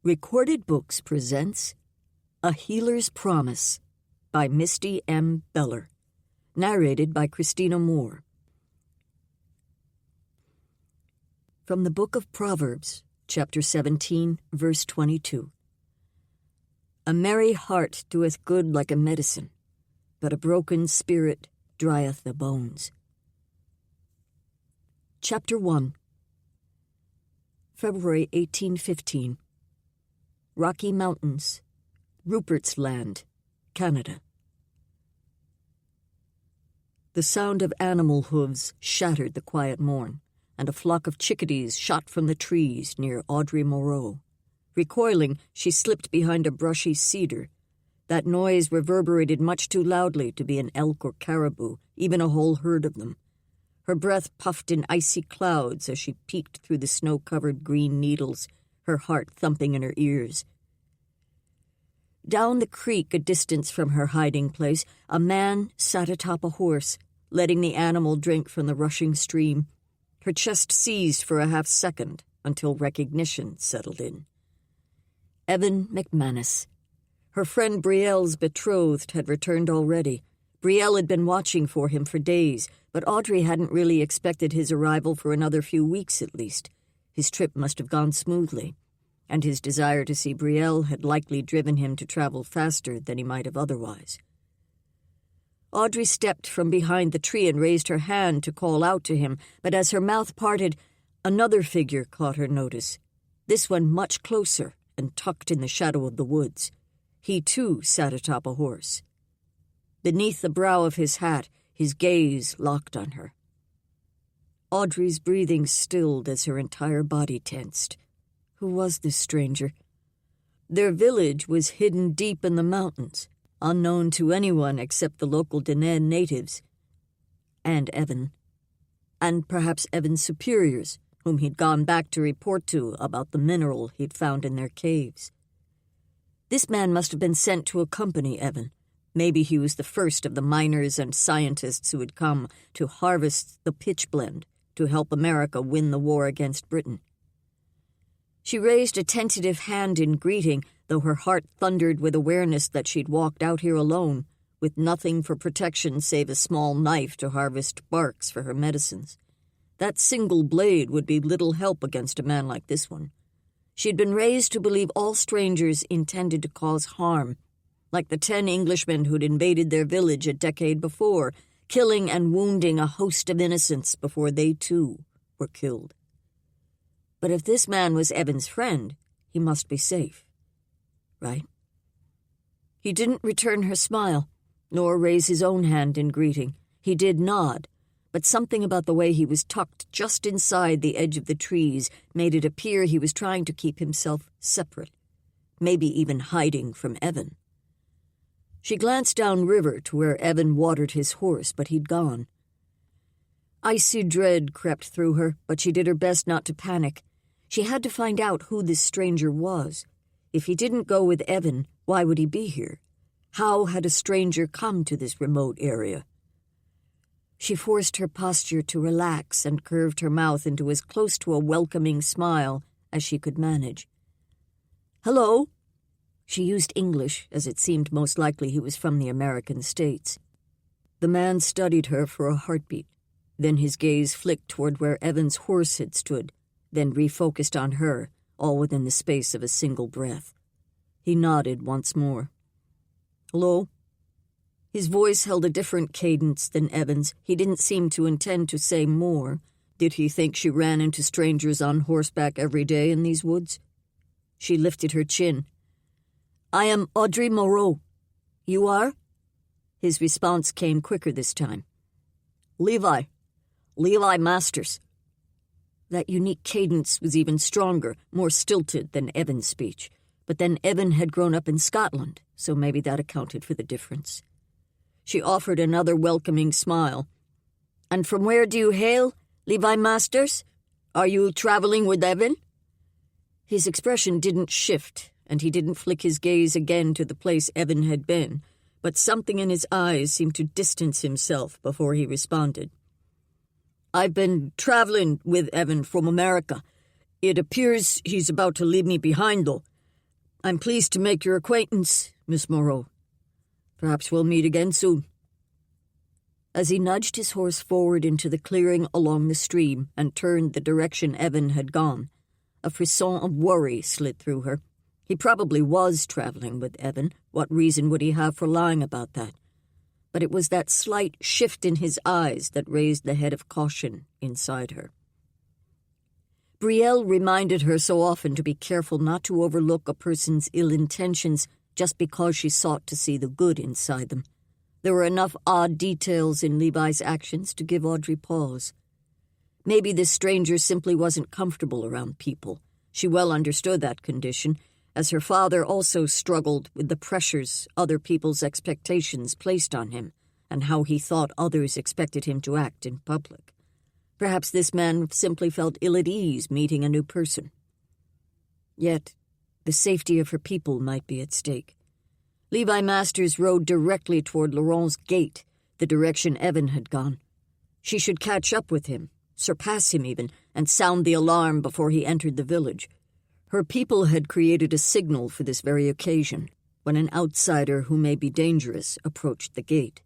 Recorded Books presents A Healer's Promise by Misty M. Beller, narrated by Christina Moore. From the Book of Proverbs, chapter 17, verse 22. A merry heart doeth good like a medicine, but a broken spirit drieth the bones. Chapter 1. February 1815. Rocky Mountains, Rupert's Land, Canada. The sound of animal hooves shattered the quiet morn, and a flock of chickadees shot from the trees near Audrey Moreau. Recoiling, she slipped behind a brushy cedar. That noise reverberated much too loudly to be an elk or caribou, even a whole herd of them. Her breath puffed in icy clouds as she peeked through the snow-covered green needles, her heart thumping in her ears. Down the creek, a distance from her hiding place, a man sat atop a horse, letting the animal drink from the rushing stream. Her chest seized for a half-second until recognition settled in. Evan McManus. Her friend Brielle's betrothed had returned already. Brielle had been watching for him for days, but Audrey hadn't really expected his arrival for another few weeks at least. His trip must have gone smoothly, and his desire to see Brielle had likely driven him to travel faster than he might have otherwise. Audrey stepped from behind the tree and raised her hand to call out to him, but as her mouth parted, another figure caught her notice, this one much closer and tucked in the shadow of the woods. He, too, sat atop a horse. Beneath the brow of his hat, his gaze locked on her. Audrey's breathing stilled as her entire body tensed. Who was this stranger? Their village was hidden deep in the mountains, unknown to anyone except the local Diné natives, and Evan, and perhaps Evan's superiors, whom he'd gone back to report to about the mineral he'd found in their caves. This man must have been sent to accompany Evan. Maybe he was the first of the miners and scientists who had come to harvest the pitchblende to help America win the war against Britain. She raised a tentative hand in greeting, though her heart thundered with awareness that she'd walked out here alone, with nothing for protection save a small knife to harvest barks for her medicines. That single blade would be little help against a man like this one. She'd been raised to believe all strangers intended to cause harm, like the 10 Englishmen who'd invaded their village a decade before, killing and wounding a host of innocents before they, too, were killed. But if this man was Evan's friend, he must be safe. Right? He didn't return her smile, nor raise his own hand in greeting. He did nod, but something about the way he was tucked just inside the edge of the trees made it appear he was trying to keep himself separate, maybe even hiding from Evan. She glanced downriver to where Evan watered his horse, but he'd gone. Icy dread crept through her, but she did her best not to panic. She had to find out who this stranger was. If he didn't go with Evan, why would he be here? How had a stranger come to this remote area? She forced her posture to relax and curved her mouth into as close to a welcoming smile as she could manage. "Hello?" She used English, as it seemed most likely he was from the American states. The man studied her for a heartbeat. Then his gaze flicked toward where Evan's horse had stood, then refocused on her, all within the space of a single breath. He nodded once more. "Hello?" His voice held a different cadence than Evan's. He didn't seem to intend to say more. Did he think she ran into strangers on horseback every day in these woods? She lifted her chin. "I am Audrey Moreau. You are?" His response came quicker this time. Levi Masters." That unique cadence was even stronger, more stilted than Evan's speech. But then Evan had grown up in Scotland, so maybe that accounted for the difference. She offered another welcoming smile. "And from where do you hail, Levi Masters? Are you traveling with Evan?" His expression didn't shift, and he didn't flick his gaze again to the place Evan had been, but something in his eyes seemed to distance himself before he responded. "I've been traveling with Evan from America. It appears he's about to leave me behind, though. I'm pleased to make your acquaintance, Miss Moreau. Perhaps we'll meet again soon." As he nudged his horse forward into the clearing along the stream and turned the direction Evan had gone, a frisson of worry slid through her. He probably was traveling with Evan. What reason would he have for lying about that? But it was that slight shift in his eyes that raised the head of caution inside her. Brielle reminded her so often to be careful not to overlook a person's ill intentions just because she sought to see the good inside them. There were enough odd details in Levi's actions to give Audrey pause. Maybe this stranger simply wasn't comfortable around people. She well understood that condition, as her father also struggled with the pressures other people's expectations placed on him and how he thought others expected him to act in public. Perhaps this man simply felt ill at ease meeting a new person. Yet, the safety of her people might be at stake. Levi Masters rode directly toward Laurent's gate, the direction Evan had gone. She should catch up with him, surpass him even, and sound the alarm before he entered the village. Her people had created a signal for this very occasion, when an outsider who may be dangerous approached the gate.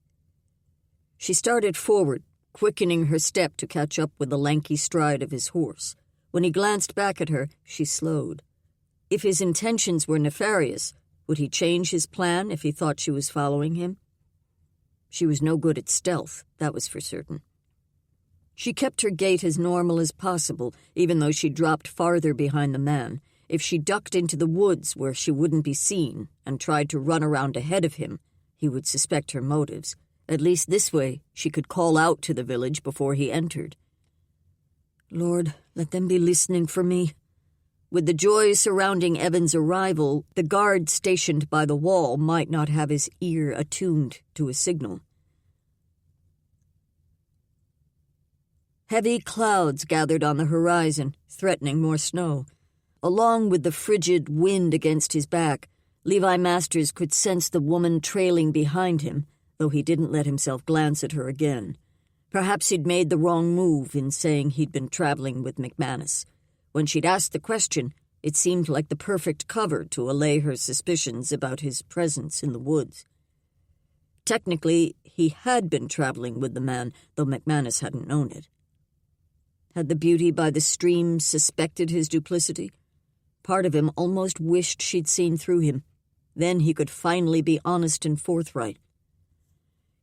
She started forward, quickening her step to catch up with the lanky stride of his horse. When he glanced back at her, she slowed. If his intentions were nefarious, would he change his plan if he thought she was following him? She was no good at stealth, that was for certain. She kept her gait as normal as possible, even though she dropped farther behind the man. If she ducked into the woods where she wouldn't be seen and tried to run around ahead of him, he would suspect her motives. At least this way she could call out to the village before he entered. Lord, let them be listening for me. With the joy surrounding Evan's arrival, the guard stationed by the wall might not have his ear attuned to a signal. Heavy clouds gathered on the horizon, threatening more snow. Along with the frigid wind against his back, Levi Masters could sense the woman trailing behind him, though he didn't let himself glance at her again. Perhaps he'd made the wrong move in saying he'd been traveling with McManus. When she'd asked the question, it seemed like the perfect cover to allay her suspicions about his presence in the woods. Technically, he had been traveling with the man, though McManus hadn't known it. Had the beauty by the stream suspected his duplicity? Part of him almost wished she'd seen through him. Then he could finally be honest and forthright.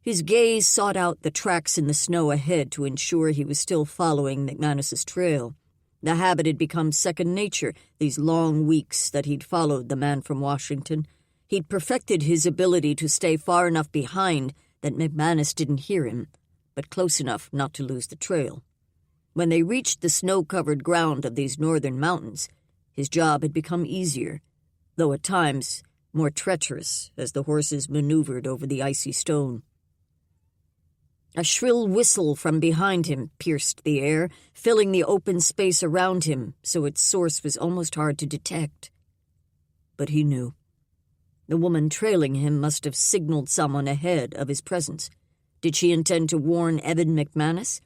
His gaze sought out the tracks in the snow ahead to ensure he was still following McManus's trail. The habit had become second nature, these long weeks that he'd followed the man from Washington. He'd perfected his ability to stay far enough behind that McManus didn't hear him, but close enough not to lose the trail. When they reached the snow-covered ground of these northern mountains, his job had become easier, though at times more treacherous as the horses maneuvered over the icy stone. A shrill whistle from behind him pierced the air, filling the open space around him so its source was almost hard to detect. But he knew. The woman trailing him must have signaled someone ahead of his presence. Did she intend to warn Evan McManus?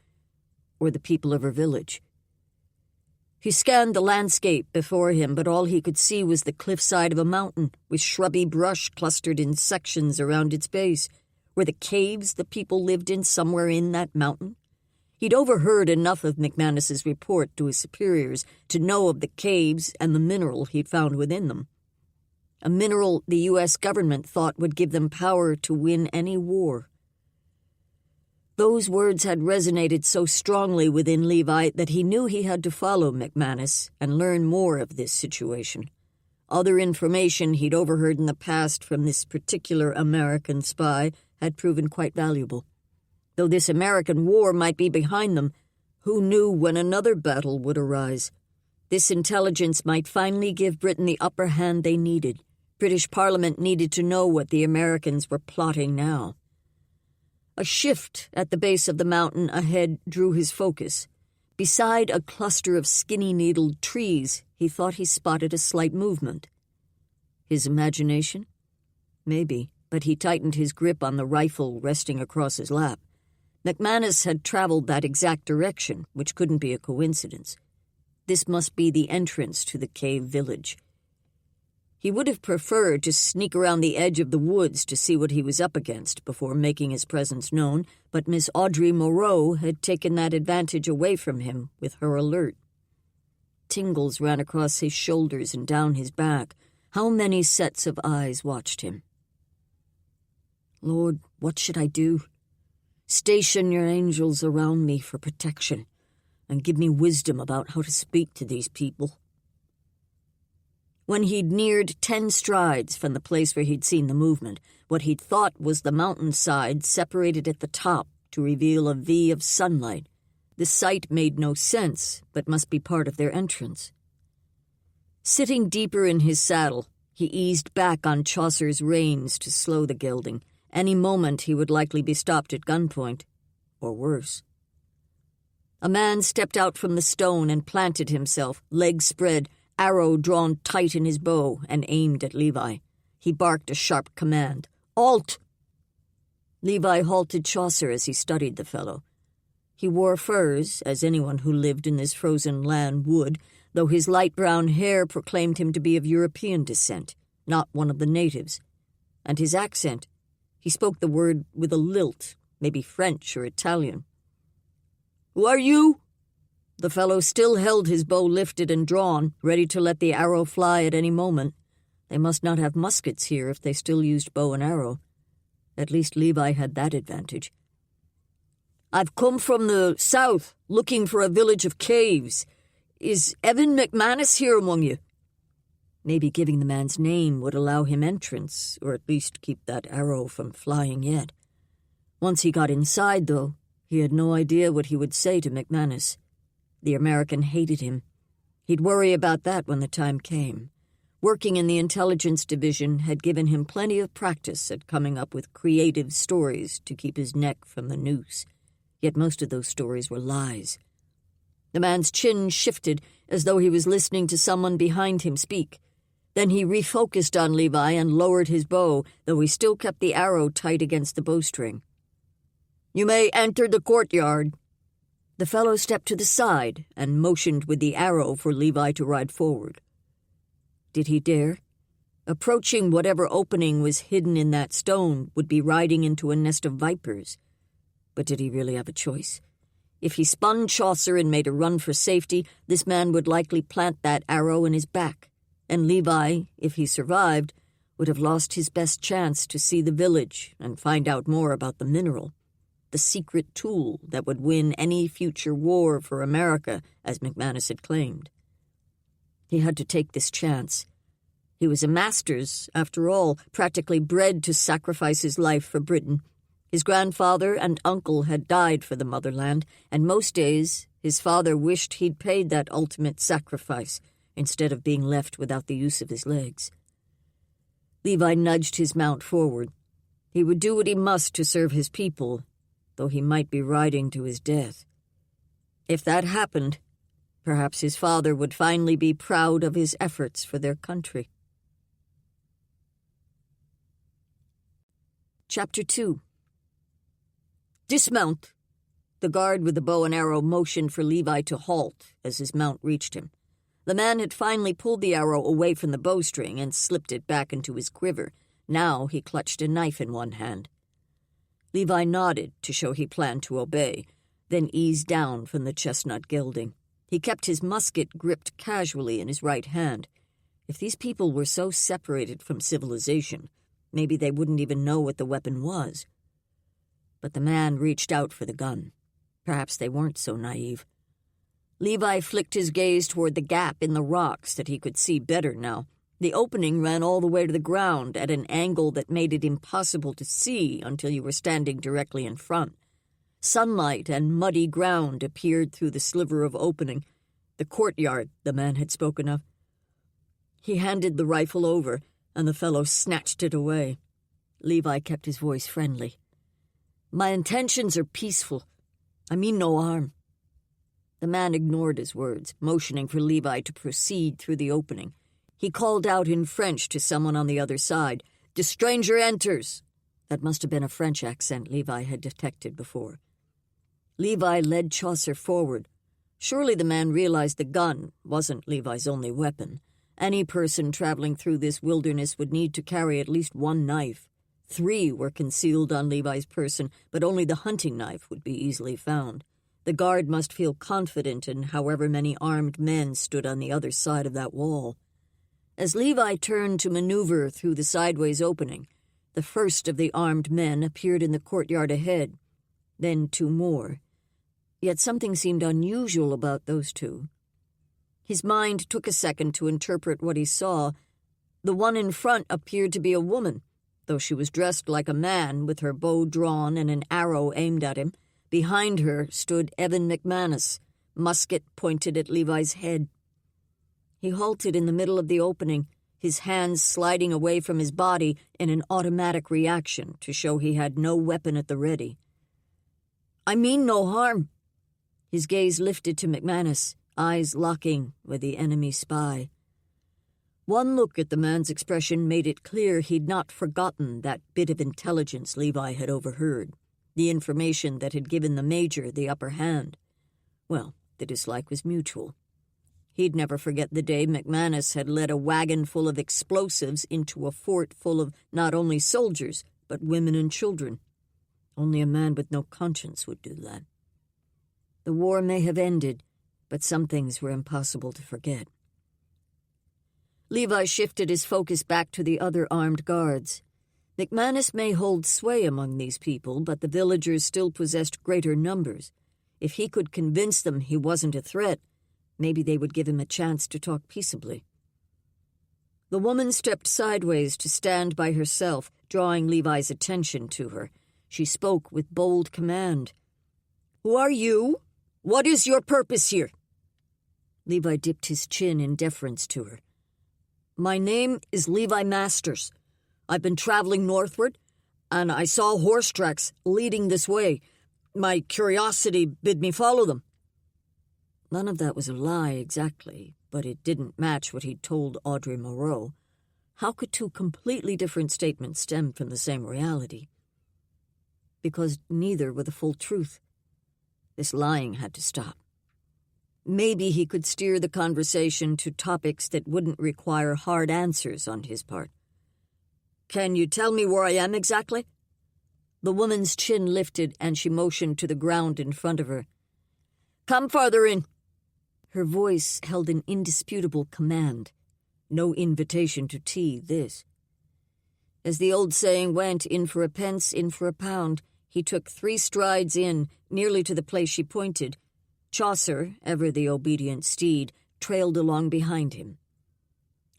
Or the people of her village? He scanned the landscape before him, but all he could see was the cliffside of a mountain, with shrubby brush clustered in sections around its base. Were the caves the people lived in somewhere in that mountain? He'd overheard enough of McManus's report to his superiors to know of the caves and the mineral he'd found within them. A mineral the U.S. government thought would give them power to win any war. Those words had resonated so strongly within Levi that he knew he had to follow McManus and learn more of this situation. Other information he'd overheard in the past from this particular American spy had proven quite valuable. Though this American war might be behind them, who knew when another battle would arise? This intelligence might finally give Britain the upper hand they needed. British Parliament needed to know what the Americans were plotting now. A shift at the base of the mountain ahead drew his focus. Beside a cluster of skinny-needled trees, he thought he spotted a slight movement. His imagination? Maybe, but he tightened his grip on the rifle resting across his lap. McManus had traveled that exact direction, which couldn't be a coincidence. This must be the entrance to the cave village. He would have preferred to sneak around the edge of the woods to see what he was up against before making his presence known, but Miss Audrey Moreau had taken that advantage away from him with her alert. Tingles ran across his shoulders and down his back. How many sets of eyes watched him? Lord, what should I do? Station your angels around me for protection, and give me wisdom about how to speak to these people. When he'd neared 10 strides from the place where he'd seen the movement, what he'd thought was the mountainside separated at the top to reveal a V of sunlight. The sight made no sense, but must be part of their entrance. Sitting deeper in his saddle, he eased back on Chaucer's reins to slow the gelding. Any moment he would likely be stopped at gunpoint, or worse. A man stepped out from the stone and planted himself, legs spread, arrow drawn tight in his bow, and aimed at Levi. He barked a sharp command. "Halt!" Levi halted Chaucer as he studied the fellow. He wore furs, as anyone who lived in this frozen land would, though his light brown hair proclaimed him to be of European descent, not one of the natives. And his accent, he spoke the word with a lilt, maybe French or Italian. "Who are you?" The fellow still held his bow lifted and drawn, ready to let the arrow fly at any moment. They must not have muskets here if they still used bow and arrow. At least Levi had that advantage. "I've come from the south, looking for a village of caves. Is Evan McManus here among you?" Maybe giving the man's name would allow him entrance, or at least keep that arrow from flying yet. Once he got inside, though, he had no idea what he would say to McManus. The American hated him. He'd worry about that when the time came. Working in the intelligence division had given him plenty of practice at coming up with creative stories to keep his neck from the noose. Yet most of those stories were lies. The man's chin shifted as though he was listening to someone behind him speak. Then he refocused on Levi and lowered his bow, though he still kept the arrow tight against the bowstring. "You may enter the courtyard." The fellow stepped to the side and motioned with the arrow for Levi to ride forward. Did he dare? Approaching whatever opening was hidden in that stone would be riding into a nest of vipers. But did he really have a choice? If he spun Chaucer and made a run for safety, this man would likely plant that arrow in his back, and Levi, if he survived, would have lost his best chance to see the village and find out more about the mineral, the secret tool that would win any future war for America, as McManus had claimed. He had to take this chance. He was a master's, after all, practically bred to sacrifice his life for Britain. His grandfather and uncle had died for the motherland, and most days his father wished he'd paid that ultimate sacrifice instead of being left without the use of his legs. Levi nudged his mount forward. He would do what he must to serve his people, though he might be riding to his death. If that happened, perhaps his father would finally be proud of his efforts for their country. Chapter 2. "Dismount!" The guard with the bow and arrow motioned for Levi to halt as his mount reached him. The man had finally pulled the arrow away from the bowstring and slipped it back into his quiver. Now he clutched a knife in one hand. Levi nodded to show he planned to obey, then eased down from the chestnut gelding. He kept his musket gripped casually in his right hand. If these people were so separated from civilization, maybe they wouldn't even know what the weapon was. But the man reached out for the gun. Perhaps they weren't so naive. Levi flicked his gaze toward the gap in the rocks that he could see better now. The opening ran all the way to the ground at an angle that made it impossible to see until you were standing directly in front. Sunlight and muddy ground appeared through the sliver of opening, the courtyard the man had spoken of. He handed the rifle over, and the fellow snatched it away. Levi kept his voice friendly. "My intentions are peaceful. I mean no harm." The man ignored his words, motioning for Levi to proceed through the opening. He called out in French to someone on the other side. "The stranger enters." That must have been a French accent Levi had detected before. Levi led Chaucer forward. Surely the man realized the gun wasn't Levi's only weapon, Any person traveling through this wilderness would need to carry at least one knife. 3 were concealed on Levi's person, but only the hunting knife would be easily found. The guard must feel confident in however many armed men stood on the other side of that wall. As Levi turned to maneuver through the sideways opening, the first of the armed men appeared in the courtyard ahead, then 2 more. Yet something seemed unusual about those 2. His mind took a second to interpret what he saw. The one in front appeared to be a woman, though she was dressed like a man with her bow drawn and an arrow aimed at him. Behind her stood Evan McManus, musket pointed at Levi's head. He halted in the middle of the opening, his hands sliding away from his body in an automatic reaction to show he had no weapon at the ready. "I mean no harm." His gaze lifted to McManus, eyes locking with the enemy spy. One look at the man's expression made it clear he'd not forgotten that bit of intelligence Levi had overheard, the information that had given the major the upper hand. Well, the dislike was mutual. He'd never forget the day McManus had led a wagon full of explosives into a fort full of not only soldiers, but women and children. Only a man with no conscience would do that. The war may have ended, but some things were impossible to forget. Levi shifted his focus back to the other armed guards. McManus may hold sway among these people, but the villagers still possessed greater numbers. If he could convince them he wasn't a threat, maybe they would give him a chance to talk peaceably. The woman stepped sideways to stand by herself, drawing Levi's attention to her. She spoke with bold command. "Who are you? What is your purpose here?" Levi dipped his chin in deference to her. "My name is Levi Masters. I've been traveling northward, and I saw horse tracks leading this way. My curiosity bid me follow them." None of that was a lie exactly, but it didn't match what he'd told Audrey Moreau. How could 2 completely different statements stem from the same reality? Because neither were the full truth. This lying had to stop. Maybe he could steer the conversation to topics that wouldn't require hard answers on his part. "Can you tell me where I am exactly?" The woman's chin lifted and she motioned to the ground in front of her. "Come farther in." Her voice held an indisputable command. No invitation to tea, this. As the old saying went, in for a pence, in for a pound, he took 3 strides in, nearly to the place she pointed. Chaucer, ever the obedient steed, trailed along behind him.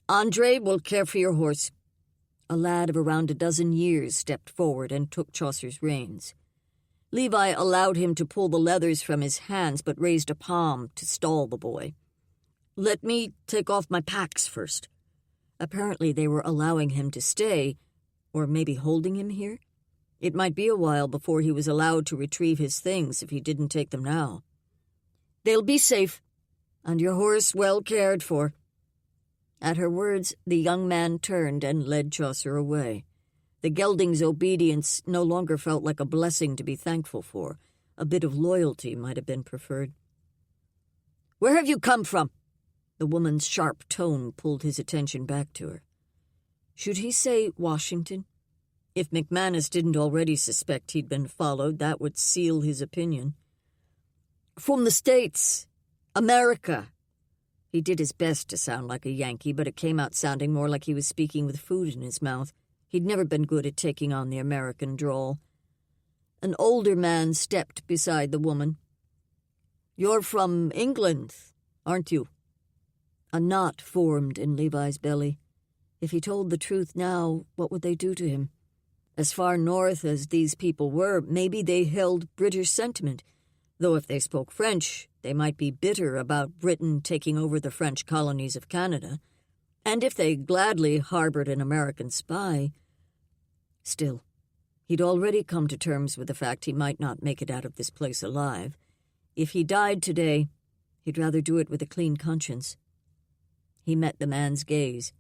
"Andre will care for your horse." A lad of around a dozen years stepped forward and took Chaucer's reins. Levi allowed him to pull the leathers from his hands, but raised a palm to stall the boy. "Let me take off my packs first." Apparently they were allowing him to stay, or maybe holding him here. It might be a while before he was allowed to retrieve his things if he didn't take them now. "They'll be safe, and your horse well cared for." At her words, the young man turned and led Chaucer away. The gelding's obedience no longer felt like a blessing to be thankful for. A bit of loyalty might have been preferred. "Where have you come from?" The woman's sharp tone pulled his attention back to her. Should he say Washington? If McManus didn't already suspect he'd been followed, that would seal his opinion. "From the States. America." He did his best to sound like a Yankee, but it came out sounding more like he was speaking with food in his mouth. He'd never been good at taking on the American drawl. An older man stepped beside the woman. "You're from England, aren't you?" A knot formed in Levi's belly. If he told the truth now, what would they do to him? As far north as these people were, maybe they held British sentiment, though if they spoke French, they might be bitter about Britain taking over the French colonies of Canada. And if they gladly harbored an American spy. Still, he'd already come to terms with the fact he might not make it out of this place alive. If he died today, he'd rather do it with a clean conscience. He met the man's gaze.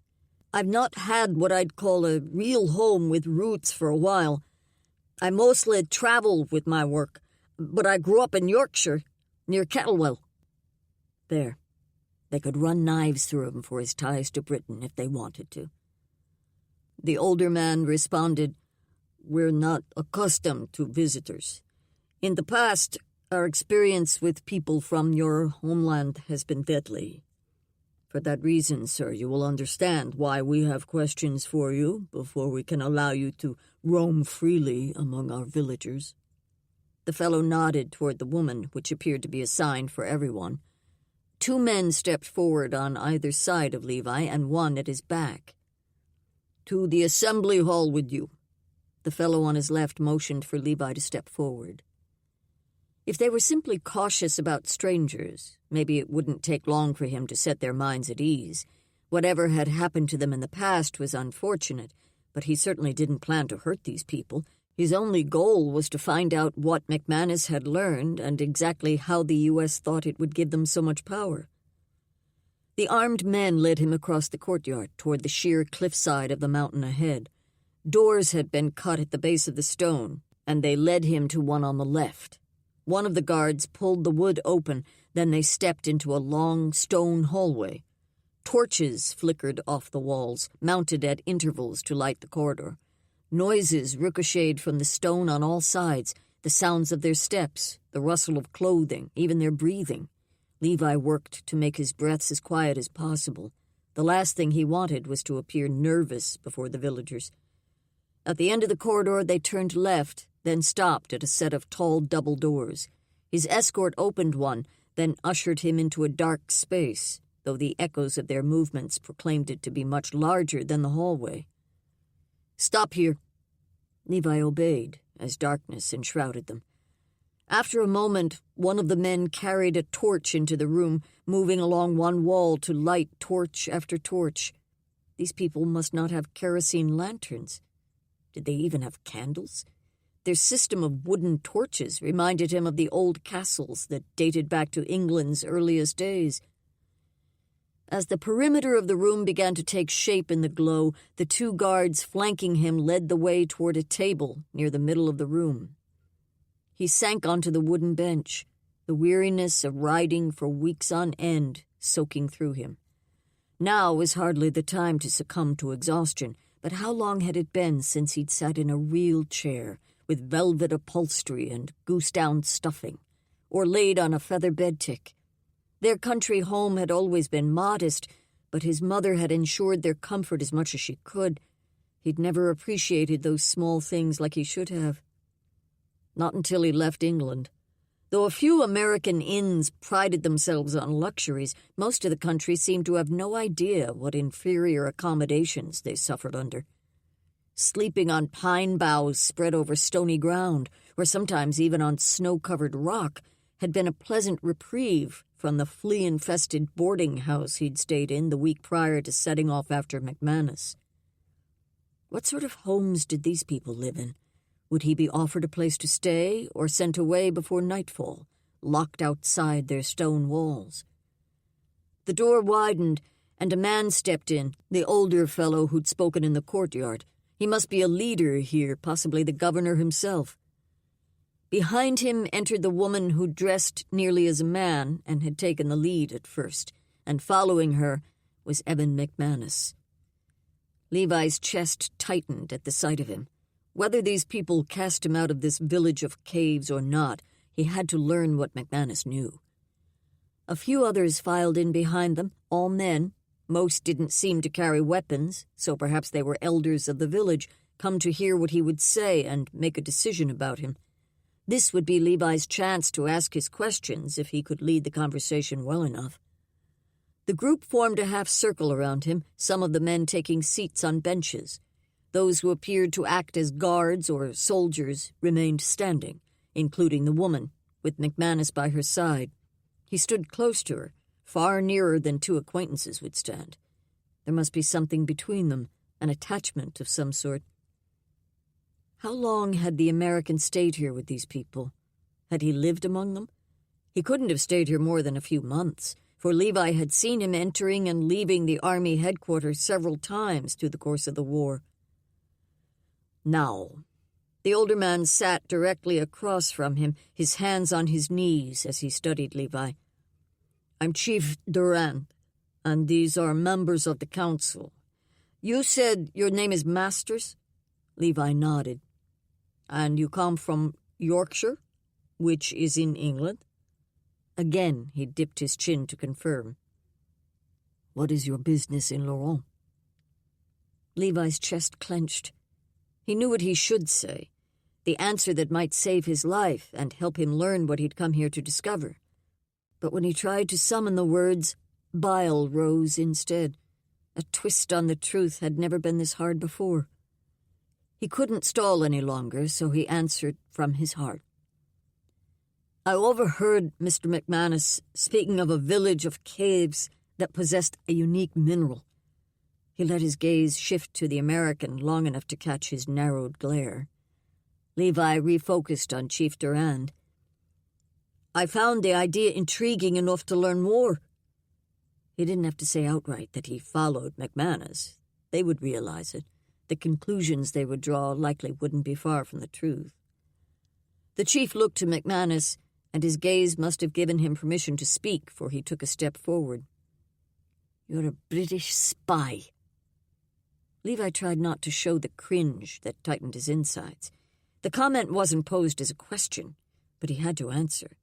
"I've not had what I'd call a real home with roots for a while. I mostly travel with my work, but I grew up in Yorkshire, near Kettlewell." There. They could run knives through him for his ties to Britain if they wanted to. The older man responded, "We're not accustomed to visitors. In the past, our experience with people from your homeland has been deadly. For that reason, sir, you will understand why we have questions for you before we can allow you to roam freely among our villagers." The fellow nodded toward the woman, which appeared to be a sign for everyone. 2 men stepped forward on either side of Levi, and one at his back. "To the assembly hall with you." The fellow on his left motioned for Levi to step forward. If they were simply cautious about strangers, maybe it wouldn't take long for him to set their minds at ease. Whatever had happened to them in the past was unfortunate, but he certainly didn't plan to hurt these people. His only goal was to find out what McManus had learned and exactly how the U.S. thought it would give them so much power. The armed men led him across the courtyard toward the sheer cliffside of the mountain ahead. Doors had been cut at the base of the stone, and they led him to one on the left. One of the guards pulled the wood open, then they stepped into a long stone hallway. Torches flickered off the walls, mounted at intervals to light the corridor. Noises ricocheted from the stone on all sides, the sounds of their steps, the rustle of clothing, even their breathing. Levi worked to make his breaths as quiet as possible. The last thing he wanted was to appear nervous before the villagers. At the end of the corridor, they turned left, then stopped at a set of tall double doors. His escort opened one, then ushered him into a dark space, though the echoes of their movements proclaimed it to be much larger than the hallway. "Stop here." Levi obeyed, as darkness enshrouded them. After a moment, one of the men carried a torch into the room, moving along one wall to light torch after torch. These people must not have kerosene lanterns. Did they even have candles? Their system of wooden torches reminded him of the old castles that dated back to England's earliest days. As the perimeter of the room began to take shape in the glow, the 2 guards flanking him led the way toward a table near the middle of the room. He sank onto the wooden bench, the weariness of riding for weeks on end soaking through him. Now was hardly the time to succumb to exhaustion, but how long had it been since he'd sat in a real chair, with velvet upholstery and goose-down stuffing, or laid on a feather bed-tick? Their country home had always been modest, but his mother had ensured their comfort as much as she could. He'd never appreciated those small things like he should have. Not until he left England. Though a few American inns prided themselves on luxuries, most of the country seemed to have no idea what inferior accommodations they suffered under. Sleeping on pine boughs spread over stony ground, or sometimes even on snow-covered rock, had been a pleasant reprieve from the flea-infested boarding house he'd stayed in the week prior to setting off after McManus. What sort of homes did these people live in? Would he be offered a place to stay or sent away before nightfall, locked outside their stone walls? The door widened, and a man stepped in, the older fellow who'd spoken in the courtyard. He must be a leader here, possibly the governor himself. Behind him entered the woman who dressed nearly as a man and had taken the lead at first, and following her was Evan McManus. Levi's chest tightened at the sight of him. Whether these people cast him out of this village of caves or not, he had to learn what McManus knew. A few others filed in behind them, all men. Most didn't seem to carry weapons, so perhaps they were elders of the village, come to hear what he would say and make a decision about him. This would be Levi's chance to ask his questions if he could lead the conversation well enough. The group formed a half circle around him, some of the men taking seats on benches. Those who appeared to act as guards or soldiers remained standing, including the woman, with McManus by her side. He stood close to her, far nearer than 2 acquaintances would stand. There must be something between them, an attachment of some sort. How long had the American stayed here with these people? Had he lived among them? He couldn't have stayed here more than a few months, for Levi had seen him entering and leaving the army headquarters several times through the course of the war. Now, the older man sat directly across from him, his hands on his knees as he studied Levi. "I'm Chief Durant. And these are members of the council. You said your name is Masters? Levi nodded. And you come from Yorkshire, which is in England? Again, he dipped his chin to confirm. What is your business in Laurent? Levi's chest clenched. He knew what he should say, the answer that might save his life and help him learn what he'd come here to discover. But when he tried to summon the words, bile rose instead. A twist on the truth had never been this hard before. He couldn't stall any longer, so he answered from his heart. I overheard Mr. McManus speaking of a village of caves that possessed a unique mineral. He let his gaze shift to the American long enough to catch his narrowed glare. Levi refocused on Chief Durand. I found the idea intriguing enough to learn more. He didn't have to say outright that he followed McManus. They would realize it. The conclusions they would draw likely wouldn't be far from the truth. The chief looked to McManus, and his gaze must have given him permission to speak, for he took a step forward. You're a British spy. Levi tried not to show the cringe that tightened his insides. The comment wasn't posed as a question, but he had to answer.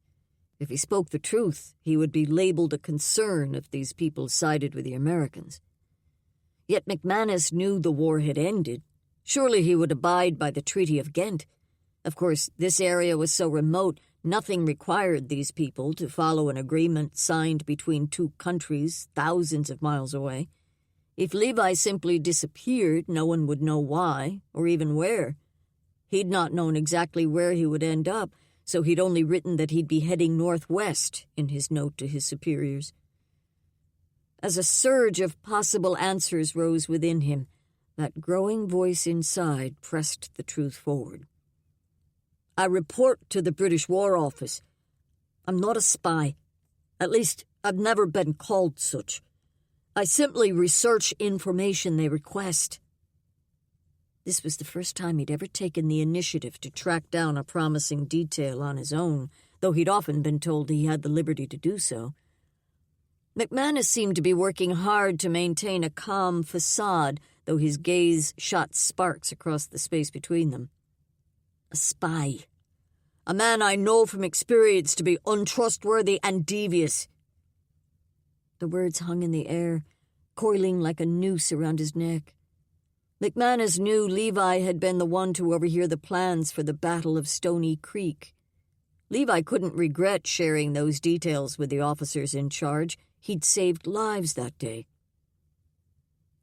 If he spoke the truth, he would be labeled a concern if these people sided with the Americans. Yet McManus knew the war had ended. Surely he would abide by the Treaty of Ghent. Of course, this area was so remote, nothing required these people to follow an agreement signed between two countries thousands of miles away. If Levi simply disappeared, no one would know why, or even where. He'd not known exactly where he would end up, so he'd only written that he'd be heading northwest in his note to his superiors. As a surge of possible answers rose within him, that growing voice inside pressed the truth forward. I report to the British War Office. I'm not a spy. At least, I've never been called such. I simply research information they request. This was the first time he'd ever taken the initiative to track down a promising detail on his own, though he'd often been told he had the liberty to do so. McManus seemed to be working hard to maintain a calm facade, though his gaze shot sparks across the space between them. A spy. A man I know from experience to be untrustworthy and devious. The words hung in the air, coiling like a noose around his neck. McManus knew Levi had been the one to overhear the plans for the Battle of Stony Creek. Levi couldn't regret sharing those details with the officers in charge. He'd saved lives that day.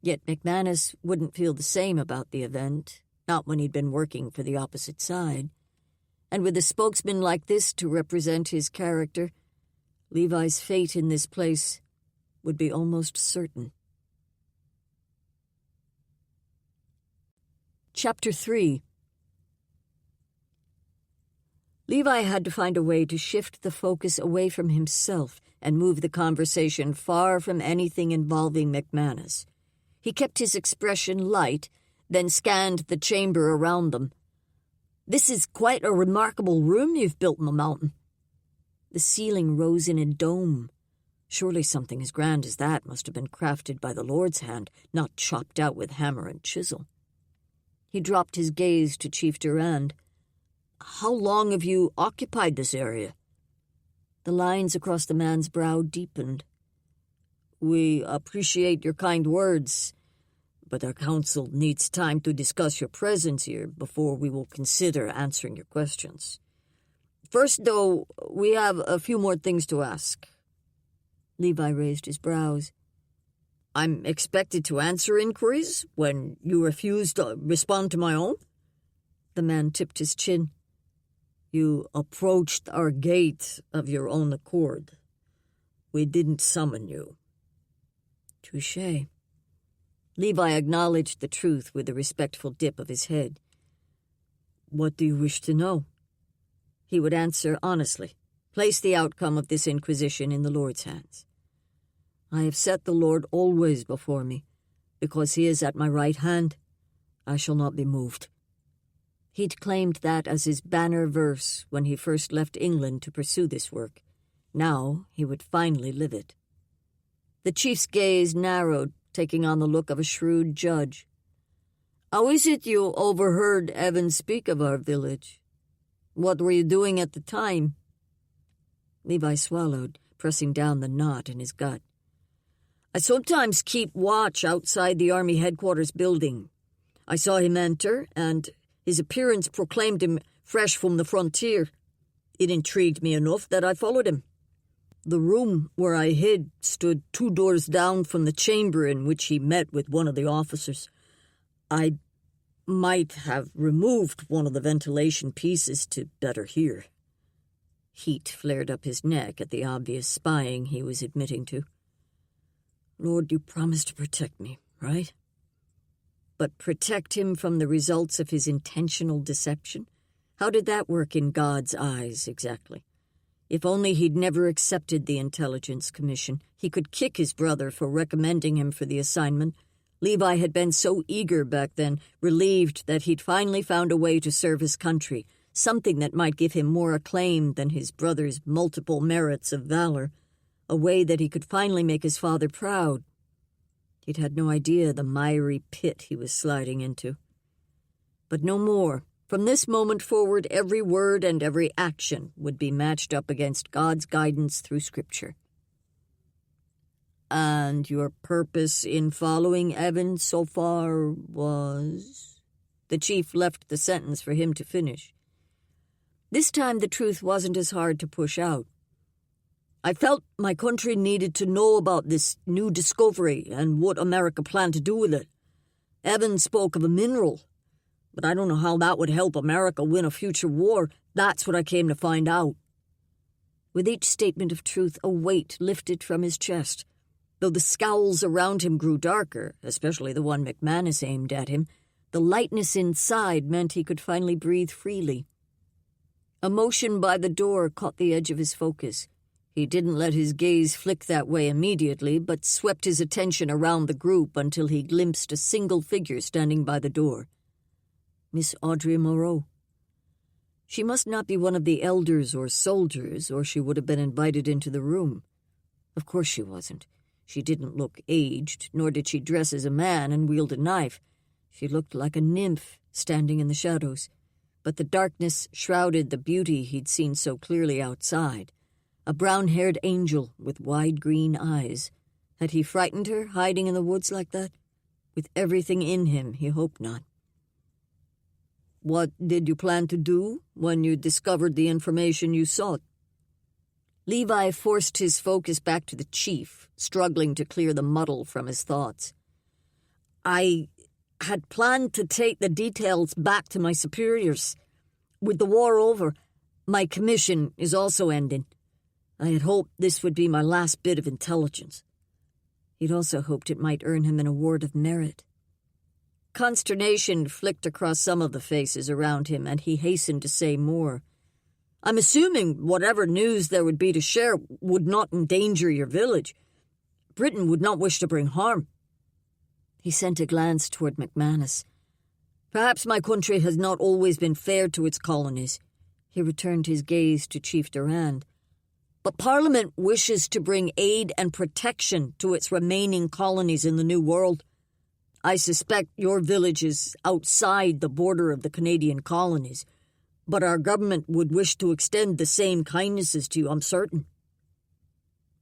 Yet McManus wouldn't feel the same about the event, not when he'd been working for the opposite side. And with a spokesman like this to represent his character, Levi's fate in this place would be almost certain. Chapter 3. Levi had to find a way to shift the focus away from himself and move the conversation far from anything involving McManus. He kept his expression light, then scanned the chamber around them. This is quite a remarkable room you've built in the mountain. The ceiling rose in a dome. Surely something as grand as that must have been crafted by the Lord's hand, not chopped out with hammer and chisel. He dropped his gaze to Chief Durand. How long have you occupied this area? The lines across the man's brow deepened. We appreciate your kind words, but our council needs time to discuss your presence here before we will consider answering your questions. First, though, we have a few more things to ask. Levi raised his brows. I'm expected to answer inquiries when you refuse to respond to my own? The man tipped his chin. You approached our gate of your own accord. We didn't summon you. Touché. Levi acknowledged the truth with a respectful dip of his head. What do you wish to know? He would answer honestly, place the outcome of this inquisition in the Lord's hands. I have set the Lord always before me. Because he is at my right hand, I shall not be moved. He'd claimed that as his banner verse when he first left England to pursue this work. Now he would finally live it. The chief's gaze narrowed, taking on the look of a shrewd judge. "How is it you overheard Evan speak of our village? What were you doing at the time?" Levi swallowed, pressing down the knot in his gut. "I sometimes keep watch outside the Army headquarters building. I saw him enter, and his appearance proclaimed him fresh from the frontier. It intrigued me enough that I followed him. The room where I hid stood 2 doors down from the chamber in which he met with one of the officers. I might have removed one of the ventilation pieces to better hear." Heat flared up his neck at the obvious spying he was admitting to. "Lord, you promised to protect me, right? But protect him from the results of his intentional deception? How did that work in God's eyes, exactly? If only he'd never accepted the Intelligence Commission, he could kick his brother for recommending him for the assignment. Levi had been so eager back then, relieved that he'd finally found a way to serve his country, something that might give him more acclaim than his brother's multiple merits of valor, a way that he could finally make his father proud. He'd had no idea the miry pit he was sliding into. But no more. From this moment forward, every word and every action would be matched up against God's guidance through Scripture. "And your purpose in following Evan so far was?" The chief left the sentence for him to finish. This time the truth wasn't as hard to push out. "I felt my country needed to know about this new discovery and what America planned to do with it. Evan spoke of a mineral, but I don't know how that would help America win a future war. That's what I came to find out." With each statement of truth, a weight lifted from his chest. Though the scowls around him grew darker, especially the one McManus aimed at him, the lightness inside meant he could finally breathe freely. A motion by the door caught the edge of his focus. He didn't let his gaze flick that way immediately, but swept his attention around the group until he glimpsed a single figure standing by the door. Miss Audrey Moreau. She must not be one of the elders or soldiers, or she would have been invited into the room. Of course she wasn't. She didn't look aged, nor did she dress as a man and wield a knife. She looked like a nymph standing in the shadows, but the darkness shrouded the beauty he'd seen so clearly outside. A brown-haired angel with wide green eyes. Had he frightened her, hiding in the woods like that? With everything in him, he hoped not. "What did you plan to do when you discovered the information you sought?" Levi forced his focus back to the chief, struggling to clear the muddle from his thoughts. "I had planned to take the details back to my superiors. With the war over, my commission is also ending. I had hoped this would be my last bit of intelligence." He'd also hoped it might earn him an award of merit. Consternation flicked across some of the faces around him, and he hastened to say more. "I'm assuming whatever news there would be to share would not endanger your village. Britain would not wish to bring harm." He sent a glance toward McManus. "Perhaps my country has not always been fair to its colonies." He returned his gaze to Chief Durand. "But Parliament wishes to bring aid and protection to its remaining colonies in the New World. I suspect your village is outside the border of the Canadian colonies, but our government would wish to extend the same kindnesses to you, I'm certain."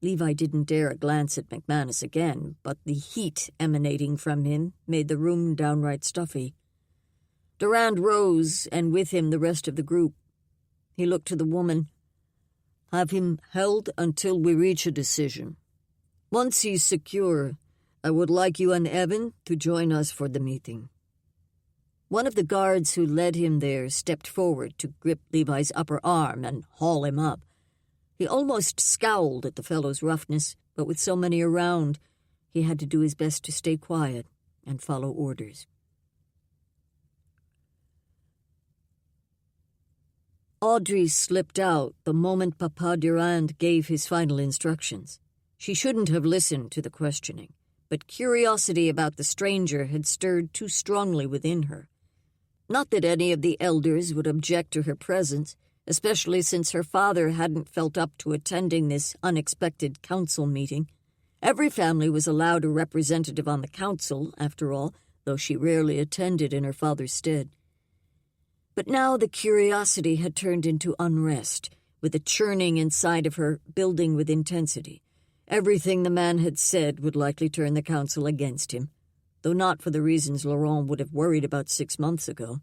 Levi didn't dare a glance at McManus again, but the heat emanating from him made the room downright stuffy. Durand rose, and with him the rest of the group. He looked to the woman. "Have him held until we reach a decision. Once he's secure, I would like you and Evan to join us for the meeting." One of the guards who led him there stepped forward to grip Levi's upper arm and haul him up. He almost scowled at the fellow's roughness, but with so many around, he had to do his best to stay quiet and follow orders. Audrey slipped out the moment Papa Durand gave his final instructions. She shouldn't have listened to the questioning, but curiosity about the stranger had stirred too strongly within her. Not that any of the elders would object to her presence, especially since her father hadn't felt up to attending this unexpected council meeting, Every family was allowed a representative on the council, after all, though she rarely attended in her father's stead. But now the curiosity had turned into unrest, with a churning inside of her building with intensity. Everything the man had said would likely turn the council against him, though not for the reasons Laurent would have worried about 6 months ago.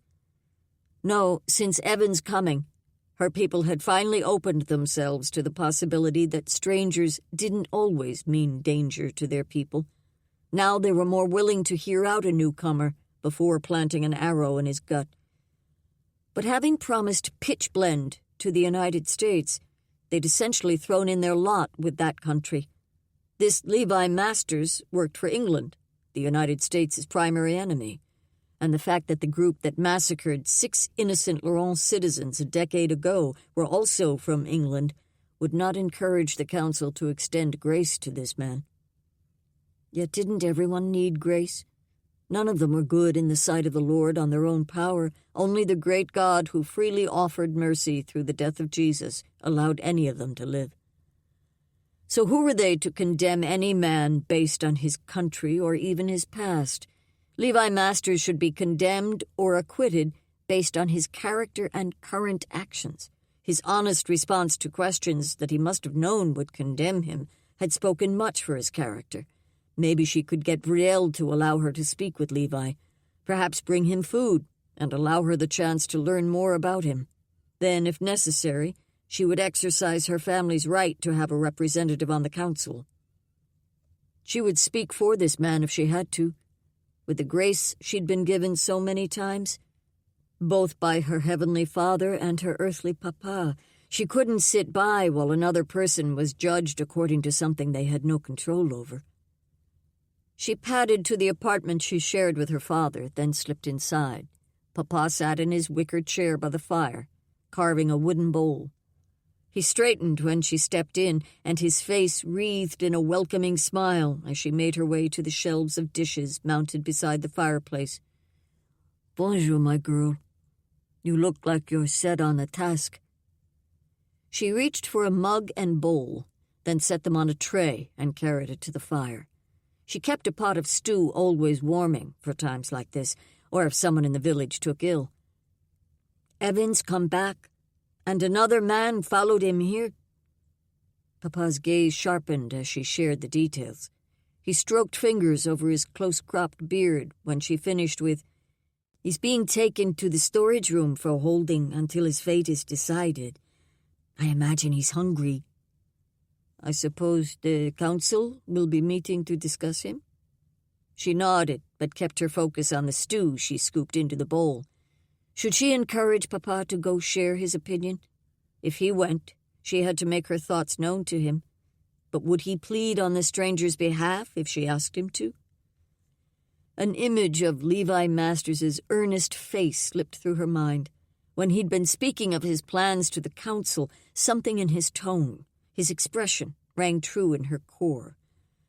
No, since Evan's coming, her people had finally opened themselves to the possibility that strangers didn't always mean danger to their people. Now they were more willing to hear out a newcomer before planting an arrow in his gut. But having promised pitch blend to the United States, they'd essentially thrown in their lot with that country. This Levi Masters worked for England, the United States' primary enemy, and the fact that the group that massacred 6 innocent Laurent citizens a decade ago were also from England would not encourage the council to extend grace to this man. Yet didn't everyone need grace? None of them were good in the sight of the Lord on their own power. Only the great God who freely offered mercy through the death of Jesus allowed any of them to live. So who were they to condemn any man based on his country or even his past? Levi Masters should be condemned or acquitted based on his character and current actions. His honest response to questions that he must have known would condemn him had spoken much for his character. Maybe she could get Brielle to allow her to speak with Levi, perhaps bring him food and allow her the chance to learn more about him. Then, if necessary, she would exercise her family's right to have a representative on the council. She would speak for this man if she had to, with the grace she'd been given so many times, both by her heavenly Father and her earthly Papa. She couldn't sit by while another person was judged according to something they had no control over. She padded to the apartment she shared with her father, then slipped inside. Papa sat in his wicker chair by the fire, carving a wooden bowl. He straightened when she stepped in, and his face wreathed in a welcoming smile as she made her way to the shelves of dishes mounted beside the fireplace. "Bonjour, my girl. You look like you're set on a task." She reached for a mug and bowl, then set them on a tray and carried it to the fire. She kept a pot of stew always warming for times like this, or if someone in the village took ill. "Evan's come back, and another man followed him here." Papa's gaze sharpened as she shared the details. He stroked fingers over his close-cropped beard when she finished with, "He's being taken to the storage room for holding until his fate is decided. I imagine he's hungry." "I suppose the council will be meeting to discuss him?" She nodded, but kept her focus on the stew she scooped into the bowl. Should she encourage Papa to go share his opinion? If he went, she had to make her thoughts known to him. But would he plead on the stranger's behalf if she asked him to? An image of Levi Masters' earnest face slipped through her mind. When he'd been speaking of his plans to the council, something in his tone, his expression, rang true in her core.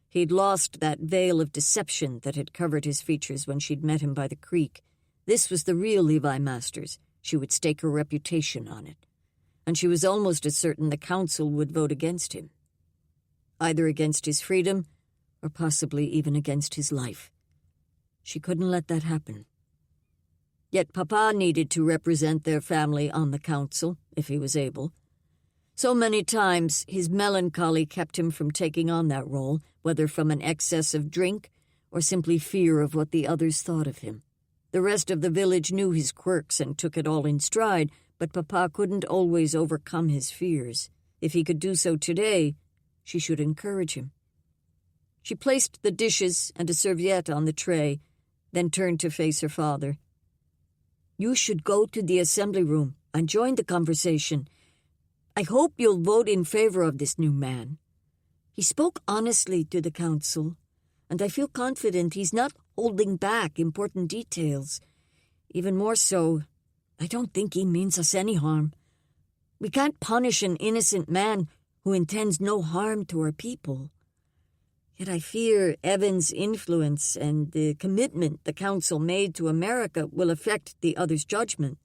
He'd lost that veil of deception that had covered his features when she'd met him by the creek. This was the real Levi Masters. She would stake her reputation on it. And she was almost as certain the council would vote against him. Either against his freedom, or possibly even against his life. She couldn't let that happen. Yet Papa needed to represent their family on the council, if he was able. So many times his melancholy kept him from taking on that role, whether from an excess of drink or simply fear of what the others thought of him. The rest of the village knew his quirks and took it all in stride, but Papa couldn't always overcome his fears. If he could do so today, she should encourage him. She placed the dishes and a serviette on the tray, then turned to face her father. "You should go to the assembly room and join the conversation. I hope you'll vote in favor of this new man. He spoke honestly to the council, and I feel confident he's not holding back important details. Even more so, I don't think he means us any harm. We can't punish an innocent man who intends no harm to our people. Yet I fear Evan's influence and the commitment the council made to America will affect the others' judgment.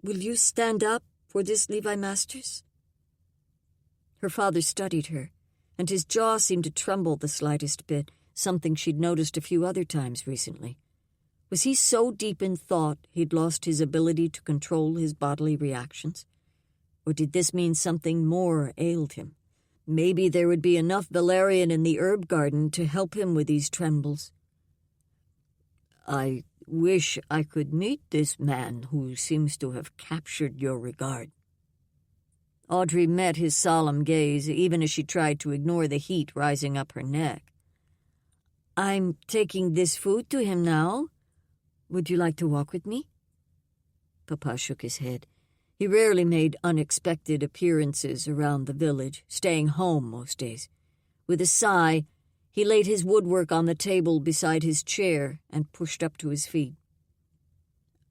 Will you stand up for this Levi Masters?" Her father studied her, and his jaw seemed to tremble the slightest bit, something she'd noticed a few other times recently. Was he so deep in thought he'd lost his ability to control his bodily reactions? Or did this mean something more ailed him? Maybe there would be enough valerian in the herb garden to help him with these trembles. I wish I could meet this man who seems to have captured your regard. Audrey met his solemn gaze, even as she tried to ignore the heat rising up her neck. I'm taking this food to him now. Would you like to walk with me? Papa shook his head. He rarely made unexpected appearances around the village, staying home most days. With a sigh, he laid his woodwork on the table beside his chair and pushed up to his feet.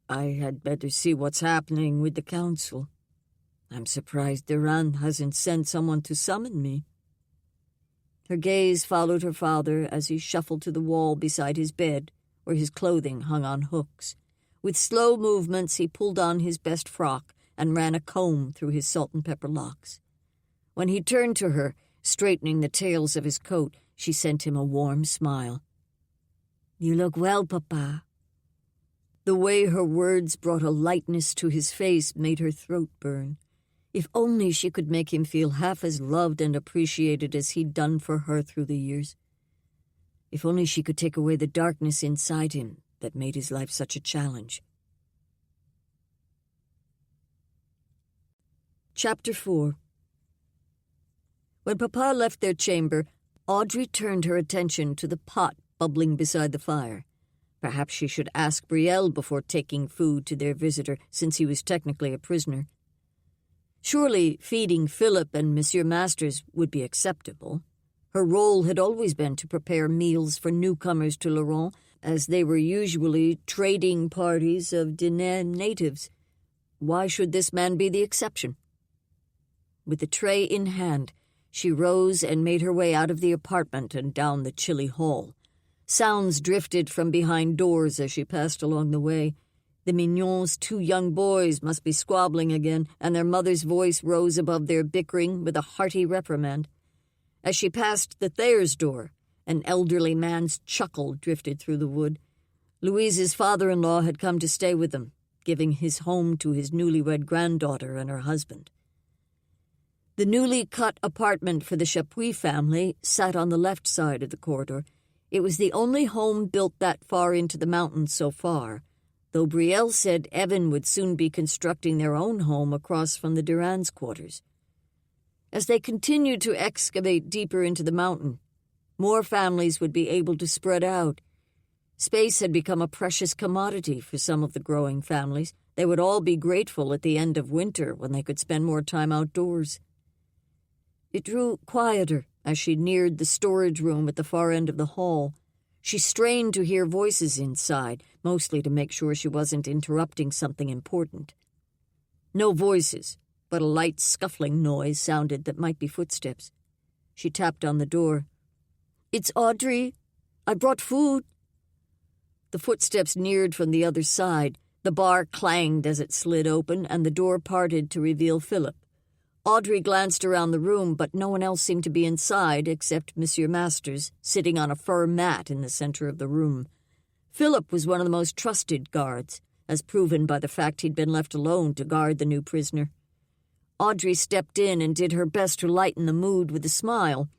I had better see what's happening with the council. I'm surprised Duran hasn't sent someone to summon me. Her gaze followed her father as he shuffled to the wall beside his bed, where his clothing hung on hooks. With slow movements, he pulled on his best frock and ran a comb through his salt and pepper locks. When he turned to her, straightening the tails of his coat, she sent him a warm smile. You look well, Papa. The way her words brought a lightness to his face made her throat burn. If only she could make him feel half as loved and appreciated as he'd done for her through the years. If only she could take away the darkness inside him that made his life such a challenge. Chapter 4. When Papa left their chamber, Audrey turned her attention to the pot bubbling beside the fire. Perhaps she should ask Brielle before taking food to their visitor, since he was technically a prisoner. Surely feeding Philip and Monsieur Masters would be acceptable. Her role had always been to prepare meals for newcomers to Laurent, as they were usually trading parties of Dinan natives. Why should this man be the exception? With the tray in hand, she rose and made her way out of the apartment and down the chilly hall. Sounds drifted from behind doors as she passed along the way. The Mignons' 2 young boys must be squabbling again, and their mother's voice rose above their bickering with a hearty reprimand. As she passed the Thayer's door, an elderly man's chuckle drifted through the wood. Louise's father-in-law had come to stay with them, giving his home to his newlywed granddaughter and her husband. The newly cut apartment for the Chapuis family sat on the left side of the corridor. It was the only home built that far into the mountains so far, though Brielle said Evan would soon be constructing their own home across from the Durans' quarters. As they continued to excavate deeper into the mountain, more families would be able to spread out. Space had become a precious commodity for some of the growing families. They would all be grateful at the end of winter when they could spend more time outdoors. It grew quieter as she neared the storage room at the far end of the hall. She strained to hear voices inside, mostly to make sure she wasn't interrupting something important. No voices, but a light scuffling noise sounded that might be footsteps. She tapped on the door. It's Audrey. I brought food. The footsteps neared from the other side. The bar clanged as it slid open, and the door parted to reveal Philip. Audrey glanced around the room, but no one else seemed to be inside except Monsieur Masters, sitting on a fur mat in the center of the room. Philip was one of the most trusted guards, as proven by the fact he'd been left alone to guard the new prisoner. Audrey stepped in and did her best to lighten the mood with a smile.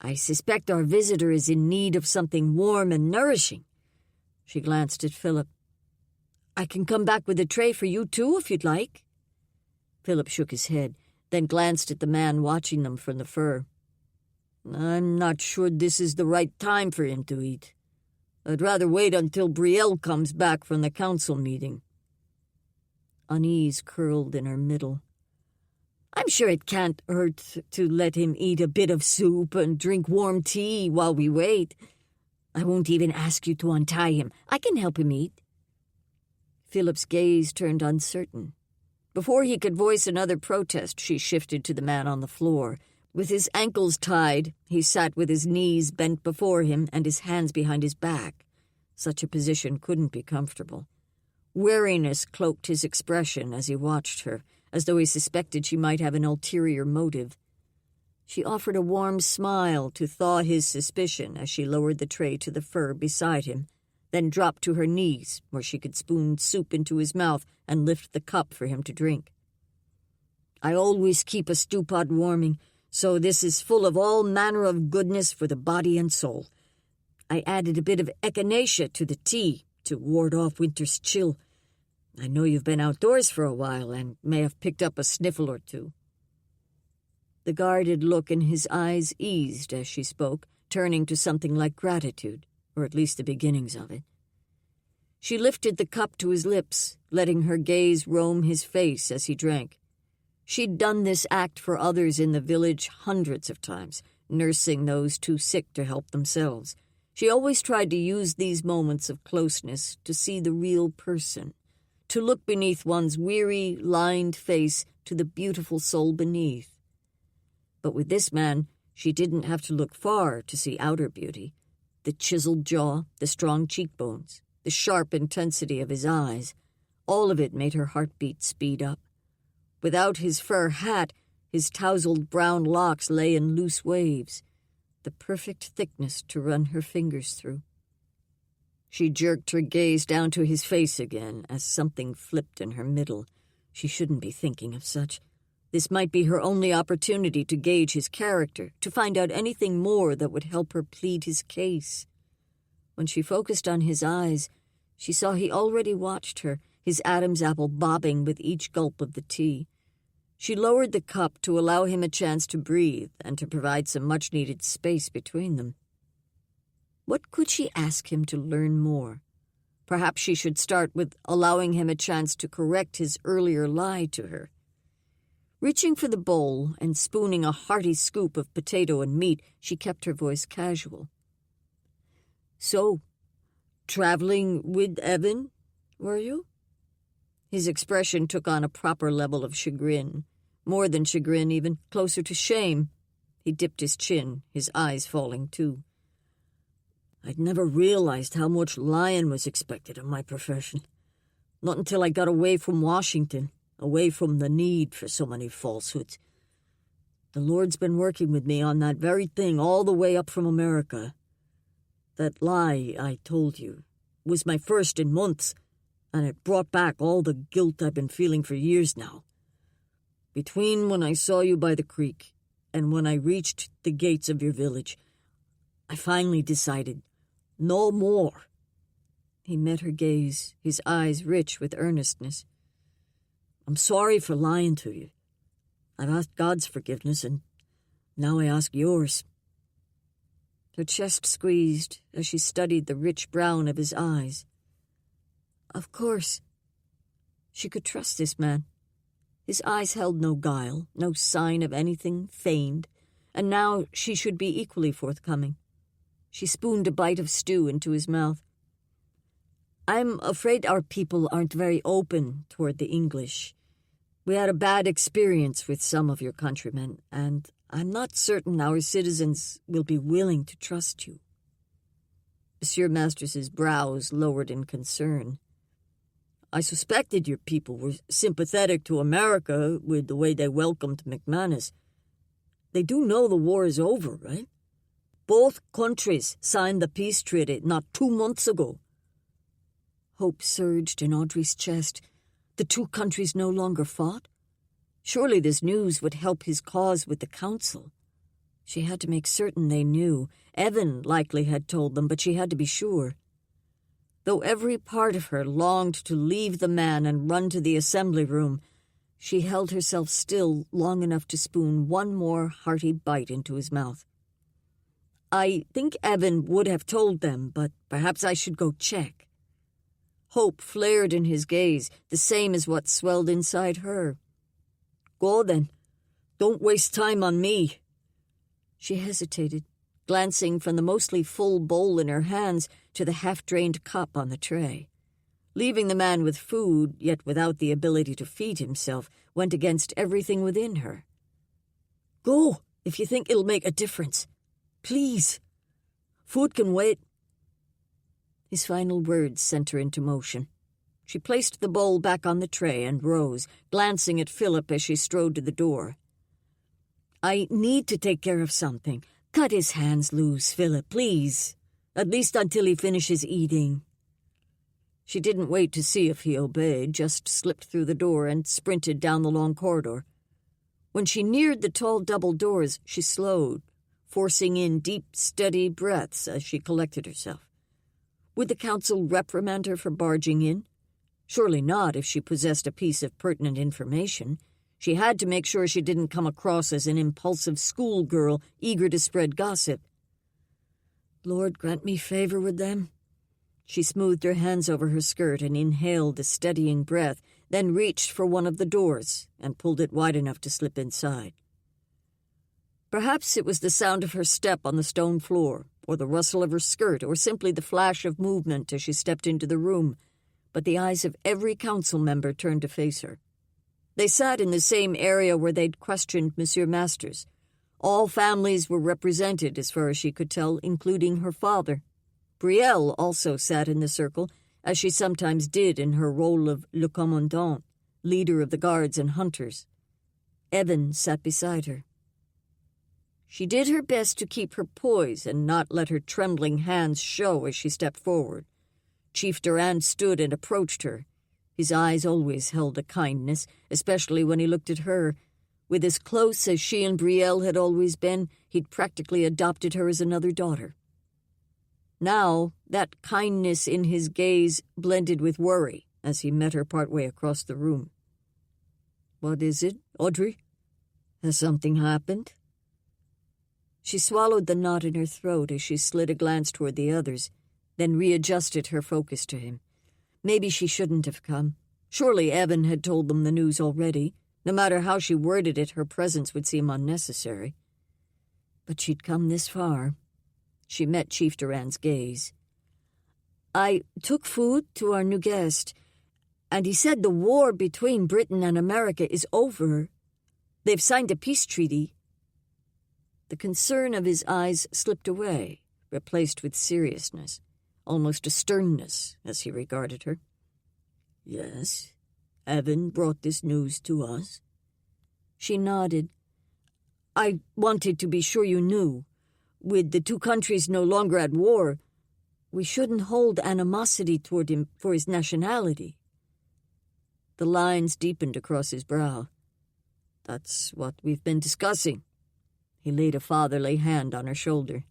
I suspect our visitor is in need of something warm and nourishing. She glanced at Philip. I can come back with a tray for you too, if you'd like. Philip shook his head, then glanced at the man watching them from the fur. I'm not sure this is the right time for him to eat. I'd rather wait until Brielle comes back from the council meeting. Unease curled in her middle. I'm sure it can't hurt to let him eat a bit of soup and drink warm tea while we wait. I won't even ask you to untie him. I can help him eat. Philip's gaze turned uncertain. Before he could voice another protest, she shifted to the man on the floor. With his ankles tied, he sat with his knees bent before him and his hands behind his back. Such a position couldn't be comfortable. Wariness cloaked his expression as he watched her, as though he suspected she might have an ulterior motive. She offered a warm smile to thaw his suspicion as she lowered the tray to the fur beside him, then dropped to her knees where she could spoon soup into his mouth and lift the cup for him to drink. "I always keep a stew pot warming, so this is full of all manner of goodness for the body and soul. I added a bit of echinacea to the tea to ward off winter's chill. I know you've been outdoors for a while and may have picked up a sniffle or two." The guarded look in his eyes eased as she spoke, turning to something like gratitude, or at least the beginnings of it. She lifted the cup to his lips, letting her gaze roam his face as he drank. She'd done this act for others in the village hundreds of times, nursing those too sick to help themselves. She always tried to use these moments of closeness to see the real person, to look beneath one's weary, lined face to the beautiful soul beneath. But with this man, she didn't have to look far to see outer beauty. The chiseled jaw, the strong cheekbones, the sharp intensity of his eyes, all of it made her heartbeat speed up. Without his fur hat, his tousled brown locks lay in loose waves, the perfect thickness to run her fingers through. She jerked her gaze down to his face again as something flipped in her middle. She shouldn't be thinking of such. This might be her only opportunity to gauge his character, to find out anything more that would help her plead his case. When she focused on his eyes, she saw he already watched her, his Adam's apple bobbing with each gulp of the tea. She lowered the cup to allow him a chance to breathe and to provide some much-needed space between them. What could she ask him to learn more? Perhaps she should start with allowing him a chance to correct his earlier lie to her. Reaching for the bowl and spooning a hearty scoop of potato and meat, she kept her voice casual. "So, traveling with Evan, were you?" His expression took on a proper level of chagrin. More than chagrin, even, closer to shame. He dipped his chin, his eyes falling too. "I'd never realized how much lying was expected of my profession. Not until I got away from Washington. Away from the need for so many falsehoods. The Lord's been working with me on that very thing all the way up from America. That lie I told you was my first in months, and it brought back all the guilt I've been feeling for years now. Between when I saw you by the creek and when I reached the gates of your village, I finally decided, no more." He met her gaze, his eyes rich with earnestness. "I'm sorry for lying to you. I've asked God's forgiveness, and now I ask yours." Her chest squeezed as she studied the rich brown of his eyes. Of course. She could trust this man. His eyes held no guile, no sign of anything feigned, and now she should be equally forthcoming. She spooned a bite of stew into his mouth. "I'm afraid our people aren't very open toward the English. We had a bad experience with some of your countrymen, and I'm not certain our citizens will be willing to trust you." Monsieur Masters's brows lowered in concern. "I suspected your people were sympathetic to America with the way they welcomed McManus. They do know the war is over, right? Both countries signed the peace treaty not 2 months ago." Hope surged in Audrey's chest. The two countries no longer fought? Surely this news would help his cause with the council. She had to make certain they knew. Evan likely had told them, but she had to be sure. Though every part of her longed to leave the man and run to the assembly room, she held herself still long enough to spoon one more hearty bite into his mouth. "I think Evan would have told them, but perhaps I should go check." Hope flared in his gaze, the same as what swelled inside her. "Go then. Don't waste time on me." She hesitated, glancing from the mostly full bowl in her hands to the half-drained cup on the tray. Leaving the man with food, yet without the ability to feed himself, went against everything within her. "Go, if you think it'll make a difference. Please. Food can wait." His final words sent her into motion. She placed the bowl back on the tray and rose, glancing at Philip as she strode to the door. I need to take care of something. Cut his hands loose, Philip, please. At least until he finishes eating." She didn't wait to see if he obeyed, just slipped through the door and sprinted down the long corridor. When she neared the tall double doors, she slowed, forcing in deep, steady breaths as she collected herself. Would the council reprimand her for barging in? Surely not if she possessed a piece of pertinent information. She had to make sure she didn't come across as an impulsive schoolgirl eager to spread gossip. "Lord, grant me favor with them." She smoothed her hands over her skirt and inhaled a steadying breath, then reached for one of the doors and pulled it wide enough to slip inside. Perhaps it was the sound of her step on the stone floor, or the rustle of her skirt, or simply the flash of movement as she stepped into the room, but the eyes of every council member turned to face her. They sat in the same area where they'd questioned Monsieur Masters. All families were represented, as far as she could tell, including her father. Brielle also sat in the circle, as she sometimes did in her role of le commandant, leader of the guards and hunters. Evan sat beside her. She did her best to keep her poise and not let her trembling hands show as she stepped forward. Chief Durand stood and approached her. His eyes always held a kindness, especially when he looked at her. With as close as she and Brielle had always been, he'd practically adopted her as another daughter. Now, that kindness in his gaze blended with worry as he met her partway across the room. "What is it, Audrey? Has something happened?" She swallowed the knot in her throat as she slid a glance toward the others, then readjusted her focus to him. Maybe she shouldn't have come. Surely Evan had told them the news already. No matter how she worded it, her presence would seem unnecessary. But she'd come this far. She met Chief Durand's gaze. "I took food to our new guest, and he said the war between Britain and America is over. They've signed a peace treaty." The concern of his eyes slipped away, replaced with seriousness, almost a sternness as he regarded her. "Yes, Evan brought this news to us." She nodded. "I wanted to be sure you knew. With the two countries no longer at war, we shouldn't hold animosity toward him for his nationality." The lines deepened across his brow. "That's what we've been discussing." He laid a fatherly hand on her shoulder.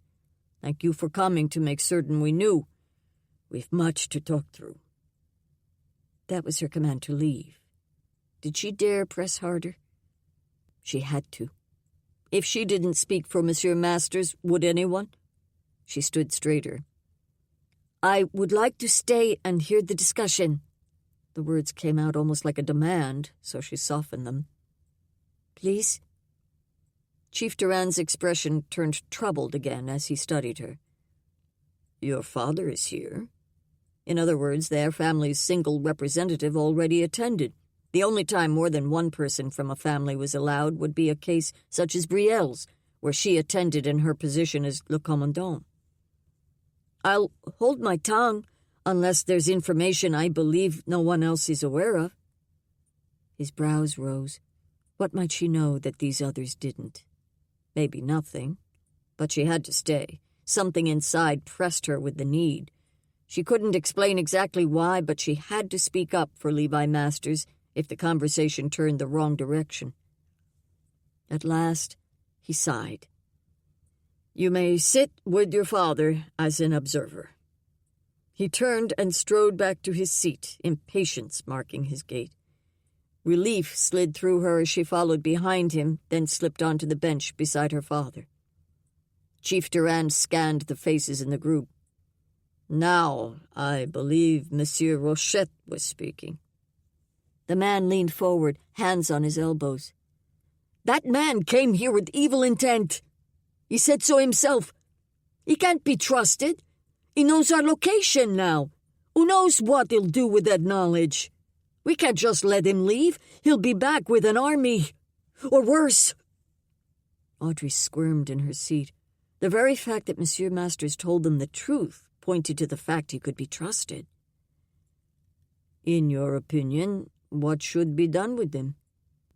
"Thank you for coming to make certain we knew. We've much to talk through." That was her command to leave. Did she dare press harder? She had to. If she didn't speak for Monsieur Masters, would anyone? She stood straighter. "I would like to stay and hear the discussion." The words came out almost like a demand, so she softened them. "Please?" Chief Durand's expression turned troubled again as he studied her. "Your father is here." In other words, their family's single representative already attended. The only time more than one person from a family was allowed would be a case such as Brielle's, where she attended in her position as le commandant. "I'll hold my tongue, unless there's information I believe no one else is aware of." His brows rose. What might she know that these others didn't? Maybe nothing. But she had to stay. Something inside pressed her with the need. She couldn't explain exactly why, but she had to speak up for Levi Masters if the conversation turned the wrong direction. At last, he sighed. "You may sit with your father as an observer." He turned and strode back to his seat, impatience marking his gait. Relief slid through her as she followed behind him, then slipped onto the bench beside her father. Chief Durand scanned the faces in the group. "Now, I believe Monsieur Rochette was speaking." The man leaned forward, hands on his elbows. "That man came here with evil intent. He said so himself. He can't be trusted. He knows our location now. Who knows what he'll do with that knowledge? We can't just let him leave. He'll be back with an army. Or worse." Audrey squirmed in her seat. The very fact that Monsieur Masters told them the truth pointed to the fact he could be trusted. "In your opinion, what should be done with him?"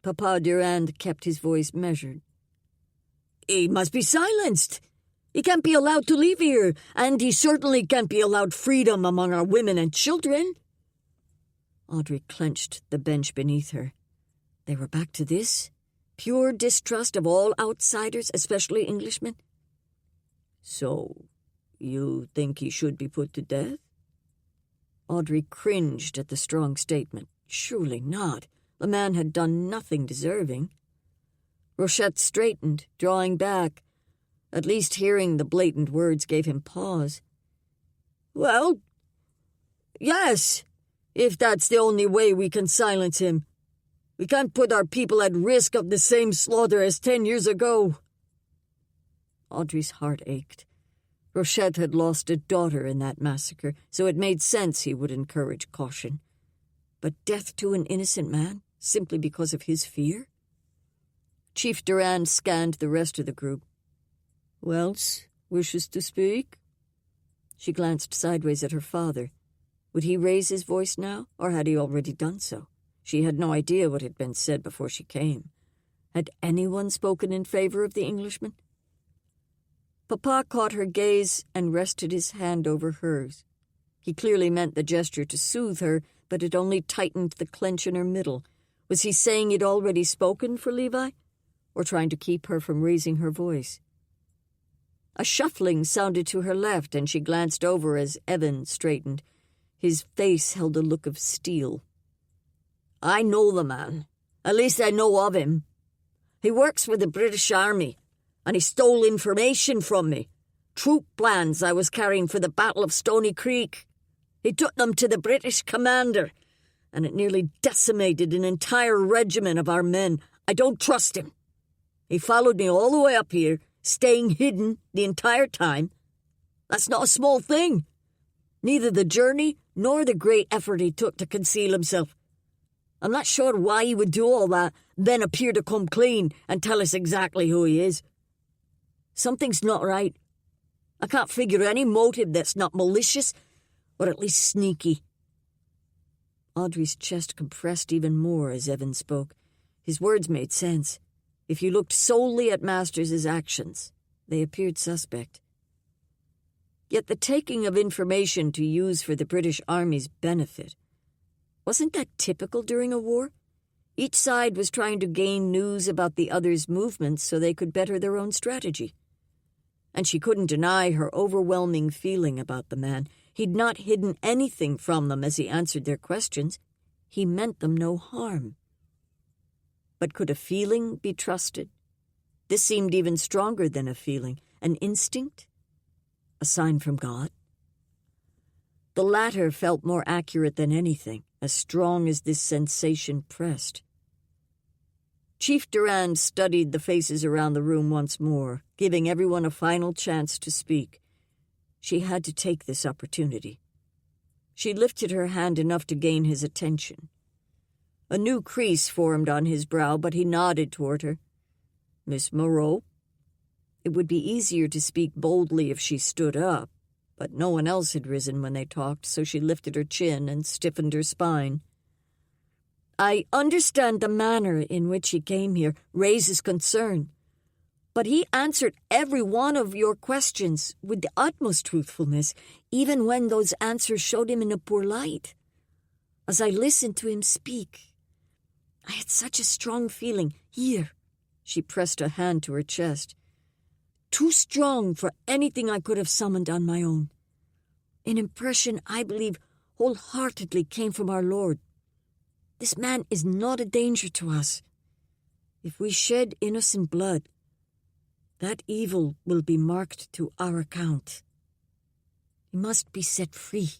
Papa Durand kept his voice measured. He must be silenced. He can't be allowed to leave here, and he certainly can't be allowed freedom among our women and children." Audrey clenched the bench beneath her. They were back to this? Pure distrust of all outsiders, especially Englishmen? "So, you think he should be put to death?" Audrey cringed at the strong statement. Surely not. The man had done nothing deserving. Rochette straightened, drawing back. At least hearing the blatant words gave him pause. "Well, yes, if that's the only way we can silence him. We can't put our people at risk of the same slaughter as 10 years ago." Audrey's heart ached. Rochette had lost a daughter in that massacre, so it made sense he would encourage caution. But death to an innocent man, simply because of his fear? Chief Durand scanned the rest of the group. "Who else wishes to speak?" She glanced sideways at her father. Would he raise his voice now, or had he already done so? She had no idea what had been said before she came. Had anyone spoken in favor of the Englishman? Papa caught her gaze and rested his hand over hers. He clearly meant the gesture to soothe her, but it only tightened the clench in her middle. Was he saying he'd already spoken for Levi, or trying to keep her from raising her voice? A shuffling sounded to her left, and she glanced over as Evan straightened. His face held a look of steel. "I know the man. At least I know of him. He works for the British Army, and he stole information from me. Troop plans I was carrying for the Battle of Stony Creek. He took them to the British commander, and it nearly decimated an entire regiment of our men. I don't trust him. He followed me all the way up here, staying hidden the entire time. That's not a small thing. Neither the journey nor the great effort he took to conceal himself. I'm not sure why he would do all that, then appear to come clean and tell us exactly who he is. Something's not right. I can't figure any motive that's not malicious, or at least sneaky." Audrey's chest compressed even more as Evan spoke. His words made sense. If you looked solely at Masters' actions, they appeared suspect. Yet the taking of information to use for the British Army's benefit, wasn't that typical during a war? Each side was trying to gain news about the other's movements so they could better their own strategy. And she couldn't deny her overwhelming feeling about the man. He'd not hidden anything from them as he answered their questions. He meant them no harm. But could a feeling be trusted? This seemed even stronger than a feeling. An instinct? A sign from God? The latter felt more accurate than anything, as strong as this sensation pressed. Chief Durand studied the faces around the room once more, giving everyone a final chance to speak. She had to take this opportunity. She lifted her hand enough to gain his attention. A new crease formed on his brow, but he nodded toward her. "Miss Moreau?" It would be easier to speak boldly if she stood up, but no one else had risen when they talked, so she lifted her chin and stiffened her spine. "I understand the manner in which he came here raises concern, but he answered every one of your questions with the utmost truthfulness, even when those answers showed him in a poor light. As I listened to him speak, I had such a strong feeling. Here," she pressed a hand to her chest, "too strong for anything I could have summoned on my own. An impression I believe wholeheartedly came from our Lord. This man is not a danger to us. If we shed innocent blood, that evil will be marked to our account. He must be set free."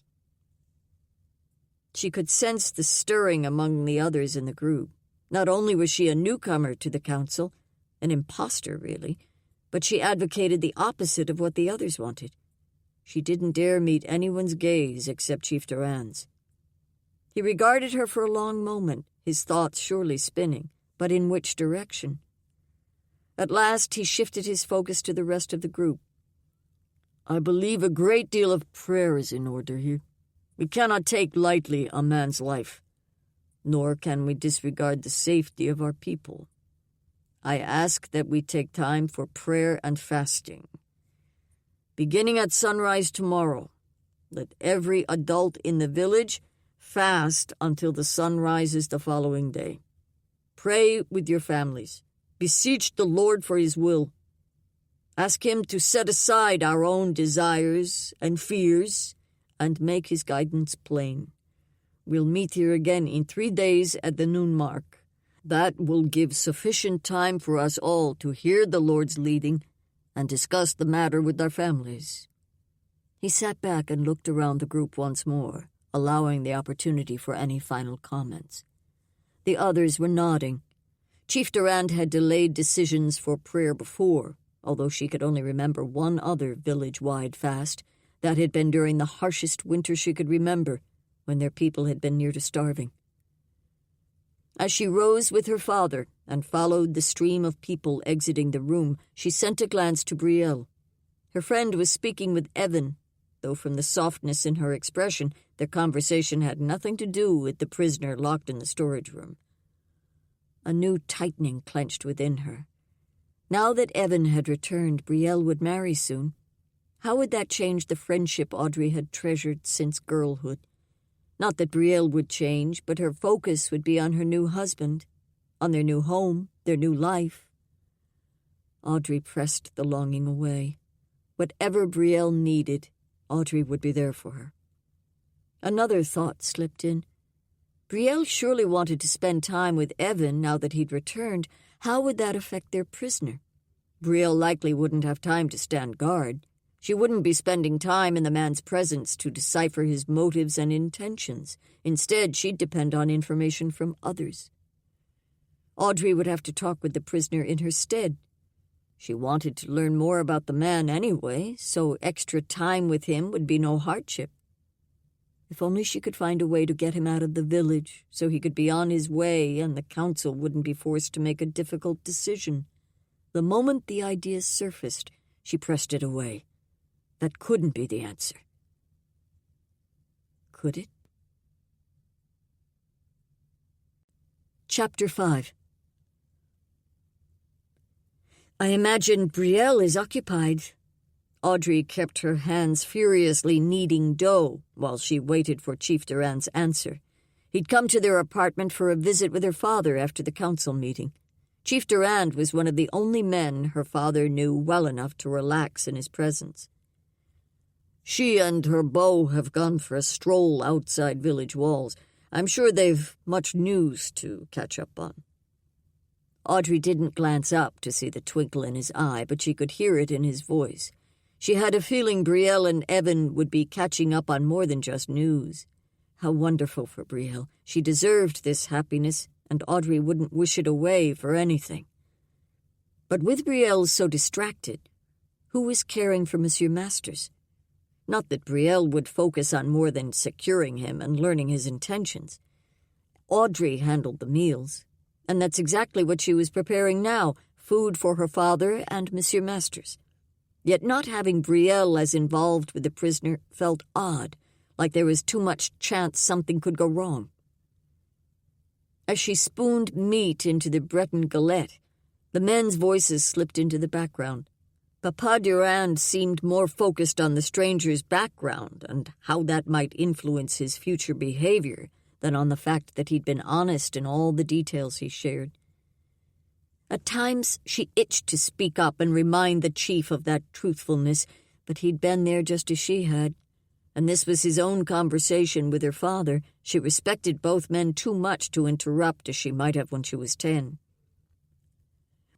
She could sense the stirring among the others in the group. Not only was she a newcomer to the council, an imposter really, but she advocated the opposite of what the others wanted. She didn't dare meet anyone's gaze except Chief Durand's. He regarded her for a long moment, his thoughts surely spinning, but in which direction? At last he shifted his focus to the rest of the group. "I believe a great deal of prayer is in order here. We cannot take lightly a man's life, nor can we disregard the safety of our people. I ask that we take time for prayer and fasting. Beginning at sunrise tomorrow, let every adult in the village fast until the sun rises the following day. Pray with your families. Beseech the Lord for his will. Ask him to set aside our own desires and fears and make his guidance plain. We'll meet here again in 3 days at the noon mark. That will give sufficient time for us all to hear the Lord's leading and discuss the matter with our families." He sat back and looked around the group once more, allowing the opportunity for any final comments. The others were nodding. Chief Durand had delayed decisions for prayer before, although she could only remember one other village-wide fast. That had been during the harshest winter she could remember, when their people had been near to starving. As she rose with her father and followed the stream of people exiting the room, she sent a glance to Brielle. Her friend was speaking with Evan, though from the softness in her expression, their conversation had nothing to do with the prisoner locked in the storage room. A new tightening clenched within her. Now that Evan had returned, Brielle would marry soon. How would that change the friendship Audrey had treasured since girlhood? Not that Brielle would change, but her focus would be on her new husband, on their new home, their new life. Audrey pressed the longing away. Whatever Brielle needed, Audrey would be there for her. Another thought slipped in. Brielle surely wanted to spend time with Evan now that he'd returned. How would that affect their prisoner? Brielle likely wouldn't have time to stand guard. She wouldn't be spending time in the man's presence to decipher his motives and intentions. Instead, she'd depend on information from others. Audrey would have to talk with the prisoner in her stead. She wanted to learn more about the man anyway, so extra time with him would be no hardship. If only she could find a way to get him out of the village so he could be on his way and the council wouldn't be forced to make a difficult decision. The moment the idea surfaced, she pressed it away. That couldn't be the answer. Could it? Chapter 5. I imagine Brielle is occupied. Audrey kept her hands furiously kneading dough while she waited for Chief Durand's answer. He'd come to their apartment for a visit with her father after the council meeting. Chief Durand was one of the only men her father knew well enough to relax in his presence. "She and her beau have gone for a stroll outside village walls. I'm sure they've much news to catch up on." Audrey didn't glance up to see the twinkle in his eye, but she could hear it in his voice. She had a feeling Brielle and Evan would be catching up on more than just news. How wonderful for Brielle. She deserved this happiness, and Audrey wouldn't wish it away for anything. But with Brielle so distracted, who was caring for Monsieur Masters? Not that Brielle would focus on more than securing him and learning his intentions. Audrey handled the meals, and that's exactly what she was preparing now, food for her father and Monsieur Masters. Yet not having Brielle as involved with the prisoner felt odd, like there was too much chance something could go wrong. As she spooned meat into the Breton galette, the men's voices slipped into the background. Papa Durand seemed more focused on the stranger's background and how that might influence his future behavior than on the fact that he'd been honest in all the details he shared. At times, she itched to speak up and remind the chief of that truthfulness, but he'd been there just as she had, and this was his own conversation with her father. She respected both men too much to interrupt as she might have when she was 10.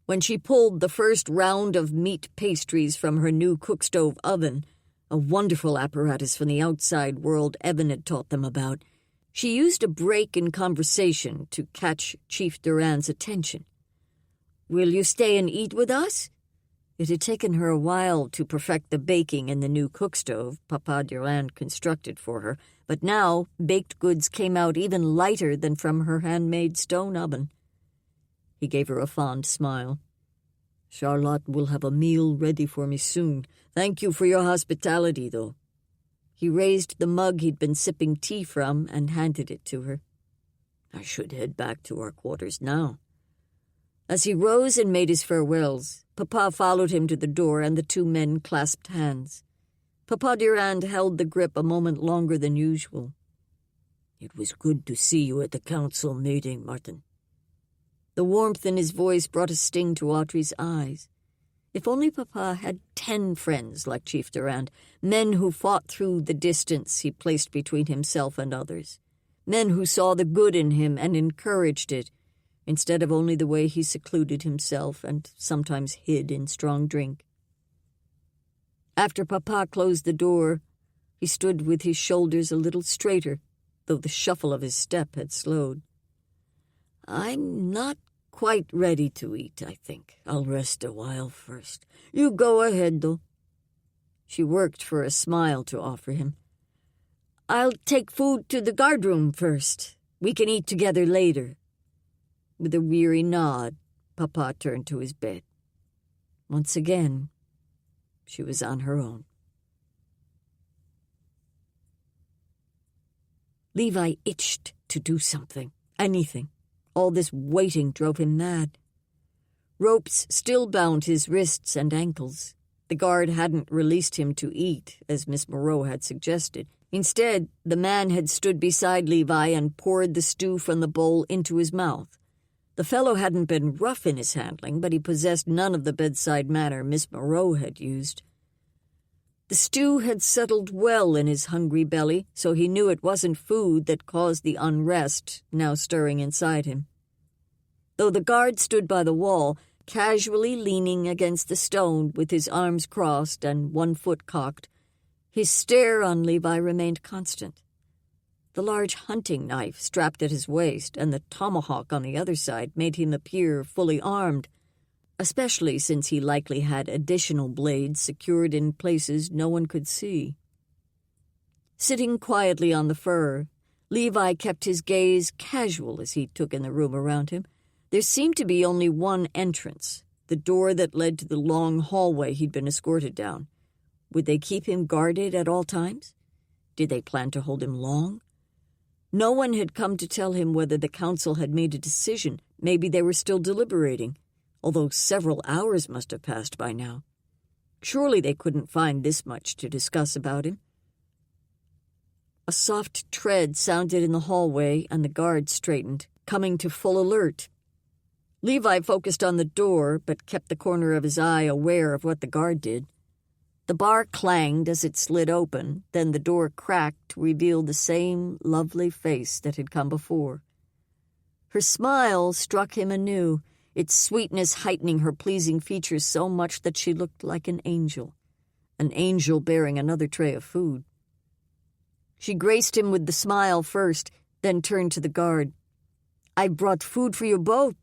When she pulled the first round of meat pastries from her new cookstove oven, a wonderful apparatus from the outside world Evan had taught them about, she used a break in conversation to catch Chief Durand's attention. "Will you stay and eat with us?" It had taken her a while to perfect the baking in the new cookstove Papa Durand constructed for her, but now baked goods came out even lighter than from her handmade stone oven. He gave her a fond smile. "Charlotte will have a meal ready for me soon. Thank you for your hospitality, though." He raised the mug he'd been sipping tea from and handed it to her. "I should head back to our quarters now." As he rose and made his farewells, Papa followed him to the door, and the two men clasped hands. Papa Durand held the grip a moment longer than usual. "It was good to see you at the council meeting, Martin." The warmth in his voice brought a sting to Audrey's eyes. If only Papa had 10 friends like Chief Durand, men who fought through the distance he placed between himself and others, men who saw the good in him and encouraged it, instead of only the way he secluded himself and sometimes hid in strong drink. After Papa closed the door, he stood with his shoulders a little straighter, though the shuffle of his step had slowed. "I'm not quite ready to eat, I think. I'll rest a while first. You go ahead, though." She worked for a smile to offer him. "I'll take food to the guardroom first. We can eat together later." With a weary nod, Papa turned to his bed. Once again, she was on her own. Levi itched to do something, anything. All this waiting drove him mad. Ropes still bound his wrists and ankles. The guard hadn't released him to eat, as Miss Moreau had suggested. Instead, the man had stood beside Levi and poured the stew from the bowl into his mouth. The fellow hadn't been rough in his handling, but he possessed none of the bedside manner Miss Moreau had used. The stew had settled well in his hungry belly, so he knew it wasn't food that caused the unrest now stirring inside him. Though the guard stood by the wall, casually leaning against the stone with his arms crossed and one foot cocked, his stare on Levi remained constant. The large hunting knife strapped at his waist and the tomahawk on the other side made him appear fully armed, especially since he likely had additional blades secured in places no one could see. Sitting quietly on the fur, Levi kept his gaze casual as he took in the room around him. There seemed to be only one entrance, the door that led to the long hallway he'd been escorted down. Would they keep him guarded at all times? Did they plan to hold him long? No one had come to tell him whether the council had made a decision. Maybe they were still deliberating, although several hours must have passed by now. Surely they couldn't find this much to discuss about him. A soft tread sounded in the hallway, and the guard straightened, coming to full alert. Levi focused on the door, but kept the corner of his eye aware of what the guard did. The bar clanged as it slid open, then the door cracked to reveal the same lovely face that had come before. Her smile struck him anew, its sweetness heightening her pleasing features so much that she looked like an angel bearing another tray of food. She graced him with the smile first, then turned to the guard. "I brought food for you both."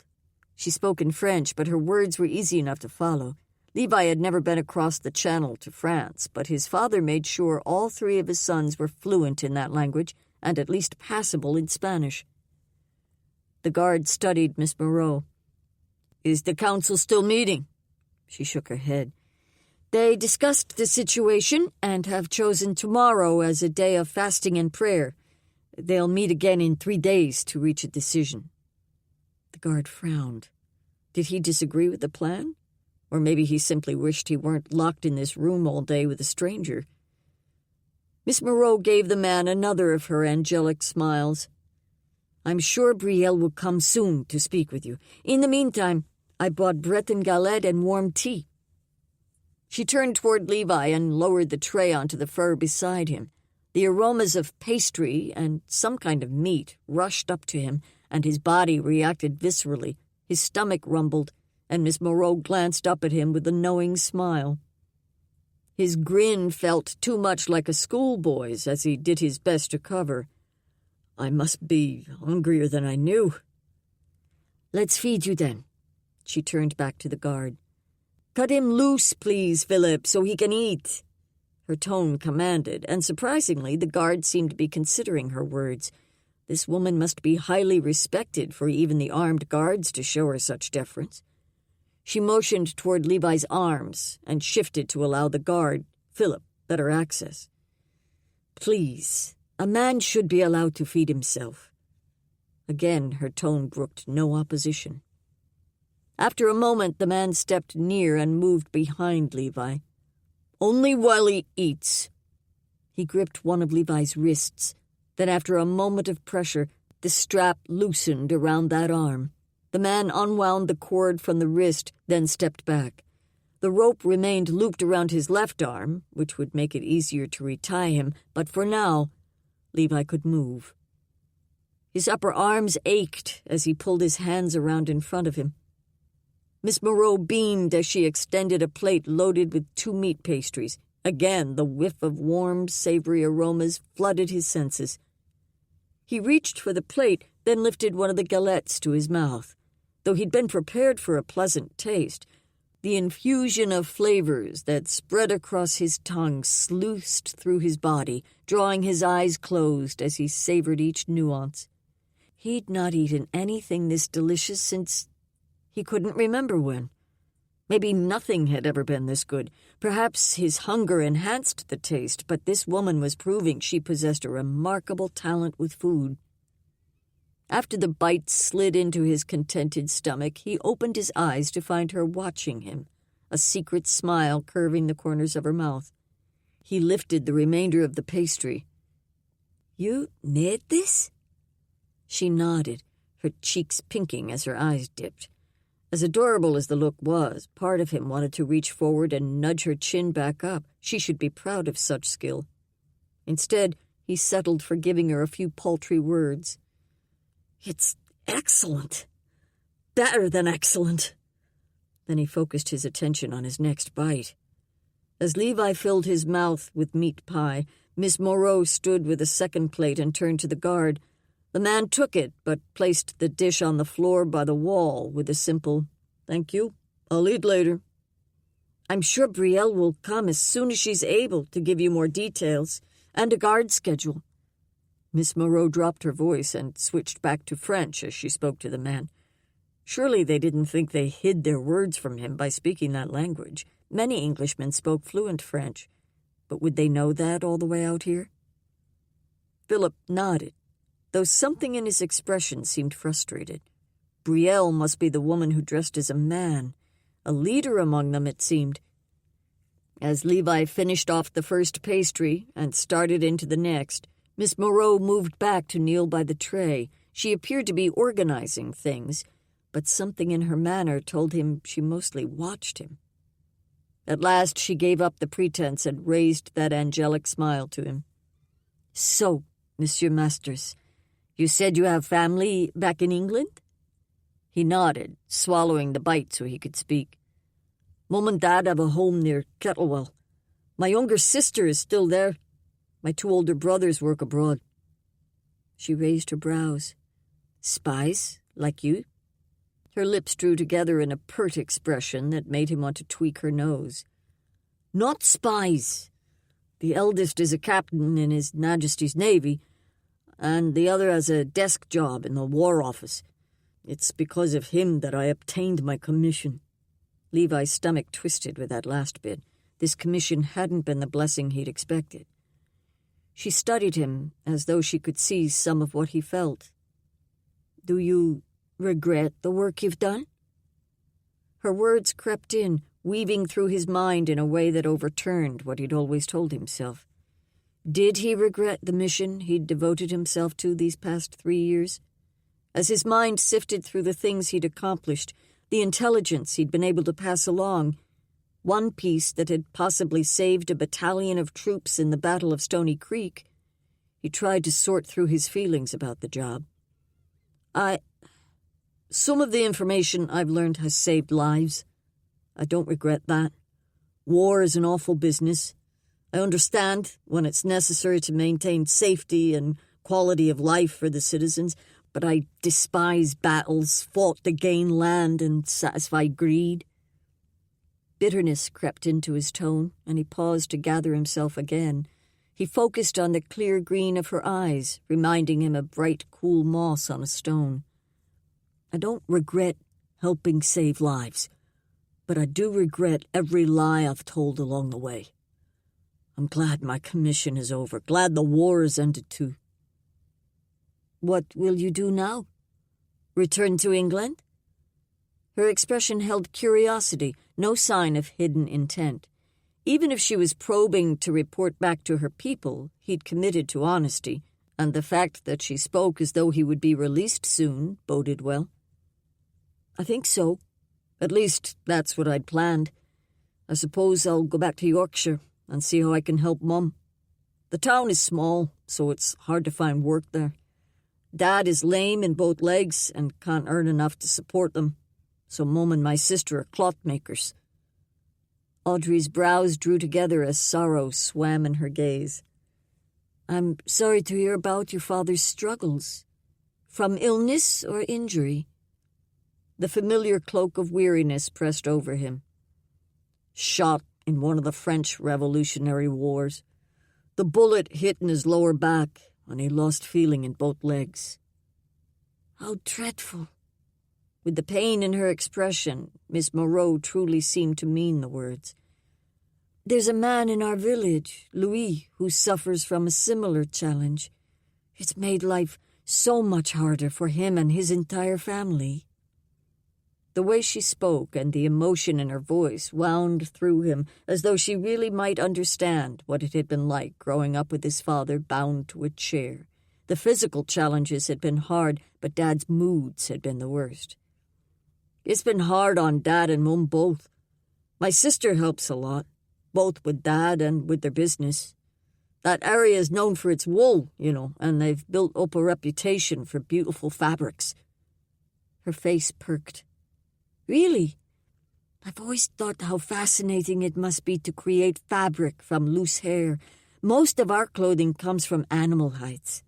She spoke in French, but her words were easy enough to follow. Levi had never been across the Channel to France, but his father made sure all 3 of his sons were fluent in that language and at least passable in Spanish. The guard studied Miss Moreau. "Is the council still meeting?" She shook her head. "They discussed the situation and have chosen tomorrow as a day of fasting and prayer. They'll meet again in 3 days to reach a decision." The guard frowned. Did he disagree with the plan? Or maybe he simply wished he weren't locked in this room all day with a stranger. Miss Moreau gave the man another of her angelic smiles. "I'm sure Brielle will come soon to speak with you. In the meantime, I bought bread and galette and warm tea." She turned toward Levi and lowered the tray onto the fur beside him. The aromas of pastry and some kind of meat rushed up to him, and his body reacted viscerally. His stomach rumbled, and Miss Moreau glanced up at him with a knowing smile. His grin felt too much like a schoolboy's as he did his best to cover. "I must be hungrier than I knew." "Let's feed you then." She turned back to the guard. "Cut him loose, please, Philip, so he can eat." Her tone commanded, and surprisingly, the guard seemed to be considering her words. This woman must be highly respected for even the armed guards to show her such deference. She motioned toward Levi's arms and shifted to allow the guard, Philip, better access. "Please, a man should be allowed to feed himself." Again, her tone brooked no opposition. After a moment, the man stepped near and moved behind Levi. "Only while he eats." He gripped one of Levi's wrists. Then, after a moment of pressure, the strap loosened around that arm. The man unwound the cord from the wrist, then stepped back. The rope remained looped around his left arm, which would make it easier to retie him, but for now, Levi could move. His upper arms ached as he pulled his hands around in front of him. Miss Moreau beamed as she extended a plate loaded with 2 meat pastries. Again, the whiff of warm, savory aromas flooded his senses. He reached for the plate, then lifted one of the galettes to his mouth. Though he'd been prepared for a pleasant taste, the infusion of flavors that spread across his tongue sluiced through his body, drawing his eyes closed as he savored each nuance. He'd not eaten anything this delicious since he couldn't remember when. Maybe nothing had ever been this good. Perhaps his hunger enhanced the taste, but this woman was proving she possessed a remarkable talent with food. After the bite slid into his contented stomach, he opened his eyes to find her watching him, a secret smile curving the corners of her mouth. He lifted the remainder of the pastry. "You made this?" She nodded, her cheeks pinking as her eyes dipped. As adorable as the look was, part of him wanted to reach forward and nudge her chin back up. She should be proud of such skill. Instead, he settled for giving her a few paltry words. "It's excellent. Better than excellent." Then he focused his attention on his next bite. As Levi filled his mouth with meat pie, Miss Moreau stood with a second plate and turned to the guard. The man took it, but placed the dish on the floor by the wall with a simple, "Thank you, I'll eat later." "I'm sure Brielle will come as soon as she's able to give you more details, and a guard schedule." Miss Moreau dropped her voice and switched back to French as she spoke to the man. Surely they didn't think they hid their words from him by speaking that language. Many Englishmen spoke fluent French, but would they know that all the way out here? Philip nodded, though something in his expression seemed frustrated. Brielle must be the woman who dressed as a man, a leader among them, it seemed. As Levi finished off the first pastry and started into the next, Miss Moreau moved back to kneel by the tray. She appeared to be organizing things, but something in her manner told him she mostly watched him. At last she gave up the pretense and raised that angelic smile to him. "So, Monsieur Masters, you said you have family back in England?" He nodded, swallowing the bite so he could speak. "Mom and Dad have a home near Kettlewell. My younger sister is still there. My 2 older brothers work abroad." She raised her brows. "Spies, like you?" Her lips drew together in a pert expression that made him want to tweak her nose. "Not spies. The eldest is a captain in His Majesty's Navy, and the other has a desk job in the War Office. It's because of him that I obtained my commission." Levi's stomach twisted with that last bit. This commission hadn't been the blessing he'd expected. She studied him as though she could see some of what he felt. "Do you regret the work you've done?" Her words crept in, weaving through his mind in a way that overturned what he'd always told himself. Did he regret the mission he'd devoted himself to these past 3 years? As his mind sifted through the things he'd accomplished, the intelligence he'd been able to pass along, one piece that had possibly saved a battalion of troops in the Battle of Stony Creek, he tried to sort through his feelings about the job. Some of the information I've learned has saved lives. I don't regret that. War is an awful business. I understand when it's necessary to maintain safety and quality of life for the citizens, but I despise battles fought to gain land and satisfy greed. Bitterness crept into his tone, and he paused to gather himself again. He focused on the clear green of her eyes, reminding him of bright, cool moss on a stone. I don't regret helping save lives, but I do regret every lie I've told along the way. I'm glad my commission is over, glad the war is ended too. What will you do now? Return to England? Her expression held curiosity, no sign of hidden intent. Even if she was probing to report back to her people, he'd committed to honesty, and the fact that she spoke as though he would be released soon boded well. "I think so. At least, that's what I'd planned. I suppose I'll go back to Yorkshire and see how I can help Mum. The town is small, so it's hard to find work there. Dad is lame in both legs and can't earn enough to support them, so Mum and my sister are clothmakers." Audrey's brows drew together as sorrow swam in her gaze. "I'm sorry to hear about your father's struggles. From illness or injury?" The familiar cloak of weariness pressed over him. "Shot in one of the French Revolutionary Wars. The bullet hit in his lower back, and he lost feeling in both legs." "How dreadful." With the pain in her expression, Miss Moreau truly seemed to mean the words. "There's a man in our village, Louis, who suffers from a similar challenge. It's made life so much harder for him and his entire family." The way she spoke and the emotion in her voice wound through him as though she really might understand what it had been like growing up with his father bound to a chair. The physical challenges had been hard, but Dad's moods had been the worst. "It's been hard on Dad and Mum both. My sister helps a lot, both with Dad and with their business. That area is known for its wool, and they've built up a reputation for beautiful fabrics." Her face perked. "Really? I've always thought how fascinating it must be to create fabric from loose hair. Most of our clothing comes from animal hides."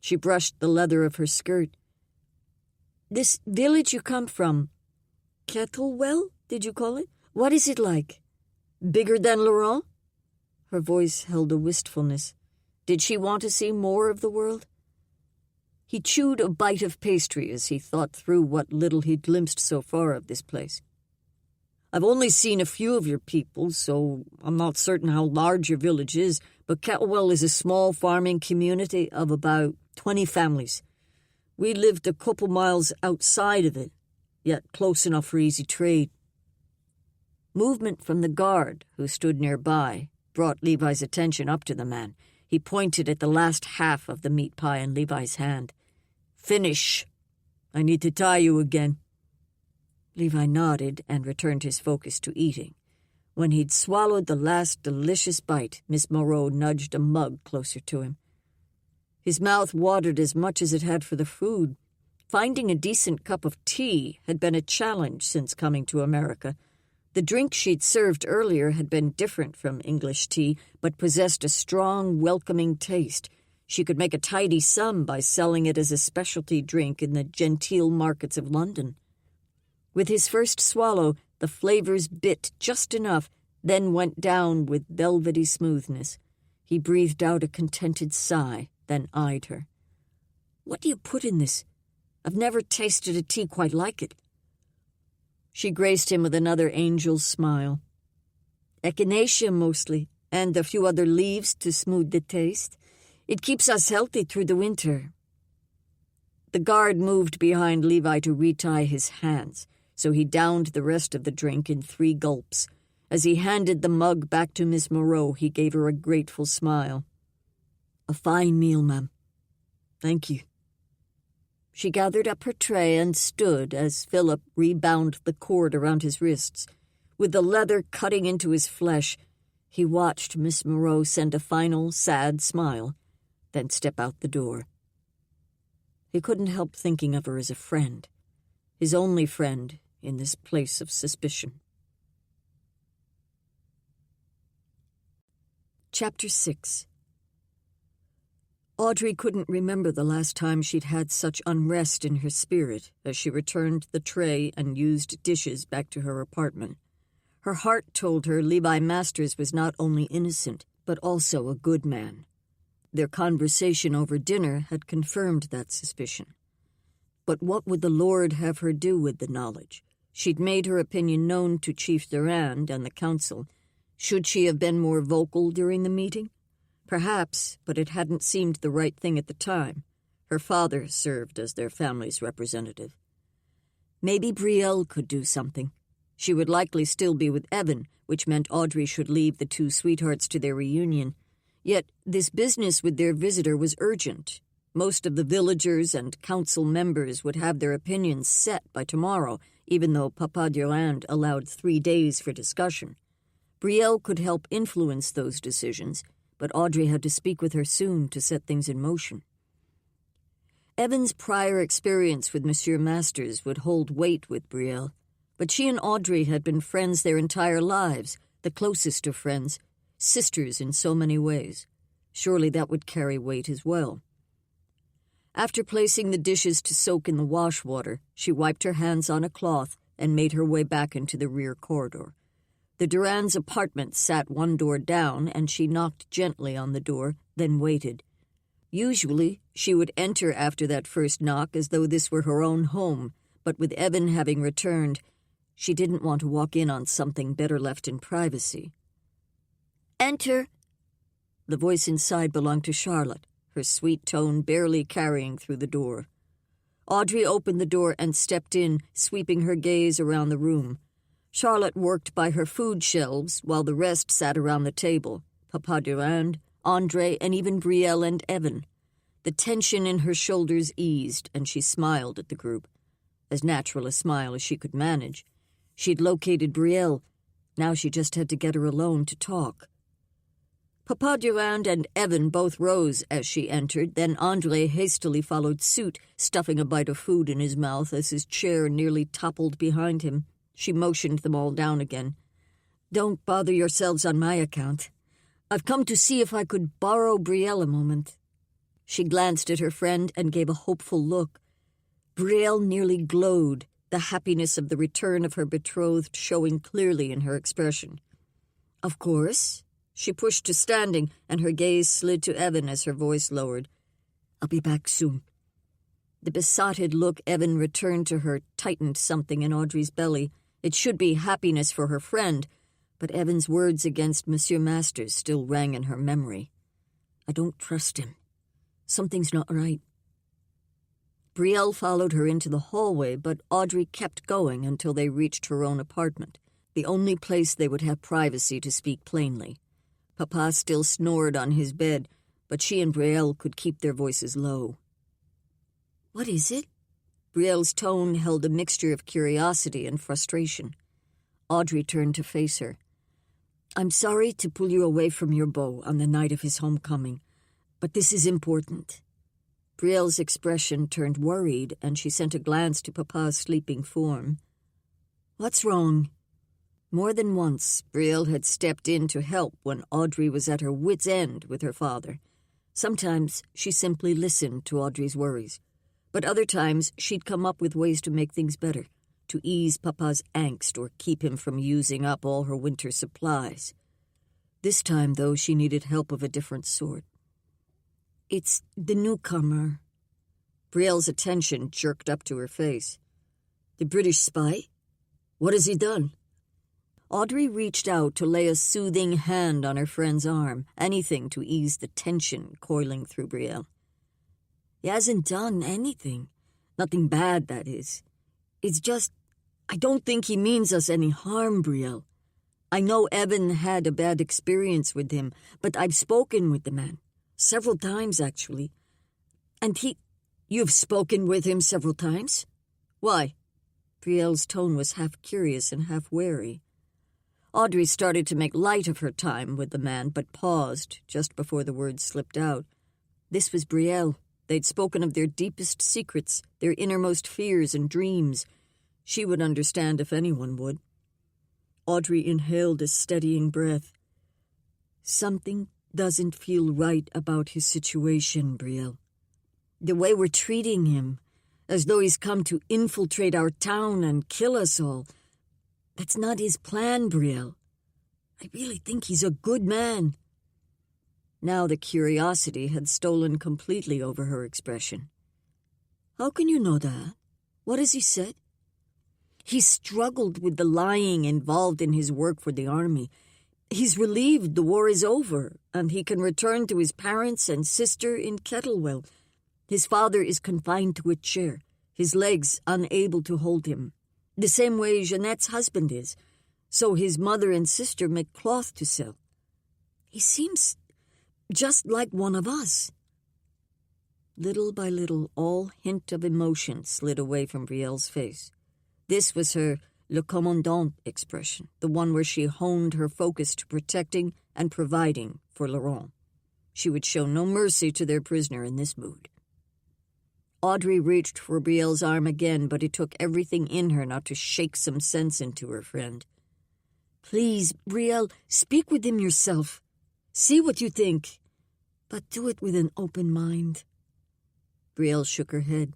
She brushed the leather of her skirt. "This village you come from, Kettlewell, did you call it? What is it like? Bigger than Laurent?" Her voice held a wistfulness. Did she want to see more of the world? He chewed a bite of pastry as he thought through what little he'd glimpsed so far of this place. "I've only seen a few of your people, so I'm not certain how large your village is, but Kettlewell is a small farming community of about 20 families. We lived a couple miles outside of it, yet close enough for easy trade." Movement from the guard, who stood nearby, brought Levi's attention up to the man. He pointed at the last half of the meat pie in Levi's hand. "Finish. I need to tie you again." Levi nodded and returned his focus to eating. When he'd swallowed the last delicious bite, Miss Moreau nudged a mug closer to him. His mouth watered as much as it had for the food. Finding a decent cup of tea had been a challenge since coming to America. The drink she'd served earlier had been different from English tea, but possessed a strong, welcoming taste. She could make a tidy sum by selling it as a specialty drink in the genteel markets of London. With his first swallow, the flavors bit just enough, then went down with velvety smoothness. He breathed out a contented sigh, then eyed her. "What do you put in this? I've never tasted a tea quite like it." She graced him with another angel's smile. "Echinacea mostly, and a few other leaves to smooth the taste. It keeps us healthy through the winter." The guard moved behind Levi to retie his hands, so he downed the rest of the drink in 3 gulps. As he handed the mug back to Miss Moreau, he gave her a grateful smile. "A fine meal, ma'am. Thank you." She gathered up her tray and stood as Philip rebound the cord around his wrists. With the leather cutting into his flesh, he watched Miss Moreau send a final, sad smile, then step out the door. He couldn't help thinking of her as a friend, his only friend in this place of suspicion. Chapter 6. Audrey couldn't remember the last time she'd had such unrest in her spirit as she returned the tray and used dishes back to her apartment. Her heart told her Levi Masters was not only innocent, but also a good man. Their conversation over dinner had confirmed that suspicion. But what would the Lord have her do with the knowledge? She'd made her opinion known to Chief Durand and the council. Should she have been more vocal during the meeting? Perhaps, but it hadn't seemed the right thing at the time. Her father served as their family's representative. Maybe Brielle could do something. She would likely still be with Evan, which meant Audrey should leave the two sweethearts to their reunion. Yet this business with their visitor was urgent. Most of the villagers and council members would have their opinions set by tomorrow, even though Papa Durand allowed 3 days for discussion. Brielle could help influence those decisions, but Audrey had to speak with her soon to set things in motion. Evan's prior experience with Monsieur Masters would hold weight with Brielle, but she and Audrey had been friends their entire lives, the closest of friends, sisters in so many ways. Surely that would carry weight as well. After placing the dishes to soak in the wash water, she wiped her hands on a cloth and made her way back into the rear corridor. The Durand's apartment sat one door down, and she knocked gently on the door, then waited. Usually, she would enter after that first knock as though this were her own home, but with Evan having returned, she didn't want to walk in on something better left in privacy. "Enter." The voice inside belonged to Charlotte, her sweet tone barely carrying through the door. Audrey opened the door and stepped in, sweeping her gaze around the room. Charlotte worked by her food shelves while the rest sat around the table, Papa Durand, Andre, and even Brielle and Evan. The tension in her shoulders eased, and she smiled at the group. As natural a smile as she could manage. She'd located Brielle. Now she just had to get her alone to talk. Papa Durand and Evan both rose as she entered, then Andre hastily followed suit, stuffing a bite of food in his mouth as his chair nearly toppled behind him. She motioned them all down again. "Don't bother yourselves on my account. I've come to see if I could borrow Brielle a moment." She glanced at her friend and gave a hopeful look. Brielle nearly glowed, the happiness of the return of her betrothed showing clearly in her expression. "Of course." She pushed to standing, and her gaze slid to Evan as her voice lowered. "I'll be back soon." The besotted look Evan returned to her tightened something in Audrey's belly. It should be happiness for her friend, but Evan's words against Monsieur Masters still rang in her memory. "I don't trust him. Something's not right." Brielle followed her into the hallway, but Audrey kept going until they reached her own apartment, the only place they would have privacy to speak plainly. Papa still snored on his bed, but she and Brielle could keep their voices low. "What is it?" Brielle's tone held a mixture of curiosity and frustration. Audrey turned to face her. "I'm sorry to pull you away from your beau on the night of his homecoming, but this is important." Brielle's expression turned worried, and she sent a glance to Papa's sleeping form. "What's wrong?" More than once, Brielle had stepped in to help when Audrey was at her wit's end with her father. Sometimes she simply listened to Audrey's worries, but other times she'd come up with ways to make things better, to ease Papa's angst or keep him from using up all her winter supplies. This time, though, she needed help of a different sort. "It's the newcomer." Brielle's attention jerked up to her face. "The British spy? What has he done?" Audrey reached out to lay a soothing hand on her friend's arm, anything to ease the tension coiling through Brielle. "He hasn't done anything. Nothing bad, that is. It's just, I don't think he means us any harm, Brielle. I know Evan had a bad experience with him, but I've spoken with the man. Several times, actually. And You've spoken with him several times? Why?" Brielle's tone was half curious and half wary. Audrey started to make light of her time with the man, but paused just before the words slipped out. This was Brielle. They'd spoken of their deepest secrets, their innermost fears and dreams. She would understand if anyone would. Audrey inhaled a steadying breath. "Something doesn't feel right about his situation, Brielle. The way we're treating him, as though he's come to infiltrate our town and kill us all. That's not his plan, Brielle. I really think he's a good man." Now the curiosity had stolen completely over her expression. "How can you know that? What has he said?" "He's struggled with the lying involved in his work for the army. He's relieved the war is over, and he can return to his parents and sister in Kettlewell. His father is confined to a chair. his legs unable to hold him, the same way Jeanette's husband is, so his mother and sister make cloth to sell. He seems just like one of us." Little by little, all hint of emotion slid away from Brielle's face. This was her le commandant expression, the one where she honed her focus to protecting and providing for Laurent. She would show no mercy to their prisoner in this mood. Audrey reached for Brielle's arm again, but it took everything in her not to shake some sense into her friend. "Please, Brielle, speak with him yourself. See what you think, but do it with an open mind." Brielle shook her head.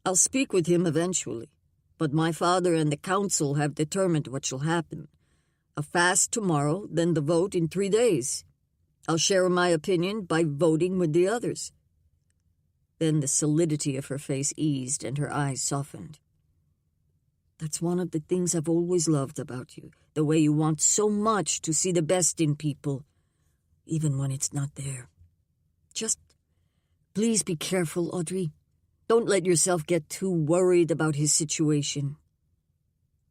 "I'll speak with him eventually, but my father and the council have determined what shall happen. A fast tomorrow, then the vote in 3 days. I'll share my opinion by voting with the others." Then the solidity of her face eased and her eyes softened. "That's one of the things I've always loved about you, the way you want so much to see the best in people, even when it's not there. Just please be careful, Audrey. Don't let yourself get too worried about his situation."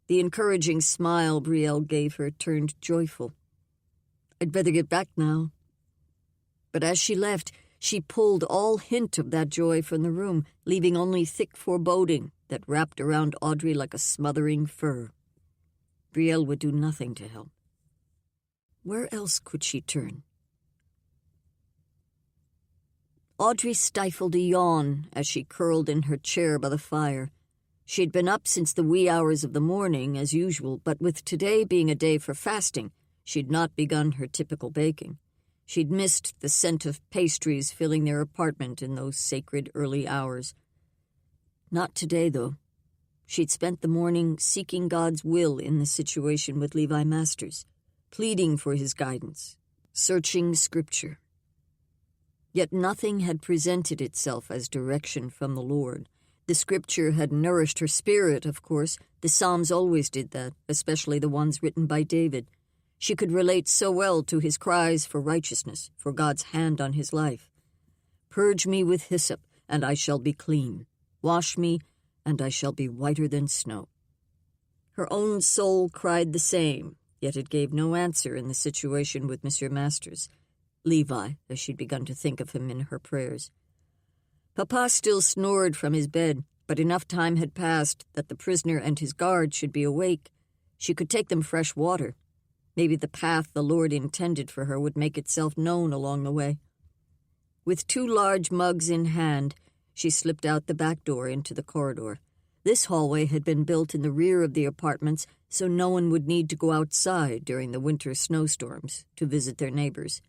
The encouraging smile Brielle gave her turned joyful. "I'd better get back now." But as she left, she pulled all hint of that joy from the room, leaving only thick foreboding that wrapped around Audrey like a smothering fur. Brielle would do nothing to help. Where else could she turn? Audrey stifled a yawn as she curled in her chair by the fire. She'd been up since the wee hours of the morning, as usual, but with today being a day for fasting, she'd not begun her typical baking. She'd missed the scent of pastries filling their apartment in those sacred early hours. Not today, though. She'd spent the morning seeking God's will in the situation with Levi Masters, pleading for his guidance, searching Scripture. Yet nothing had presented itself as direction from the Lord. The Scripture had nourished her spirit, of course. The Psalms always did that, especially the ones written by David. She could relate so well to his cries for righteousness, for God's hand on his life. "Purge me with hyssop, and I shall be clean. Wash me, and I shall be whiter than snow." Her own soul cried the same, yet it gave no answer in the situation with Monsieur Masters. Levi, as she'd begun to think of him in her prayers. Papa still snored from his bed, but enough time had passed that the prisoner and his guard should be awake. She could take them fresh water. Maybe the path the Lord intended for her would make itself known along the way. With 2 large mugs in hand, she slipped out the back door into the corridor. This hallway had been built in the rear of the apartments, so no one would need to go outside during the winter snowstorms to visit their neighbors.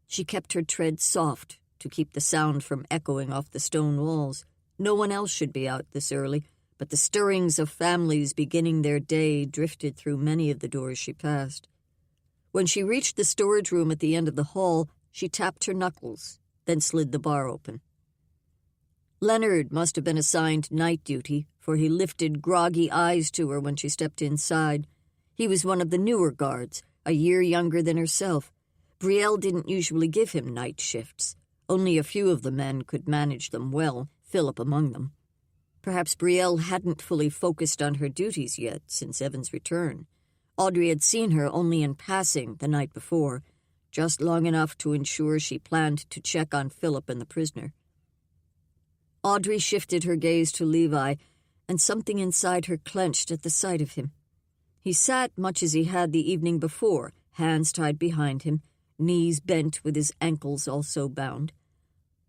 She kept her tread soft to keep the sound from echoing off the stone walls. No one else should be out this early, but the stirrings of families beginning their day drifted through many of the doors she passed. When she reached the storage room at the end of the hall, she tapped her knuckles, then slid the bar open. Leonard must have been assigned night duty, for he lifted groggy eyes to her when she stepped inside. He was one of the newer guards, a year younger than herself. Brielle didn't usually give him night shifts. Only a few of the men could manage them well, Philip among them. Perhaps Brielle hadn't fully focused on her duties yet since Evan's return. Audrey had seen her only in passing the night before, just long enough to ensure she planned to check on Philip and the prisoner. Audrey shifted her gaze to Levi, and something inside her clenched at the sight of him. He sat much as he had the evening before, hands tied behind him, knees bent with his ankles also bound.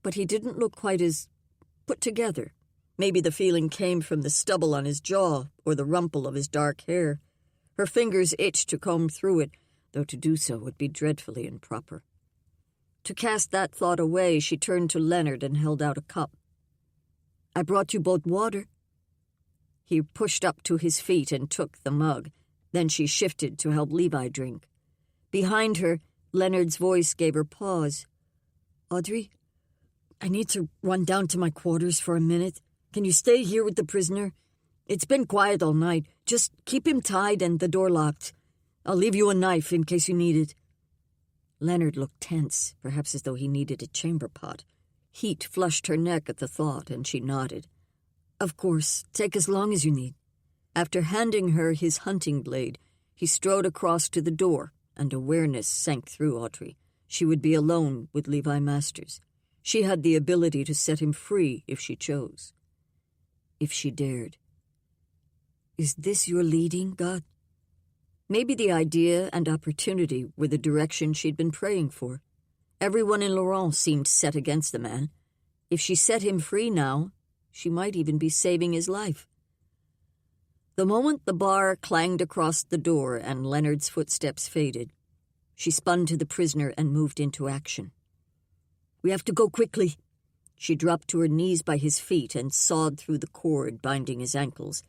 But he didn't look quite as put together. Maybe the feeling came from the stubble on his jaw or the rumple of his dark hair. Her fingers itched to comb through it, though to do so would be dreadfully improper. To cast that thought away, she turned to Leonard and held out a cup. "I brought you both water." He pushed up to his feet and took the mug. Then she shifted to help Levi drink. Behind her, Leonard's voice gave her pause. "Audrey, I need to run down to my quarters for a minute. Can you stay here with the prisoner? It's been quiet all night. Just keep him tied and the door locked. I'll leave you a knife in case you need it." Leonard looked tense, perhaps as though he needed a chamber pot. Heat flushed her neck at the thought, and she nodded. Of course, take as long as you need. After handing her his hunting blade, he strode across to the door, and awareness sank through Audrey. She would be alone with Levi Masters. She had the ability to set him free if she chose. If she dared. Is this your leading, God? Maybe the idea and opportunity were the direction she'd been praying for. Everyone in Laurent seemed set against the man. If she set him free now, she might even be saving his life. The moment the bar clanged across the door and Leonard's footsteps faded, she spun to the prisoner and moved into action. We have to go quickly. She dropped to her knees by his feet and sawed through the cord binding his ankles.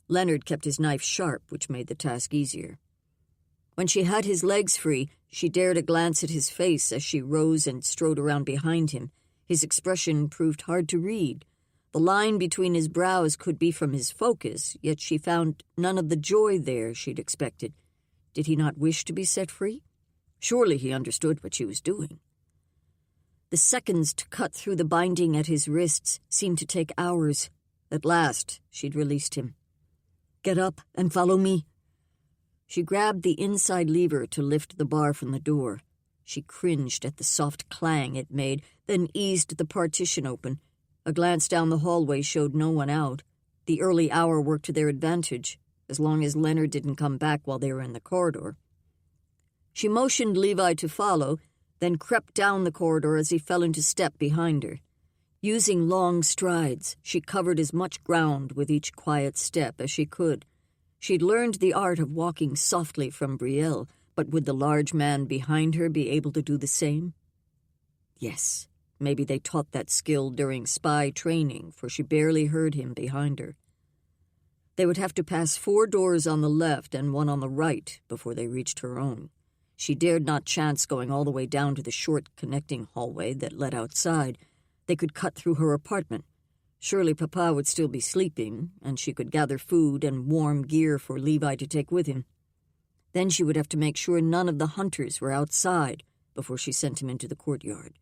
Leonard kept his knife sharp, which made the task easier. When she had his legs free, she dared a glance at his face as she rose and strode around behind him. His expression proved hard to read. The line between his brows could be from his focus, yet she found none of the joy there she'd expected. Did he not wish to be set free? Surely he understood what she was doing. The seconds to cut through the binding at his wrists seemed to take hours. At last, she'd released him. Get up and follow me. She grabbed the inside lever to lift the bar from the door. She cringed at the soft clang it made, then eased the partition open. A glance down the hallway showed no one out. The early hour worked to their advantage, as long as Leonard didn't come back while they were in the corridor. She motioned Levi to follow, then crept down the corridor as he fell into step behind her. Using long strides, she covered as much ground with each quiet step as she could. She'd learned the art of walking softly from Brielle, but would the large man behind her be able to do the same? Yes, maybe they taught that skill during spy training, for she barely heard him behind her. They would have to pass 4 doors on the left and 1 on the right before they reached her own. She dared not chance going all the way down to the short connecting hallway that led outside. They could cut through her apartment. Surely Papa would still be sleeping, and she could gather food and warm gear for Levi to take with him. Then she would have to make sure none of the hunters were outside before she sent him into the courtyard.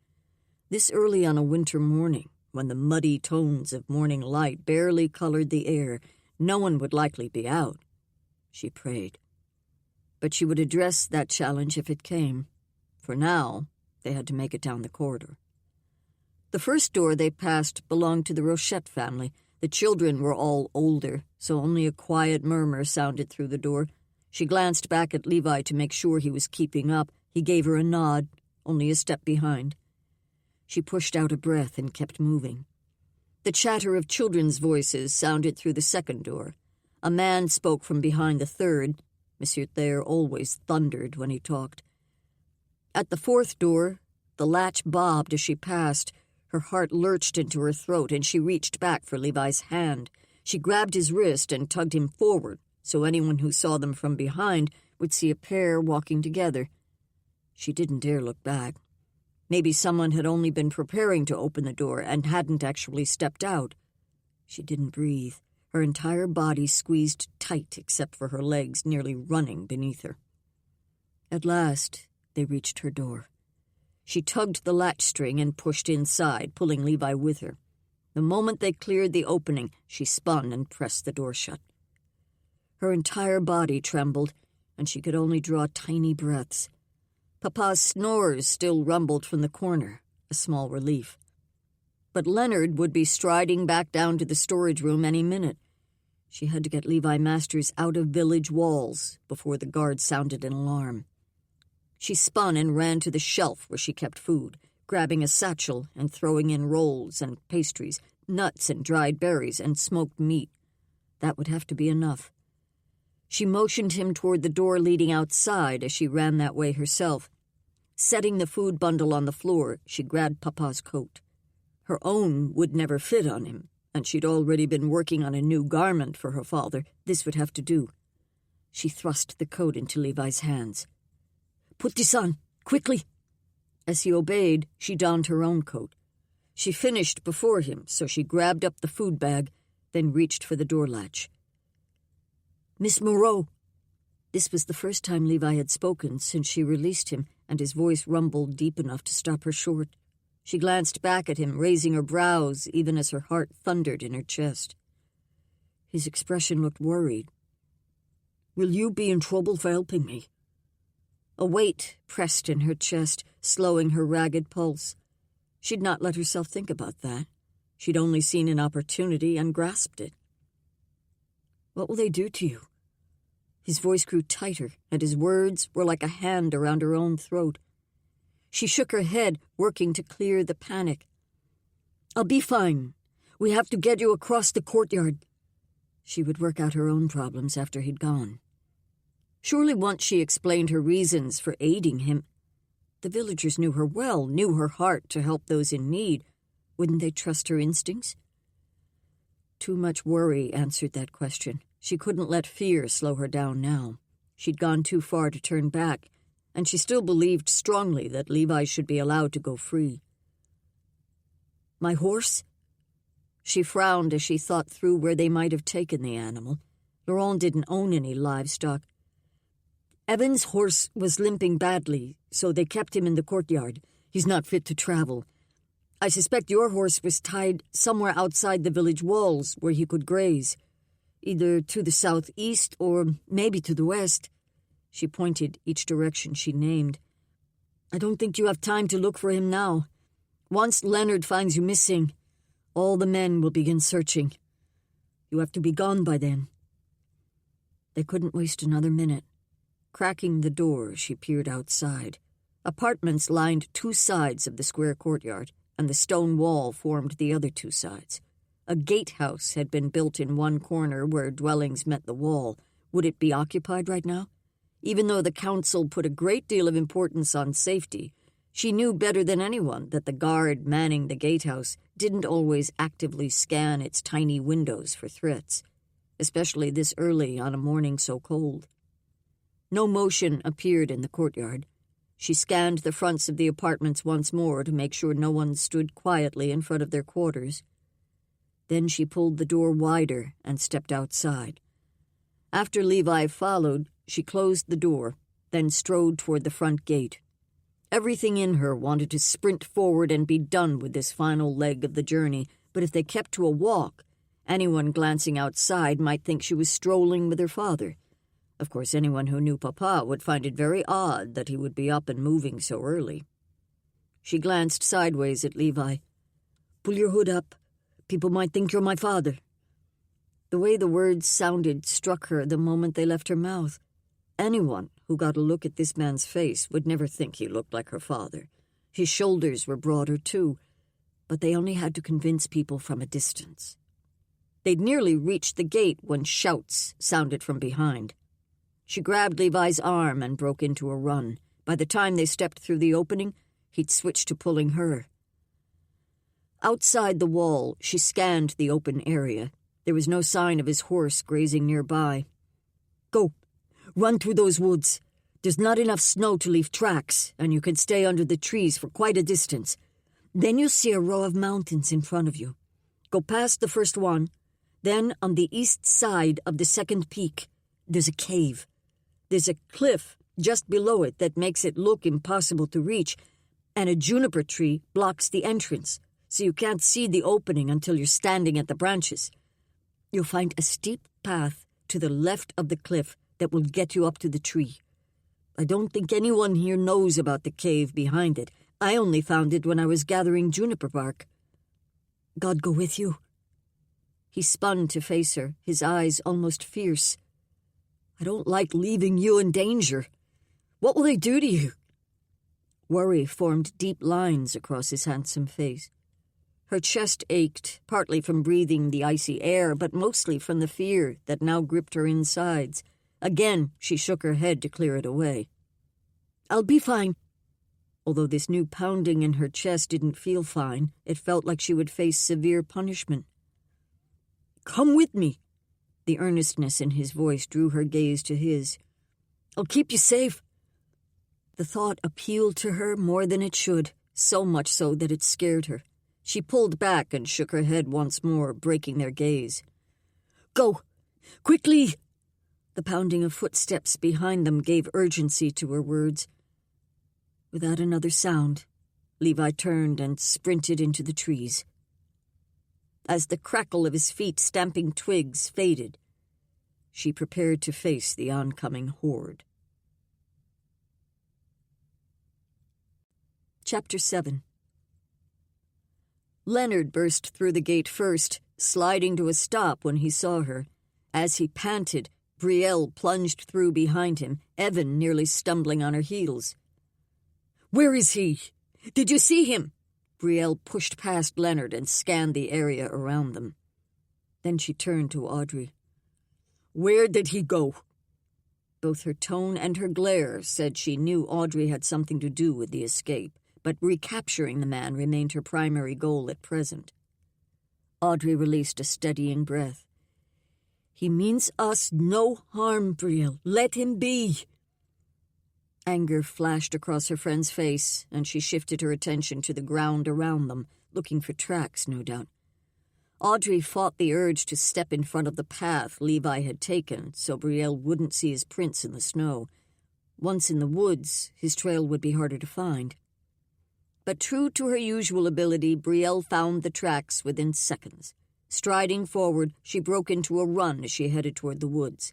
This early on a winter morning, when the muddy tones of morning light barely colored the air, no one would likely be out. She prayed. But she would address that challenge if it came. For now, they had to make it down the corridor. The first door they passed belonged to the Rochette family. The children were all older, so only a quiet murmur sounded through the door. She glanced back at Levi to make sure he was keeping up. He gave her a nod, only a step behind. She pushed out a breath and kept moving. The chatter of children's voices sounded through the second door. A man spoke from behind the third. Monsieur Thayer always thundered when he talked. At the fourth door, the latch bobbed as she passed. Her heart lurched into her throat, and she reached back for Levi's hand. She grabbed his wrist and tugged him forward, so anyone who saw them from behind would see a pair walking together. She didn't dare look back. Maybe someone had only been preparing to open the door and hadn't actually stepped out. She didn't breathe, her entire body squeezed tight except for her legs nearly running beneath her. At last, they reached her door. She tugged the latch string and pushed inside, pulling Levi with her. The moment they cleared the opening, she spun and pressed the door shut. Her entire body trembled, and she could only draw tiny breaths. Papa's snores still rumbled from the corner, a small relief. But Leonard would be striding back down to the storage room any minute. She had to get Levi Masters out of village walls before the guard sounded an alarm. She spun and ran to the shelf where she kept food, grabbing a satchel and throwing in rolls and pastries, nuts and dried berries and smoked meat. That would have to be enough. She motioned him toward the door leading outside as she ran that way herself. Setting the food bundle on the floor, she grabbed Papa's coat. Her own would never fit on him, and she'd already been working on a new garment for her father. This would have to do. She thrust the coat into Levi's hands. "Put this on, quickly!" As he obeyed, she donned her own coat. She finished before him, so she grabbed up the food bag, then reached for the door latch. "Miss Moreau." This was the first time Levi had spoken since she released him, and his voice rumbled deep enough to stop her short. She glanced back at him, raising her brows even as her heart thundered in her chest. His expression looked worried. "Will you be in trouble for helping me?" A weight pressed in her chest, slowing her ragged pulse. She'd not let herself think about that. She'd only seen an opportunity and grasped it. "What will they do to you?" His voice grew tighter, and his words were like a hand around her own throat. She shook her head, working to clear the panic. "I'll be fine. We have to get you across the courtyard." She would work out her own problems after he'd gone. Surely once she explained her reasons for aiding him. The villagers knew her well, knew her heart to help those in need. Wouldn't they trust her instincts? Too much worry answered that question. She couldn't let fear slow her down now. She'd gone too far to turn back, and she still believed strongly that Levi should be allowed to go free. "My horse?" She frowned as she thought through where they might have taken the animal. Laurent didn't own any livestock. "Evan's horse was limping badly, so they kept him in the courtyard. He's not fit to travel. I suspect your horse was tied somewhere outside the village walls where he could graze, either to the southeast or maybe to the west." She pointed each direction she named. "I don't think you have time to look for him now. Once Leonard finds you missing, all the men will begin searching. You have to be gone by then." They couldn't waste another minute. Cracking the door, she peered outside. Apartments lined two sides of the square courtyard, and the stone wall formed the other two sides. A gatehouse had been built in one corner where dwellings met the wall. Would it be occupied right now? Even though the council put a great deal of importance on safety, she knew better than anyone that the guard manning the gatehouse didn't always actively scan its tiny windows for threats, especially this early on a morning so cold. No motion appeared in the courtyard. She scanned the fronts of the apartments once more to make sure no one stood quietly in front of their quarters. Then she pulled the door wider and stepped outside. After Levi followed, she closed the door, then strode toward the front gate. Everything in her wanted to sprint forward and be done with this final leg of the journey, but if they kept to a walk, anyone glancing outside might think she was strolling with her father. Of course, anyone who knew Papa would find it very odd that he would be up and moving so early. She glanced sideways at Levi. "Pull your hood up. People might think you're my father." The way the words sounded struck her the moment they left her mouth. Anyone who got a look at this man's face would never think he looked like her father. His shoulders were broader, too, but they only had to convince people from a distance. They'd nearly reached the gate when shouts sounded from behind. She grabbed Levi's arm and broke into a run. By the time they stepped through the opening, he'd switched to pulling her. Outside the wall, she scanned the open area. There was no sign of his horse grazing nearby. "Go. Run through those woods. There's not enough snow to leave tracks, and you can stay under the trees for quite a distance. Then you'll see a row of mountains in front of you. Go past the first one. Then on the east side of the second peak, there's a cave. There's a cliff just below it that makes it look impossible to reach, and a juniper tree blocks the entrance, so you can't see the opening until you're standing at the branches. You'll find a steep path to the left of the cliff that will get you up to the tree. I don't think anyone here knows about the cave behind it. I only found it when I was gathering juniper bark. God go with you." He spun to face her, his eyes almost fierce. "I don't like leaving you in danger. What will they do to you?" Worry formed deep lines across his handsome face. Her chest ached, partly from breathing the icy air, but mostly from the fear that now gripped her insides. Again, she shook her head to clear it away. "I'll be fine." Although this new pounding in her chest didn't feel fine, it felt like she would face severe punishment. "Come with me." The earnestness in his voice drew her gaze to his. "I'll keep you safe." The thought appealed to her more than it should, so much so that it scared her. She pulled back and shook her head once more, breaking their gaze. "Go! Quickly!" The pounding of footsteps behind them gave urgency to her words. Without another sound, Levi turned and sprinted into the trees. as the crackle of his feet stamping twigs faded. She prepared to face the oncoming horde. Chapter 7. Leonard burst through the gate first, sliding to a stop when he saw her. As he panted, Brielle plunged through behind him, Evan nearly stumbling on her heels. "Where is he? Did you see him?" Brielle pushed past Leonard and scanned the area around them. Then she turned to Audrey. "Where did he go?" Both her tone and her glare said she knew Audrey had something to do with the escape, but recapturing the man remained her primary goal at present. Audrey released a steadying breath. "He means us no harm, Brielle. Let him be." Anger flashed across her friend's face, and she shifted her attention to the ground around them, looking for tracks, no doubt. Audrey fought the urge to step in front of the path Levi had taken so Brielle wouldn't see his prints in the snow. Once in the woods, his trail would be harder to find. But true to her usual ability, Brielle found the tracks within seconds. Striding forward, she broke into a run as she headed toward the woods.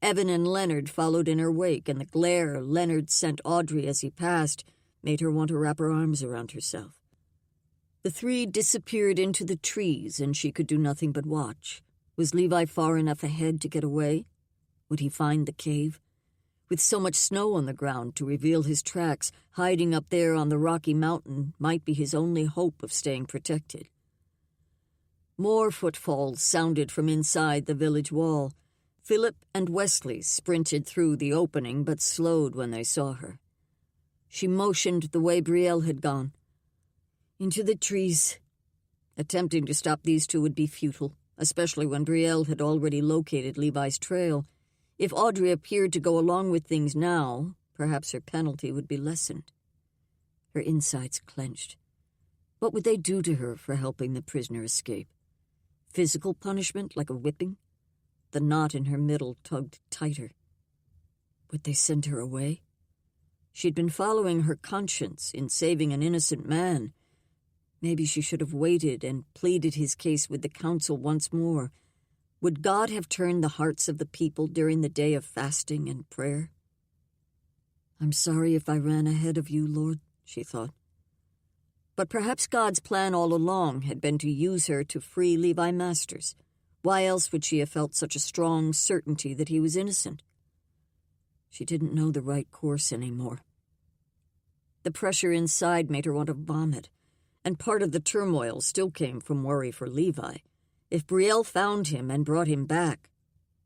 Evan and Leonard followed in her wake, and the glare Leonard sent Audrey as he passed made her want to wrap her arms around herself. The three disappeared into the trees, and she could do nothing but watch. Was Levi far enough ahead to get away? Would he find the cave? With so much snow on the ground to reveal his tracks, hiding up there on the rocky mountain might be his only hope of staying protected. More footfalls sounded from inside the village wall. Philip and Wesley sprinted through the opening but slowed when they saw her. She motioned the way Brielle had gone. Into the trees. Attempting to stop these two would be futile, especially when Brielle had already located Levi's trail. If Audrey appeared to go along with things now, perhaps her penalty would be lessened. Her insides clenched. What would they do to her for helping the prisoner escape? Physical punishment, like a whipping? The knot in her middle tugged tighter. Would they send her away? She'd been following her conscience in saving an innocent man. Maybe she should have waited and pleaded his case with the council once more. Would God have turned the hearts of the people during the day of fasting and prayer? "I'm sorry if I ran ahead of you, Lord," she thought. But perhaps God's plan all along had been to use her to free Levi Masters. Why else would she have felt such a strong certainty that he was innocent? She didn't know the right course anymore. The pressure inside made her want to vomit, and part of the turmoil still came from worry for Levi. If Brielle found him and brought him back,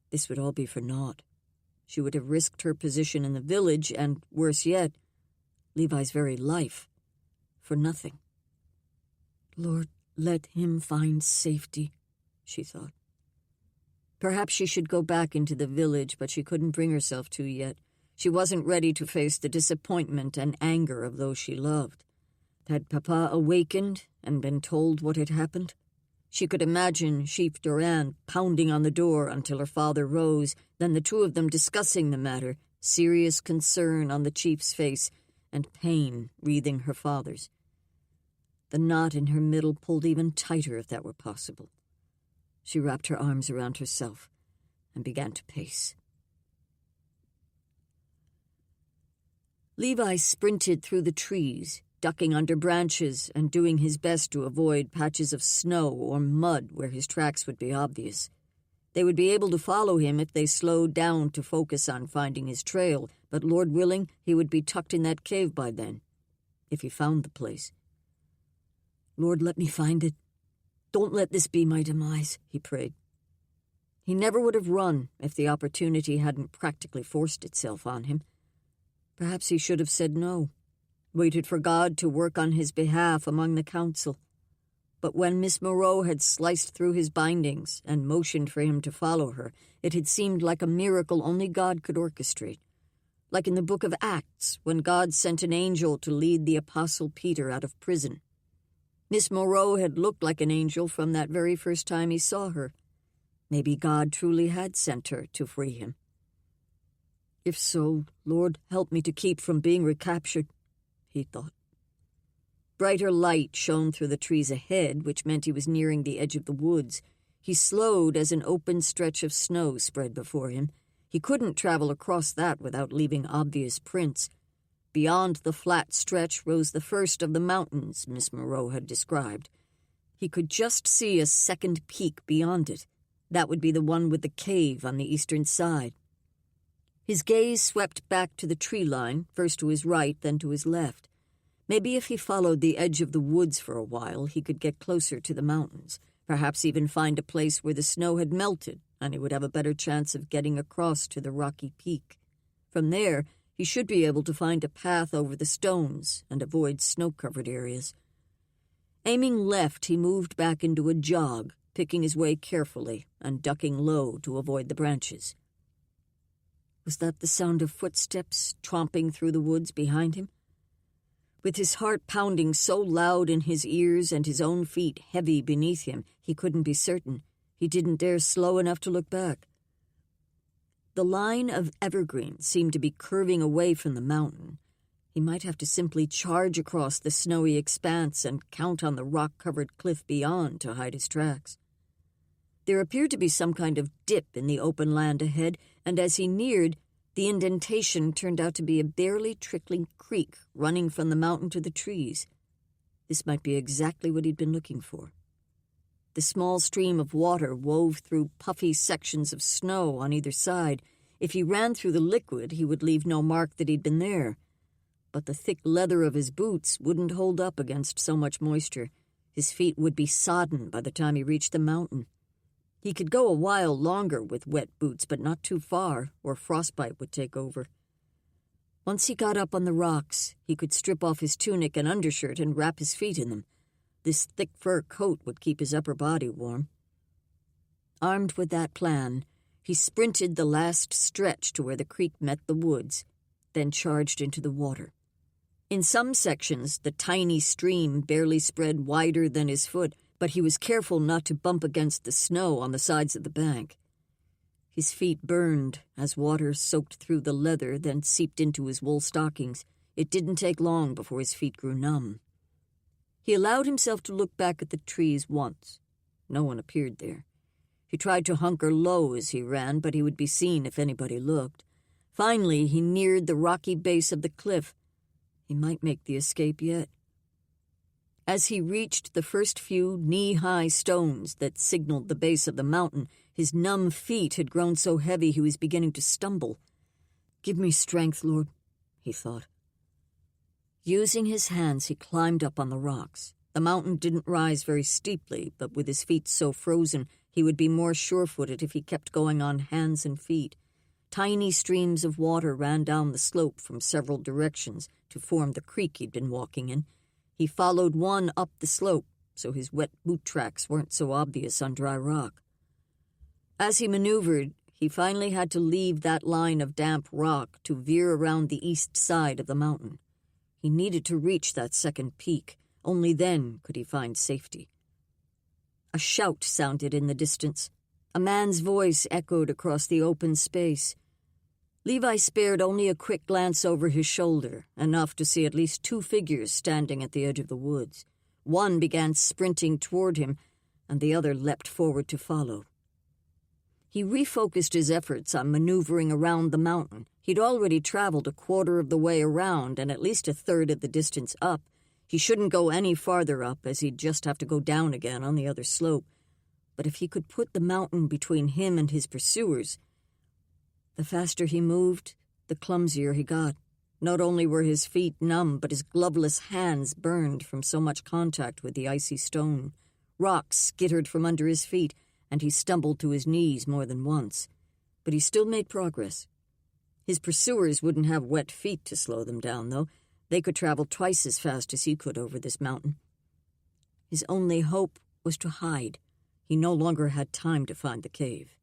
this would all be for naught. She would have risked her position in the village and, worse yet, Levi's very life, for nothing. "Lord, let him find safety," she thought. Perhaps she should go back into the village, but she couldn't bring herself to yet. She wasn't ready to face the disappointment and anger of those she loved. Had Papa awakened and been told what had happened? She could imagine Chief Durand pounding on the door until her father rose, then the two of them discussing the matter, serious concern on the chief's face and pain wreathing her father's. The knot in her middle pulled even tighter if that were possible. She wrapped her arms around herself and began to pace. Levi sprinted through the trees, ducking under branches and doing his best to avoid patches of snow or mud where his tracks would be obvious. They would be able to follow him if they slowed down to focus on finding his trail, but Lord willing, he would be tucked in that cave by then, if he found the place. "Lord, let me find it. Don't let this be my demise," he prayed. He never would have run if the opportunity hadn't practically forced itself on him. Perhaps he should have said no, waited for God to work on his behalf among the council. But when Miss Moreau had sliced through his bindings and motioned for him to follow her, it had seemed like a miracle only God could orchestrate. Like in the book of Acts, when God sent an angel to lead the Apostle Peter out of prison. Miss Moreau had looked like an angel from that very first time he saw her. Maybe God truly had sent her to free him. If so, Lord, help me to keep from being recaptured, he thought. Brighter light shone through the trees ahead, which meant he was nearing the edge of the woods. He slowed as an open stretch of snow spread before him. He couldn't travel across that without leaving obvious prints. Beyond the flat stretch rose the first of the mountains Miss Moreau had described. He could just see a second peak beyond it. That would be the one with the cave on the eastern side. His gaze swept back to the tree line, first to his right, then to his left. Maybe if he followed the edge of the woods for a while, he could get closer to the mountains, perhaps even find a place where the snow had melted, and he would have a better chance of getting across to the rocky peak. From there, he should be able to find a path over the stones and avoid snow-covered areas. Aiming left, he moved back into a jog, picking his way carefully and ducking low to avoid the branches. Was that the sound of footsteps tromping through the woods behind him? With his heart pounding so loud in his ears and his own feet heavy beneath him, he couldn't be certain. He didn't dare slow enough to look back. The line of evergreen seemed to be curving away from the mountain. He might have to simply charge across the snowy expanse and count on the rock-covered cliff beyond to hide his tracks. There appeared to be some kind of dip in the open land ahead, and as he neared, the indentation turned out to be a barely trickling creek running from the mountain to the trees. This might be exactly what he'd been looking for. The small stream of water wove through puffy sections of snow on either side. If he ran through the liquid, he would leave no mark that he'd been there. But the thick leather of his boots wouldn't hold up against so much moisture. His feet would be sodden by the time he reached the mountain. He could go a while longer with wet boots, but not too far, or frostbite would take over. Once he got up on the rocks, he could strip off his tunic and undershirt and wrap his feet in them. This thick fur coat would keep his upper body warm. Armed with that plan, he sprinted the last stretch to where the creek met the woods, then charged into the water. In some sections, the tiny stream barely spread wider than his foot, but he was careful not to bump against the snow on the sides of the bank. His feet burned as water soaked through the leather, then seeped into his wool stockings. It didn't take long before his feet grew numb. He allowed himself to look back at the trees once. No one appeared there. He tried to hunker low as he ran, but he would be seen if anybody looked. Finally, he neared the rocky base of the cliff. He might make the escape yet. As he reached the first few knee-high stones that signaled the base of the mountain, his numb feet had grown so heavy he was beginning to stumble. "Give me strength, Lord," he thought. Using his hands, he climbed up on the rocks. The mountain didn't rise very steeply, but with his feet so frozen, he would be more sure-footed if he kept going on hands and feet. Tiny streams of water ran down the slope from several directions to form the creek he'd been walking in. He followed one up the slope, so his wet boot tracks weren't so obvious on dry rock. As he maneuvered, he finally had to leave that line of damp rock to veer around the east side of the mountain. He needed to reach that second peak. Only then could he find safety. A shout sounded in the distance. A man's voice echoed across the open space. Levi spared only a quick glance over his shoulder, enough to see at least two figures standing at the edge of the woods. One began sprinting toward him, and the other leapt forward to follow. He refocused his efforts on maneuvering around the mountain. He'd already traveled a quarter of the way around and at least a third of the distance up. He shouldn't go any farther up, as he'd just have to go down again on the other slope. But if he could put the mountain between him and his pursuers, the faster he moved, the clumsier he got. Not only were his feet numb, but his gloveless hands burned from so much contact with the icy stone. Rocks skittered from under his feet, and he stumbled to his knees more than once. But he still made progress. His pursuers wouldn't have wet feet to slow them down, though. They could travel twice as fast as he could over this mountain. His only hope was to hide. He no longer had time to find the cave.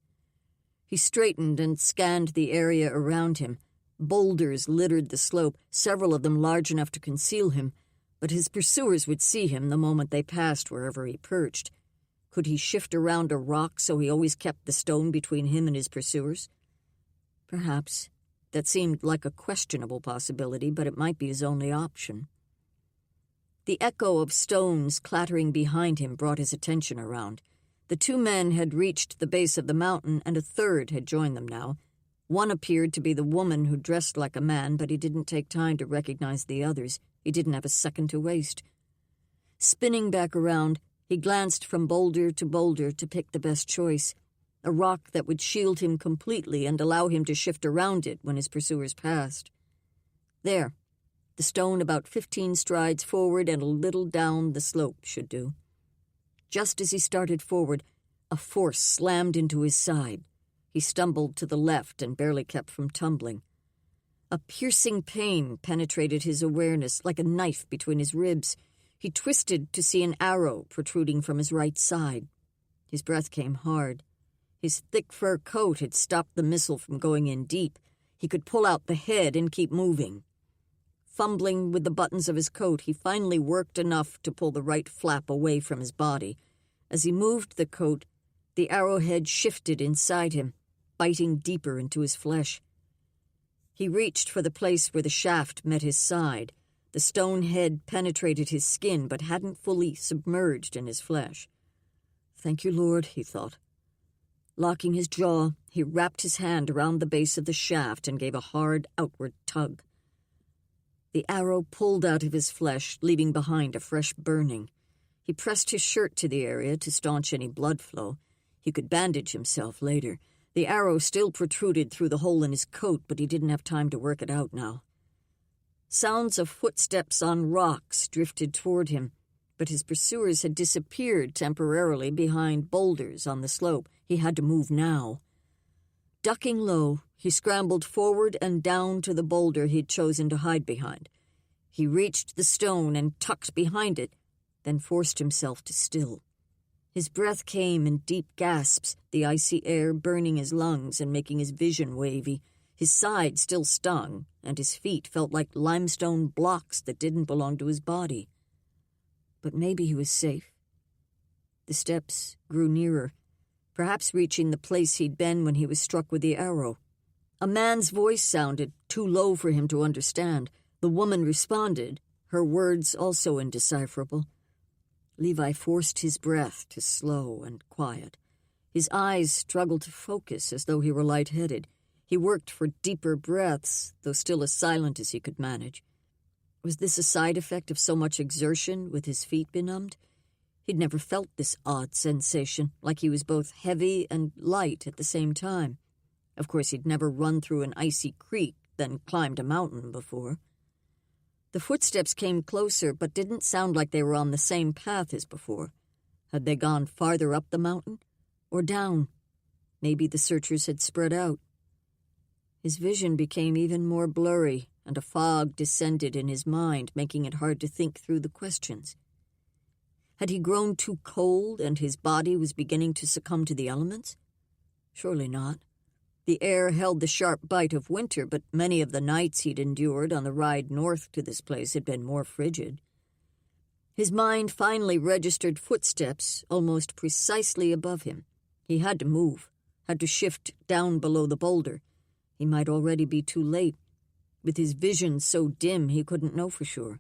He straightened and scanned the area around him. Boulders littered the slope, several of them large enough to conceal him, but his pursuers would see him the moment they passed wherever he perched. Could he shift around a rock so he always kept the stone between him and his pursuers? Perhaps. That seemed like a questionable possibility, but it might be his only option. The echo of stones clattering behind him brought his attention around. The two men had reached the base of the mountain, and a third had joined them now. One appeared to be the woman who dressed like a man, but he didn't take time to recognize the others. He didn't have a second to waste. Spinning back around, he glanced from boulder to pick the best choice, a rock that would shield him completely and allow him to shift around it when his pursuers passed. There, the stone about 15 strides forward and a little down the slope should do. Just as he started forward, a force slammed into his side. He stumbled to the left and barely kept from tumbling. A piercing pain penetrated his awareness like a knife between his ribs. He twisted to see an arrow protruding from his right side. His breath came hard. His thick fur coat had stopped the missile from going in deep. He could pull out the head and keep moving. Fumbling with the buttons of his coat, he finally worked enough to pull the right flap away from his body. As he moved the coat, the arrowhead shifted inside him, biting deeper into his flesh. He reached for the place where the shaft met his side. The stone head penetrated his skin but hadn't fully submerged in his flesh. "Thank you, Lord," he thought. Locking his jaw, he wrapped his hand around the base of the shaft and gave a hard outward tug. The arrow pulled out of his flesh, leaving behind a fresh burning. He pressed his shirt to the area to staunch any blood flow. He could bandage himself later. The arrow still protruded through the hole in his coat, but he didn't have time to work it out now. Sounds of footsteps on rocks drifted toward him, but his pursuers had disappeared temporarily behind boulders on the slope. He had to move now. Ducking low, he scrambled forward and down to the boulder he'd chosen to hide behind. He reached the stone and tucked behind it, then forced himself to still. His breath came in deep gasps, the icy air burning his lungs and making his vision wavy. His side still stung, and his feet felt like limestone blocks that didn't belong to his body. But maybe he was safe. The steps grew nearer, perhaps reaching the place he'd been when he was struck with the arrow. A man's voice sounded, too low for him to understand. The woman responded, her words also indecipherable. Levi forced his breath to slow and quiet. His eyes struggled to focus as though he were lightheaded. He worked for deeper breaths, though still as silent as he could manage. Was this a side effect of so much exertion with his feet benumbed? He'd never felt this odd sensation, like he was both heavy and light at the same time. Of course, he'd never run through an icy creek, then climbed a mountain before. The footsteps came closer, but didn't sound like they were on the same path as before. Had they gone farther up the mountain? Or down? Maybe the searchers had spread out. His vision became even more blurry, and a fog descended in his mind, making it hard to think through the questions. Had he grown too cold and his body was beginning to succumb to the elements? Surely not. The air held the sharp bite of winter, but many of the nights he'd endured on the ride north to this place had been more frigid. His mind finally registered footsteps almost precisely above him. He had to move, had to shift down below the boulder. He might already be too late. With his vision so dim, he couldn't know for sure.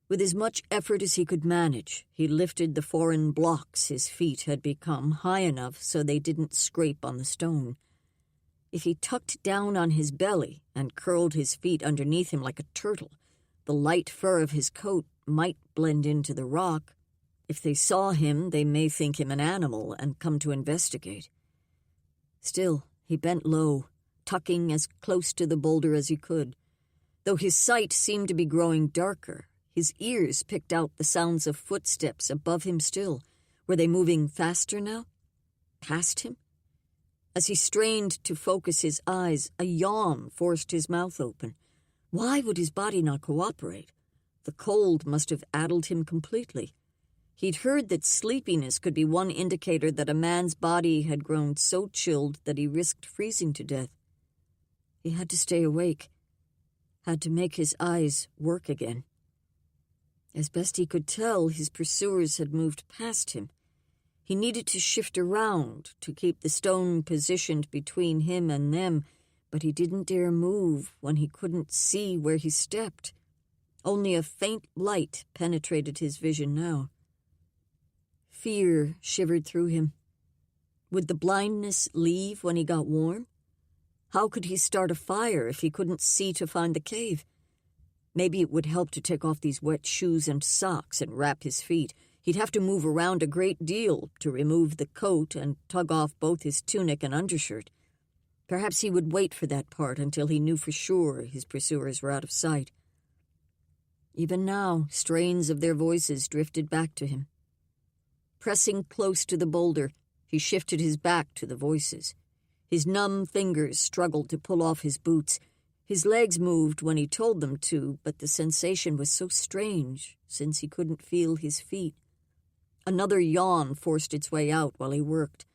With as much effort as he could manage, he lifted the foreign blocks his feet had become high enough so they didn't scrape on the stone. If he tucked down on his belly and curled his feet underneath him like a turtle, the light fur of his coat might blend into the rock. If they saw him, they may think him an animal and come to investigate. Still, he bent low, tucking as close to the boulder as he could. Though his sight seemed to be growing darker, his ears picked out the sounds of footsteps above him still. Were they moving faster now? Past him? As he strained to focus his eyes, a yawn forced his mouth open. Why would his body not cooperate? The cold must have addled him completely. He'd heard that sleepiness could be one indicator that a man's body had grown so chilled that he risked freezing to death. He had to stay awake, had to make his eyes work again. As best he could tell, his pursuers had moved past him. He needed to shift around to keep the stone positioned between him and them, but he didn't dare move when he couldn't see where he stepped. Only a faint light penetrated his vision now. Fear shivered through him. Would the blindness leave when he got warm? How could he start a fire if he couldn't see to find the cave? Maybe it would help to take off these wet shoes and socks and wrap his feet. He'd have to move around a great deal to remove the coat and tug off both his tunic and undershirt. Perhaps he would wait for that part until he knew for sure his pursuers were out of sight. Even now, strains of their voices drifted back to him. Pressing close to the boulder, he shifted his back to the voices. His numb fingers struggled to pull off his boots. His legs moved when he told them to, but the sensation was so strange since he couldn't feel his feet. Another yawn forced its way out while he worked.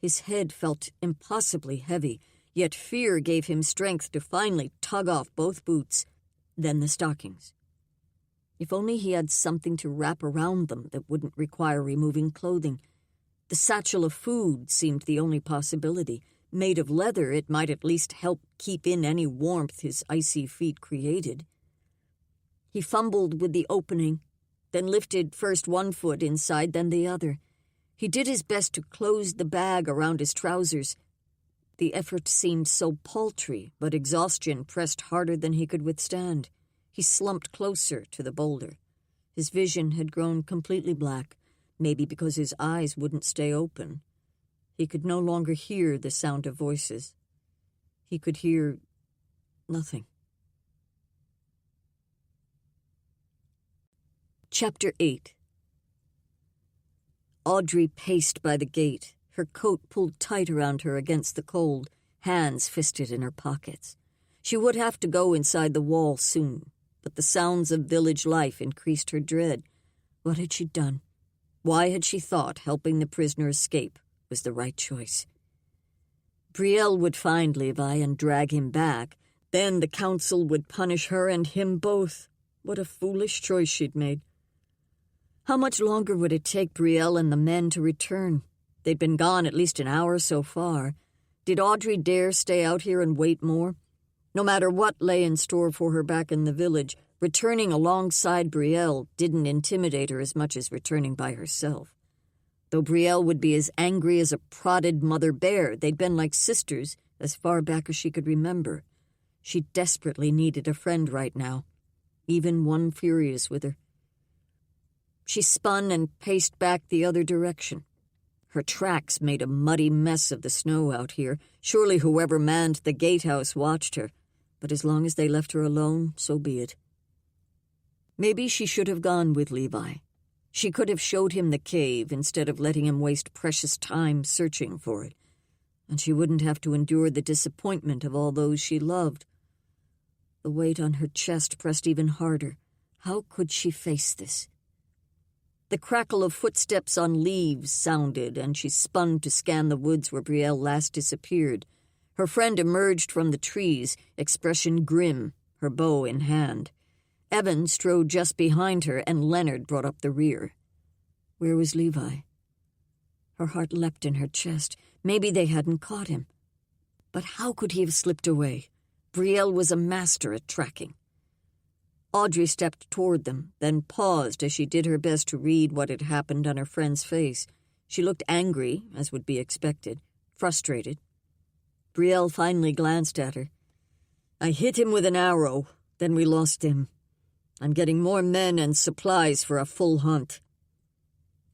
His head felt impossibly heavy, yet fear gave him strength to finally tug off both boots, then the stockings. If only he had something to wrap around them that wouldn't require removing clothing. The satchel of food seemed the only possibility. Made of leather, it might at least help keep in any warmth his icy feet created. He fumbled with the opening, then lifted first one foot inside, then the other. He did his best to close the bag around his trousers. The effort seemed so paltry, but exhaustion pressed harder than he could withstand. He slumped closer to the boulder. His vision had grown completely black, maybe because his eyes wouldn't stay open. He could no longer hear the sound of voices. He could hear nothing. Chapter 8. Audrey paced by the gate, her coat pulled tight around her against the cold, hands fisted in her pockets. She would have to go inside the wall soon, but the sounds of village life increased her dread. What had she done? Why had she thought helping the prisoner escape was the right choice? Brielle would find Levi and drag him back. Then the council would punish her and him both. What a foolish choice she'd made. How much longer would it take Brielle and the men to return? They'd been gone at least an hour so far. Did Audrey dare stay out here and wait more? No matter what lay in store for her back in the village, returning alongside Brielle didn't intimidate her as much as returning by herself. Though Brielle would be as angry as a prodded mother bear, they'd been like sisters as far back as she could remember. She desperately needed a friend right now, even one furious with her. She spun and paced back the other direction. Her tracks made a muddy mess of the snow out here. Surely whoever manned the gatehouse watched her, but as long as they left her alone, so be it. Maybe she should have gone with Levi. She could have showed him the cave instead of letting him waste precious time searching for it, and she wouldn't have to endure the disappointment of all those she loved. The weight on her chest pressed even harder. How could she face this? The crackle of footsteps on leaves sounded, and she spun to scan the woods where Brielle last disappeared. Her friend emerged from the trees, expression grim, her bow in hand. Evan strode just behind her, and Leonard brought up the rear. Where was Levi? Her heart leapt in her chest. Maybe they hadn't caught him. But how could he have slipped away? Brielle was a master at tracking. Audrey stepped toward them, then paused as she did her best to read what had happened on her friend's face. She looked angry, as would be expected, frustrated. Brielle finally glanced at her. I hit him with an arrow, then we lost him. I'm getting more men and supplies for a full hunt.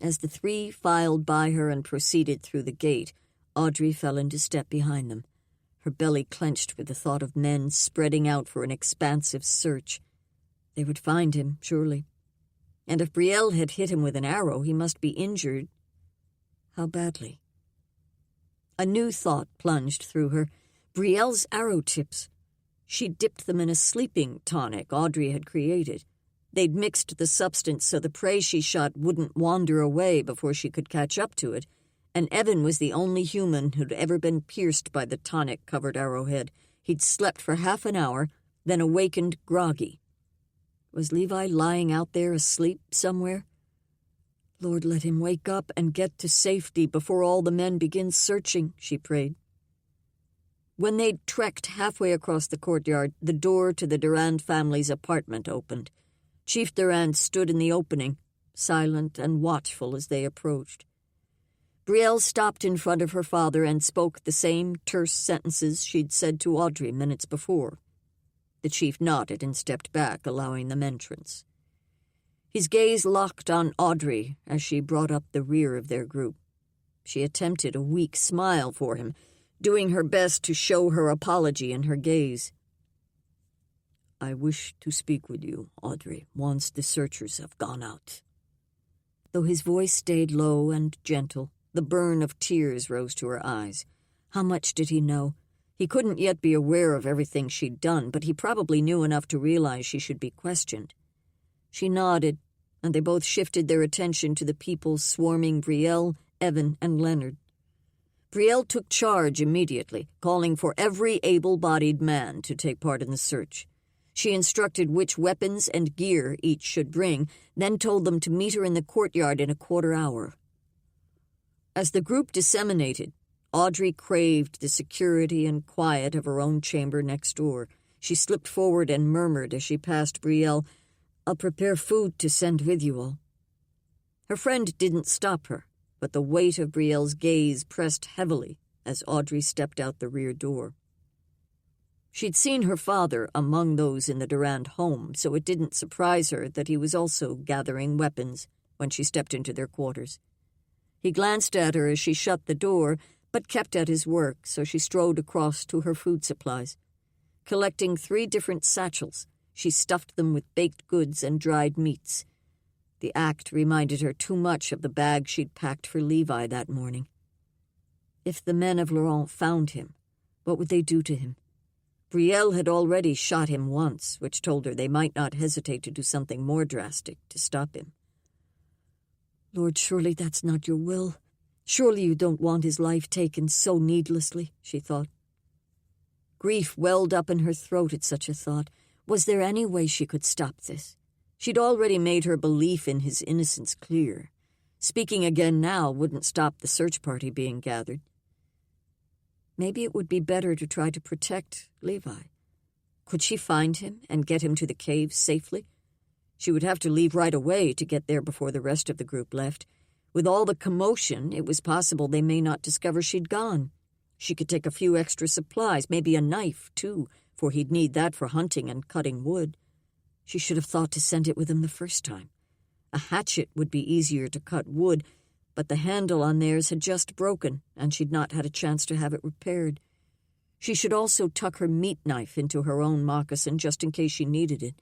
As the three filed by her and proceeded through the gate, Audrey fell into step behind them. Her belly clenched with the thought of men spreading out for an expansive search. They would find him, surely. And if Brielle had hit him with an arrow, he must be injured. How badly? A new thought plunged through her. Brielle's arrow tips. She dipped them in a sleeping tonic Audrey had created. They'd mixed the substance so the prey she shot wouldn't wander away before she could catch up to it, and Evan was the only human who'd ever been pierced by the tonic-covered arrowhead. He'd slept for half an hour, then awakened groggy. Was Levi lying out there asleep somewhere? Lord, let him wake up and get to safety before all the men begin searching, she prayed. When they'd trekked halfway across the courtyard, the door to the Durand family's apartment opened. Chief Durand stood in the opening, silent and watchful as they approached. Brielle stopped in front of her father and spoke the same terse sentences she'd said to Audrey minutes before. The chief nodded and stepped back, allowing them entrance. His gaze locked on Audrey as she brought up the rear of their group. She attempted a weak smile for him, doing her best to show her apology in her gaze. "I wish to speak with you, Audrey, once the searchers have gone out." Though his voice stayed low and gentle, the burn of tears rose to her eyes. How much did he know? He couldn't yet be aware of everything she'd done, but he probably knew enough to realize she should be questioned. She nodded, and they both shifted their attention to the people swarming Brielle, Evan, and Leonard. Brielle took charge immediately, calling for every able-bodied man to take part in the search. She instructed which weapons and gear each should bring, then told them to meet her in the courtyard in a quarter hour. As the group disseminated, Audrey craved the security and quiet of her own chamber next door. She slipped forward and murmured as she passed Brielle, "I'll prepare food to send with you all." Her friend didn't stop her, but the weight of Brielle's gaze pressed heavily as Audrey stepped out the rear door. She'd seen her father among those in the Durand home, so it didn't surprise her that he was also gathering weapons when she stepped into their quarters. He glanced at her as she shut the door, but kept at his work, so she strode across to her food supplies. Collecting 3 different satchels, she stuffed them with baked goods and dried meats. The act reminded her too much of the bag she'd packed for Levi that morning. If the men of Laurent found him, what would they do to him? Brielle had already shot him once, which told her they might not hesitate to do something more drastic to stop him. "Lord, surely that's not your will. Surely you don't want his life taken so needlessly," she thought. Grief welled up in her throat at such a thought. Was there any way she could stop this? She'd already made her belief in his innocence clear. Speaking again now wouldn't stop the search party being gathered. Maybe it would be better to try to protect Levi. Could she find him and get him to the caves safely? She would have to leave right away to get there before the rest of the group left. With all the commotion, it was possible they may not discover she'd gone. She could take a few extra supplies, maybe a knife, too, for he'd need that for hunting and cutting wood. She should have thought to send it with him the first time. A hatchet would be easier to cut wood, but the handle on theirs had just broken, and she'd not had a chance to have it repaired. She should also tuck her meat knife into her own moccasin just in case she needed it.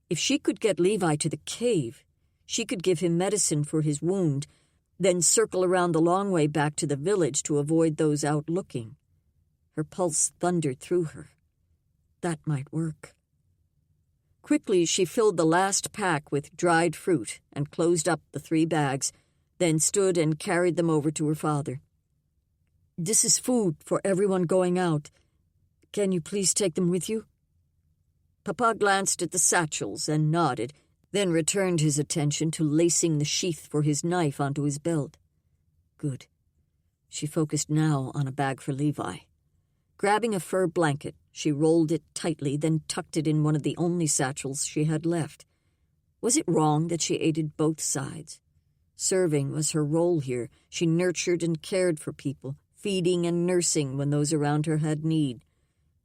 If she could get Levi to the cave, she could give him medicine for his wound, then circle around the long way back to the village to avoid those out looking. Her pulse thundered through her. That might work. Quickly, she filled the last pack with dried fruit and closed up the 3 bags, then stood and carried them over to her father. "This is food for everyone going out. Can you please take them with you?" Papa glanced at the satchels and nodded, then returned his attention to lacing the sheath for his knife onto his belt. Good. She focused now on a bag for Levi. Grabbing a fur blanket, she rolled it tightly, then tucked it in one of the only satchels she had left. Was it wrong that she aided both sides? Serving was her role here. She nurtured and cared for people, feeding and nursing when those around her had need.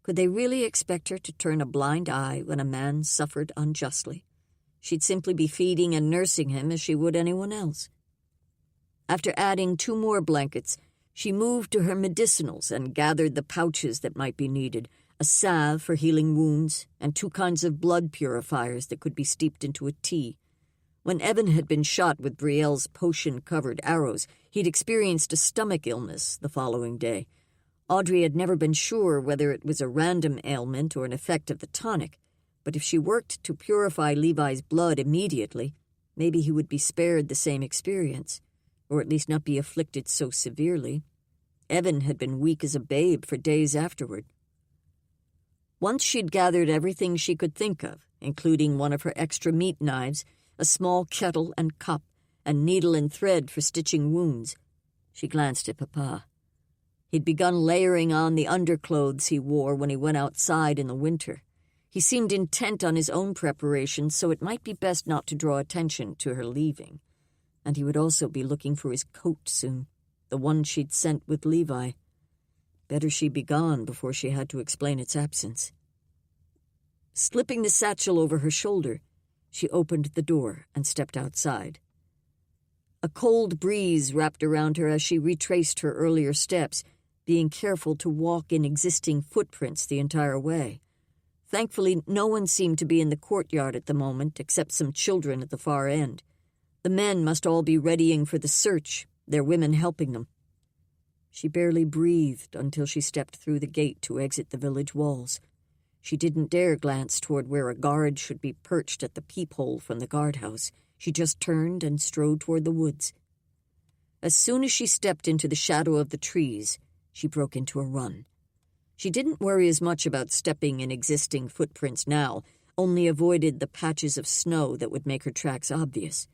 Could they really expect her to turn a blind eye when a man suffered unjustly? She'd simply be feeding and nursing him as she would anyone else. After adding 2 more blankets, she moved to her medicinals and gathered the pouches that might be needed, a salve for healing wounds, and 2 kinds of blood purifiers that could be steeped into a tea. When Evan had been shot with Brielle's potion-covered arrows, he'd experienced a stomach illness the following day. Audrey had never been sure whether it was a random ailment or an effect of the tonic, but if she worked to purify Levi's blood immediately, maybe he would be spared the same experience, or at least not be afflicted so severely. Evan had been weak as a babe for days afterward. Once she'd gathered everything she could think of, including one of her extra meat knives, a small kettle and cup, and needle and thread for stitching wounds, she glanced at Papa. He'd begun layering on the underclothes he wore when he went outside in the winter. He seemed intent on his own preparations, so it might be best not to draw attention to her leaving. And he would also be looking for his coat soon, the one she'd sent with Levi. Better she be gone before she had to explain its absence. Slipping the satchel over her shoulder, she opened the door and stepped outside. A cold breeze wrapped around her as she retraced her earlier steps, being careful to walk in existing footprints the entire way. Thankfully, no one seemed to be in the courtyard at the moment, except some children at the far end. The men must all be readying for the search, their women helping them. She barely breathed until she stepped through the gate to exit the village walls. She didn't dare glance toward where a guard should be perched at the peephole from the guardhouse. She just turned and strode toward the woods. As soon as she stepped into the shadow of the trees, she broke into a run. She didn't worry as much about stepping in existing footprints now, only avoided the patches of snow that would make her tracks obvious.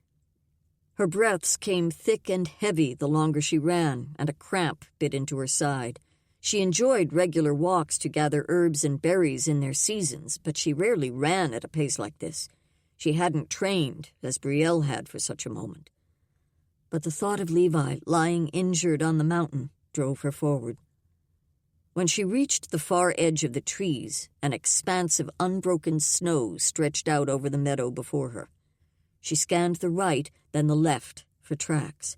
Her breaths came thick and heavy the longer she ran, and a cramp bit into her side. She enjoyed regular walks to gather herbs and berries in their seasons, but she rarely ran at a pace like this. She hadn't trained, as Brielle had for such a moment. But the thought of Levi lying injured on the mountain drove her forward. When she reached the far edge of the trees, an expanse of unbroken snow stretched out over the meadow before her. She scanned the right, then the left, for tracks.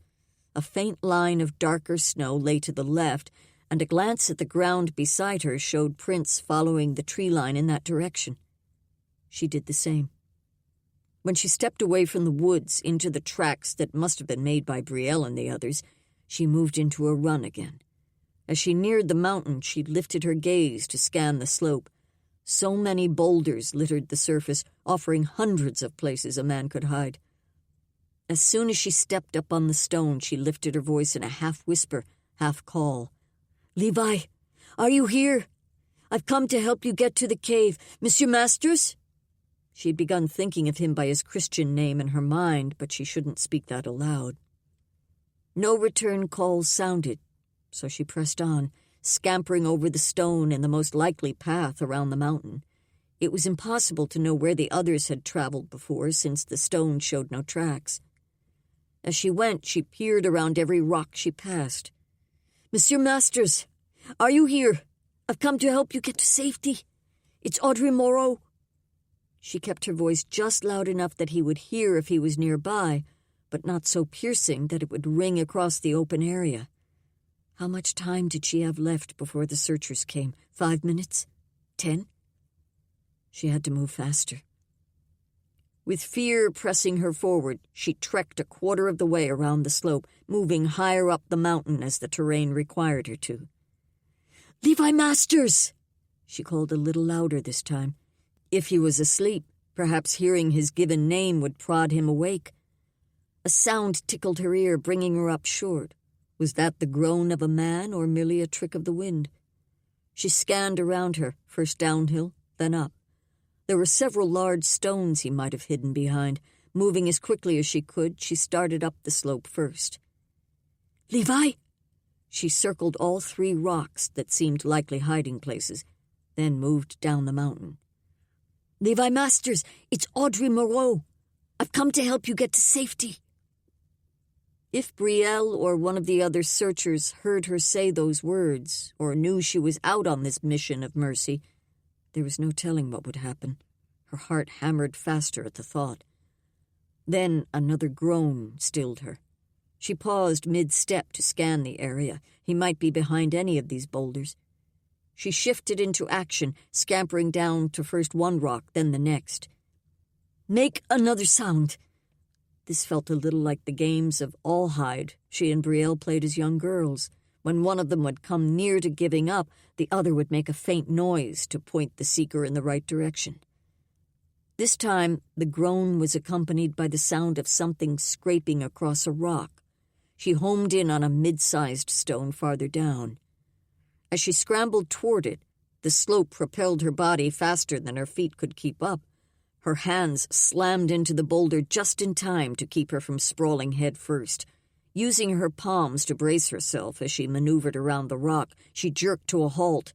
A faint line of darker snow lay to the left, and a glance at the ground beside her showed prints following the tree line in that direction. She did the same. When she stepped away from the woods into the tracks that must have been made by Brielle and the others, she moved into a run again. As she neared the mountain, she lifted her gaze to scan the slope. So many boulders littered the surface, offering hundreds of places a man could hide. As soon as she stepped up on the stone, she lifted her voice in a half-whisper, half-call. "Levi, are you here? I've come to help you get to the cave. Monsieur Masters?" She had begun thinking of him by his Christian name in her mind, but she shouldn't speak that aloud. No return calls sounded, so she pressed on, scampering over the stone in the most likely path around the mountain. It was impossible to know where the others had traveled before, since the stone showed no tracks. As she went, she peered around every rock she passed. "Monsieur Masters, are you here? I've come to help you get to safety. It's Audrey Moreau." She kept her voice just loud enough that he would hear if he was nearby, but not so piercing that it would ring across the open area. How much time did she have left before the searchers came? 5 minutes? 10? She had to move faster. With fear pressing her forward, she trekked a quarter of the way around the slope, moving higher up the mountain as the terrain required her to. "Levi Masters!" She called a little louder this time. If he was asleep, perhaps hearing his given name would prod him awake. A sound tickled her ear, bringing her up short. Was that the groan of a man or merely a trick of the wind? She scanned around her, first downhill, then up. There were several large stones he might have hidden behind. Moving as quickly as she could, she started up the slope first. "Levi!" She circled all 3 rocks that seemed likely hiding places, then moved down the mountain. "Levi Masters, it's Audrey Moreau. I've come to help you get to safety." If Brielle or one of the other searchers heard her say those words, or knew she was out on this mission of mercy, there was no telling what would happen. Her heart hammered faster at the thought. Then another groan stilled her. She paused mid-step to scan the area. He might be behind any of these boulders. She shifted into action, scampering down to first one rock, then the next. "Make another sound." This felt a little like the games of All Hide she and Brielle played as young girls. When one of them would come near to giving up, the other would make a faint noise to point the seeker in the right direction. This time, the groan was accompanied by the sound of something scraping across a rock. She homed in on a mid-sized stone farther down. As she scrambled toward it, the slope propelled her body faster than her feet could keep up. Her hands slammed into the boulder just in time to keep her from sprawling head first. Using her palms to brace herself as she maneuvered around the rock, she jerked to a halt,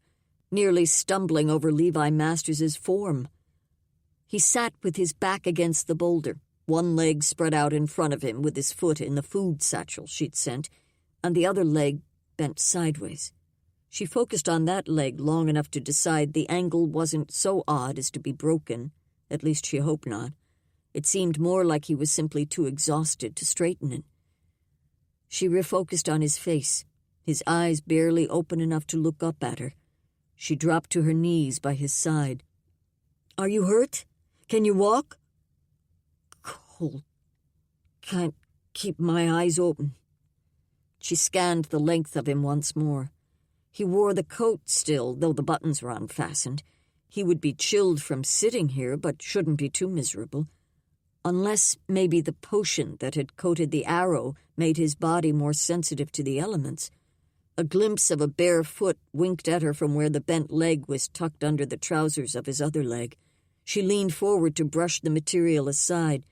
nearly stumbling over Levi Masters' form. He sat with his back against the boulder, one leg spread out in front of him with his foot in the food satchel she'd sent, and the other leg bent sideways. She focused on that leg long enough to decide the angle wasn't so odd as to be broken, at least she hoped not. It seemed more like he was simply too exhausted to straighten it. She refocused on his face, his eyes barely open enough to look up at her. She dropped to her knees by his side. "Are you hurt? Can you walk?" "Cold. Can't keep my eyes open." She scanned the length of him once more. He wore the coat still, though the buttons were unfastened. He would be chilled from sitting here, but shouldn't be too miserable. Unless maybe the potion that had coated the arrow made his body more sensitive to the elements. A glimpse of a bare foot winked at her from where the bent leg was tucked under the trousers of his other leg. She leaned forward to brush the material aside.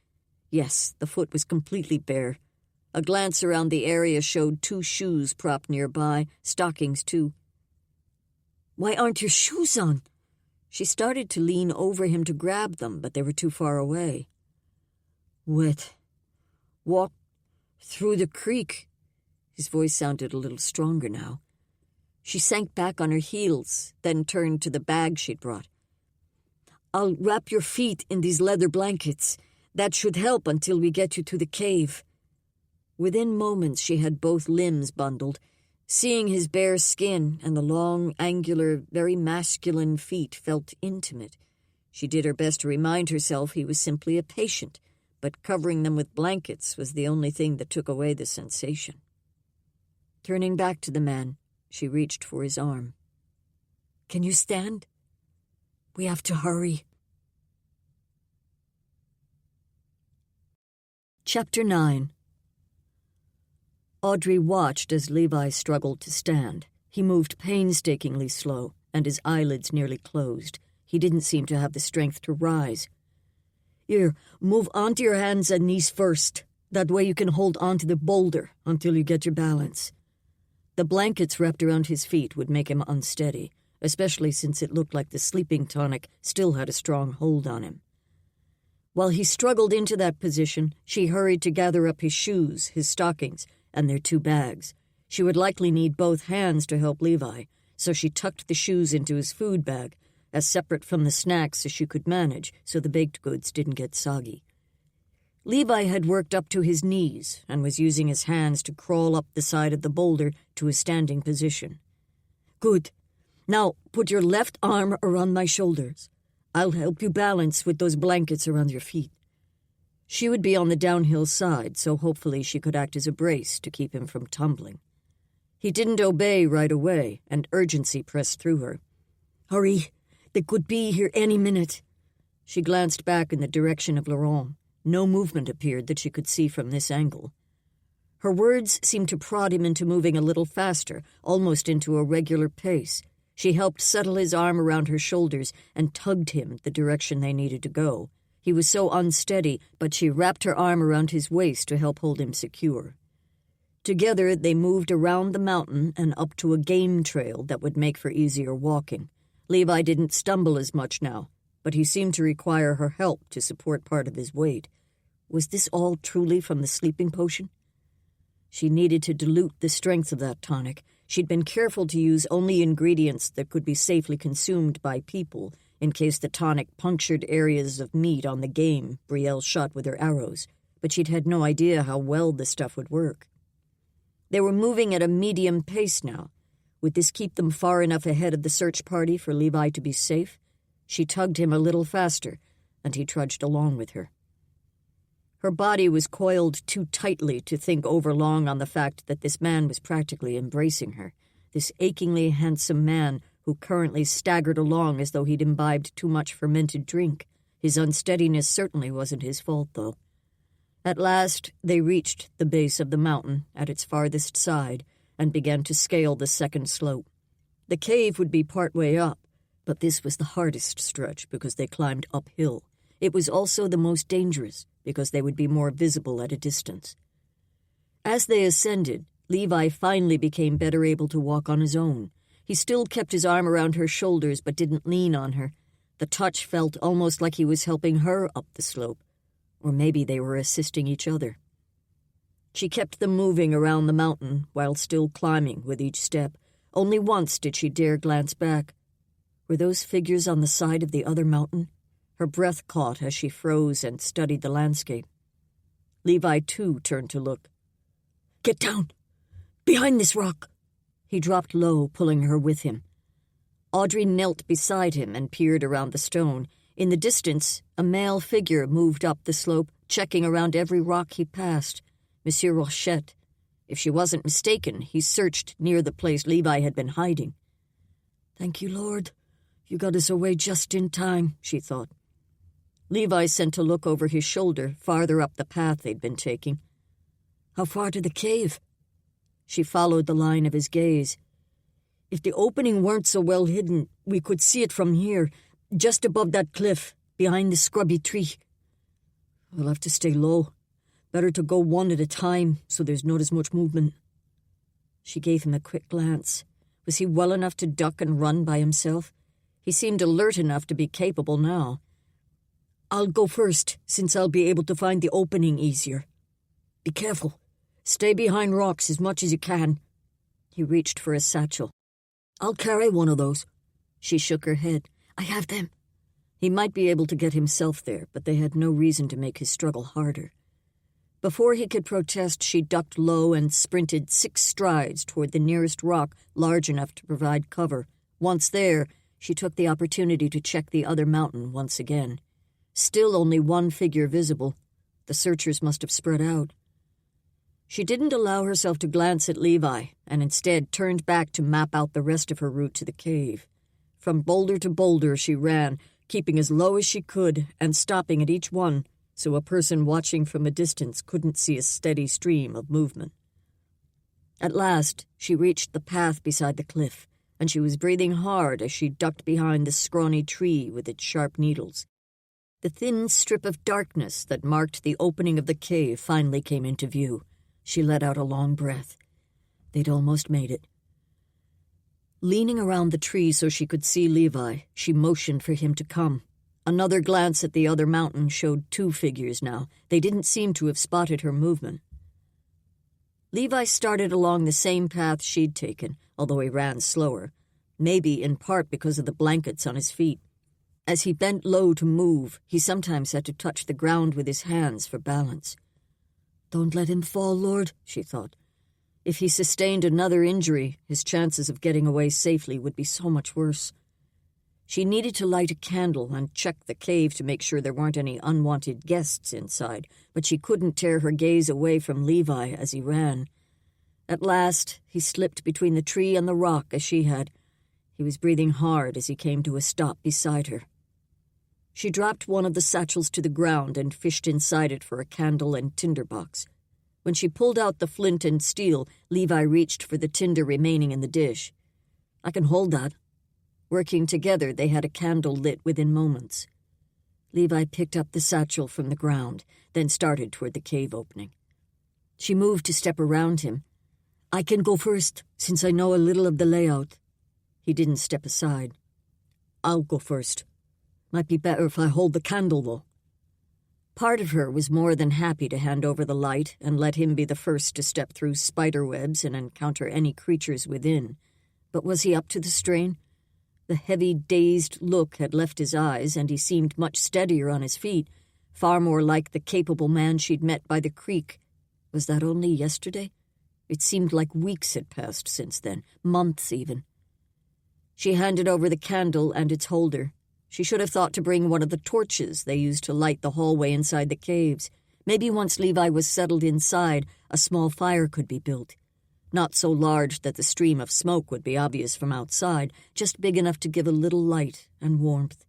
Yes, the foot was completely bare. A glance around the area showed 2 shoes propped nearby, stockings too. "Why aren't your shoes on?" She started to lean over him to grab them, but they were too far away. "Wet. Walk through the creek." His voice sounded a little stronger now. She sank back on her heels, then turned to the bag she'd brought. "I'll wrap your feet in these leather blankets. That should help until we get you to the cave." Within moments she had both limbs bundled. Seeing his bare skin and the long, angular, very masculine feet felt intimate. She did her best to remind herself he was simply a patient, but covering them with blankets was the only thing that took away the sensation. Turning back to the man, she reached for his arm. "Can you stand? We have to hurry." Chapter 9. Audrey watched as Levi struggled to stand. He moved painstakingly slow, and his eyelids nearly closed. He didn't seem to have the strength to rise. "Here, move onto your hands and knees first. That way you can hold onto the boulder until you get your balance." The blankets wrapped around his feet would make him unsteady, especially since it looked like the sleeping tonic still had a strong hold on him. While he struggled into that position, she hurried to gather up his shoes, his stockings, and their 2 bags. She would likely need both hands to help Levi, so she tucked the shoes into his food bag, as separate from the snacks as she could manage so the baked goods didn't get soggy. Levi had worked up to his knees and was using his hands to crawl up the side of the boulder to a standing position. "Good. Now put your left arm around my shoulders. I'll help you balance with those blankets around your feet." She would be on the downhill side, so hopefully she could act as a brace to keep him from tumbling. He didn't obey right away, and urgency pressed through her. "Hurry! They could be here any minute." She glanced back in the direction of Laurent. No movement appeared that she could see from this angle. Her words seemed to prod him into moving a little faster, almost into a regular pace. She helped settle his arm around her shoulders and tugged him the direction they needed to go. He was so unsteady, but she wrapped her arm around his waist to help hold him secure. Together they moved around the mountain and up to a game trail that would make for easier walking. Levi didn't stumble as much now, but he seemed to require her help to support part of his weight. Was this all truly from the sleeping potion? She needed to dilute the strength of that tonic. She'd been careful to use only ingredients that could be safely consumed by people, in case the tonic punctured areas of meat on the game Brielle shot with her arrows, but she'd had no idea how well the stuff would work. They were moving at a medium pace now. Would this keep them far enough ahead of the search party for Levi to be safe? She tugged him a little faster, and he trudged along with her. Her body was coiled too tightly to think overlong on the fact that this man was practically embracing her, this achingly handsome man who currently staggered along as though he'd imbibed too much fermented drink. His unsteadiness certainly wasn't his fault, though. At last they reached the base of the mountain at its farthest side and began to scale the second slope. The cave would be part way up, but this was the hardest stretch because they climbed uphill. It was also the most dangerous because they would be more visible at a distance. As they ascended, Levi finally became better able to walk on his own. He still kept his arm around her shoulders but didn't lean on her. The touch felt almost like he was helping her up the slope, or maybe they were assisting each other. She kept them moving around the mountain while still climbing with each step. Only once did she dare glance back. Were those figures on the side of the other mountain? Her breath caught as she froze and studied the landscape. Levi, too, turned to look. "Get down! Behind this rock!" He dropped low, pulling her with him. Audrey knelt beside him and peered around the stone. In the distance, a male figure moved up the slope, checking around every rock he passed. Monsieur Rochette. If she wasn't mistaken, he searched near the place Levi had been hiding. "Thank you, Lord. You got us away just in time," she thought. Levi sent a look over his shoulder, farther up the path they'd been taking. "How far to the cave?" She followed the line of his gaze. "If the opening weren't so well hidden, we could see it from here, just above that cliff, behind the scrubby tree. We'll have to stay low. Better to go one at a time, so there's not as much movement." She gave him a quick glance. Was he well enough to duck and run by himself? He seemed alert enough to be capable now. "I'll go first, since I'll be able to find the opening easier. Be careful. Stay behind rocks as much as you can." He reached for a satchel. "I'll carry one of those." She shook her head. "I have them." He might be able to get himself there, but they had no reason to make his struggle harder. Before he could protest, she ducked low and sprinted 6 strides toward the nearest rock large enough to provide cover. Once there, she took the opportunity to check the other mountain once again. Still only one figure visible. The searchers must have spread out. She didn't allow herself to glance at Levi, and instead turned back to map out the rest of her route to the cave. From boulder to boulder she ran, keeping as low as she could and stopping at each one, so a person watching from a distance couldn't see a steady stream of movement. At last, she reached the path beside the cliff, and she was breathing hard as she ducked behind the scrawny tree with its sharp needles. The thin strip of darkness that marked the opening of the cave finally came into view. She let out a long breath. They'd almost made it. Leaning around the tree so she could see Levi, she motioned for him to come. Another glance at the other mountain showed 2 figures now. They didn't seem to have spotted her movement. Levi started along the same path she'd taken, although he ran slower, maybe in part because of the blankets on his feet. As he bent low to move, he sometimes had to touch the ground with his hands for balance. "Don't let him fall, Lord," she thought. If he sustained another injury, his chances of getting away safely would be so much worse. She needed to light a candle and check the cave to make sure there weren't any unwanted guests inside, but she couldn't tear her gaze away from Levi as he ran. At last, he slipped between the tree and the rock as she had. He was breathing hard as he came to a stop beside her. She dropped one of the satchels to the ground and fished inside it for a candle and tinder box. When she pulled out the flint and steel, Levi reached for the tinder remaining in the dish. "I can hold that." Working together, they had a candle lit within moments. Levi picked up the satchel from the ground, then started toward the cave opening. She moved to step around him. "I can go first, since I know a little of the layout." He didn't step aside. "I'll go first. Might be better if I hold the candle, though." Part of her was more than happy to hand over the light and let him be the first to step through spider webs and encounter any creatures within. But was he up to the strain? The heavy, dazed look had left his eyes, and he seemed much steadier on his feet, far more like the capable man she'd met by the creek. Was that only yesterday? It seemed like weeks had passed since then, months even. She handed over the candle and its holder. She should have thought to bring one of the torches they used to light the hallway inside the caves. Maybe once Levi was settled inside, a small fire could be built. Not so large that the stream of smoke would be obvious from outside, just big enough to give a little light and warmth.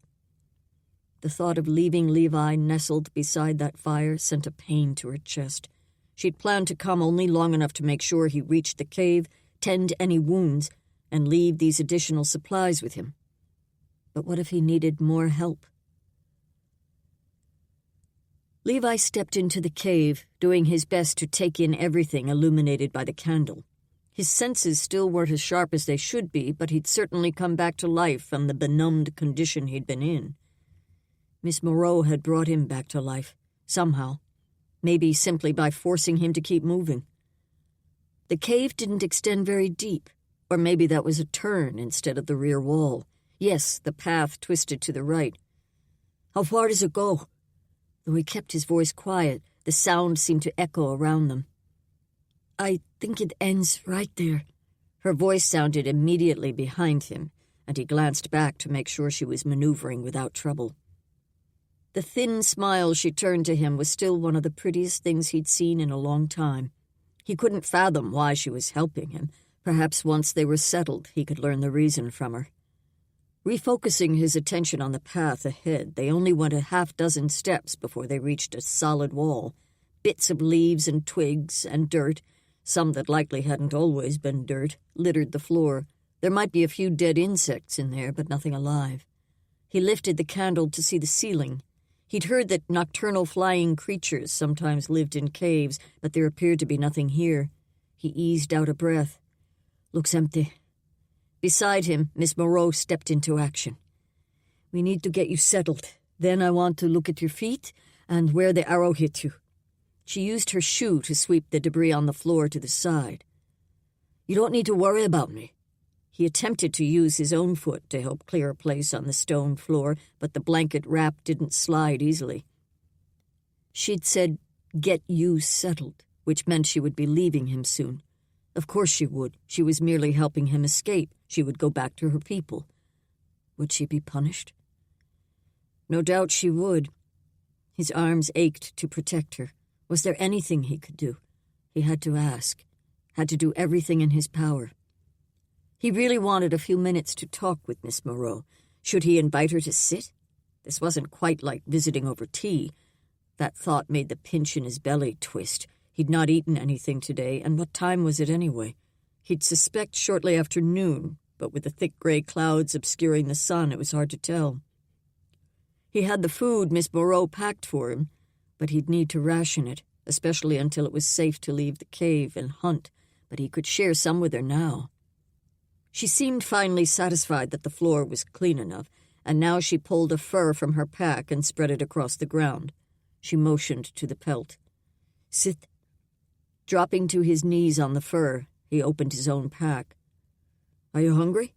The thought of leaving Levi nestled beside that fire sent a pain to her chest. She'd planned to come only long enough to make sure he reached the cave, tend any wounds, and leave these additional supplies with him. But what if he needed more help? Levi stepped into the cave, doing his best to take in everything illuminated by the candle. His senses still weren't as sharp as they should be, but he'd certainly come back to life from the benumbed condition he'd been in. Miss Moreau had brought him back to life, somehow, maybe simply by forcing him to keep moving. The cave didn't extend very deep, or maybe that was a turn instead of the rear wall. Yes, the path twisted to the right. How far does it go? Though he kept his voice quiet, the sound seemed to echo around them. I think it ends right there. Her voice sounded immediately behind him, and he glanced back to make sure she was maneuvering without trouble. The thin smile she turned to him was still one of the prettiest things he'd seen in a long time. He couldn't fathom why she was helping him. Perhaps once they were settled, he could learn the reason from her. Refocusing his attention on the path ahead, they only went a half-dozen steps before they reached a solid wall. Bits of leaves and twigs and dirt, some that likely hadn't always been dirt, littered the floor. There might be a few dead insects in there, but nothing alive. He lifted the candle to see the ceiling. He'd heard that nocturnal flying creatures sometimes lived in caves, but there appeared to be nothing here. He eased out a breath. Looks empty. Beside him, Miss Moreau stepped into action. We need to get you settled. Then I want to look at your feet and where the arrow hit you. She used her shoe to sweep the debris on the floor to the side. You don't need to worry about me. He attempted to use his own foot to help clear a place on the stone floor, but the blanket wrap didn't slide easily. She'd said, get you settled, which meant she would be leaving him soon. Of course she would. She was merely helping him escape. She would go back to her people. Would she be punished? No doubt she would. His arms ached to protect her. Was there anything he could do? He had to ask. Had to do everything in his power. He really wanted a few minutes to talk with Miss Moreau. Should he invite her to sit? This wasn't quite like visiting over tea. That thought made the pinch in his belly twist. He'd not eaten anything today, and what time was it anyway? He'd suspect shortly after noon, but with the thick gray clouds obscuring the sun, it was hard to tell. He had the food Miss Moreau packed for him, but he'd need to ration it, especially until it was safe to leave the cave and hunt, but he could share some with her now. She seemed finally satisfied that the floor was clean enough, and now she pulled a fur from her pack and spread it across the ground. She motioned to the pelt. Sit. Dropping to his knees on the fur, he opened his own pack. Are you hungry?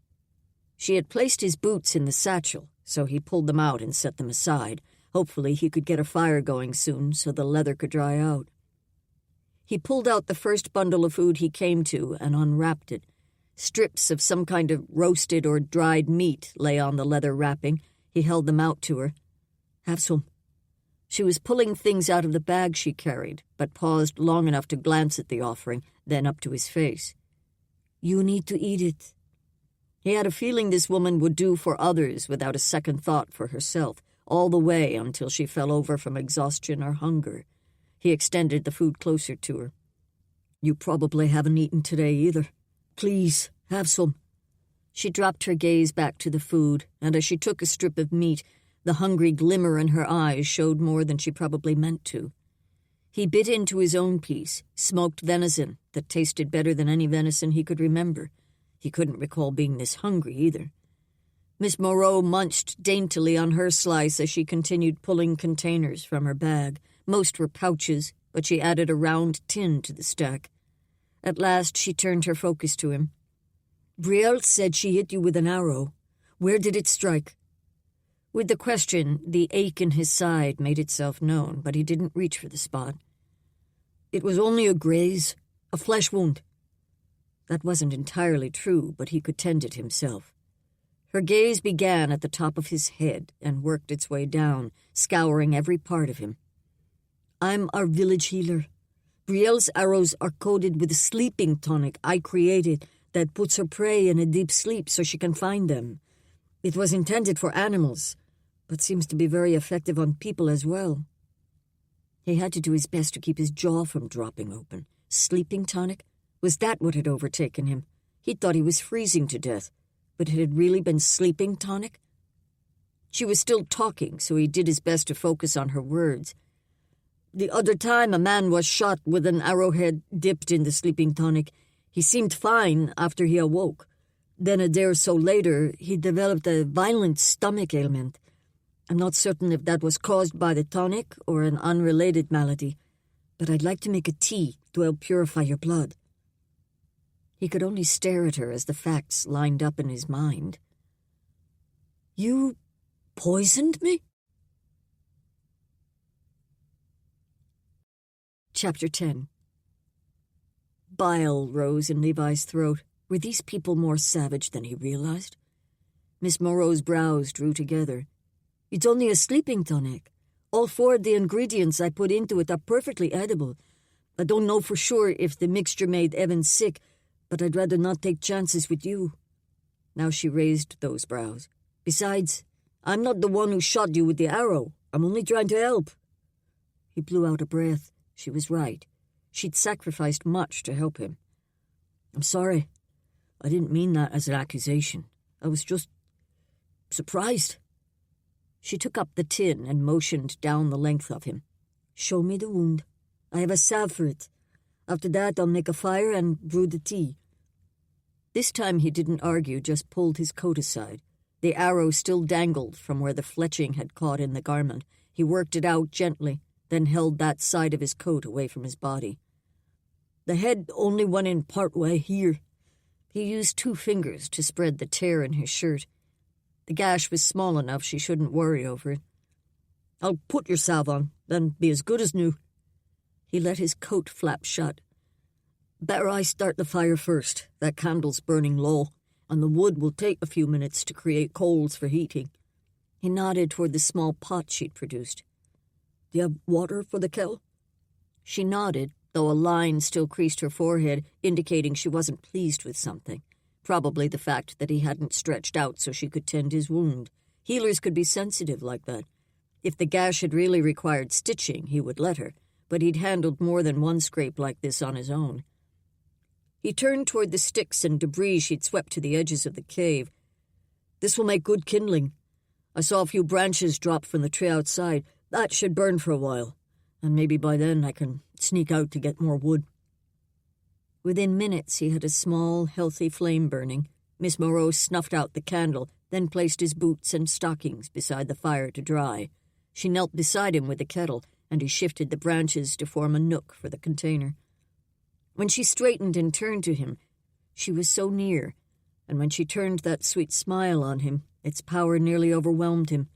She had placed his boots in the satchel, so he pulled them out and set them aside. Hopefully he could get a fire going soon so the leather could dry out. He pulled out the first bundle of food he came to and unwrapped it. Strips of some kind of roasted or dried meat lay on the leather wrapping. He held them out to her. Have some. She was pulling things out of the bag she carried, but paused long enough to glance at the offering, then up to his face. You need to eat it. He had a feeling this woman would do for others without a second thought for herself, all the way until she fell over from exhaustion or hunger. He extended the food closer to her. You probably haven't eaten today either. Please, have some. She dropped her gaze back to the food, and as she took a strip of meat, the hungry glimmer in her eyes showed more than she probably meant to. He bit into his own piece, smoked venison that tasted better than any venison he could remember. He couldn't recall being this hungry either. Miss Moreau munched daintily on her slice as she continued pulling containers from her bag. Most were pouches, but she added a round tin to the stack. At last she turned her focus to him. Brielle said she hit you with an arrow. Where did it strike? With the question, the ache in his side made itself known, but he didn't reach for the spot. It was only a graze, a flesh wound. That wasn't entirely true, but he could tend it himself. Her gaze began at the top of his head and worked its way down, scouring every part of him. I'm our village healer. Brielle's arrows are coated with a sleeping tonic I created that puts her prey in a deep sleep so she can find them. It was intended for animals, but seems to be very effective on people as well. He had to do his best to keep his jaw from dropping open. Sleeping tonic? Was that what had overtaken him? He'd thought he was freezing to death, but it had really been sleeping tonic? She was still talking, so he did his best to focus on her words. The other time a man was shot with an arrowhead dipped in the sleeping tonic, He seemed fine after he awoke. Then a day or so later, he developed a violent stomach ailment. I'm not certain if that was caused by the tonic or an unrelated malady, but I'd like to make a tea to help purify your blood." He could only stare at her as the facts lined up in his mind. "You poisoned me?" Chapter 10. Bile rose in Levi's throat. Were these people more savage than he realized? Miss Moreau's brows drew together. "It's only a sleeping tonic. All 4 of the ingredients I put into it are perfectly edible. I don't know for sure if the mixture made Evan sick, but I'd rather not take chances with you." Now she raised those brows. "Besides, I'm not the one who shot you with the arrow. I'm only trying to help." He blew out a breath. She was right. She'd sacrificed much to help him. "I'm sorry. I didn't mean that as an accusation. I was just surprised." She took up the tin and motioned down the length of him. "Show me the wound. I have a salve for it. After that, I'll make a fire and brew the tea." This time he didn't argue, just pulled his coat aside. The arrow still dangled from where the fletching had caught in the garment. He worked it out gently, then held that side of his coat away from his body. "The head only went in part way here." He used 2 fingers to spread the tear in his shirt. The gash was small enough she shouldn't worry over it. "I'll put your salve on, then be as good as new." He let his coat flap shut. "Better I start the fire first. That candle's burning low, and the wood will take a few minutes to create coals for heating." He nodded toward the small pot she'd produced. "Do you have water for the kettle?" She nodded, though a line still creased her forehead, indicating she wasn't pleased with something. Probably the fact that he hadn't stretched out so she could tend his wound. Healers could be sensitive like that. If the gash had really required stitching, he would let her, but he'd handled more than one scrape like this on his own. He turned toward the sticks and debris she'd swept to the edges of the cave. "This will make good kindling. I saw a few branches drop from the tree outside. That should burn for a while, and maybe by then I can sneak out to get more wood." Within minutes he had a small, healthy flame burning. Miss Moreau snuffed out the candle, then placed his boots and stockings beside the fire to dry. She knelt beside him with the kettle, and he shifted the branches to form a nook for the container. When she straightened and turned to him, she was so near, and when she turned that sweet smile on him, its power nearly overwhelmed him.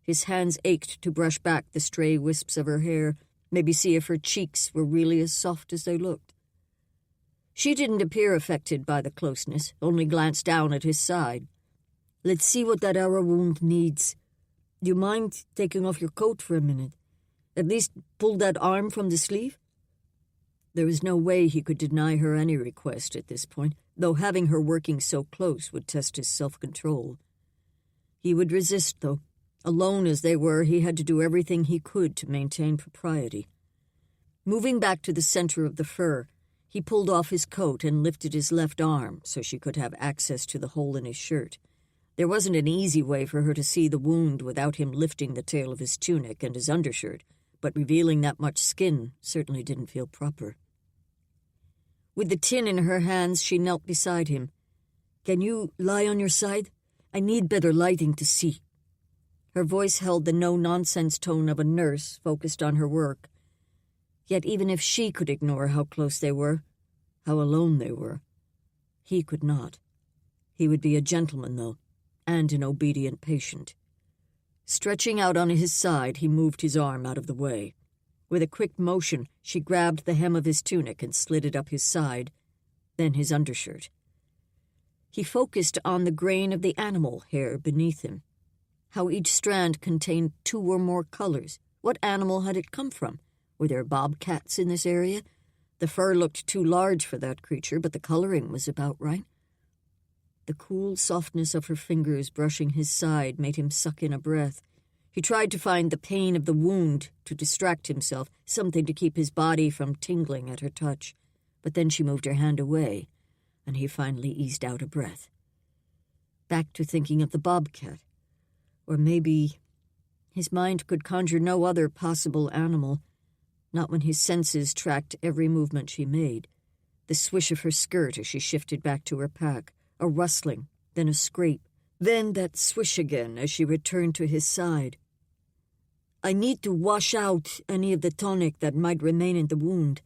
His hands ached to brush back the stray wisps of her hair, maybe see if her cheeks were really as soft as they looked. She didn't appear affected by the closeness, only glanced down at his side. "Let's see what that arrow wound needs. Do you mind taking off your coat for a minute? At least pull that arm from the sleeve?" There was no way he could deny her any request at this point, though having her working so close would test his self-control. He would resist, though. Alone as they were, he had to do everything he could to maintain propriety. Moving back to the center of the fur, he pulled off his coat and lifted his left arm so she could have access to the hole in his shirt. There wasn't an easy way for her to see the wound without him lifting the tail of his tunic and his undershirt, but revealing that much skin certainly didn't feel proper. With the tin in her hands, she knelt beside him. "Can you lie on your side? I need better lighting to see." Her voice held the no-nonsense tone of a nurse focused on her work. Yet even if she could ignore how close they were, how alone they were, he could not. He would be a gentleman, though, and an obedient patient. Stretching out on his side, he moved his arm out of the way. With a quick motion, she grabbed the hem of his tunic and slid it up his side, then his undershirt. He focused on the grain of the animal hair beneath him. How each strand contained 2 or more colors. What animal had it come from? Were there bobcats in this area? The fur looked too large for that creature, but the coloring was about right. The cool softness of her fingers brushing his side made him suck in a breath. He tried to find the pain of the wound to distract himself, something to keep his body from tingling at her touch. But then she moved her hand away, and he finally eased out a breath. Back to thinking of the bobcat. Or maybe his mind could conjure no other possible animal, not when his senses tracked every movement she made. the swish of her skirt as she shifted back to her pack, a rustling, then a scrape, then that swish again as she returned to his side. I need to wash out any of the tonic that might remain in the wound.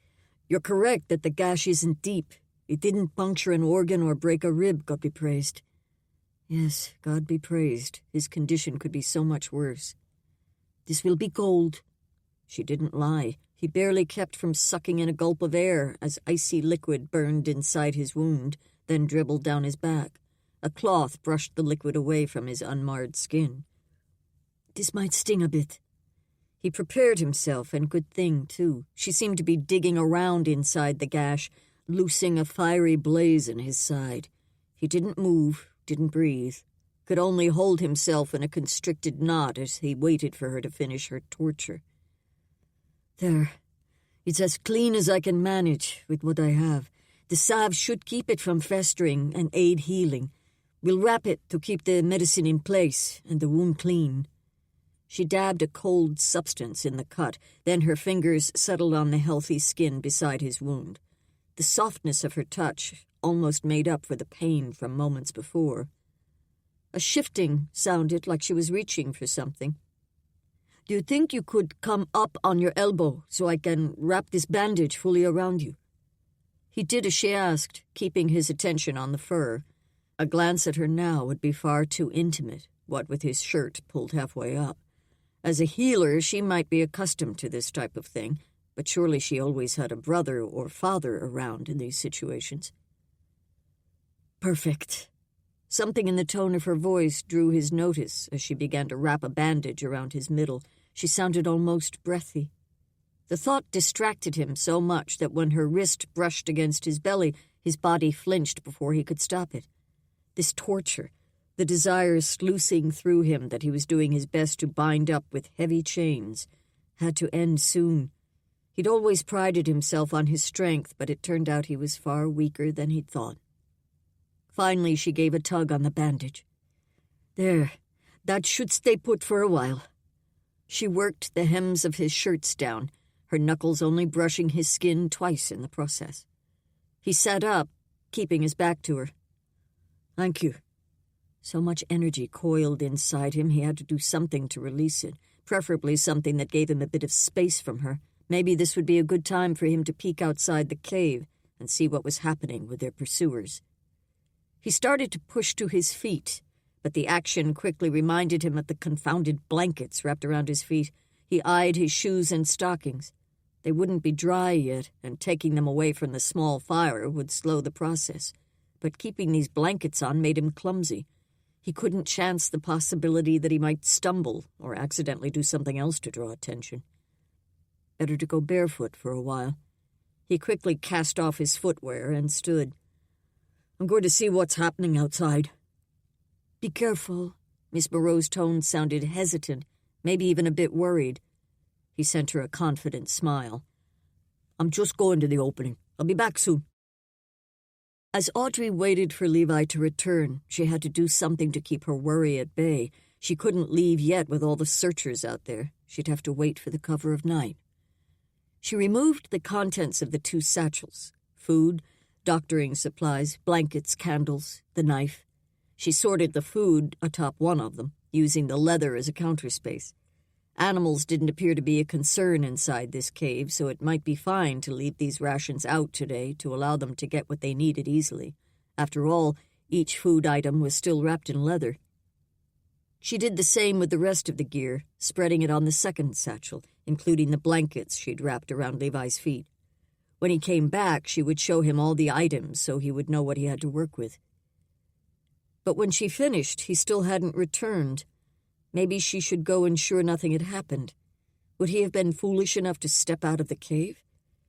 You're correct that the gash isn't deep. It didn't puncture an organ or break a rib, God be praised. Yes, God be praised. His condition could be so much worse. This will be cold. She didn't lie. He barely kept from sucking in a gulp of air as icy liquid burned inside his wound, then dribbled down his back. A cloth brushed the liquid away from his unmarred skin. This might sting a bit. He prepared himself, and good thing, too. She seemed to be digging around inside the gash, loosing a fiery blaze in his side. He didn't move, didn't breathe, could only hold himself in a constricted knot as he waited for her to finish her torture. There. It's as clean as I can manage with what I have. The salve should keep it from festering and aid healing. We'll wrap it to keep the medicine in place and the wound clean. She dabbed a cold substance in the cut, then her fingers settled on the healthy skin beside his wound. The softness of her touch almost made up for the pain from moments before. A shifting sounded like she was reaching for something. Do you think you could come up on your elbow so I can wrap this bandage fully around you? He did as she asked, keeping his attention on the fur. A glance at her now would be far too intimate, what with his shirt pulled halfway up. As a healer, she might be accustomed to this type of thing, but surely she always had a brother or father around in these situations. Perfect. Something in the tone of her voice drew his notice as she began to wrap a bandage around his middle. She sounded almost breathy. The thought distracted him so much that when her wrist brushed against his belly, his body flinched before he could stop it. This torture, the desire sluicing through him that he was doing his best to bind up with heavy chains, had to end soon. He'd always prided himself on his strength, but it turned out he was far weaker than he'd thought. Finally, she gave a tug on the bandage. There, that should stay put for a while. She worked the hems of his shirts down, her knuckles only brushing his skin twice in the process. He sat up, keeping his back to her. Thank you. So much energy coiled inside him, he had to do something to release it, preferably something that gave him a bit of space from her. Maybe this would be a good time for him to peek outside the cave and see what was happening with their pursuers. He started to push to his feet, but the action quickly reminded him of the confounded blankets wrapped around his feet. He eyed his shoes and stockings. They wouldn't be dry yet, and taking them away from the small fire would slow the process. But keeping these blankets on made him clumsy. He couldn't chance the possibility that he might stumble or accidentally do something else to draw attention. Better to go barefoot for a while. He quickly cast off his footwear and stood. I'm going to see what's happening outside. Be careful. Miss Moreau's tone sounded hesitant, maybe even a bit worried. He sent her a confident smile. I'm just going to the opening. I'll be back soon. As Audrey waited for Levi to return, she had to do something to keep her worry at bay. She couldn't leave yet with all the searchers out there. She'd have to wait for the cover of night. She removed the contents of the 2 satchels: food, doctoring supplies, blankets, candles, the knife. She sorted the food atop one of them, using the leather as a counterspace. Animals didn't appear to be a concern inside this cave, so it might be fine to leave these rations out today to allow them to get what they needed easily. After all, each food item was still wrapped in leather. She did the same with the rest of the gear, spreading it on the second satchel, including the blankets she'd wrapped around Levi's feet. When he came back, she would show him all the items so he would know what he had to work with. But when she finished, he still hadn't returned. Maybe she should go ensure nothing had happened. Would he have been foolish enough to step out of the cave?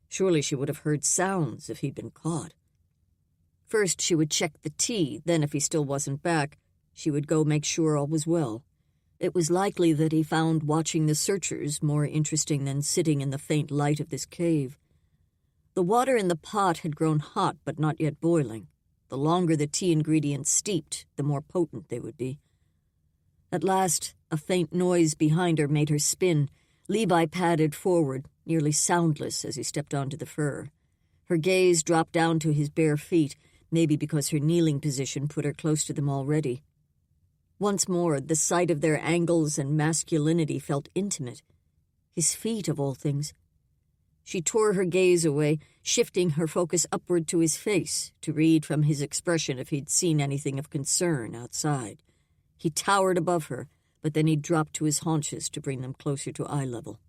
Surely she would have heard sounds if he'd been caught. First, she would check the tea, then if he still wasn't back, she would go make sure all was well. It was likely that he found watching the searchers more interesting than sitting in the faint light of this cave. The water in the pot had grown hot but not yet boiling. The longer the tea ingredients steeped, the more potent they would be. At last, a faint noise behind her made her spin. Levi padded forward, nearly soundless as he stepped onto the fur. Her gaze dropped down to his bare feet, maybe because her kneeling position put her close to them already. Once more, the sight of their angles and masculinity felt intimate. His feet, of all things. She tore her gaze away, shifting her focus upward to his face, to read from his expression if he'd seen anything of concern outside. He towered above her, but then he dropped to his haunches to bring them closer to eye level.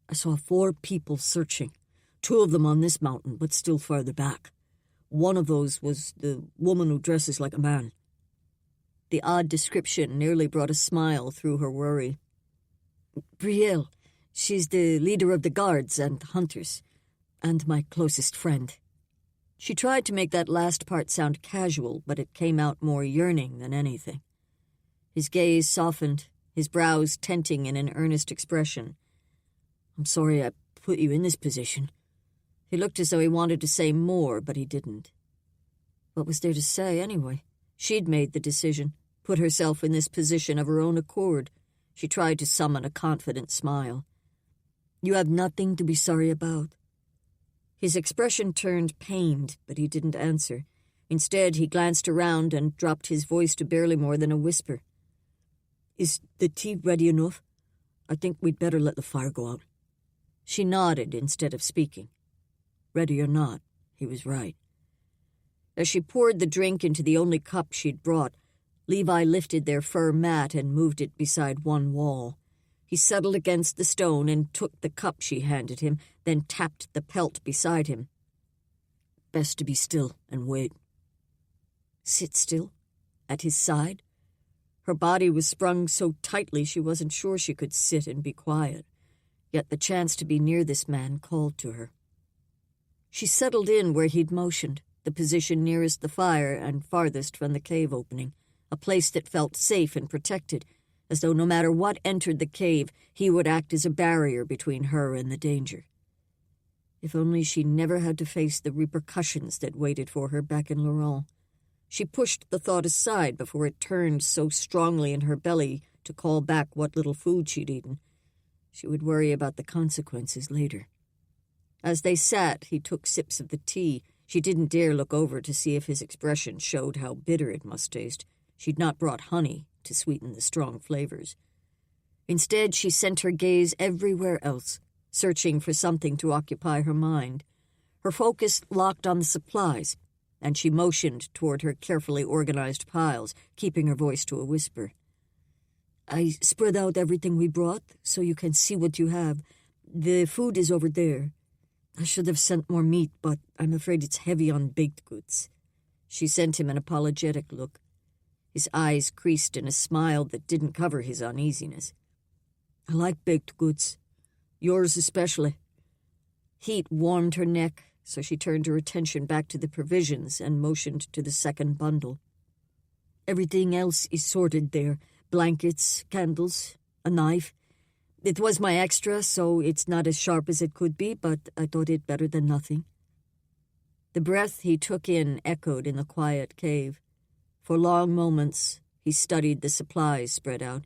I saw 4 people searching, 2 of them on this mountain, but still farther back. One of those was the woman who dresses like a man. The odd description nearly brought a smile through her worry. Brielle. She's the leader of the guards and hunters, and my closest friend. She tried to make that last part sound casual, but it came out more yearning than anything. His gaze softened, his brows tenting in an earnest expression. I'm sorry I put you in this position. He looked as though he wanted to say more, but he didn't. What was there to say, anyway? She'd made the decision, put herself in this position of her own accord. She tried to summon a confident smile. You have nothing to be sorry about. His expression turned pained, but he didn't answer. Instead, he glanced around and dropped his voice to barely more than a whisper. Is the tea ready enough? I think we'd better let the fire go out. She nodded instead of speaking. Ready or not, he was right. As she poured the drink into the only cup she'd brought, Levi lifted their fur mat and moved it beside one wall. He settled against the stone and took the cup she handed him, then tapped the pelt beside him. Best to be still and wait. Sit still? At his side? Her body was sprung so tightly she wasn't sure she could sit and be quiet, yet the chance to be near this man called to her. She settled in where he'd motioned, the position nearest the fire and farthest from the cave opening, a place that felt safe and protected, as though no matter what entered the cave, he would act as a barrier between her and the danger. If only she never had to face the repercussions that waited for her back in Laurent. She pushed the thought aside before it turned so strongly in her belly to call back what little food she'd eaten. She would worry about the consequences later. As they sat, he took sips of the tea. She didn't dare look over to see if his expression showed how bitter it must taste. She'd not brought honey to sweeten the strong flavors. Instead, she sent her gaze everywhere else, searching for something to occupy her mind. Her focus locked on the supplies, and she motioned toward her carefully organized piles, keeping her voice to a whisper. I spread out everything we brought, so you can see what you have. The food is over there. I should have sent more meat, but I'm afraid it's heavy on baked goods. She sent him an apologetic look. His eyes creased in a smile that didn't cover his uneasiness. I like baked goods. Yours especially. Heat warmed her neck, so she turned her attention back to the provisions and motioned to the second bundle. Everything else is sorted there. Blankets, candles, a knife. It was my extra, so it's not as sharp as it could be, but I thought it better than nothing. The breath he took in echoed in the quiet cave. For long moments, he studied the supplies spread out.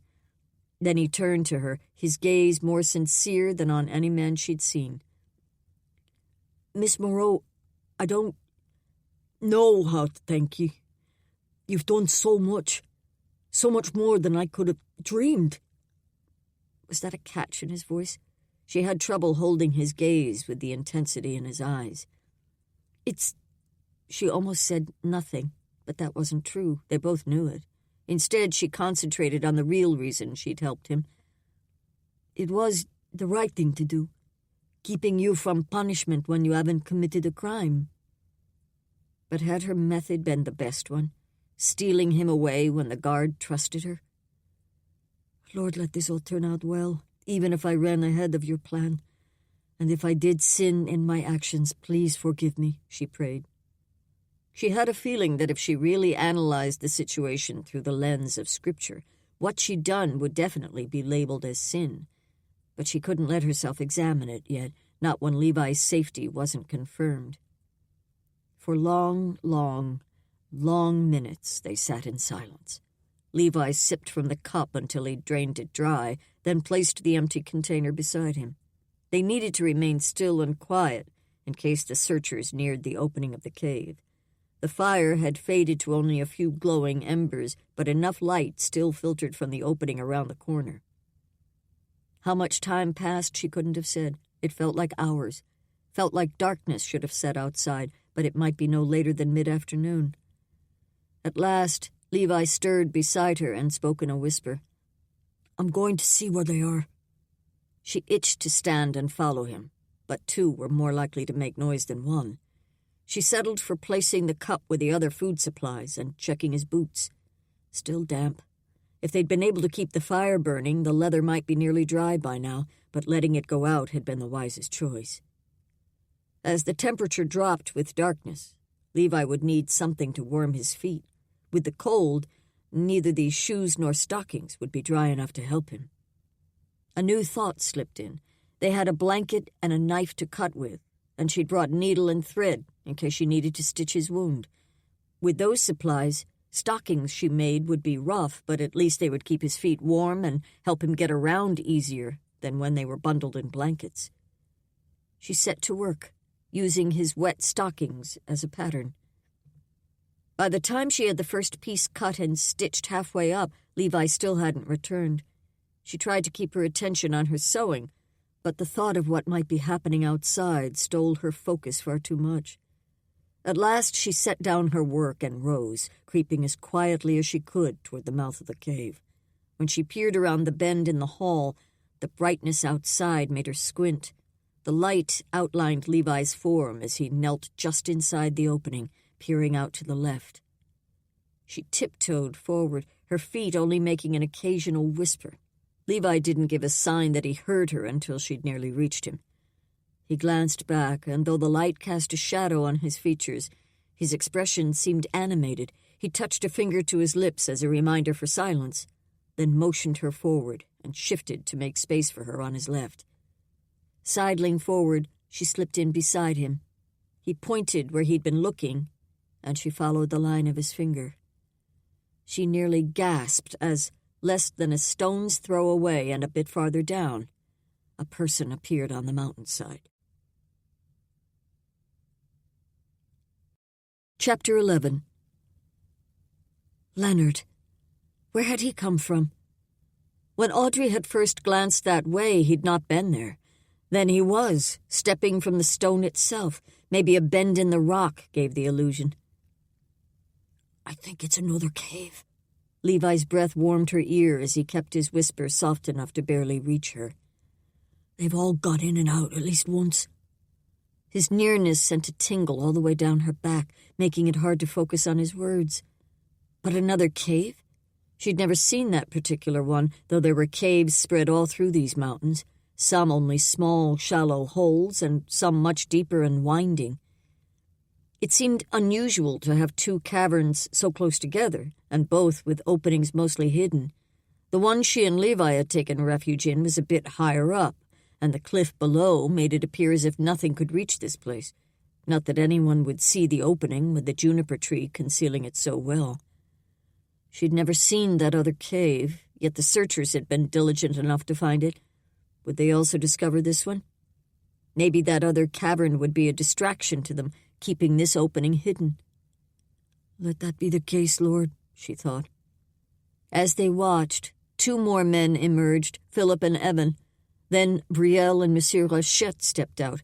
Then he turned to her, his gaze more sincere than on any man she'd seen. Miss Moreau, I don't know how to thank you. You've done so much more than I could have dreamed. Was that a catch in his voice? She had trouble holding his gaze with the intensity in his eyes. She almost said nothing, but that wasn't true. They both knew it. Instead, she concentrated on the real reason she'd helped him. It was the right thing to do, keeping you from punishment when you haven't committed a crime. But had her method been the best one, stealing him away when the guard trusted her? Lord, let this all turn out well, even if I ran ahead of your plan. And if I did sin in my actions, please forgive me, she prayed. She had a feeling that if she really analyzed the situation through the lens of Scripture, what she'd done would definitely be labeled as sin. But she couldn't let herself examine it yet, not when Levi's safety wasn't confirmed. For long minutes they sat in silence. Levi sipped from the cup until he'd drained it dry, then placed the empty container beside him. They needed to remain still and quiet, in case the searchers neared the opening of the cave. The fire had faded to only a few glowing embers, but enough light still filtered from the opening around the corner. How much time passed she couldn't have said. It felt like hours. Felt like darkness should have set outside, but it might be no later than mid-afternoon. At last, Levi stirred beside her and spoke in a whisper. "I'm going to see where they are." She itched to stand and follow him, but two were more likely to make noise than one. She settled for placing the cup with the other food supplies and checking his boots. Still damp. If they'd been able to keep the fire burning, the leather might be nearly dry by now, but letting it go out had been the wisest choice. As the temperature dropped with darkness, Levi would need something to warm his feet. With the cold, neither these shoes nor stockings would be dry enough to help him. A new thought slipped in. They had a blanket and a knife to cut with, and she'd brought needle and thread in case she needed to stitch his wound. With those supplies, stockings she made would be rough, but at least they would keep his feet warm and help him get around easier than when they were bundled in blankets. She set to work, using his wet stockings as a pattern. By the time she had the first piece cut and stitched halfway up, Levi still hadn't returned. She tried to keep her attention on her sewing, but the thought of what might be happening outside stole her focus far too much. At last she set down her work and rose, creeping as quietly as she could toward the mouth of the cave. When she peered around the bend in the hall, the brightness outside made her squint. The light outlined Levi's form as he knelt just inside the opening, peering out to the left. She tiptoed forward, her feet only making an occasional whisper. Levi didn't give a sign that he heard her until she'd nearly reached him. He glanced back, and though the light cast a shadow on his features, his expression seemed animated. He touched a finger to his lips as a reminder for silence, then motioned her forward and shifted to make space for her on his left. Sidling forward, she slipped in beside him. He pointed where he'd been looking, and she followed the line of his finger. She nearly gasped as, less than a stone's throw away and a bit farther down, a person appeared on the mountainside. Chapter 11. Leonard. Where had he come from? When Audrey had first glanced that way, he'd not been there. Then he was, stepping from the stone itself. Maybe a bend in the rock gave the illusion. "I think it's another cave." Levi's breath warmed her ear as he kept his whisper soft enough to barely reach her. "They've all got in and out at least once." His nearness sent a tingle all the way down her back, making it hard to focus on his words. But another cave? She'd never seen that particular one, though there were caves spread all through these mountains, some only small, shallow holes, and some much deeper and winding. It seemed unusual to have two caverns so close together, and both with openings mostly hidden. The one she and Levi had taken refuge in was a bit higher up, and the cliff below made it appear as if nothing could reach this place. Not that anyone would see the opening with the juniper tree concealing it so well. She'd never seen that other cave, yet the searchers had been diligent enough to find it. Would they also discover this one? Maybe that other cavern would be a distraction to them, keeping this opening hidden. "Let that be the case, Lord," she thought. As they watched, two more men emerged, Philip and Evan. Then Brielle and Monsieur Rochette stepped out.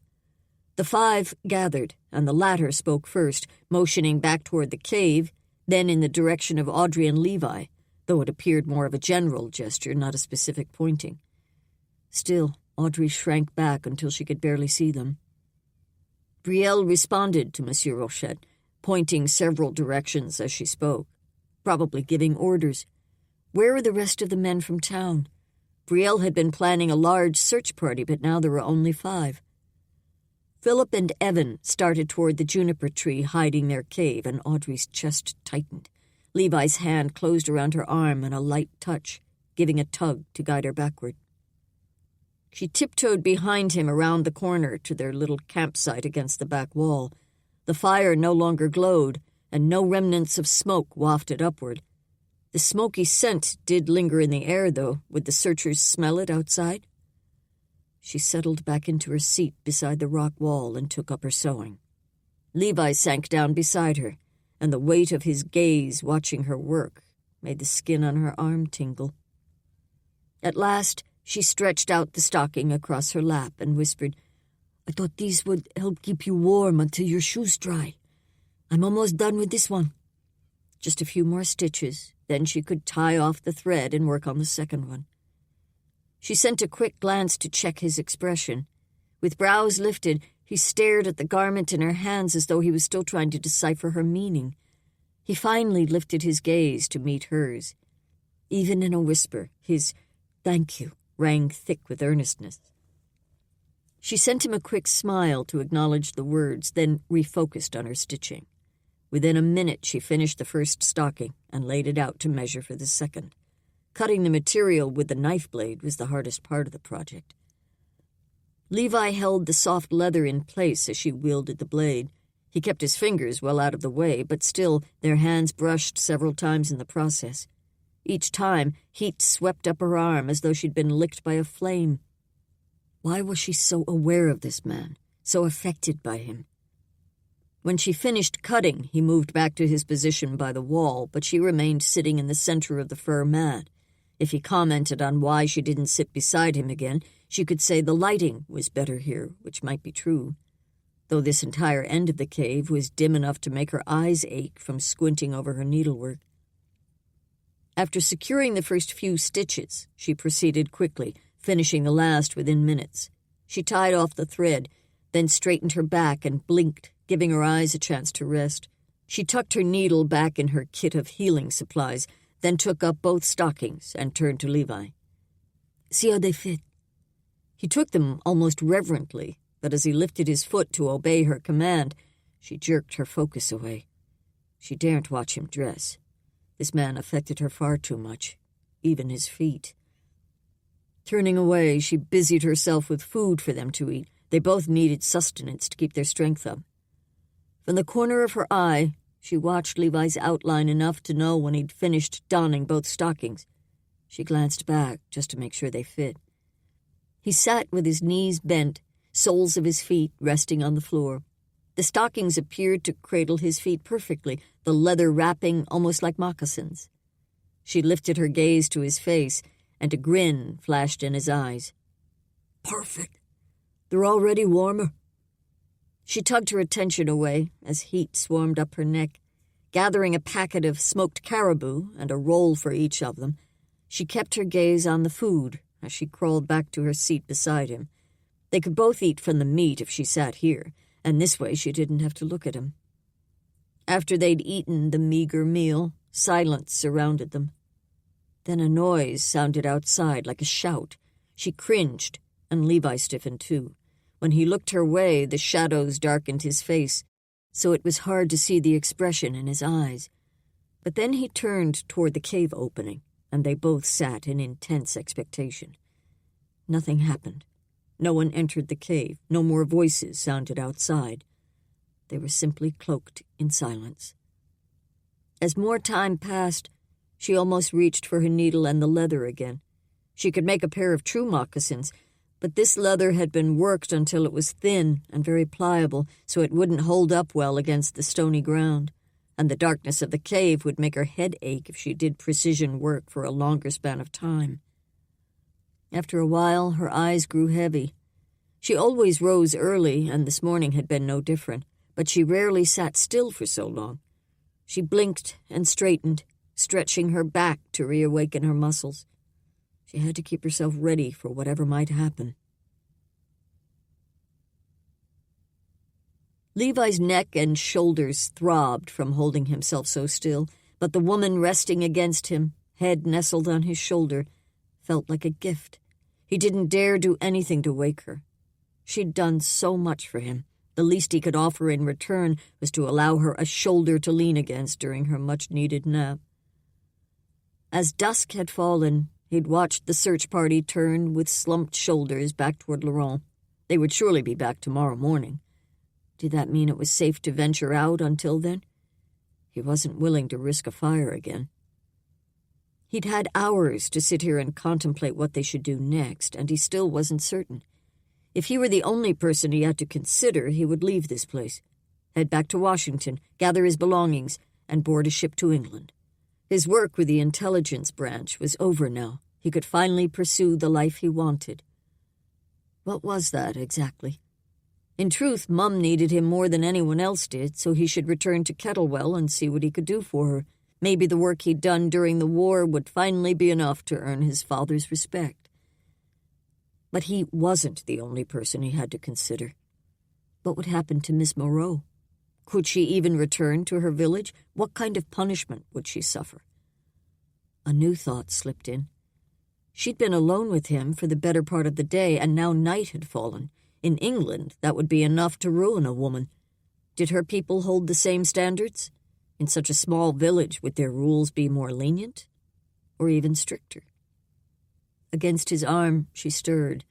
The five gathered, and the latter spoke first, motioning back toward the cave, then in the direction of Audrey and Levi, though it appeared more of a general gesture, not a specific pointing. Still, Audrey shrank back until she could barely see them. Brielle responded to Monsieur Rochette, pointing several directions as she spoke, probably giving orders. Where were the rest of the men from town? Brielle had been planning a large search party, but now there were only 5. Philip and Evan started toward the juniper tree hiding their cave, and Audrey's chest tightened. Levi's hand closed around her arm in a light touch, giving a tug to guide her backward. She tiptoed behind him around the corner to their little campsite against the back wall. The fire no longer glowed, and no remnants of smoke wafted upward. The smoky scent did linger in the air, though. Would the searchers smell it outside? She settled back into her seat beside the rock wall and took up her sewing. Levi sank down beside her, and the weight of his gaze watching her work made the skin on her arm tingle. At last, she stretched out the stocking across her lap and whispered, "I thought these would help keep you warm until your shoes dry. I'm almost done with this one." Just a few more stitches, then she could tie off the thread and work on the second one. She sent a quick glance to check his expression. With brows lifted, he stared at the garment in her hands as though he was still trying to decipher her meaning. He finally lifted his gaze to meet hers. Even in a whisper, his "thank you" rang thick with earnestness. She sent him a quick smile to acknowledge the words, then refocused on her stitching. Within a minute, she finished the first stocking and laid it out to measure for the second. Cutting the material with the knife blade was the hardest part of the project. Levi held the soft leather in place as she wielded the blade. He kept his fingers well out of the way, but still their hands brushed several times in the process. Each time, heat swept up her arm as though she'd been licked by a flame. Why was she so aware of this man, so affected by him? When she finished cutting, he moved back to his position by the wall, but she remained sitting in the center of the fur mat. If he commented on why she didn't sit beside him again, she could say the lighting was better here, which might be true. Though this entire end of the cave was dim enough to make her eyes ache from squinting over her needlework. After securing the first few stitches, she proceeded quickly, finishing the last within minutes. She tied off the thread, then straightened her back and blinked, giving her eyes a chance to rest. She tucked her needle back in her kit of healing supplies, then took up both stockings and turned to Levi. "See how they fit?" He took them almost reverently, but as he lifted his foot to obey her command, she jerked her focus away. She daren't watch him dress. This man affected her far too much, even his feet. Turning away, she busied herself with food for them to eat. They both needed sustenance to keep their strength up. From the corner of her eye, she watched Levi's outline enough to know when he'd finished donning both stockings. She glanced back just to make sure they fit. He sat with his knees bent, soles of his feet resting on the floor. The stockings appeared to cradle his feet perfectly, the leather wrapping almost like moccasins. She lifted her gaze to his face, and a grin flashed in his eyes. "Perfect. They're already warmer." She tugged her attention away as heat swarmed up her neck. Gathering a packet of smoked caribou and a roll for each of them, she kept her gaze on the food as she crawled back to her seat beside him. They could both eat from the meat if she sat here, and this way she didn't have to look at him. After they'd eaten the meager meal, silence surrounded them. Then a noise sounded outside like a shout. She cringed, and Levi stiffened too. When he looked her way, the shadows darkened his face, so it was hard to see the expression in his eyes. But then he turned toward the cave opening, and they both sat in intense expectation. Nothing happened. No one entered the cave. No more voices sounded outside. They were simply cloaked in silence. As more time passed, she almost reached for her needle and the leather again. She could make a pair of true moccasins, but this leather had been worked until it was thin and very pliable, so it wouldn't hold up well against the stony ground, and the darkness of the cave would make her head ache if she did precision work for a longer span of time. After a while, her eyes grew heavy. She always rose early, and this morning had been no different, but she rarely sat still for so long. She blinked and straightened, stretching her back to reawaken her muscles. She had to keep herself ready for whatever might happen. Levi's neck and shoulders throbbed from holding himself so still, but the woman resting against him, head nestled on his shoulder, felt like a gift. He didn't dare do anything to wake her. She'd done so much for him. The least he could offer in return was to allow her a shoulder to lean against during her much-needed nap. As dusk had fallen, he'd watched the search party turn with slumped shoulders back toward Laurent. They would surely be back tomorrow morning. Did that mean it was safe to venture out until then? He wasn't willing to risk a fire again. He'd had hours to sit here and contemplate what they should do next, and he still wasn't certain. If he were the only person he had to consider, he would leave this place, head back to Washington, gather his belongings, and board a ship to England. His work with the intelligence branch was over now. He could finally pursue the life he wanted. What was that, exactly? In truth, Mum needed him more than anyone else did, so he should return to Kettlewell and see what he could do for her. Maybe the work he'd done during the war would finally be enough to earn his father's respect. But he wasn't the only person he had to consider. What would happen to Miss Moreau? Could she even return to her village? What kind of punishment would she suffer? A new thought slipped in. She'd been alone with him for the better part of the day, and now night had fallen. In England, that would be enough to ruin a woman. Did her people hold the same standards? In such a small village, would their rules be more lenient? Or even stricter? Against his arm, she stirred.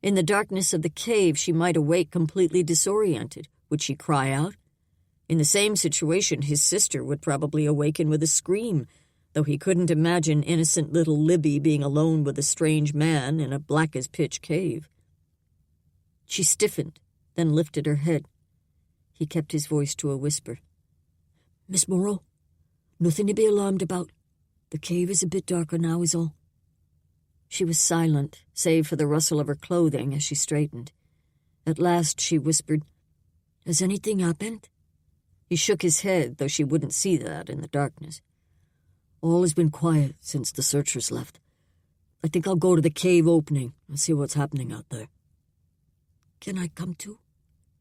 In the darkness of the cave, she might awake completely disoriented. Would she cry out? In the same situation, his sister would probably awaken with a scream, though he couldn't imagine innocent little Libby being alone with a strange man in a black-as-pitch cave. She stiffened, then lifted her head. He kept his voice to a whisper. "Miss Moreau, nothing to be alarmed about. The cave is a bit darker now is all." She was silent, save for the rustle of her clothing as she straightened. At last she whispered, "Has anything happened?" He shook his head, though she wouldn't see that in the darkness. "All has been quiet since the searchers left. I think I'll go to the cave opening and see what's happening out there." "Can I come too?"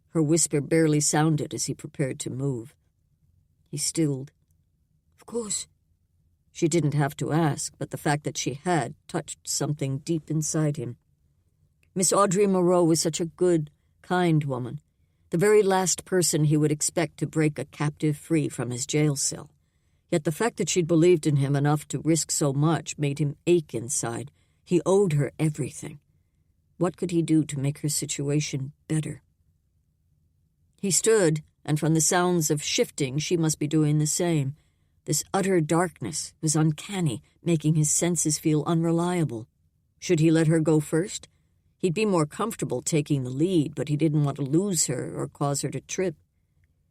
Her whisper barely sounded as he prepared to move. He stilled. "Of course." She didn't have to ask, but the fact that she had touched something deep inside him. Miss Audrey Moreau was such a good, kind woman, the very last person he would expect to break a captive free from his jail cell. Yet the fact that she'd believed in him enough to risk so much made him ache inside. He owed her everything. What could he do to make her situation better? He stood, and from the sounds of shifting, she must be doing the same. This utter darkness was uncanny, making his senses feel unreliable. Should he let her go first? He'd be more comfortable taking the lead, but he didn't want to lose her or cause her to trip.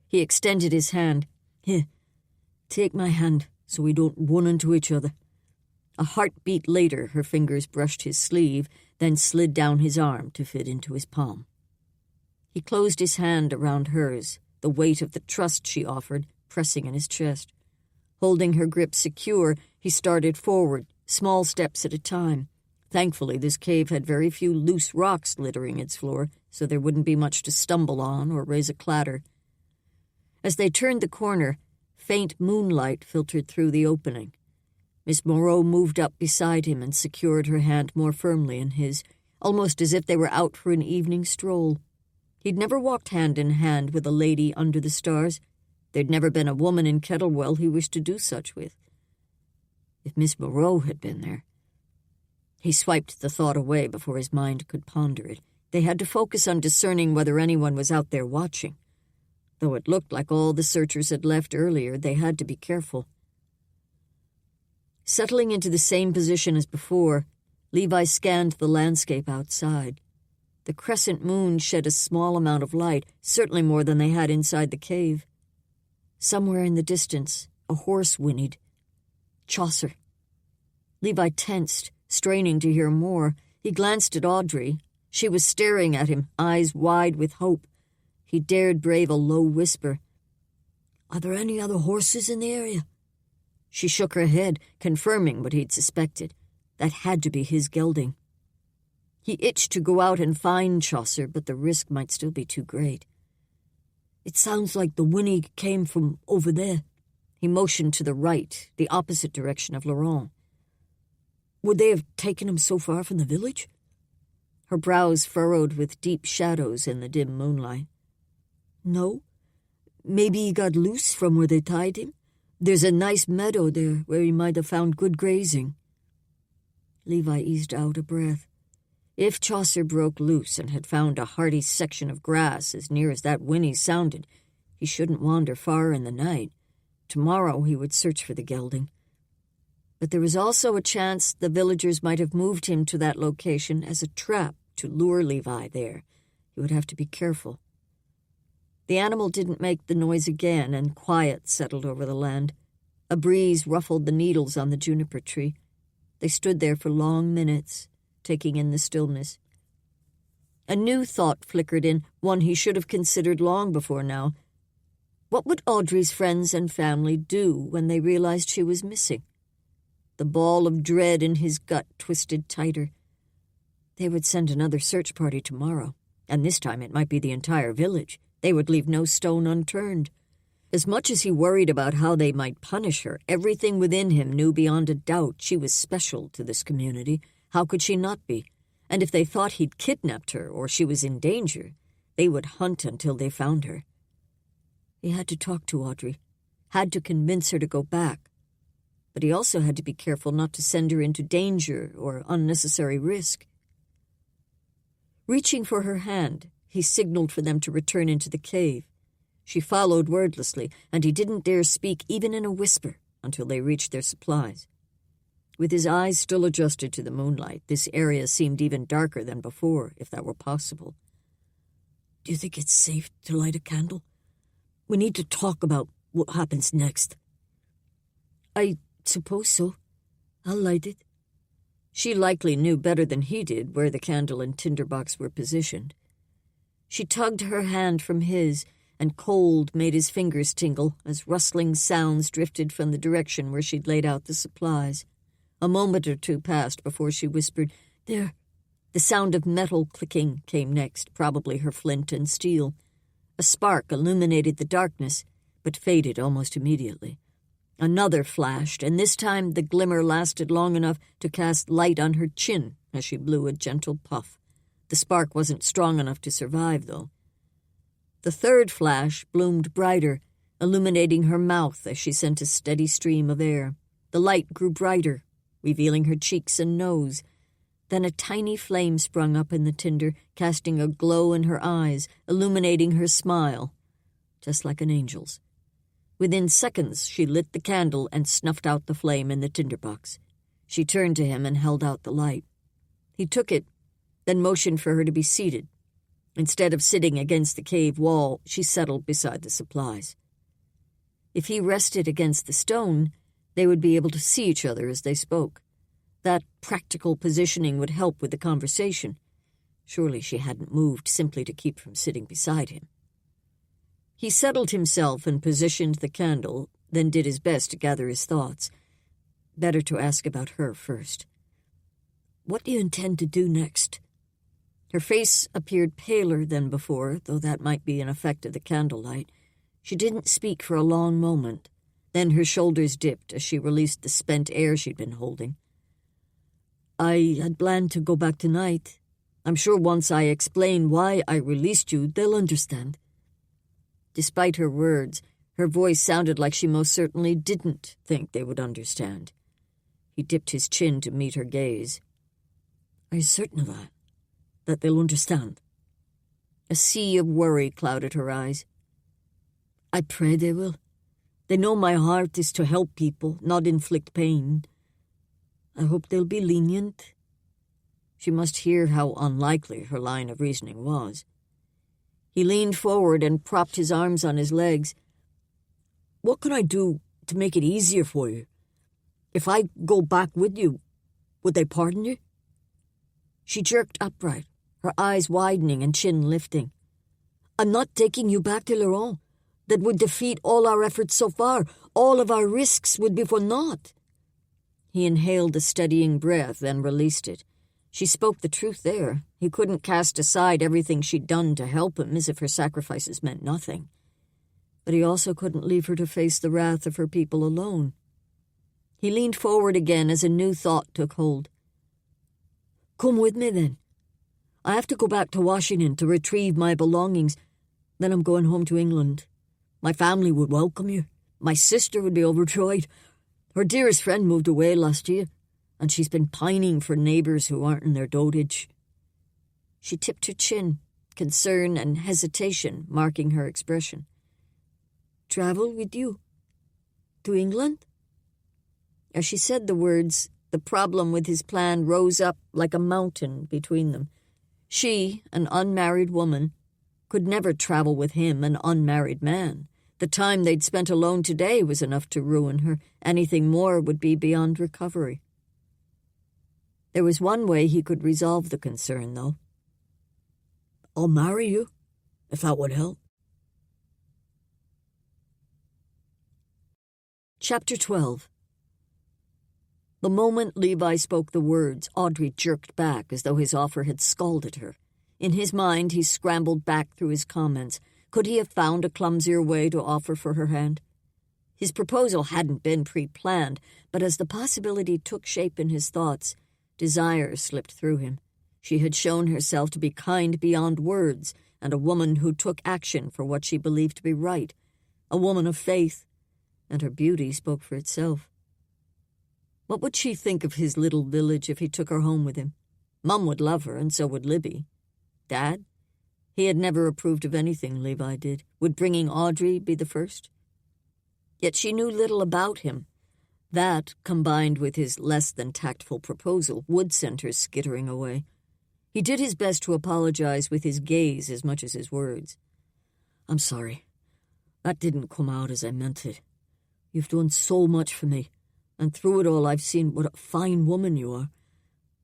He extended his hand. "Here, take my hand so we don't run into each other." A heartbeat later, her fingers brushed his sleeve, then slid down his arm to fit into his palm. He closed his hand around hers, the weight of the trust she offered pressing in his chest. Holding her grip secure, he started forward, small steps at a time. Thankfully, this cave had very few loose rocks littering its floor, so there wouldn't be much to stumble on or raise a clatter. As they turned the corner, faint moonlight filtered through the opening. Miss Moreau moved up beside him and secured her hand more firmly in his, almost as if they were out for an evening stroll. He'd never walked hand in hand with a lady under the stars. There'd never been a woman in Kettlewell he wished to do such with. If Miss Moreau had been there. He swiped the thought away before his mind could ponder it. They had to focus on discerning whether anyone was out there watching. Though it looked like all the searchers had left earlier, they had to be careful. Settling into the same position as before, Levi scanned the landscape outside. The crescent moon shed a small amount of light, certainly more than they had inside the cave. Somewhere in the distance, a horse whinnied. Chaucer. Levi tensed, straining to hear more. He glanced at Audrey. She was staring at him, eyes wide with hope. He dared brave a low whisper. "Are there any other horses in the area?" She shook her head, confirming what he'd suspected. That had to be his gelding. He itched to go out and find Chaucer, but the risk might still be too great. "It sounds like the whinny came from over there." He motioned to the right, the opposite direction of Laurent. "Would they have taken him so far from the village?" Her brows furrowed with deep shadows in the dim moonlight. "No. Maybe he got loose from where they tied him. There's a nice meadow there where he might have found good grazing." Levi eased out a breath. If Chaucer broke loose and had found a hardy section of grass as near as that whinny sounded, he shouldn't wander far in the night. Tomorrow he would search for the gelding. But there was also a chance the villagers might have moved him to that location as a trap to lure Levi there. He would have to be careful. The animal didn't make the noise again, and quiet settled over the land. A breeze ruffled the needles on the juniper tree. They stood there for long minutes, taking in the stillness. A new thought flickered in, one he should have considered long before now. What would Audrey's friends and family do when they realized she was missing? The ball of dread in his gut twisted tighter. They would send another search party tomorrow, and this time it might be the entire village. They would leave no stone unturned. As much as he worried about how they might punish her, everything within him knew beyond a doubt she was special to this community. How could she not be? And if they thought he'd kidnapped her or she was in danger, they would hunt until they found her. He had to talk to Audrey, had to convince her to go back. But he also had to be careful not to send her into danger or unnecessary risk. Reaching for her hand, he signaled for them to return into the cave. She followed wordlessly, and he didn't dare speak even in a whisper until they reached their supplies. With his eyes still adjusted to the moonlight, this area seemed even darker than before, if that were possible. "Do you think it's safe to light a candle? We need to talk about what happens next." "I suppose so. I'll light it." She likely knew better than he did where the candle and tinderbox were positioned. She tugged her hand from his, and cold made his fingers tingle as rustling sounds drifted from the direction where she'd laid out the supplies. A moment or two passed before she whispered, "There." The sound of metal clicking came next, probably her flint and steel. A spark illuminated the darkness, but faded almost immediately. Another flashed, and this time the glimmer lasted long enough to cast light on her chin as she blew a gentle puff. The spark wasn't strong enough to survive, though. The third flash bloomed brighter, illuminating her mouth as she sent a steady stream of air. The light grew brighter, revealing her cheeks and nose. Then a tiny flame sprung up in the tinder, casting a glow in her eyes, illuminating her smile, just like an angel's. Within seconds, she lit the candle and snuffed out the flame in the tinderbox. She turned to him and held out the light. He took it, then motioned for her to be seated. Instead of sitting against the cave wall, she settled beside the supplies. If he rested against the stone, they would be able to see each other as they spoke. That practical positioning would help with the conversation. Surely she hadn't moved simply to keep from sitting beside him. He settled himself and positioned the candle, then did his best to gather his thoughts. Better to ask about her first. "What do you intend to do next?" Her face appeared paler than before, though that might be an effect of the candlelight. She didn't speak for a long moment. Then her shoulders dipped as she released the spent air she'd been holding. "I had planned to go back tonight. I'm sure once I explain why I released you, they'll understand." Despite her words, her voice sounded like she most certainly didn't think they would understand. He dipped his chin to meet her gaze. "Are you certain of that? That they'll understand?" A sea of worry clouded her eyes. "I pray they will. They know my heart is to help people, not inflict pain. I hope they'll be lenient." She must hear how unlikely her line of reasoning was. He leaned forward and propped his arms on his legs. "What can I do to make it easier for you? If I go back with you, would they pardon you?" She jerked upright, her eyes widening and chin lifting. "I'm not taking you back to Laurent. That would defeat all our efforts so far. All of our risks would be for naught." He inhaled a steadying breath, then released it. She spoke the truth there. He couldn't cast aside everything she'd done to help him as if her sacrifices meant nothing. But he also couldn't leave her to face the wrath of her people alone. He leaned forward again as a new thought took hold. "Come with me, then. I have to go back to Washington to retrieve my belongings. Then I'm going home to England. My family would welcome you. My sister would be overjoyed. Her dearest friend moved away last year, and she's been pining for neighbours who aren't in their dotage." She tipped her chin, concern and hesitation marking her expression. "Travel with you? To England?" As she said the words, the problem with his plan rose up like a mountain between them. She, an unmarried woman, could never travel with him, an unmarried man. The time they'd spent alone today was enough to ruin her. Anything more would be beyond recovery. There was one way he could resolve the concern, though. "I'll marry you, if that would help." Chapter 12. The moment Levi spoke the words, Audrey jerked back as though his offer had scalded her. In his mind, he scrambled back through his comments. Could he have found a clumsier way to offer for her hand? His proposal hadn't been pre-planned, but as the possibility took shape in his thoughts, desire slipped through him. She had shown herself to be kind beyond words, and a woman who took action for what she believed to be right. A woman of faith, and her beauty spoke for itself. What would she think of his little village if he took her home with him? Mum would love her, and so would Libby. Dad? He had never approved of anything Levi did. Would bringing Audrey be the first? Yet she knew little about him. That, combined with his less-than-tactful proposal, would send her skittering away. He did his best to apologize with his gaze as much as his words. "I'm sorry. That didn't come out as I meant it. You've done so much for me, and through it all I've seen what a fine woman you are.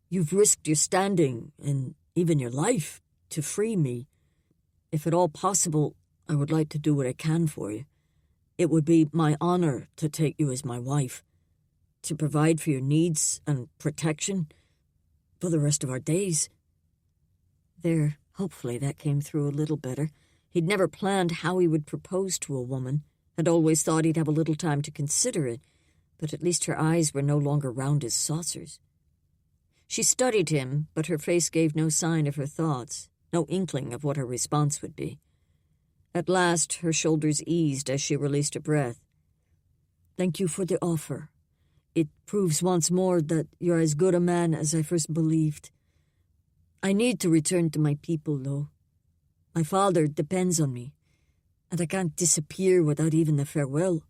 You've risked your standing, and even your life, to free me. If at all possible, I would like to do what I can for you. It would be my honor to take you as my wife, to provide for your needs and protection for the rest of our days." Hopefully that came through a little better. He'd never planned how he would propose to a woman, had always thought he'd have a little time to consider it, but at least her eyes were no longer round as saucers. She studied him, but her face gave no sign of her thoughts, no inkling of what her response would be. At last, her shoulders eased as she released a breath. "Thank you for the offer. It proves once more that you're as good a man as I first believed. I need to return to my people, though. My father depends on me, and I can't disappear without even the farewell.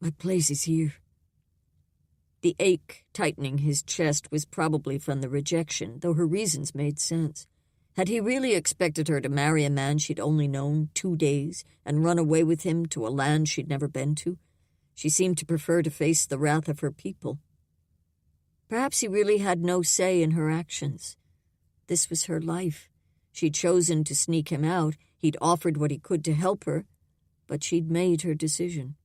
My place is here." The ache tightening his chest was probably from the rejection, though her reasons made sense. Had he really expected her to marry a man she'd only known 2 days and run away with him to a land she'd never been to? She seemed to prefer to face the wrath of her people. Perhaps he really had no say in her actions. This was her life. She'd chosen to sneak him out. He'd offered what he could to help her, but she'd made her decision.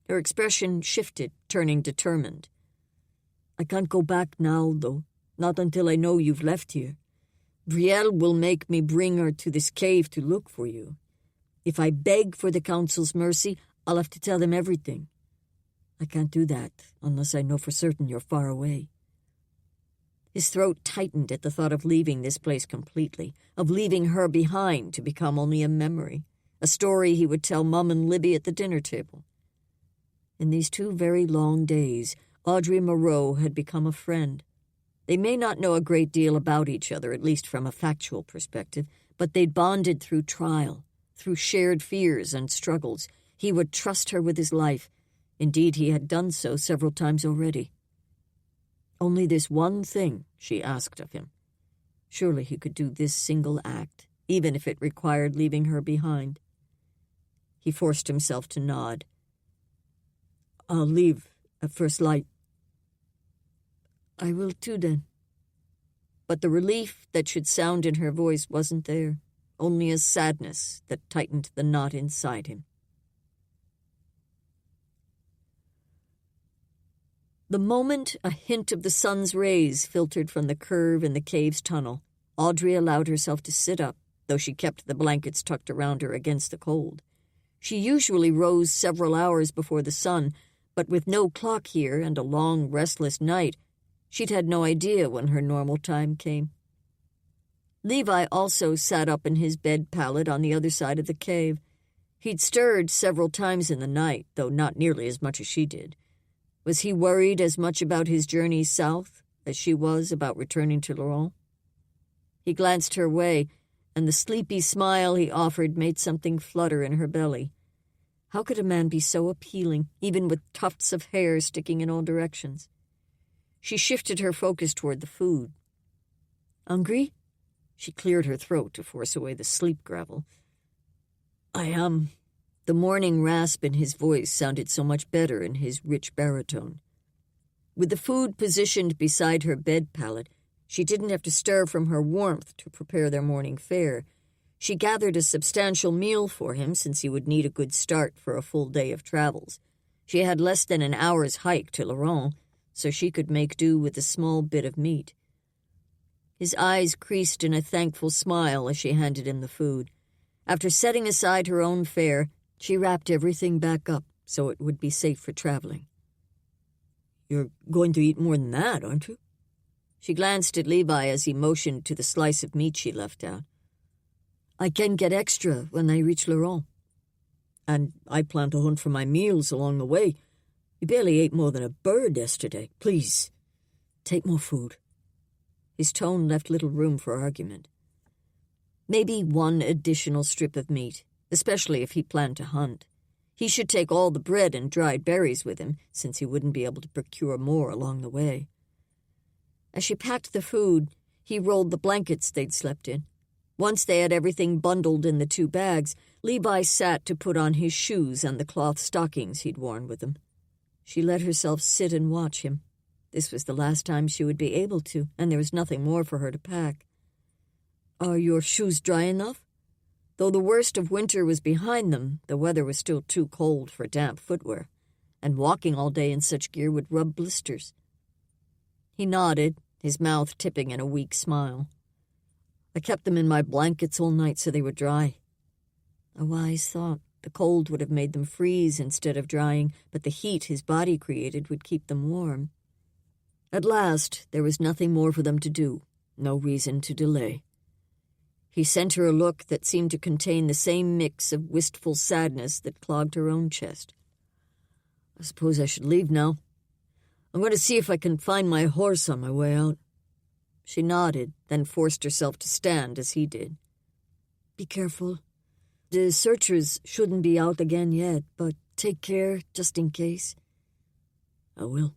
Her expression shifted, turning determined. "I can't go back now, though, not until I know you've left here. Brielle will make me bring her to this cave to look for you. If I beg for the Council's mercy, I'll have to tell them everything. I can't do that unless I know for certain you're far away." His throat tightened at the thought of leaving this place completely, of leaving her behind to become only a memory, a story he would tell Mum and Libby at the dinner table. In these 2 very long days, Audrey Moreau had become a friend. They may not know a great deal about each other, at least from a factual perspective, but they'd bonded through trial, through shared fears and struggles. He would trust her with his life. Indeed, he had done so several times already. Only this one thing she asked of him. Surely he could do this single act, even if it required leaving her behind. He forced himself to nod. "I'll leave at first light." "I will too, then." But the relief that should sound in her voice wasn't there, only a sadness that tightened the knot inside him. The moment a hint of the sun's rays filtered from the curve in the cave's tunnel, Audrey allowed herself to sit up, though she kept the blankets tucked around her against the cold. She usually rose several hours before the sun, but with no clock here and a long, restless night, she'd had no idea when her normal time came. Levi also sat up in his bed pallet on the other side of the cave. He'd stirred several times in the night, though not nearly as much as she did. Was he worried as much about his journey south as she was about returning to Laurent? He glanced her way, and the sleepy smile he offered made something flutter in her belly. How could a man be so appealing, even with tufts of hair sticking in all directions? She shifted her focus toward the food. Hungry? She cleared her throat to force away the sleep gravel. I am. The morning rasp in his voice sounded so much better in his rich baritone. With the food positioned beside her bed pallet, she didn't have to stir from her warmth to prepare their morning fare. She gathered a substantial meal for him since he would need a good start for a full day of travels. She had less than an hour's hike to Laurent, so she could make do with a small bit of meat. His eyes creased in a thankful smile as she handed him the food. After setting aside her own fare, she wrapped everything back up so it would be safe for traveling. You're going to eat more than that, aren't you? She glanced at Levi as he motioned to the slice of meat she left out. I can get extra when I reach Laurent. And I plan to hunt for my meals along the way. You barely ate more than a bird yesterday. Please, take more food. His tone left little room for argument. Maybe one additional strip of meat, especially if he planned to hunt. He should take all the bread and dried berries with him, since he wouldn't be able to procure more along the way. As she packed the food, he rolled the blankets they'd slept in. Once they had everything bundled in the 2 bags, Levi sat to put on his shoes and the cloth stockings he'd worn with them. She let herself sit and watch him. This was the last time she would be able to, and there was nothing more for her to pack. Are your shoes dry enough? Though the worst of winter was behind them, the weather was still too cold for damp footwear, and walking all day in such gear would rub blisters. He nodded, his mouth tipping in a weak smile. I kept them in my blankets all night so they were dry. A wise thought. The cold would have made them freeze instead of drying, but the heat his body created would keep them warm. At last, there was nothing more for them to do, no reason to delay. He sent her a look that seemed to contain the same mix of wistful sadness that clogged her own chest. I suppose I should leave now. I'm going to see if I can find my horse on my way out. She nodded, then forced herself to stand as he did. Be careful. The searchers shouldn't be out again yet, but take care just in case. I will.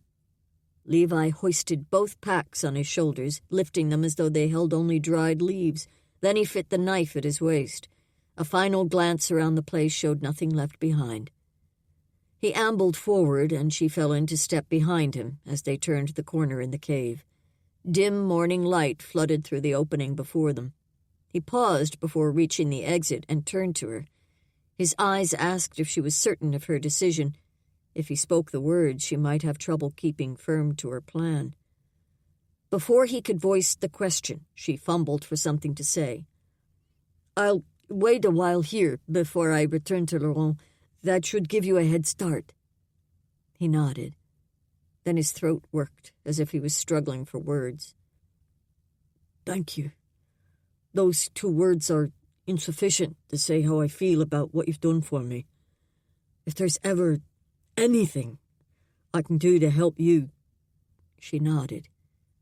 Levi hoisted both packs on his shoulders, lifting them as though they held only dried leaves. Then he fit the knife at his waist. A final glance around the place showed nothing left behind. He ambled forward, and she fell into step behind him as they turned the corner in the cave. Dim morning light flooded through the opening before them. He paused before reaching the exit and turned to her. His eyes asked if she was certain of her decision. If he spoke the words, she might have trouble keeping firm to her plan. Before he could voice the question, she fumbled for something to say. I'll wait a while here before I return to Laurent. That should give you a head start. He nodded. Then his throat worked, as if he was struggling for words. Thank you. Those 2 words are insufficient to say how I feel about what you've done for me. If there's ever anything I can do to help you... She nodded.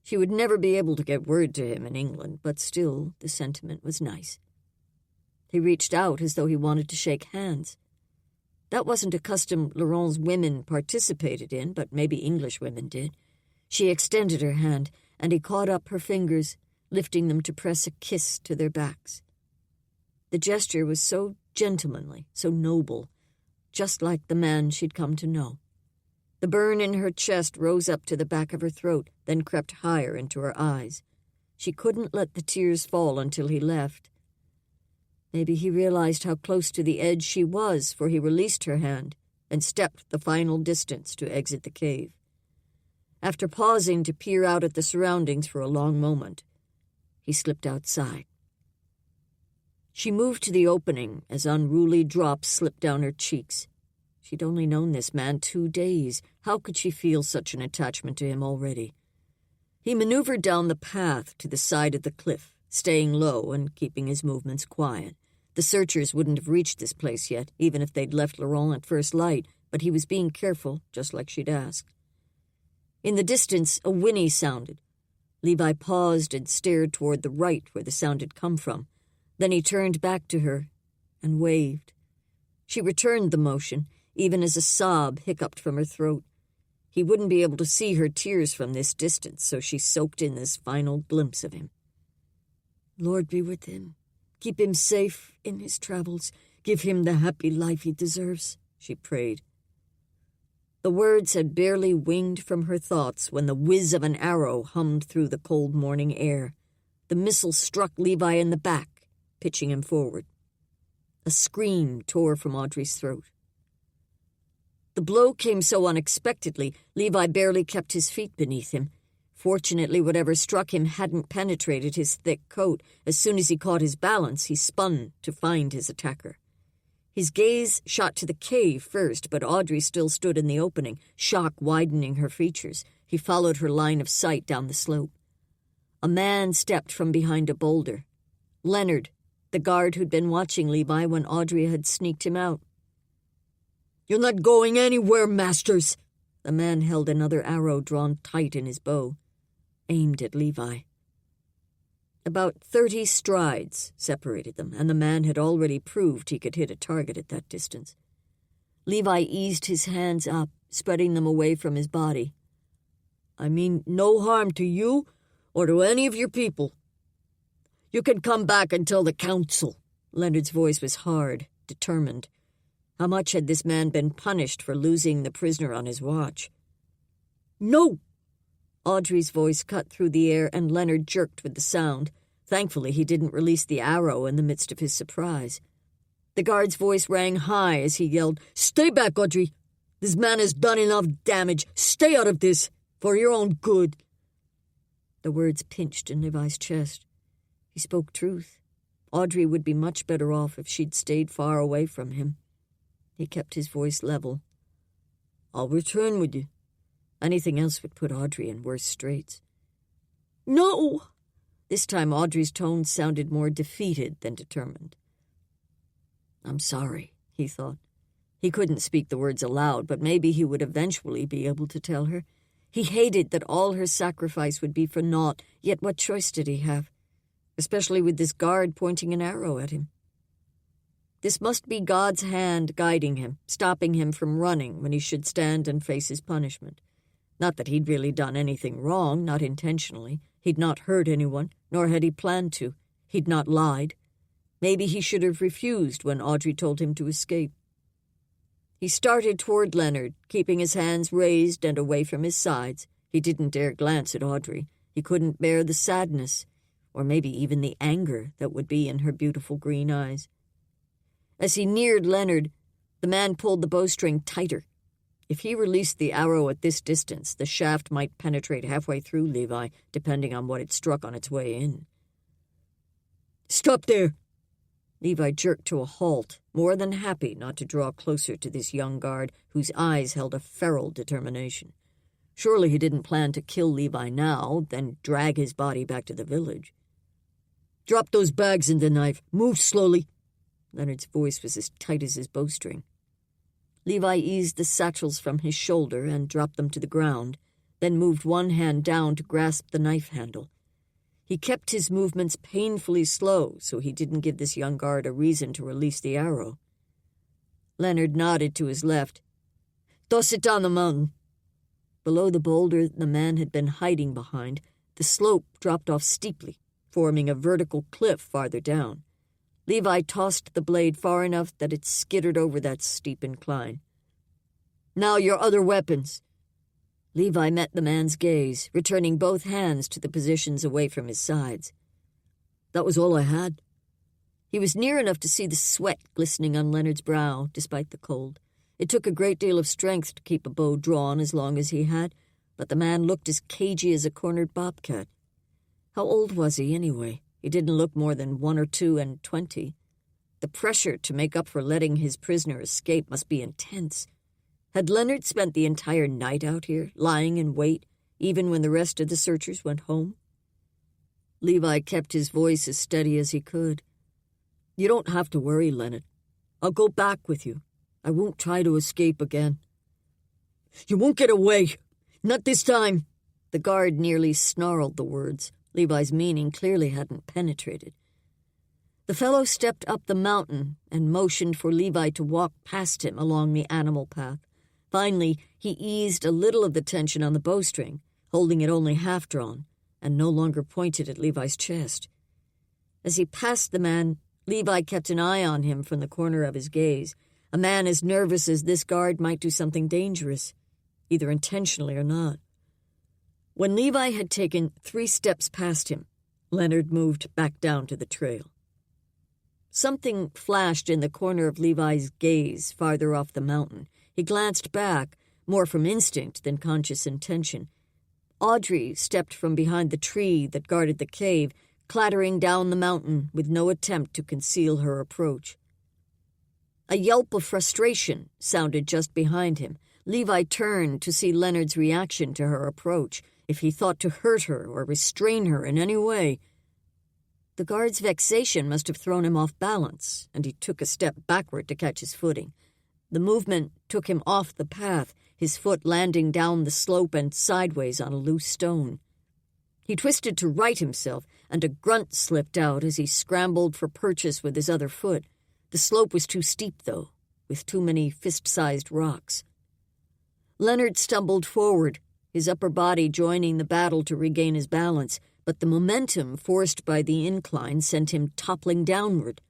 She would never be able to get word to him in England, but still the sentiment was nice. He reached out as though he wanted to shake hands. That wasn't a custom Laurent's women participated in, but maybe English women did. She extended her hand, and he caught up her fingers, lifting them to press a kiss to their backs. The gesture was so gentlemanly, so noble, just like the man she'd come to know. The burn in her chest rose up to the back of her throat, then crept higher into her eyes. She couldn't let the tears fall until he left. Maybe he realized how close to the edge she was, for he released her hand and stepped the final distance to exit the cave. After pausing to peer out at the surroundings for a long moment, he slipped outside. She moved to the opening as unruly drops slipped down her cheeks. She'd only known this man 2 days. How could she feel such an attachment to him already? He maneuvered down the path to the side of the cliff, staying low and keeping his movements quiet. The searchers wouldn't have reached this place yet, even if they'd left Laurent at first light, but he was being careful, just like she'd asked. In the distance, a whinny sounded. Levi paused and stared toward the right where the sound had come from. Then he turned back to her and waved. She returned the motion, even as a sob hiccuped from her throat. He wouldn't be able to see her tears from this distance, so she soaked in this final glimpse of him. Lord be with him. Keep him safe in his travels. Give him the happy life he deserves, she prayed. The words had barely winged from her thoughts when the whiz of an arrow hummed through the cold morning air. The missile struck Levi in the back, pitching him forward. A scream tore from Audrey's throat. The blow came so unexpectedly, Levi barely kept his feet beneath him. Fortunately, whatever struck him hadn't penetrated his thick coat. As soon as he caught his balance, he spun to find his attacker. His gaze shot to the cave first, but Audrey still stood in the opening, shock widening her features. He followed her line of sight down the slope. A man stepped from behind a boulder. Leonard, the guard who'd been watching Levi when Audrey had sneaked him out. "You're not going anywhere, masters!" The man held another arrow drawn tight in his bow, aimed at Levi. About 30 strides separated them, and the man had already proved he could hit a target at that distance. Levi eased his hands up, spreading them away from his body. "I mean no harm to you or to any of your people. You can come back and tell the council." Leonard's voice was hard, determined. How much had this man been punished for losing the prisoner on his watch? "No!" Audrey's voice cut through the air, and Leonard jerked with the sound. Thankfully, he didn't release the arrow in the midst of his surprise. The guard's voice rang high as he yelled, "Stay back, Audrey! This man has done enough damage. Stay out of this, for your own good." The words pinched in Levi's chest. He spoke truth. Audrey would be much better off if she'd stayed far away from him. He kept his voice level. "I'll return with you." Anything else would put Audrey in worse straits. "No!" This time Audrey's tone sounded more defeated than determined. "I'm sorry," he thought. He couldn't speak the words aloud, but maybe he would eventually be able to tell her. He hated that all her sacrifice would be for naught, yet what choice did he have? Especially with this guard pointing an arrow at him. This must be God's hand guiding him, stopping him from running when he should stand and face his punishment. Not that he'd really done anything wrong, not intentionally. He'd not hurt anyone, nor had he planned to. He'd not lied. Maybe he should have refused when Audrey told him to escape. He started toward Leonard, keeping his hands raised and away from his sides. He didn't dare glance at Audrey. He couldn't bear the sadness, or maybe even the anger that would be in her beautiful green eyes. As he neared Leonard, the man pulled the bowstring tighter. If he released the arrow at this distance, the shaft might penetrate halfway through Levi, depending on what it struck on its way in. "Stop there!" Levi jerked to a halt, more than happy not to draw closer to this young guard whose eyes held a feral determination. Surely he didn't plan to kill Levi now, then drag his body back to the village. "Drop those bags and the knife. Move slowly." Leonard's voice was as tight as his bowstring. Levi eased the satchels from his shoulder and dropped them to the ground, then moved one hand down to grasp the knife handle. He kept his movements painfully slow so he didn't give this young guard a reason to release the arrow. Leonard nodded to his left. "Toss it down the mountain." Below the boulder the man had been hiding behind, the slope dropped off steeply, forming a vertical cliff farther down. Levi tossed the blade far enough that it skittered over that steep incline. "Now your other weapons." Levi met the man's gaze, returning both hands to the positions away from his sides. "That was all I had." He was near enough to see the sweat glistening on Leonard's brow, despite the cold. It took a great deal of strength to keep a bow drawn as long as he had, but the man looked as cagey as a cornered bobcat. How old was he, anyway? He didn't look more than 1 or 2 and 20. The pressure to make up for letting his prisoner escape must be intense. Had Leonard spent the entire night out here, lying in wait, even when the rest of the searchers went home? Levi kept his voice as steady as he could. "You don't have to worry, Leonard. I'll go back with you. I won't try to escape again." "You won't get away. Not this time." The guard nearly snarled the words. Levi's meaning clearly hadn't penetrated. The fellow stepped up the mountain and motioned for Levi to walk past him along the animal path. Finally, he eased a little of the tension on the bowstring, holding it only half drawn, and no longer pointed at Levi's chest. As he passed the man, Levi kept an eye on him from the corner of his gaze. A man as nervous as this guard might do something dangerous, either intentionally or not. When Levi had taken 3 steps past him, Leonard moved back down to the trail. Something flashed in the corner of Levi's gaze farther off the mountain. He glanced back, more from instinct than conscious intention. Audrey stepped from behind the tree that guarded the cave, clattering down the mountain with no attempt to conceal her approach. A yelp of frustration sounded just behind him. Levi turned to see Leonard's reaction to her approach, if he thought to hurt her or restrain her in any way. The guard's vexation must have thrown him off balance, and he took a step backward to catch his footing. The movement took him off the path, his foot landing down the slope and sideways on a loose stone. He twisted to right himself, and a grunt slipped out as he scrambled for purchase with his other foot. The slope was too steep, though, with too many fist-sized rocks. Leonard stumbled forward, his upper body joining the battle to regain his balance, but the momentum forced by the incline sent him toppling downward.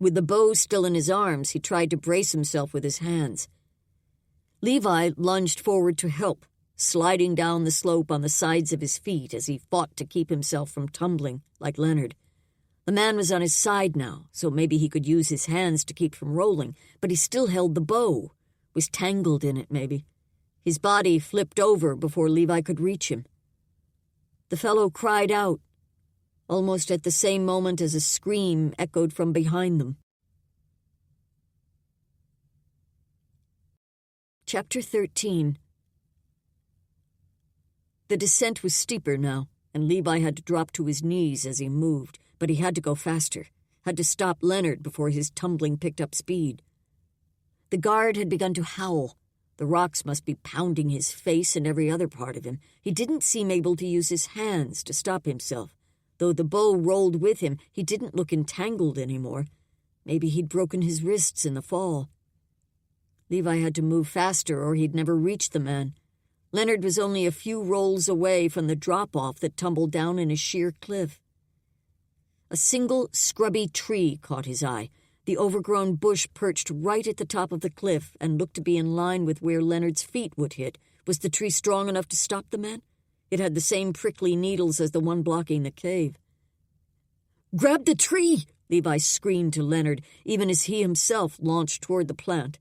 With the bow still in his arms, he tried to brace himself with his hands. Levi lunged forward to help, sliding down the slope on the sides of his feet as he fought to keep himself from tumbling, like Leonard. The man was on his side now, so maybe he could use his hands to keep from rolling, but he still held the bow, was tangled in it maybe. His body flipped over before Levi could reach him. The fellow cried out, almost at the same moment as a scream echoed from behind them. Chapter 13. The descent was steeper now, and Levi had to drop to his knees as he moved, but he had to go faster, had to stop Leonard before his tumbling picked up speed. The guard had begun to howl. The rocks must be pounding his face and every other part of him. He didn't seem able to use his hands to stop himself. Though the bow rolled with him, he didn't look entangled anymore. Maybe he'd broken his wrists in the fall. Levi had to move faster or he'd never reach the man. Leonard was only a few rolls away from the drop-off that tumbled down in a sheer cliff. A single scrubby tree caught his eye. The overgrown bush perched right at the top of the cliff and looked to be in line with where Leonard's feet would hit. Was the tree strong enough to stop the man? It had the same prickly needles as the one blocking the cave. "Grab the tree!" Levi screamed to Leonard, even as he himself launched toward the plant.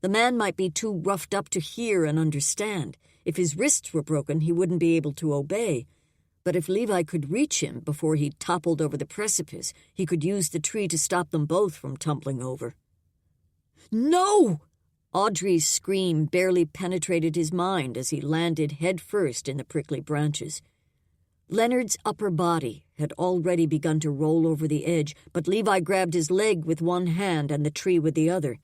The man might be too roughed up to hear and understand. If his wrists were broken, he wouldn't be able to obey. But if Levi could reach him before he toppled over the precipice, he could use the tree to stop them both from tumbling over. "No!" Audrey's scream barely penetrated his mind as he landed head-first in the prickly branches. Leonard's upper body had already begun to roll over the edge, but Levi grabbed his leg with one hand and the tree with the other.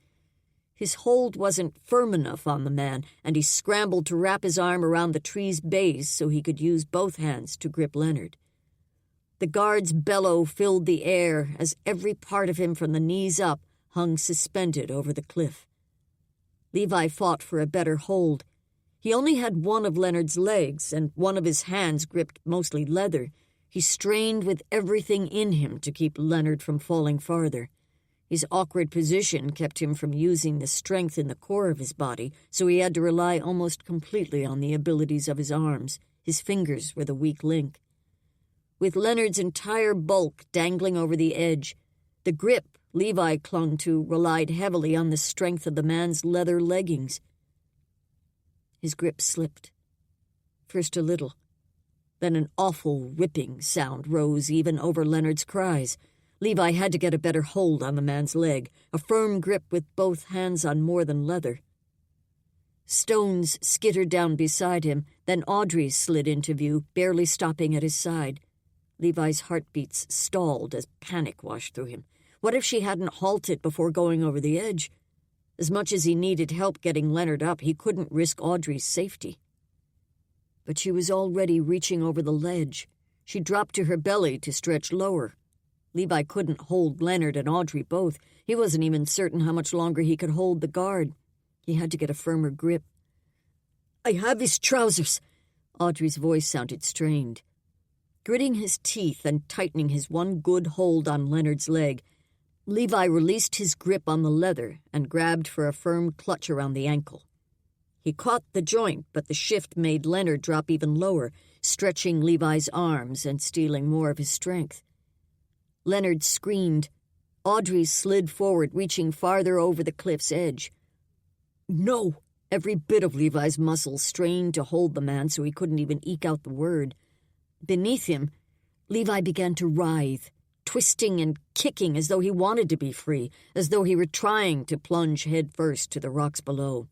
His hold wasn't firm enough on the man, and he scrambled to wrap his arm around the tree's base so he could use both hands to grip Leonard. The guard's bellow filled the air as every part of him from the knees up hung suspended over the cliff. Levi fought for a better hold. He only had one of Leonard's legs, and one of his hands gripped mostly leather. He strained with everything in him to keep Leonard from falling farther. His awkward position kept him from using the strength in the core of his body, so he had to rely almost completely on the abilities of his arms. His fingers were the weak link. With Leonard's entire bulk dangling over the edge, the grip Levi clung to relied heavily on the strength of the man's leather leggings. His grip slipped. First a little. Then an awful ripping sound rose even over Leonard's cries. Levi had to get a better hold on the man's leg, a firm grip with both hands on more than leather. Stones skittered down beside him, then Audrey slid into view, barely stopping at his side. Levi's heartbeats stalled as panic washed through him. What if she hadn't halted before going over the edge? As much as he needed help getting Leonard up, he couldn't risk Audrey's safety. But she was already reaching over the ledge. She dropped to her belly to stretch lower. Levi couldn't hold Leonard and Audrey both. He wasn't even certain how much longer he could hold the guard. He had to get a firmer grip. "I have his trousers." Audrey's voice sounded strained. Gritting his teeth and tightening his one good hold on Leonard's leg, Levi released his grip on the leather and grabbed for a firm clutch around the ankle. He caught the joint, but the shift made Leonard drop even lower, stretching Levi's arms and stealing more of his strength. Leonard screamed. Audrey slid forward, reaching farther over the cliff's edge. "No!" Every bit of Levi's muscles strained to hold the man so he couldn't even eke out the word. Beneath him, Levi began to writhe, twisting and kicking as though he wanted to be free, as though he were trying to plunge headfirst to the rocks below.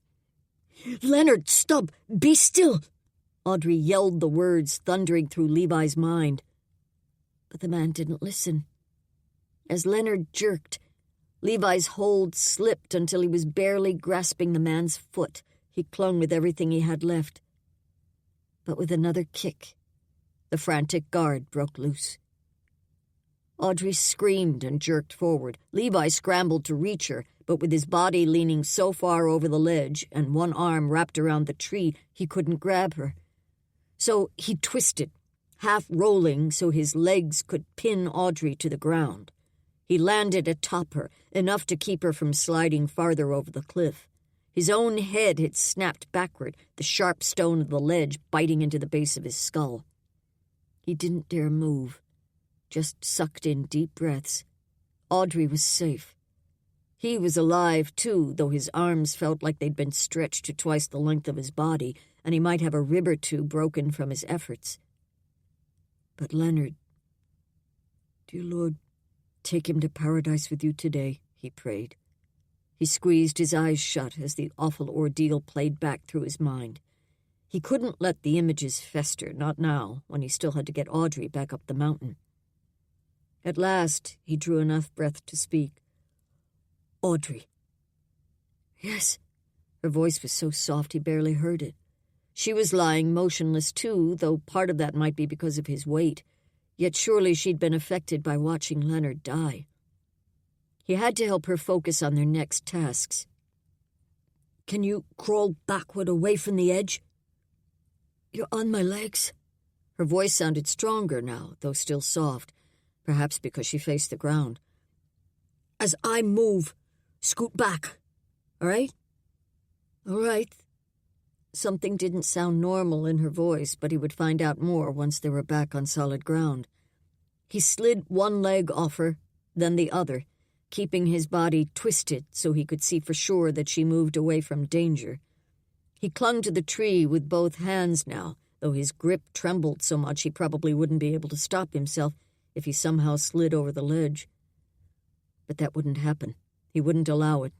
"Leonard, stop! Be still!" Audrey yelled the words thundering through Levi's mind. But the man didn't listen. As Leonard jerked, Levi's hold slipped until he was barely grasping the man's foot. He clung with everything he had left. But with another kick, the frantic guard broke loose. Audrey screamed and jerked forward. Levi scrambled to reach her, but with his body leaning so far over the ledge and one arm wrapped around the tree, he couldn't grab her. So he twisted, half rolling so his legs could pin Audrey to the ground. He landed atop her, enough to keep her from sliding farther over the cliff. His own head had snapped backward, the sharp stone of the ledge biting into the base of his skull. He didn't dare move, just sucked in deep breaths. Audrey was safe. He was alive, too, though his arms felt like they'd been stretched to twice the length of his body, and he might have a rib or two broken from his efforts. But Leonard, "Dear Lord, take him to paradise with you today," he prayed. He squeezed his eyes shut as the awful ordeal played back through his mind. He couldn't let the images fester, not now, when he still had to get Audrey back up the mountain. At last, he drew enough breath to speak. "Audrey." "Yes." Her voice was so soft he barely heard it. She was lying motionless, too, though part of that might be because of his weight. Yet surely she'd been affected by watching Leonard die. He had to help her focus on their next tasks. "Can you crawl backward away from the edge?" "You're on my legs." Her voice sounded stronger now, though still soft, perhaps because she faced the ground. "As I move, scoot back. All right?" "All right." Something didn't sound normal in her voice, but he would find out more once they were back on solid ground. He slid one leg off her, then the other, keeping his body twisted so he could see for sure that she moved away from danger. He clung to the tree with both hands now, though his grip trembled so much he probably wouldn't be able to stop himself if he somehow slid over the ledge. But that wouldn't happen. He wouldn't allow it.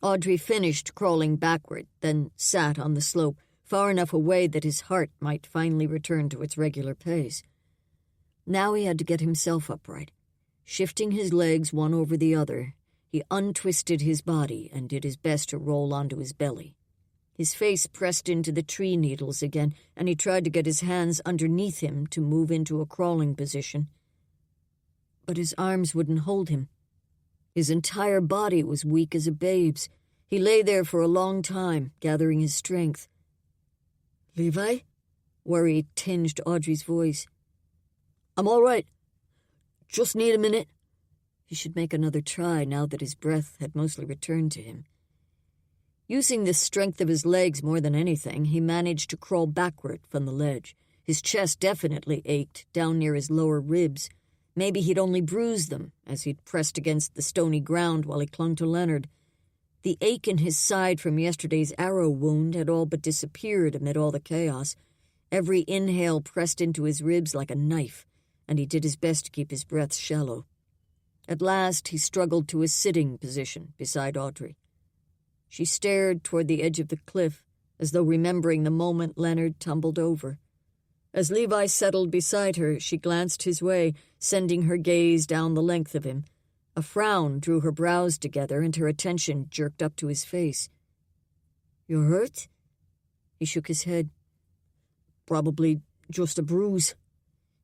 Audrey finished crawling backward, then sat on the slope, far enough away that his heart might finally return to its regular pace. Now he had to get himself upright. Shifting his legs one over the other, he untwisted his body and did his best to roll onto his belly. His face pressed into the tree needles again, and he tried to get his hands underneath him to move into a crawling position. But his arms wouldn't hold him. His entire body was weak as a babe's. He lay there for a long time, gathering his strength. "Levi?" Worry tinged Audrey's voice. "I'm all right. Just need a minute." He should make another try now that his breath had mostly returned to him. Using the strength of his legs more than anything, he managed to crawl backward from the ledge. His chest definitely ached, down near his lower ribs. Maybe he'd only bruised them, as he'd pressed against the stony ground while he clung to Leonard. The ache in his side from yesterday's arrow wound had all but disappeared amid all the chaos. Every inhale pressed into his ribs like a knife, and he did his best to keep his breath shallow. At last he struggled to a sitting position beside Audrey. She stared toward the edge of the cliff, as though remembering the moment Leonard tumbled over. As Levi settled beside her, she glanced his way, sending her gaze down the length of him. A frown drew her brows together, and her attention jerked up to his face. "You're hurt?" He shook his head. "Probably just a bruise."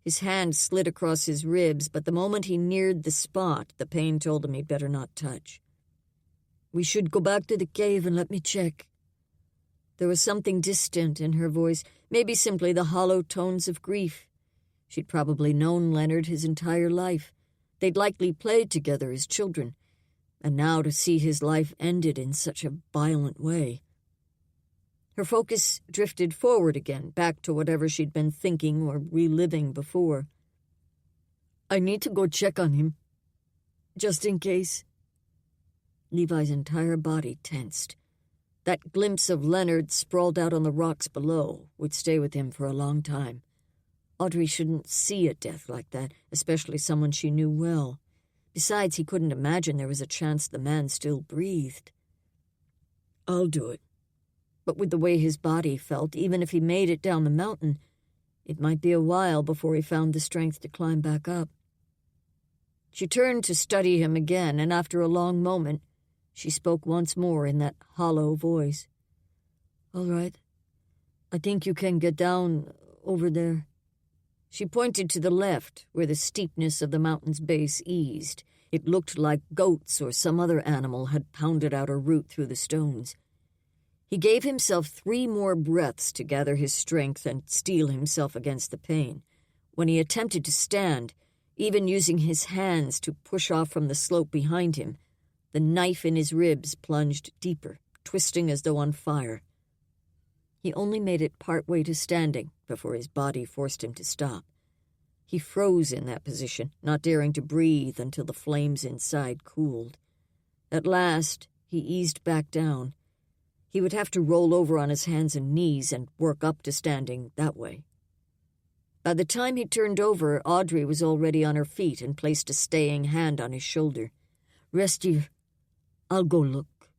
His hand slid across his ribs, but the moment he neared the spot, the pain told him he'd better not touch. "We should go back to the cave and let me check." There was something distant in her voice, maybe simply the hollow tones of grief. She'd probably known Leonard his entire life. They'd likely played together as children, and now to see his life ended in such a violent way. Her focus drifted forward again, back to whatever she'd been thinking or reliving before. I need to go check on him, just in case. Levi's entire body tensed. That glimpse of Leonard sprawled out on the rocks below would stay with him for a long time. Audrey shouldn't see a death like that, especially someone she knew well. Besides, he couldn't imagine there was a chance the man still breathed. I'll do it. But with the way his body felt, even if he made it down the mountain, it might be a while before he found the strength to climb back up. She turned to study him again, and after a long moment, she spoke once more in that hollow voice. All right. I think you can get down over there. She pointed to the left, where the steepness of the mountain's base eased. It looked like goats or some other animal had pounded out a route through the stones. He gave himself 3 more breaths to gather his strength and steel himself against the pain. When he attempted to stand, even using his hands to push off from the slope behind him, the knife in his ribs plunged deeper, twisting as though on fire. He only made it part way to standing before his body forced him to stop. He froze in that position, not daring to breathe until the flames inside cooled. At last, he eased back down. He would have to roll over on his hands and knees and work up to standing that way. By the time he turned over, Audrey was already on her feet and placed a staying hand on his shoulder. Rest here. I'll go look.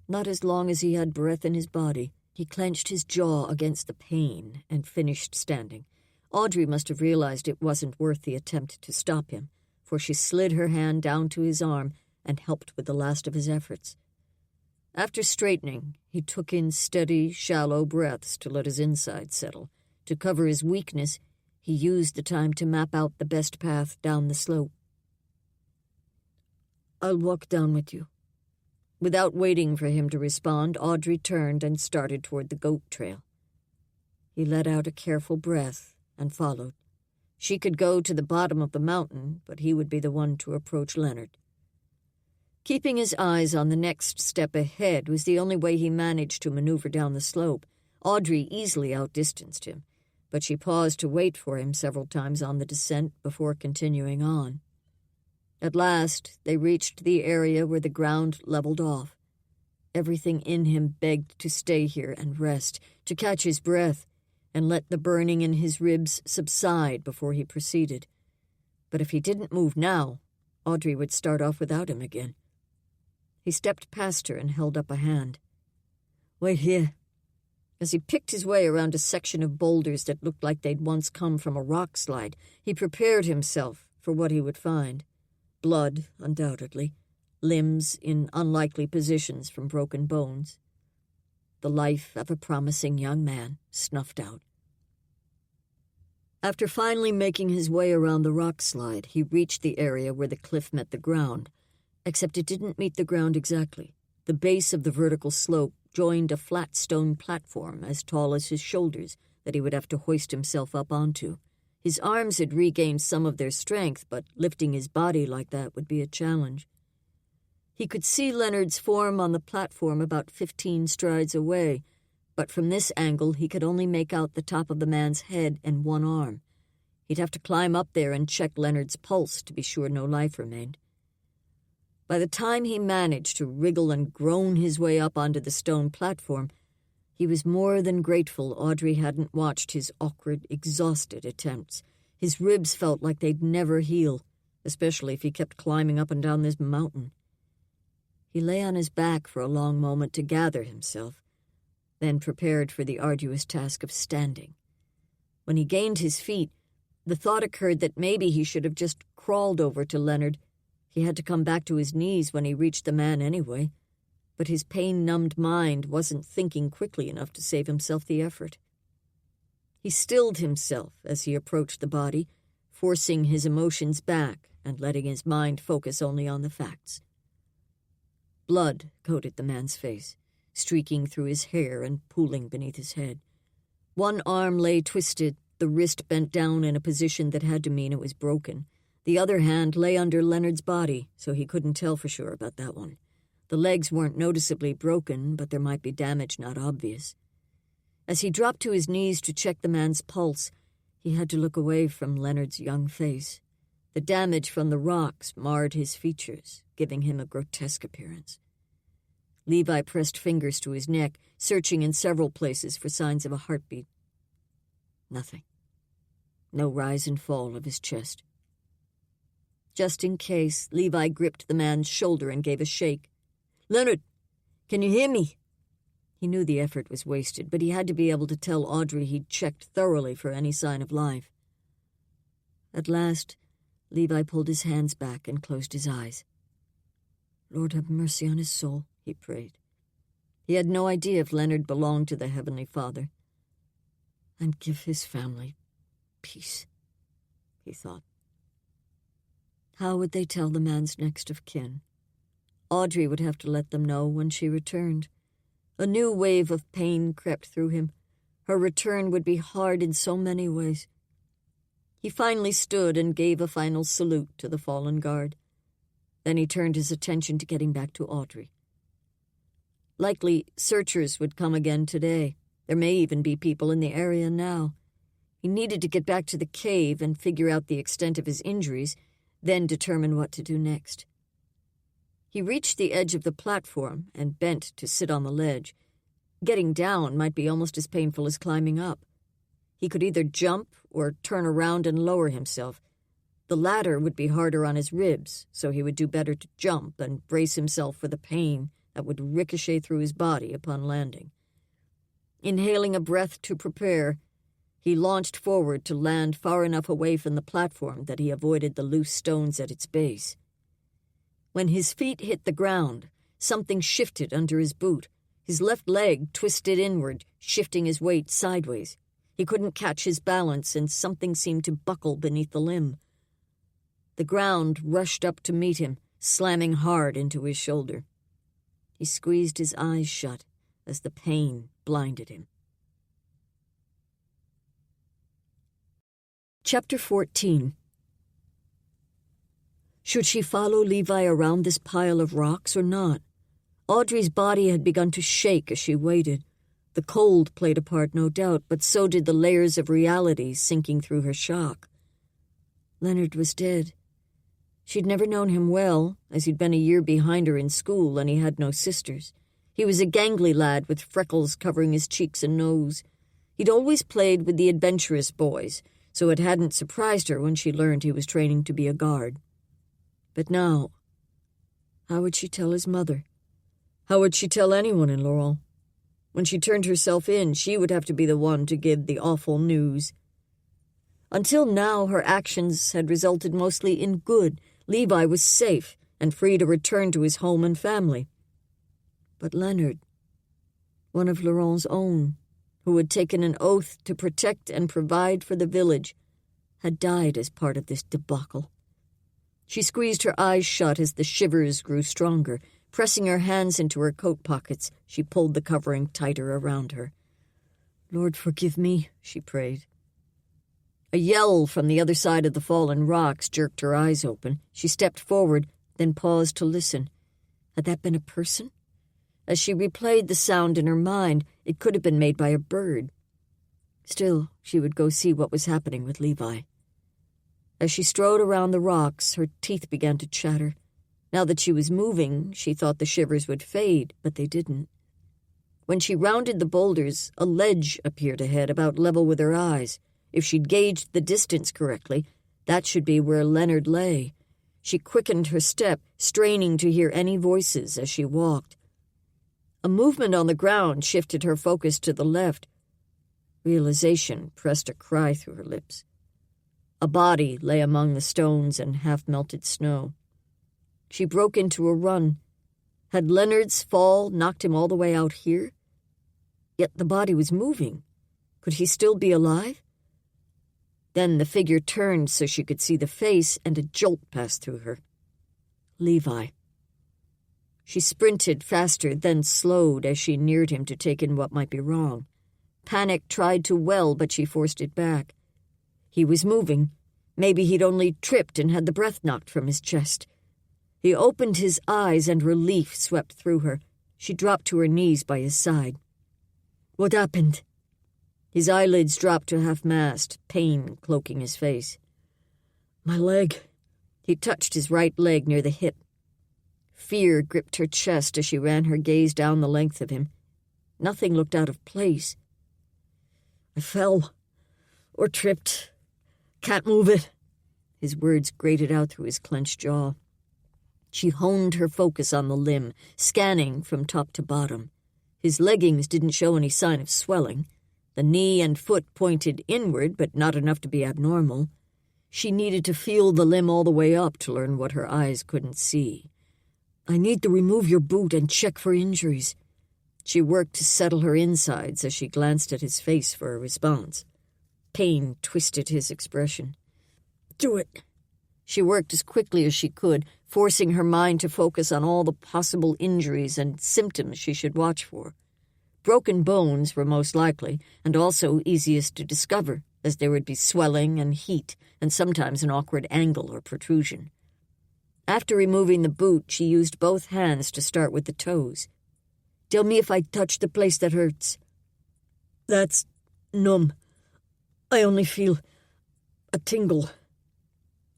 Not as long as he had breath in his body. He clenched his jaw against the pain and finished standing. Audrey must have realized it wasn't worth the attempt to stop him, for she slid her hand down to his arm and helped with the last of his efforts. After straightening, he took in steady, shallow breaths to let his insides settle. To cover his weakness, he used the time to map out the best path down the slope. I'll walk down with you. Without waiting for him to respond, Audrey turned and started toward the goat trail. He let out a careful breath and followed. She could go to the bottom of the mountain, but he would be the one to approach Leonard. Keeping his eyes on the next step ahead was the only way he managed to maneuver down the slope. Audrey easily outdistanced him, but she paused to wait for him several times on the descent before continuing on. At last, they reached the area where the ground leveled off. Everything in him begged to stay here and rest, to catch his breath, and let the burning in his ribs subside before he proceeded. But if he didn't move now, Audrey would start off without him again. He stepped past her and held up a hand. Wait here. As he picked his way around a section of boulders that looked like they'd once come from a rock slide, he prepared himself for what he would find. Blood, undoubtedly, limbs in unlikely positions from broken bones. The life of a promising young man snuffed out. After finally making his way around the rock slide, he reached the area where the cliff met the ground, except it didn't meet the ground exactly. The base of the vertical slope joined a flat stone platform as tall as his shoulders that he would have to hoist himself up onto. His arms had regained some of their strength, but lifting his body like that would be a challenge. He could see Leonard's form on the platform about 15 strides away, but from this angle he could only make out the top of the man's head and one arm. He'd have to climb up there and check Leonard's pulse to be sure no life remained. By the time he managed to wriggle and groan his way up onto the stone platform, he was more than grateful Audrey hadn't watched his awkward, exhausted attempts. His ribs felt like they'd never heal, especially if he kept climbing up and down this mountain. He lay on his back for a long moment to gather himself, then prepared for the arduous task of standing. When he gained his feet, the thought occurred that maybe he should have just crawled over to Leonard. He had to come back to his knees when he reached the man anyway. But his pain-numbed mind wasn't thinking quickly enough to save himself the effort. He stilled himself as he approached the body, forcing his emotions back and letting his mind focus only on the facts. Blood coated the man's face, streaking through his hair and pooling beneath his head. One arm lay twisted, the wrist bent down in a position that had to mean it was broken. The other hand lay under Leonard's body, so he couldn't tell for sure about that one. The legs weren't noticeably broken, but there might be damage not obvious. As he dropped to his knees to check the man's pulse, he had to look away from Leonard's young face. The damage from the rocks marred his features, giving him a grotesque appearance. Levi pressed fingers to his neck, searching in several places for signs of a heartbeat. Nothing. No rise and fall of his chest. Just in case, Levi gripped the man's shoulder and gave a shake. "Leonard, can you hear me?" He knew the effort was wasted, but he had to be able to tell Audrey he'd checked thoroughly for any sign of life. At last, Levi pulled his hands back and closed his eyes. "Lord, have mercy on his soul," he prayed. He had no idea if Leonard belonged to the Heavenly Father. "And give his family peace," he thought. How would they tell the man's next of kin? Audrey would have to let them know when she returned. A new wave of pain crept through him. Her return would be hard in so many ways. He finally stood and gave a final salute to the fallen guard. Then he turned his attention to getting back to Audrey. Likely, searchers would come again today. There may even be people in the area now. He needed to get back to the cave and figure out the extent of his injuries, then determine what to do next. He reached the edge of the platform and bent to sit on the ledge. Getting down might be almost as painful as climbing up. He could either jump or turn around and lower himself. The latter would be harder on his ribs, so he would do better to jump and brace himself for the pain that would ricochet through his body upon landing. Inhaling a breath to prepare, he launched forward to land far enough away from the platform that he avoided the loose stones at its base. When his feet hit the ground, something shifted under his boot. His left leg twisted inward, shifting his weight sideways. He couldn't catch his balance, and something seemed to buckle beneath the limb. The ground rushed up to meet him, slamming hard into his shoulder. He squeezed his eyes shut as the pain blinded him. Chapter 14. Should she follow Levi around this pile of rocks or not? Audrey's body had begun to shake as she waited. The cold played a part, no doubt, but so did the layers of reality sinking through her shock. Leonard was dead. She'd never known him well, as he'd been a year behind her in school and he had no sisters. He was a gangly lad with freckles covering his cheeks and nose. He'd always played with the adventurous boys, so it hadn't surprised her when she learned he was training to be a guard. But now, how would she tell his mother? How would she tell anyone in Laurel? When she turned herself in, she would have to be the one to give the awful news. Until now, her actions had resulted mostly in good. Levi was safe and free to return to his home and family. But Leonard, one of Laurent's own, who had taken an oath to protect and provide for the village, had died as part of this debacle. She squeezed her eyes shut as the shivers grew stronger. Pressing her hands into her coat pockets, she pulled the covering tighter around her. "Lord, forgive me," she prayed. A yell from the other side of the fallen rocks jerked her eyes open. She stepped forward, then paused to listen. Had that been a person? As she replayed the sound in her mind, it could have been made by a bird. Still, she would go see what was happening with Levi. As she strode around the rocks, her teeth began to chatter. Now that she was moving, she thought the shivers would fade, but they didn't. When she rounded the boulders, a ledge appeared ahead about level with her eyes. If she'd gauged the distance correctly, that should be where Leonard lay. She quickened her step, straining to hear any voices as she walked. A movement on the ground shifted her focus to the left. Realization pressed a cry through her lips. A body lay among the stones and half-melted snow. She broke into a run. Had Leonard's fall knocked him all the way out here? Yet the body was moving. Could he still be alive? Then the figure turned so she could see the face, and a jolt passed through her. Levi. She sprinted faster, then slowed as she neared him to take in what might be wrong. Panic tried to well, but she forced it back. He was moving. Maybe he'd only tripped and had the breath knocked from his chest. He opened his eyes and relief swept through her. She dropped to her knees by his side. "What happened?" His eyelids dropped to half-mast, pain cloaking his face. "My leg." He touched his right leg near the hip. Fear gripped her chest as she ran her gaze down the length of him. Nothing looked out of place. "I fell. Or tripped. Can't move it." His words grated out through his clenched jaw. She honed her focus on the limb, scanning from top to bottom. His leggings didn't show any sign of swelling. The knee and foot pointed inward, but not enough to be abnormal. She needed to feel the limb all the way up to learn what her eyes couldn't see. "I need to remove your boot and check for injuries." She worked to settle her insides as she glanced at his face for a response. Pain twisted his expression. "Do it." She worked as quickly as she could, forcing her mind to focus on all the possible injuries and symptoms she should watch for. Broken bones were most likely, and also easiest to discover, as there would be swelling and heat, and sometimes an awkward angle or protrusion. After removing the boot, she used both hands to start with the toes. "Tell me if I touch the place that hurts." "That's numb. I only feel a tingle."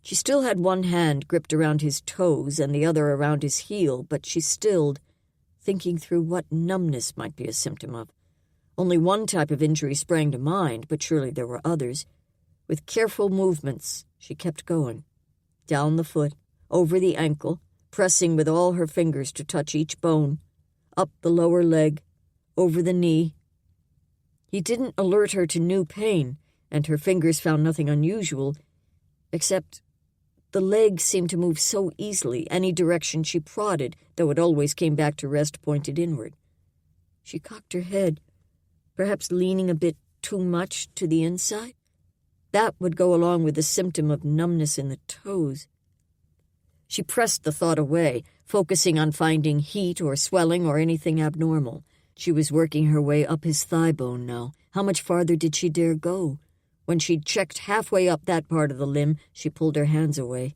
She still had one hand gripped around his toes and the other around his heel, but she stilled, thinking through what numbness might be a symptom of. Only one type of injury sprang to mind, but surely there were others. With careful movements, she kept going. Down the foot, over the ankle, pressing with all her fingers to touch each bone, up the lower leg, over the knee. He didn't alert her to new pain, and her fingers found nothing unusual, except the leg seemed to move so easily any direction she prodded, though it always came back to rest pointed inward. She cocked her head, perhaps leaning a bit too much to the inside. That would go along with the symptom of numbness in the toes. She pressed the thought away, focusing on finding heat or swelling or anything abnormal. She was working her way up his thigh bone now. How much farther did she dare go? When she'd checked halfway up that part of the limb, she pulled her hands away.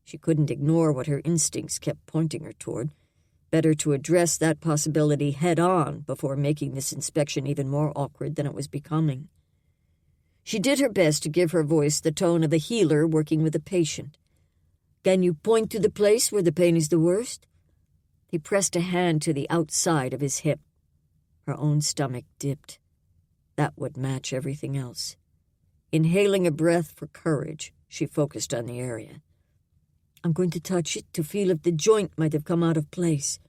She couldn't ignore what her instincts kept pointing her toward. Better to address that possibility head-on before making this inspection even more awkward than it was becoming. She did her best to give her voice the tone of a healer working with a patient. "Can you point to the place where the pain is the worst?" He pressed a hand to the outside of his hip. Her own stomach dipped. That would match everything else. Inhaling a breath for courage, she focused on the area. "I'm going to touch it to feel if the joint might have come out of place."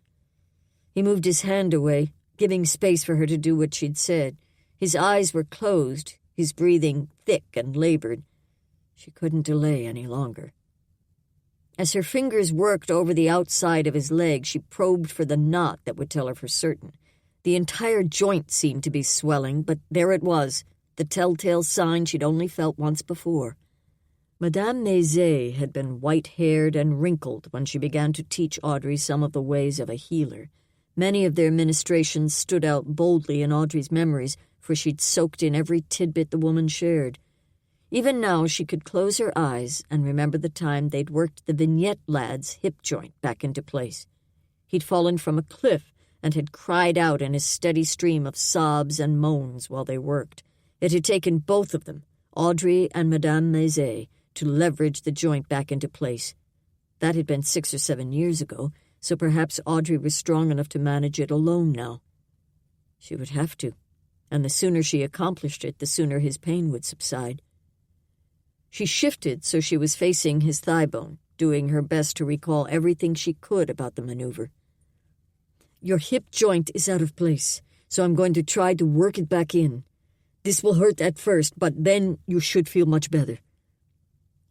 He moved his hand away, giving space for her to do what she'd said. His eyes were closed, his breathing thick and labored. She couldn't delay any longer. As her fingers worked over the outside of his leg, she probed for the knot that would tell her for certain. The entire joint seemed to be swelling, but there it was, the telltale sign she'd only felt once before. Madame Mézé had been white-haired and wrinkled when she began to teach Audrey some of the ways of a healer. Many of their ministrations stood out boldly in Audrey's memories, for she'd soaked in every tidbit the woman shared. Even now she could close her eyes and remember the time they'd worked the vignette lad's hip joint back into place. He'd fallen from a cliff and had cried out in a steady stream of sobs and moans while they worked. It had taken both of them, Audrey and Madame Mézé, to leverage the joint back into place. That had been 6 or 7 years ago, so perhaps Audrey was strong enough to manage it alone now. She would have to, and the sooner she accomplished it, the sooner his pain would subside. She shifted so she was facing his thigh bone, doing her best to recall everything she could about the maneuver. "Your hip joint is out of place, so I'm going to try to work it back in. This will hurt at first, but then you should feel much better."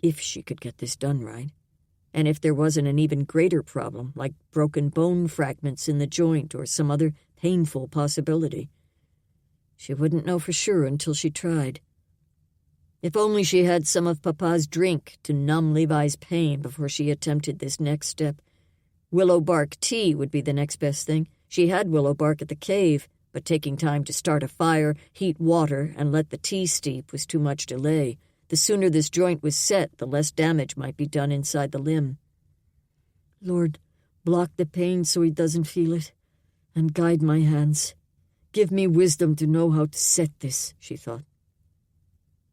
If she could get this done right. And if there wasn't an even greater problem, like broken bone fragments in the joint or some other painful possibility. She wouldn't know for sure until she tried. If only she had some of Papa's drink to numb Levi's pain before she attempted this next step. Willow bark tea would be the next best thing. She had willow bark at the cave, but taking time to start a fire, heat water, and let the tea steep was too much delay. The sooner this joint was set, the less damage might be done inside the limb. Lord, block the pain so he doesn't feel it, and guide my hands. Give me wisdom to know how to set this, she thought.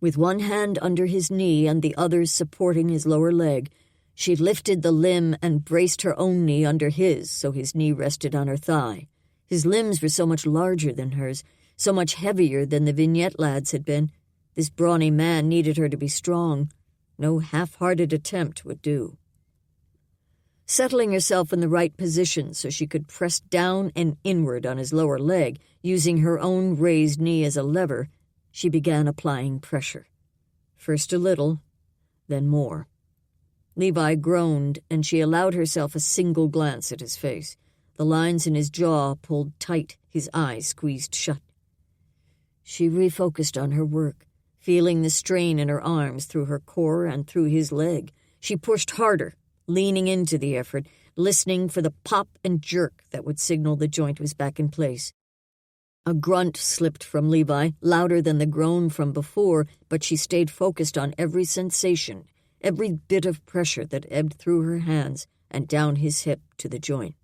With one hand under his knee and the other supporting his lower leg, she lifted the limb and braced her own knee under his so his knee rested on her thigh. His limbs were so much larger than hers, so much heavier than the Vignette lad's had been. This brawny man needed her to be strong. No half-hearted attempt would do. Settling herself in the right position so she could press down and inward on his lower leg, using her own raised knee as a lever, she began applying pressure. First a little, then more. Levi groaned, and she allowed herself a single glance at his face. The lines in his jaw pulled tight, his eyes squeezed shut. She refocused on her work, feeling the strain in her arms through her core and through his leg. She pushed harder, leaning into the effort, listening for the pop and jerk that would signal the joint was back in place. A grunt slipped from Levi, louder than the groan from before, but she stayed focused on every sensation, every bit of pressure that ebbed through her hands and down his hip to the joint.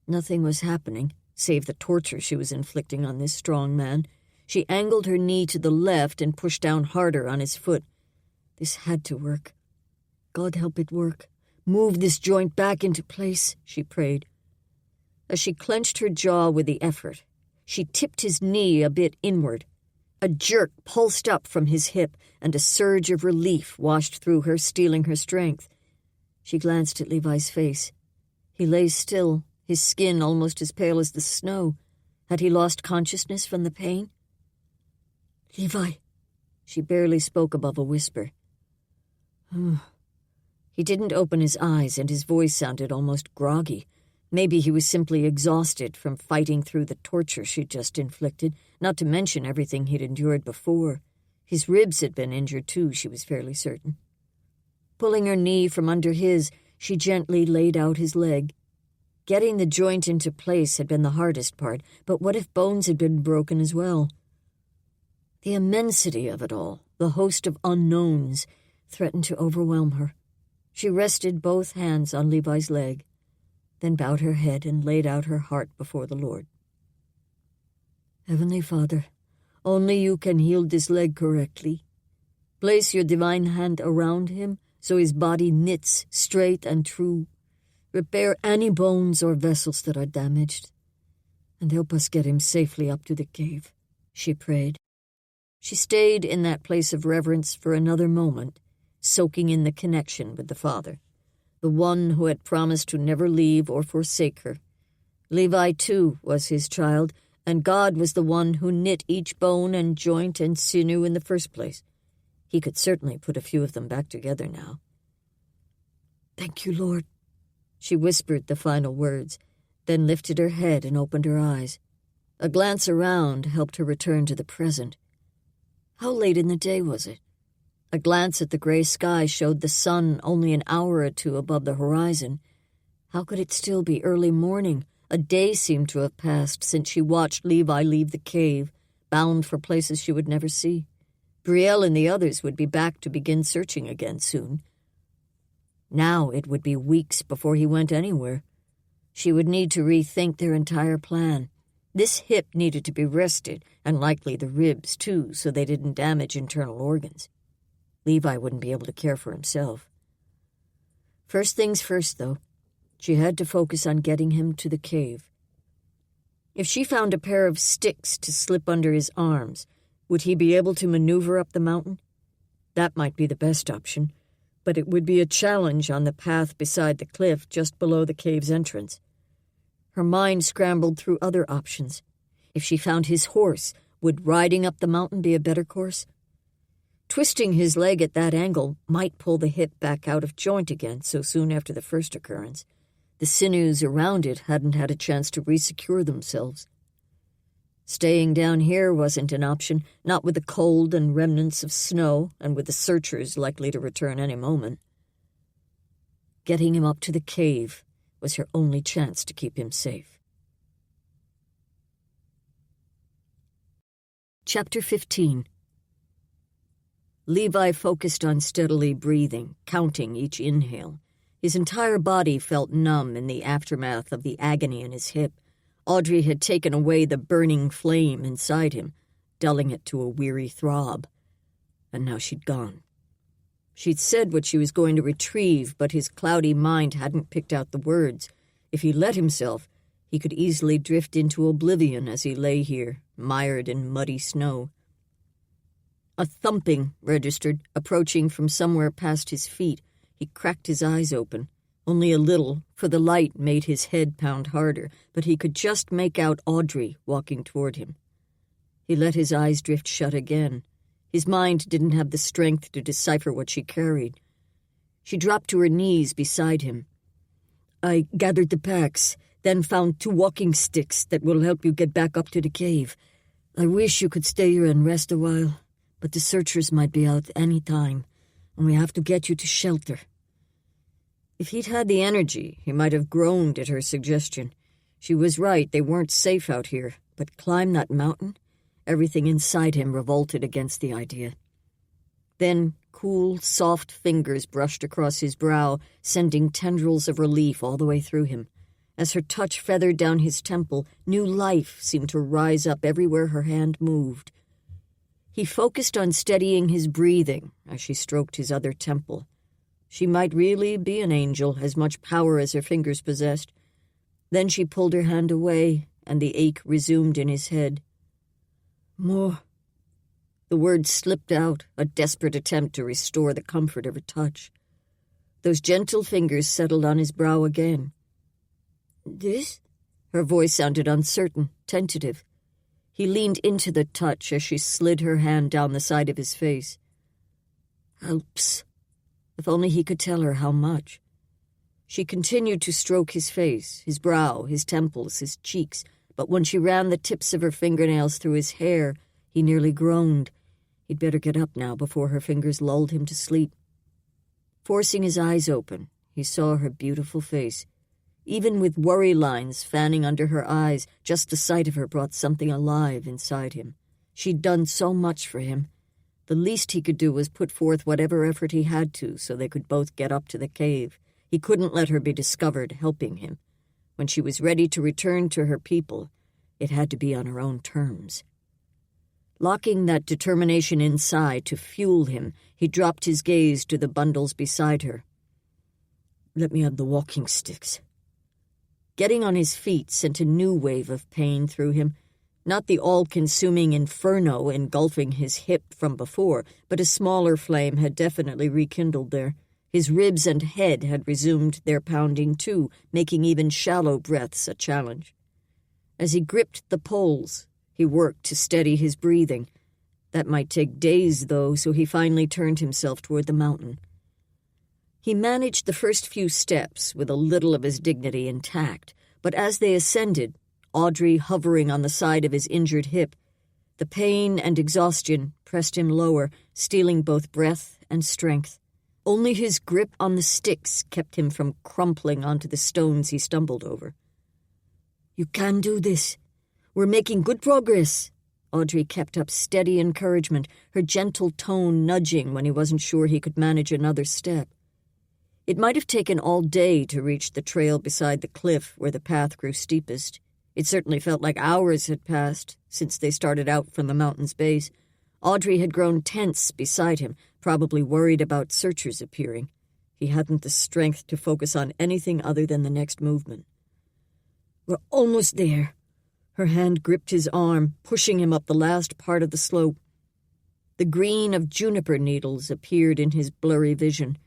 Nothing was happening, save the torture she was inflicting on this strong man. She angled her knee to the left and pushed down harder on his foot. This had to work. God help it work. Move this joint back into place, she prayed. As she clenched her jaw with the effort, she tipped his knee a bit inward. A jerk pulsed up from his hip, and a surge of relief washed through her, stealing her strength. She glanced at Levi's face. He lay still, his skin almost as pale as the snow. Had he lost consciousness from the pain? Levi, she barely spoke above a whisper. He didn't open his eyes, and his voice sounded almost groggy. Maybe he was simply exhausted from fighting through the torture she'd just inflicted, not to mention everything he'd endured before. His ribs had been injured too, she was fairly certain. Pulling her knee from under his, she gently laid out his leg. Getting the joint into place had been the hardest part, but what if bones had been broken as well? The immensity of it all, the host of unknowns, threatened to overwhelm her. She rested both hands on Levi's leg, then bowed her head and laid out her heart before the Lord. Heavenly Father, only you can heal this leg correctly. Place your divine hand around him so his body knits straight and true. Repair any bones or vessels that are damaged, and help us get him safely up to the cave, she prayed. She stayed in that place of reverence for another moment, soaking in the connection with the Father, the one who had promised to never leave or forsake her. Levi, too, was his child, and God was the one who knit each bone and joint and sinew in the first place. He could certainly put a few of them back together now. Thank you, Lord. She whispered the final words, then lifted her head and opened her eyes. A glance around helped her return to the present. How late in the day was it? A glance at the gray sky showed the sun only an hour or two above the horizon. How could it still be early morning? A day seemed to have passed since she watched Levi leave the cave, bound for places she would never see. Brielle and the others would be back to begin searching again soon. Now it would be weeks before he went anywhere. She would need to rethink their entire plan. This hip needed to be rested, and likely the ribs, too, so they didn't damage internal organs. Levi wouldn't be able to care for himself. First things first, though. She had to focus on getting him to the cave. If she found a pair of sticks to slip under his arms, would he be able to maneuver up the mountain? That might be the best option, but it would be a challenge on the path beside the cliff just below the cave's entrance. Her mind scrambled through other options. If she found his horse, would riding up the mountain be a better course? Twisting his leg at that angle might pull the hip back out of joint again so soon after the first occurrence. The sinews around it hadn't had a chance to resecure themselves. Staying down here wasn't an option, not with the cold and remnants of snow, and with the searchers likely to return any moment. Getting him up to the cave was her only chance to keep him safe. Chapter 15. Levi focused on steadily breathing, counting each inhale. His entire body felt numb in the aftermath of the agony in his hip. Audrey had taken away the burning flame inside him, dulling it to a weary throb. And now she'd gone. She'd said what she was going to retrieve, but his cloudy mind hadn't picked out the words. If he let himself, he could easily drift into oblivion as he lay here, mired in muddy snow. A thumping registered, approaching from somewhere past his feet. He cracked his eyes open. Only a little, for the light made his head pound harder, but he could just make out Audrey walking toward him. He let his eyes drift shut again. His mind didn't have the strength to decipher what she carried. She dropped to her knees beside him. "I gathered the packs, then found 2 walking sticks that will help you get back up to the cave. I wish you could stay here and rest a while, but the searchers might be out any time, and we have to get you to shelter." If he'd had the energy, he might have groaned at her suggestion. She was right, they weren't safe out here, but climb that mountain? Everything inside him revolted against the idea. Then cool, soft fingers brushed across his brow, sending tendrils of relief all the way through him. As her touch feathered down his temple, new life seemed to rise up everywhere her hand moved. He focused on steadying his breathing as she stroked his other temple. She might really be an angel, as much power as her fingers possessed. Then she pulled her hand away, and the ache resumed in his head. "More." The words slipped out, a desperate attempt to restore the comfort of her touch. Those gentle fingers settled on his brow again. "This?" Her voice sounded uncertain, tentative. He leaned into the touch as she slid her hand down the side of his face. "Helps." If only he could tell her how much. She continued to stroke his face, his brow, his temples, his cheeks, but when she ran the tips of her fingernails through his hair, he nearly groaned. He'd better get up now before her fingers lulled him to sleep. Forcing his eyes open, he saw her beautiful face. Even with worry lines fanning under her eyes, just the sight of her brought something alive inside him. She'd done so much for him. The least he could do was put forth whatever effort he had to so they could both get up to the cave. He couldn't let her be discovered helping him. When she was ready to return to her people, it had to be on her own terms. Locking that determination inside to fuel him, he dropped his gaze to the bundles beside her. "Let me have the walking sticks." Getting on his feet sent a new wave of pain through him. Not the all-consuming inferno engulfing his hip from before, but a smaller flame had definitely rekindled there. His ribs and head had resumed their pounding too, making even shallow breaths a challenge. As he gripped the poles, he worked to steady his breathing. That might take days, though, so he finally turned himself toward the mountain. He managed the first few steps with a little of his dignity intact, but as they ascended, Audrey hovering on the side of his injured hip, the pain and exhaustion pressed him lower, stealing both breath and strength. Only his grip on the sticks kept him from crumpling onto the stones he stumbled over. "You can do this. We're making good progress." Audrey kept up steady encouragement, her gentle tone nudging when he wasn't sure he could manage another step. It might have taken all day to reach the trail beside the cliff where the path grew steepest. It certainly felt like hours had passed since they started out from the mountain's base. Audrey had grown tense beside him, probably worried about searchers appearing. He hadn't the strength to focus on anything other than the next movement. "We're almost there." Her hand gripped his arm, pushing him up the last part of the slope. The green of juniper needles appeared in his blurry vision.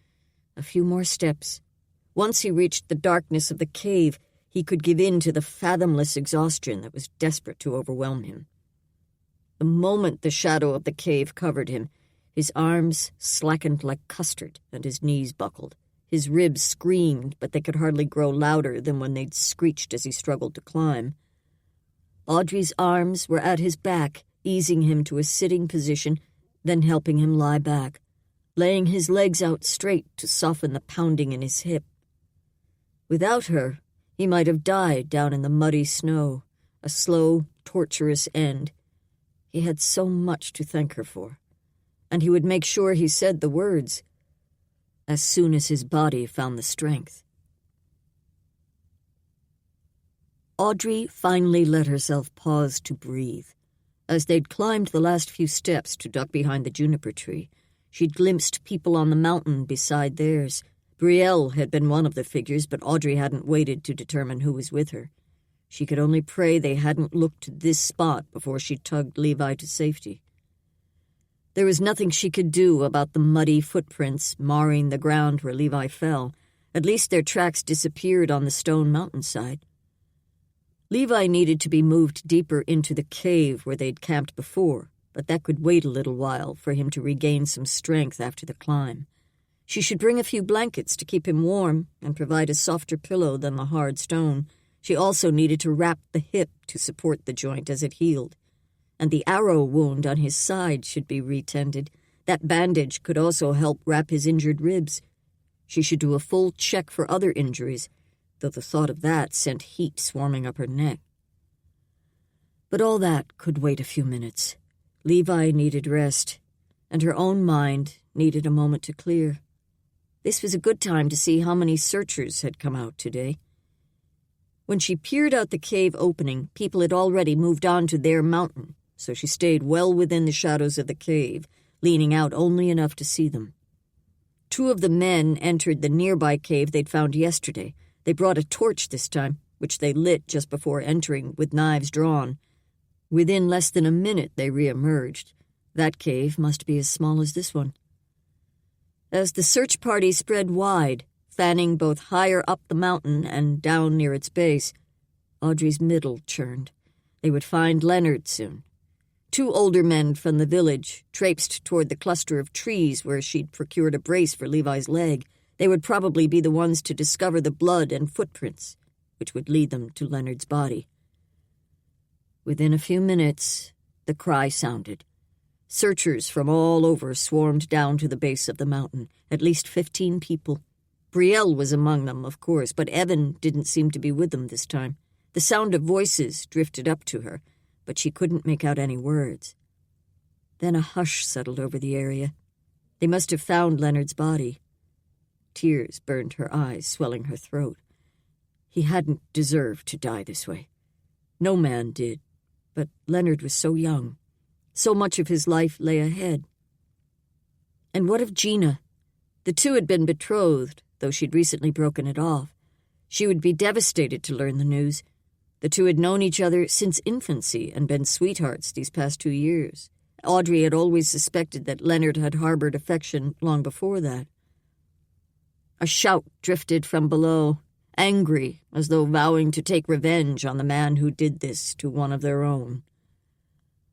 A few more steps. Once he reached the darkness of the cave, he could give in to the fathomless exhaustion that was desperate to overwhelm him. The moment the shadow of the cave covered him, his arms slackened like custard and his knees buckled. His ribs screamed, but they could hardly grow louder than when they'd screeched as he struggled to climb. Audrey's arms were at his back, easing him to a sitting position, then helping him lie back, laying his legs out straight to soften the pounding in his hip. Without her, he might have died down in the muddy snow, a slow, torturous end. He had so much to thank her for. and he would make sure he said the words as soon as his body found the strength. Audrey finally let herself pause to breathe. As they'd climbed the last few steps to duck behind the juniper tree, she'd glimpsed people on the mountain beside theirs. Brielle had been one of the figures, but Audrey hadn't waited to determine who was with her. She could only pray they hadn't looked to this spot before she tugged Levi to safety. There was nothing she could do about the muddy footprints marring the ground where Levi fell. At least their tracks disappeared on the stone mountainside. Levi needed to be moved deeper into the cave where they'd camped before, but that could wait a little while for him to regain some strength after the climb. She should bring a few blankets to keep him warm and provide a softer pillow than the hard stone. She also needed to wrap the hip to support the joint as it healed. And the arrow wound on his side should be retended. That bandage could also help wrap his injured ribs. She should do a full check for other injuries, though the thought of that sent heat swarming up her neck. But all that could wait a few minutes. Levi needed rest, and her own mind needed a moment to clear. This was a good time to see how many searchers had come out today. When she peered out the cave opening, people had already moved on to their mountain, so she stayed well within the shadows of the cave, leaning out only enough to see them. 2 of the men entered the nearby cave they'd found yesterday. They brought a torch this time, which they lit just before entering with knives drawn. Within less than a minute, they re-emerged. That cave must be as small as this one. As the search party spread wide, fanning both higher up the mountain and down near its base, Audrey's middle churned. They would find Leonard soon. 2 older men from the village traipsed toward the cluster of trees where she'd procured a brace for Levi's leg. They would probably be the ones to discover the blood and footprints, which would lead them to Leonard's body. Within a few minutes, the cry sounded. Searchers from all over swarmed down to the base of the mountain, at least 15 people. Brielle was among them, of course, but Evan didn't seem to be with them this time. The sound of voices drifted up to her, but she couldn't make out any words. Then a hush settled over the area. They must have found Leonard's body. Tears burned her eyes, swelling her throat. He hadn't deserved to die this way. No man did, but Leonard was so young. So much of his life lay ahead. And what of Gina? The 2 had been betrothed, though she'd recently broken it off. She would be devastated to learn the news. The 2 had known each other since infancy and been sweethearts these past 2 years. Audrey had always suspected that Leonard had harbored affection long before that. A shout drifted from below, angry, as though vowing to take revenge on the man who did this to one of their own.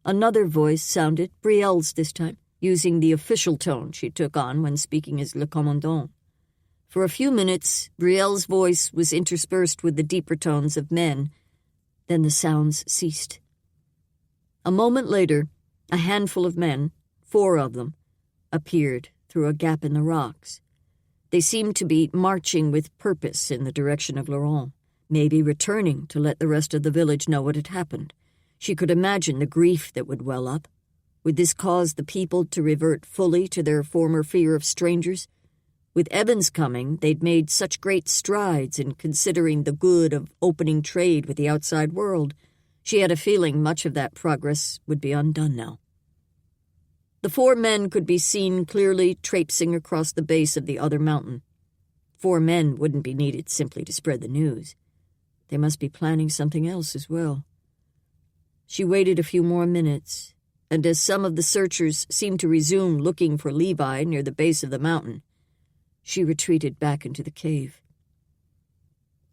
Another voice sounded, Brielle's this time, using the official tone she took on when speaking as Le Commandant. For a few minutes, Brielle's voice was interspersed with the deeper tones of men. Then the sounds ceased. A moment later, a handful of men, 4 of them, appeared through a gap in the rocks. They seemed to be marching with purpose in the direction of Laurent, maybe returning to let the rest of the village know what had happened. She could imagine the grief that would well up. Would this cause the people to revert fully to their former fear of strangers? With Evan's coming, they'd made such great strides in considering the good of opening trade with the outside world. She had a feeling much of that progress would be undone now. The 4 men could be seen clearly traipsing across the base of the other mountain. 4 men wouldn't be needed simply to spread the news. They must be planning something else as well. She waited a few more minutes, and as some of the searchers seemed to resume looking for Levi near the base of the mountain, she retreated back into the cave.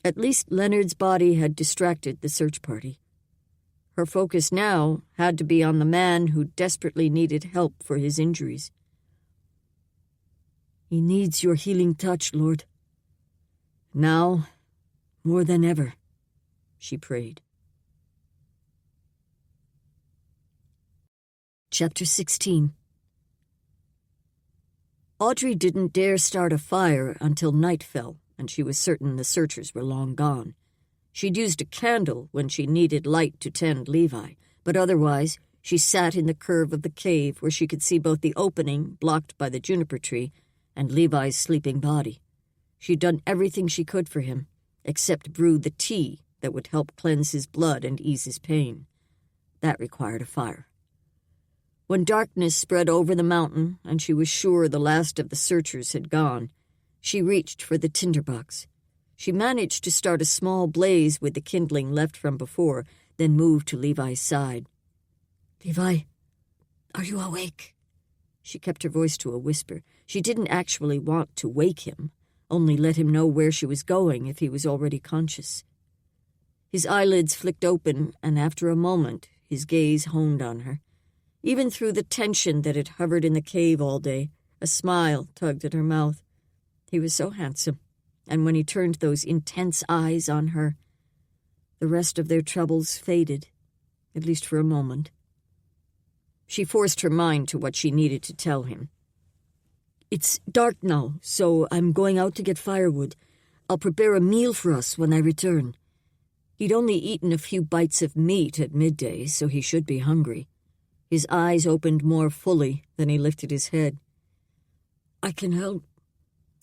At least Leonard's body had distracted the search party. Her focus now had to be on the man who desperately needed help for his injuries. He needs your healing touch, Lord. Now, more than ever, she prayed. Chapter 16. Audrey didn't dare start a fire until night fell, and she was certain the searchers were long gone. She'd used a candle when she needed light to tend Levi, but otherwise She sat in the curve of the cave where she could see both the opening, blocked by the juniper tree, and Levi's sleeping body. She'd done everything she could for him, except brew the tea that would help cleanse his blood and ease his pain. That required a fire. When darkness spread over the mountain and she was sure the last of the searchers had gone, she reached for the tinderbox. She managed to start a small blaze with the kindling left from before, then moved to Levi's side. "Levi, are you awake?" She kept her voice to a whisper. She didn't actually want to wake him, only let him know where she was going if he was already conscious. His eyelids flicked open, and after a moment, his gaze honed on her. Even through the tension that had hovered in the cave all day, a smile tugged at her mouth. He was so handsome, and when he turned those intense eyes on her, the rest of their troubles faded, at least for a moment. She forced her mind to what she needed to tell him. "It's dark now, so I'm going out to get firewood. I'll prepare a meal for us when I return." He'd only eaten a few bites of meat at midday, so he should be hungry. His eyes opened more fully, then he lifted his head. "I can help."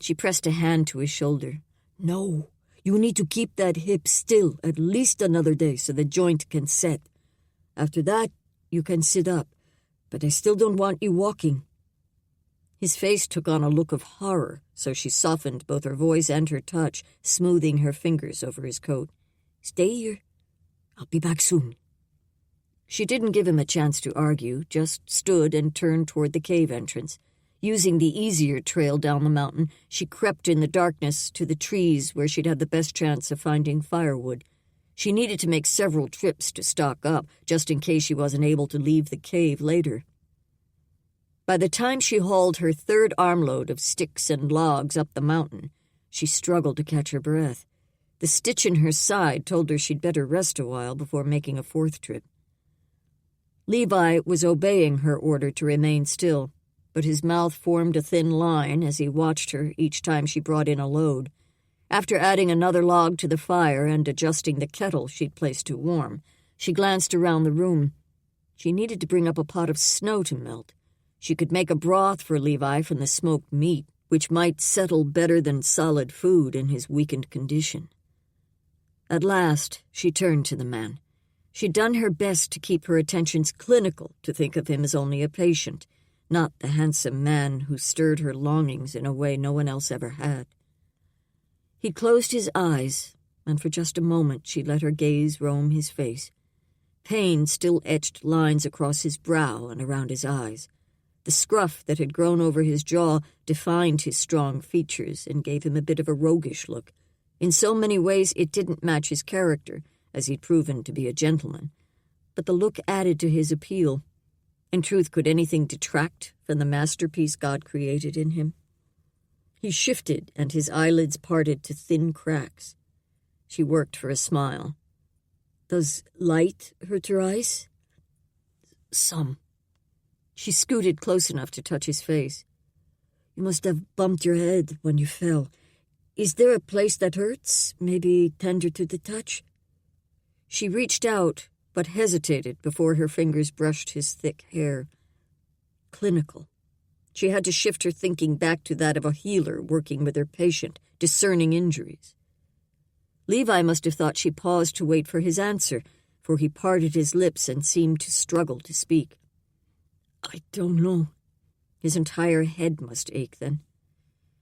She pressed a hand to his shoulder. "No, you need to keep that hip still at least another day so the joint can set. After that, you can sit up, but I still don't want you walking." His face took on a look of horror, so she softened both her voice and her touch, smoothing her fingers over his coat. "Stay here. I'll be back soon." She didn't give him a chance to argue, just stood and turned toward the cave entrance. Using the easier trail down the mountain, she crept in the darkness to the trees where she'd have the best chance of finding firewood. She needed to make several trips to stock up, just in case she wasn't able to leave the cave later. By the time she hauled her third armload of sticks and logs up the mountain, she struggled to catch her breath. The stitch in her side told her she'd better rest a while before making a fourth trip. Levi was obeying her order to remain still, but his mouth formed a thin line as he watched her each time she brought in a load. After adding another log to the fire and adjusting the kettle she'd placed to warm, she glanced around the room. She needed to bring up a pot of snow to melt. She could make a broth for Levi from the smoked meat, which might settle better than solid food in his weakened condition. At last, she turned to the man. She'd done her best to keep her attentions clinical, to think of him as only a patient, not the handsome man who stirred her longings in a way no one else ever had. He closed his eyes, and for just a moment she let her gaze roam his face. Pain still etched lines across his brow and around his eyes. The scruff that had grown over his jaw defined his strong features and gave him a bit of a roguish look. In so many ways it didn't match his character, as he'd proven to be a gentleman. But the look added to his appeal. In truth, could anything detract from the masterpiece God created in him? He shifted, and his eyelids parted to thin cracks. She worked for a smile. "Does light hurt your eyes?" "Some." She scooted close enough to touch his face. "You must have bumped your head when you fell. Is there a place that hurts, maybe tender to the touch?" She reached out, but hesitated before her fingers brushed his thick hair. Clinical. She had to shift her thinking back to that of a healer working with her patient, discerning injuries. Levi must have thought she paused to wait for his answer, for he parted his lips and seemed to struggle to speak. "I don't know." His entire head must ache then.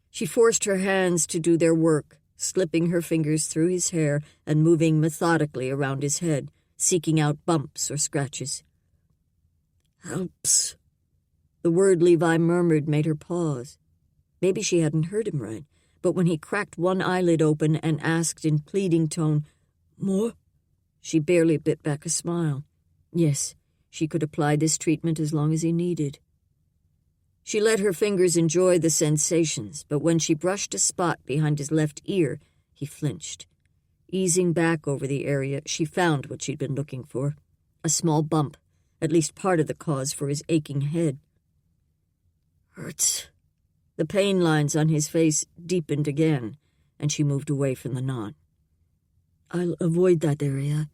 She forced her hands to do their work, slipping her fingers through his hair and moving methodically around his head, seeking out bumps or scratches. "Helps." The word Levi murmured made her pause. Maybe she hadn't heard him right, but when he cracked one eyelid open and asked in pleading tone, "More?" she barely bit back a smile. Yes, she could apply this treatment as long as he needed. She let her fingers enjoy the sensations, but when she brushed a spot behind his left ear, he flinched. Easing back over the area, she found what she'd been looking for, a small bump, at least part of the cause for his aching head. "Hurts." The pain lines on his face deepened again, and she moved away from the knot. "I'll avoid that area."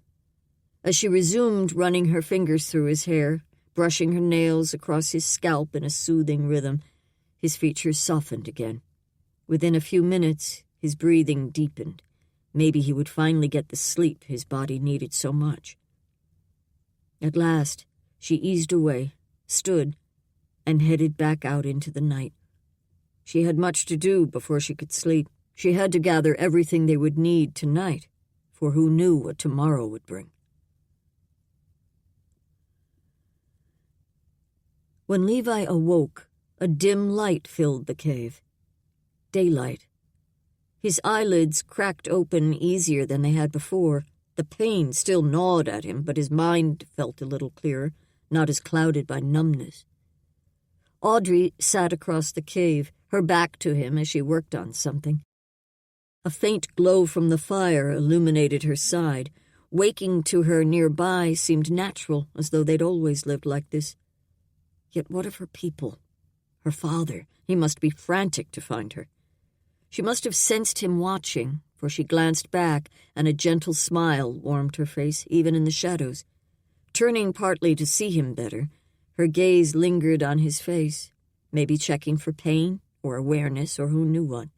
As she resumed running her fingers through his hair, brushing her nails across his scalp in a soothing rhythm. His features softened again. Within a few minutes, his breathing deepened. Maybe he would finally get the sleep his body needed so much. At last, she eased away, stood, and headed back out into the night. She had much to do before she could sleep. She had to gather everything they would need tonight, for who knew what tomorrow would bring. When Levi awoke, a dim light filled the cave. Daylight. His eyelids cracked open easier than they had before. The pain still gnawed at him, but his mind felt a little clearer, not as clouded by numbness. Audrey sat across the cave, her back to him as she worked on something. A faint glow from the fire illuminated her side. Waking to her nearby seemed natural, as though they'd always lived like this. Yet what of her people? Her father? He must be frantic to find her. She must have sensed him watching, for she glanced back, and a gentle smile warmed her face, even in the shadows. Turning partly to see him better, her gaze lingered on his face, maybe checking for pain or awareness or who knew what.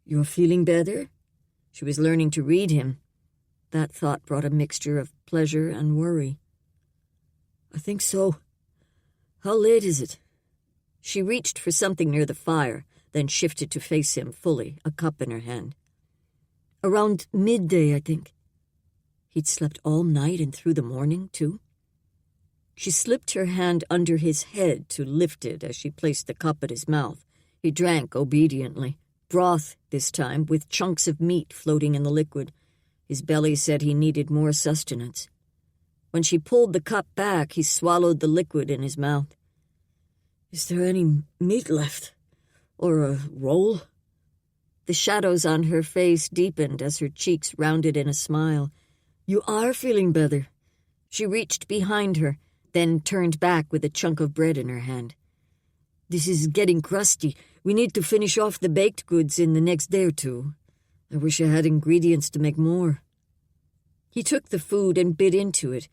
"You're feeling better?" She was learning to read him. That thought brought a mixture of pleasure and worry. "I think so. How late is it?" She reached for something near the fire, then shifted to face him fully, a cup in her hand. "Around midday, I think." He'd slept all night and through the morning, too? She slipped her hand under his head to lift it as she placed the cup at his mouth. He drank obediently, broth this time, with chunks of meat floating in the liquid. His belly said he needed more sustenance. When she pulled the cup back, he swallowed the liquid in his mouth. "Is there any meat left? Or a roll?" The shadows on her face deepened as her cheeks rounded in a smile. "You are feeling better." She reached behind her, then turned back with a chunk of bread in her hand. "This is getting crusty. We need to finish off the baked goods in the next day or two. I wish I had ingredients to make more." He took the food and bit into it.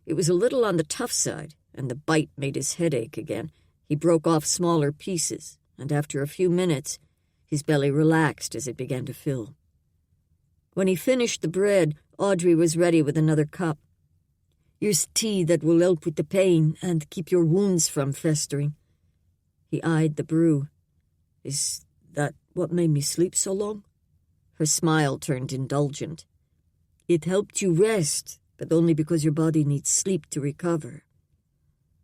It was a little on the tough side, and the bite made his head ache again. He broke off smaller pieces, and after a few minutes, his belly relaxed as it began to fill. When he finished the bread, Audrey was ready with another cup. "Here's tea that will help with the pain and keep your wounds from festering." He eyed the brew. "Is that what made me sleep so long?" Her smile turned indulgent. "It helped you rest, but only because your body needs sleep to recover."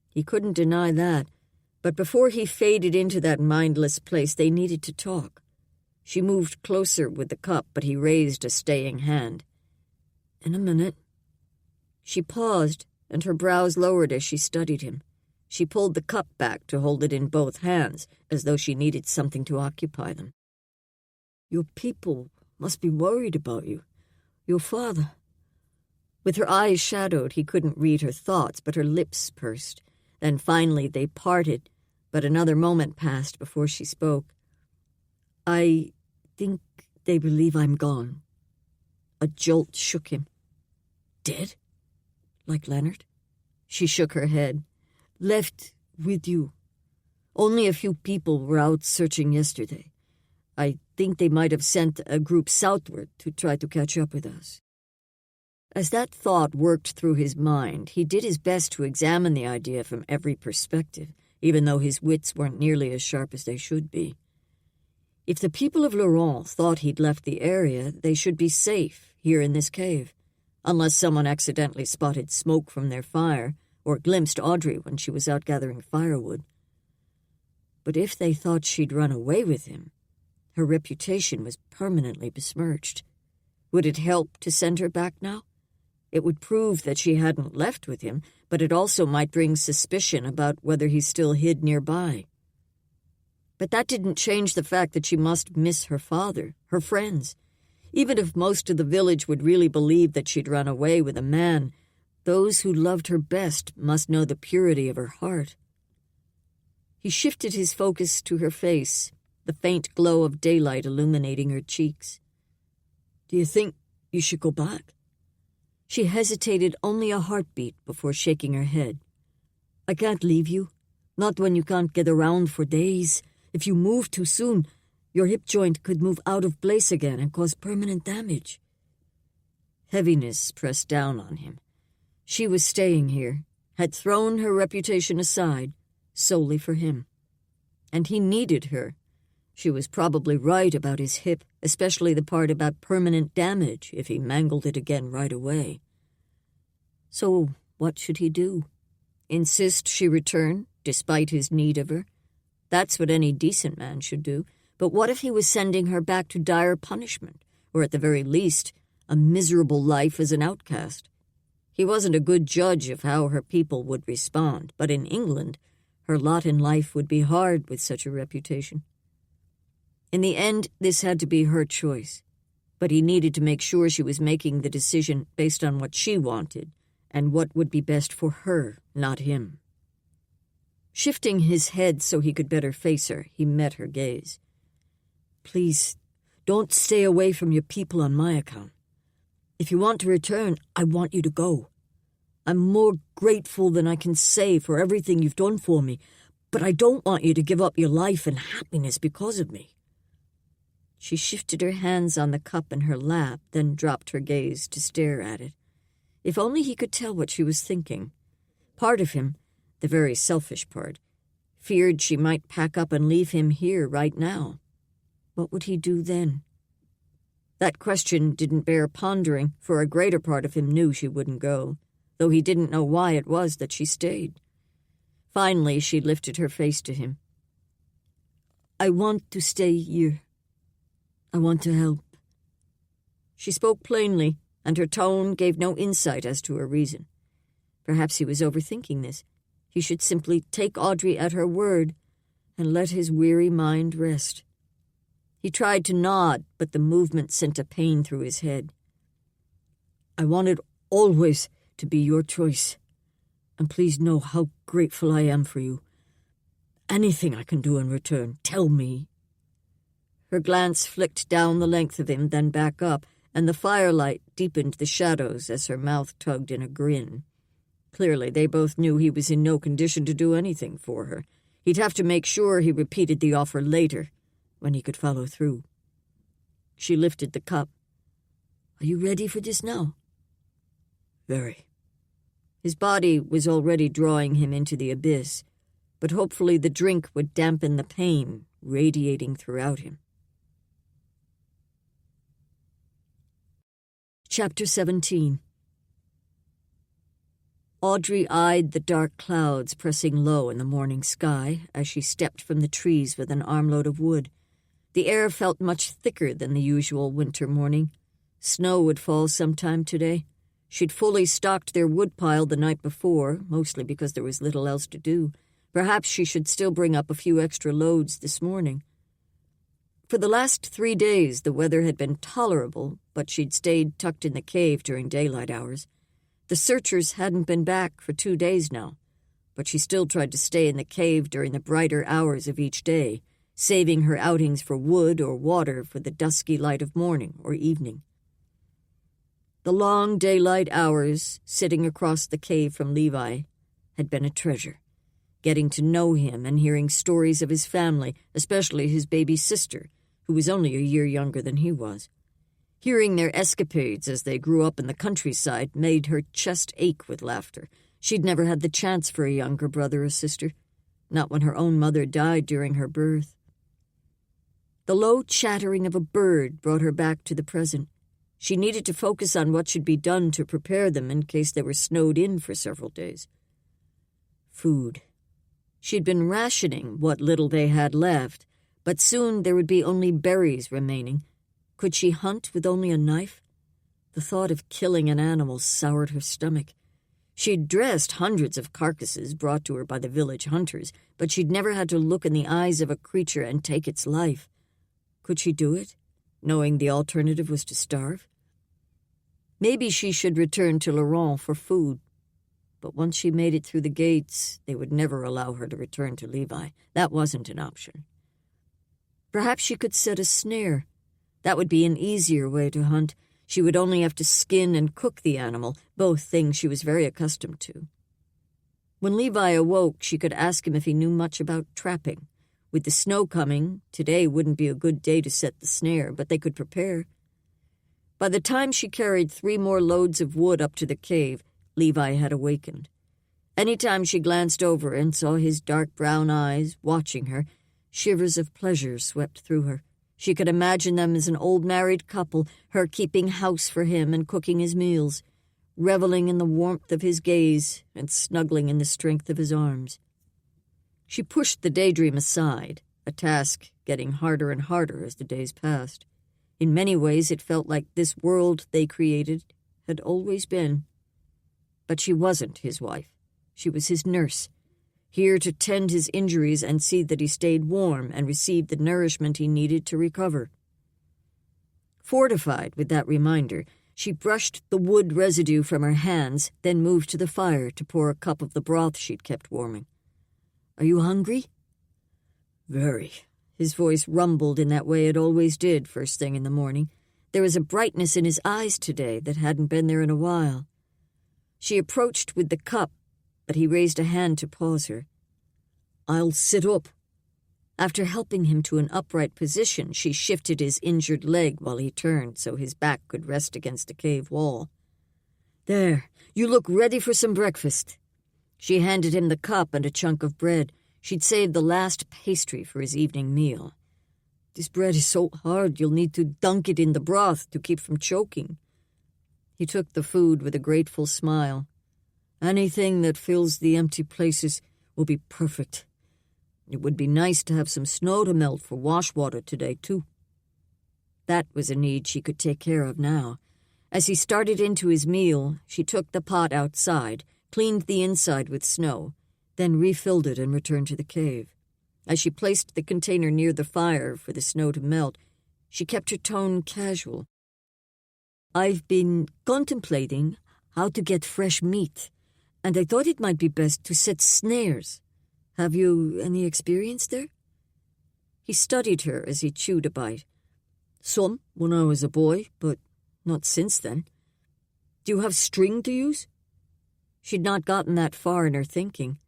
He couldn't deny that, but before he faded into that mindless place, they needed to talk. She moved closer with the cup, but he raised a staying hand. "In a minute." She paused, and her brows lowered as she studied him. She pulled the cup back to hold it in both hands, as though she needed something to occupy them. "Your people must be worried about you. Your father." With her eyes shadowed, he couldn't read her thoughts, but her lips pursed. Then finally they parted, but another moment passed before she spoke. "I think they believe I'm gone." A jolt shook him. "Dead? Like Leonard?" She shook her head. "Left with you. Only a few people were out searching yesterday. I think they might have sent a group southward to try to catch up with us." As that thought worked through his mind, he did his best to examine the idea from every perspective, even though his wits weren't nearly as sharp as they should be. If the people of Laurent thought he'd left the area, they should be safe here in this cave, unless someone accidentally spotted smoke from their fire or glimpsed Audrey when she was out gathering firewood. But if they thought she'd run away with him, her reputation was permanently besmirched. Would it help to send her back now? It would prove that she hadn't left with him, but it also might bring suspicion about whether he still hid nearby. But that didn't change the fact that she must miss her father, her friends. Even if most of the village would really believe that she'd run away with a man, those who loved her best must know the purity of her heart. He shifted his focus to her face, the faint glow of daylight illuminating her cheeks. "Do you think you should go back?" She hesitated only a heartbeat before shaking her head. I can't leave you. Not when you can't get around for days. If you move too soon, your hip joint could move out of place again and cause permanent damage. Heaviness pressed down on him. She was staying here, had thrown her reputation aside, solely for him. And he needed her. She was probably right about his hip, especially the part about permanent damage if he mangled it again right away. So what should he do? Insist she return, despite his need of her? That's what any decent man should do. But what if he was sending her back to dire punishment, or at the very least, a miserable life as an outcast? He wasn't a good judge of how her people would respond, but in England, her lot in life would be hard with such a reputation. In the end, this had to be her choice, but he needed to make sure she was making the decision based on what she wanted and what would be best for her, not him. Shifting his head so he could better face her, he met her gaze. Please, don't stay away from your people on my account. If you want to return, I want you to go. I'm more grateful than I can say for everything you've done for me, but I don't want you to give up your life and happiness because of me. She shifted her hands on the cup in her lap, then dropped her gaze to stare at it. If only he could tell what she was thinking. Part of him, the very selfish part, feared she might pack up and leave him here right now. What would he do then? That question didn't bear pondering, for a greater part of him knew she wouldn't go, though he didn't know why it was that she stayed. Finally, she lifted her face to him. I want to stay here. I want to help. She spoke plainly, and her tone gave no insight as to her reason. Perhaps he was overthinking this. He should simply take Audrey at her word and let his weary mind rest. He tried to nod, but the movement sent a pain through his head. I want it always to be your choice, and please know how grateful I am for you. Anything I can do in return, tell me. Her glance flicked down the length of him, then back up, and the firelight deepened the shadows as her mouth tugged in a grin. Clearly, they both knew he was in no condition to do anything for her. He'd have to make sure he repeated the offer later, when he could follow through. She lifted the cup. Are you ready for this now? Very. His body was already drawing him into the abyss, but hopefully the drink would dampen the pain radiating throughout him. Chapter 17. Audrey eyed the dark clouds pressing low in the morning sky as she stepped from the trees with an armload of wood. The air felt much thicker than the usual winter morning. Snow would fall sometime today. She'd fully stocked their woodpile the night before, mostly because there was little else to do. Perhaps she should still bring up a few extra loads this morning. For the last 3 days, the weather had been tolerable, but she'd stayed tucked in the cave during daylight hours. The searchers hadn't been back for 2 days now, but she still tried to stay in the cave during the brighter hours of each day, saving her outings for wood or water for the dusky light of morning or evening. The long daylight hours, sitting across the cave from Levi, had been a treasure. Getting to know him and hearing stories of his family, especially his baby sister, who was only a year younger than he was. Hearing their escapades as they grew up in the countryside made her chest ache with laughter. She'd never had the chance for a younger brother or sister, not when her own mother died during her birth. The low chattering of a bird brought her back to the present. She needed to focus on what should be done to prepare them in case they were snowed in for several days. Food. She'd been rationing what little they had left, but soon there would be only berries remaining. Could she hunt with only a knife? The thought of killing an animal soured her stomach. She'd dressed hundreds of carcasses brought to her by the village hunters, but she'd never had to look in the eyes of a creature and take its life. Could she do it, knowing the alternative was to starve? Maybe she should return to Laurent for food. But once she made it through the gates, they would never allow her to return to Levi. That wasn't an option. Perhaps she could set a snare. That would be an easier way to hunt. She would only have to skin and cook the animal, both things she was very accustomed to. When Levi awoke, she could ask him if he knew much about trapping. With the snow coming, today wouldn't be a good day to set the snare, but they could prepare. By the time she carried 3 more loads of wood up to the cave, Levi had awakened. Any time she glanced over and saw his dark brown eyes watching her, shivers of pleasure swept through her. She could imagine them as an old married couple, her keeping house for him and cooking his meals, reveling in the warmth of his gaze and snuggling in the strength of his arms. She pushed the daydream aside, a task getting harder and harder as the days passed. In many ways it felt like this world they created had always been. But she wasn't his wife. She was his nurse, here to tend his injuries and see that he stayed warm and received the nourishment he needed to recover. Fortified with that reminder, she brushed the wood residue from her hands, then moved to the fire to pour a cup of the broth she'd kept warming. "Are you hungry?" "Very." His voice rumbled in that way it always did first thing in the morning. There was a brightness in his eyes today that hadn't been there in a while. She approached with the cup, but he raised a hand to pause her. "I'll sit up." After helping him to an upright position, she shifted his injured leg while he turned so his back could rest against the cave wall. "There, you look ready for some breakfast." She handed him the cup and a chunk of bread. She'd saved the last pastry for his evening meal. "This bread is so hard you'll need to dunk it in the broth to keep from choking." He took the food with a grateful smile. "Anything that fills the empty places will be perfect. It would be nice to have some snow to melt for wash water today, too." That was a need she could take care of now. As he started into his meal, she took the pot outside, cleaned the inside with snow, then refilled it and returned to the cave. As she placed the container near the fire for the snow to melt, she kept her tone casual. "I've been contemplating how to get fresh meat, and I thought it might be best to set snares. Have you any experience there?" He studied her as he chewed a bite. "Some, when I was a boy, but not since then. Do you have string to use?" She'd not gotten that far in her thinking.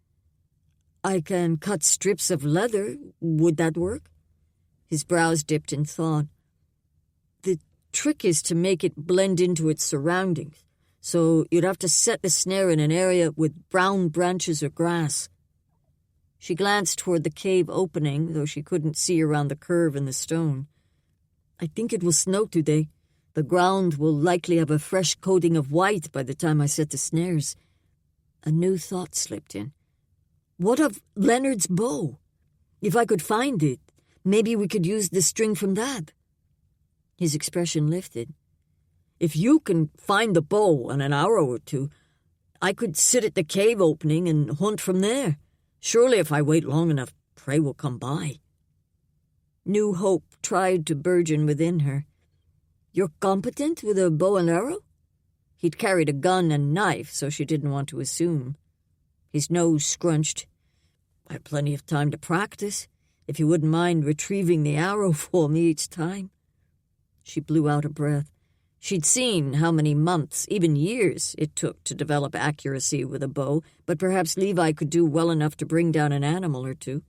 "I can cut strips of leather. Would that work?" His brows dipped in thought. "The trick is to make it blend into its surroundings, so you'd have to set the snare in an area with brown branches or grass." She glanced toward the cave opening, though she couldn't see around the curve in the stone. "I think it will snow today. The ground will likely have a fresh coating of white by the time I set the snares." A new thought slipped in. "What of Leonard's bow? If I could find it, maybe we could use the string from that." His expression lifted. "If you can find the bow and an arrow or two, I could sit at the cave opening and hunt from there. Surely if I wait long enough, prey will come by." New hope tried to burgeon within her. "You're competent with a bow and arrow?" He'd carried a gun and knife, so she didn't want to assume. His nose scrunched. "I have plenty of time to practice, if you wouldn't mind retrieving the arrow for me each time." She blew out a breath. She'd seen how many months, even years, it took to develop accuracy with a bow, but perhaps Levi could do well enough to bring down an animal or two.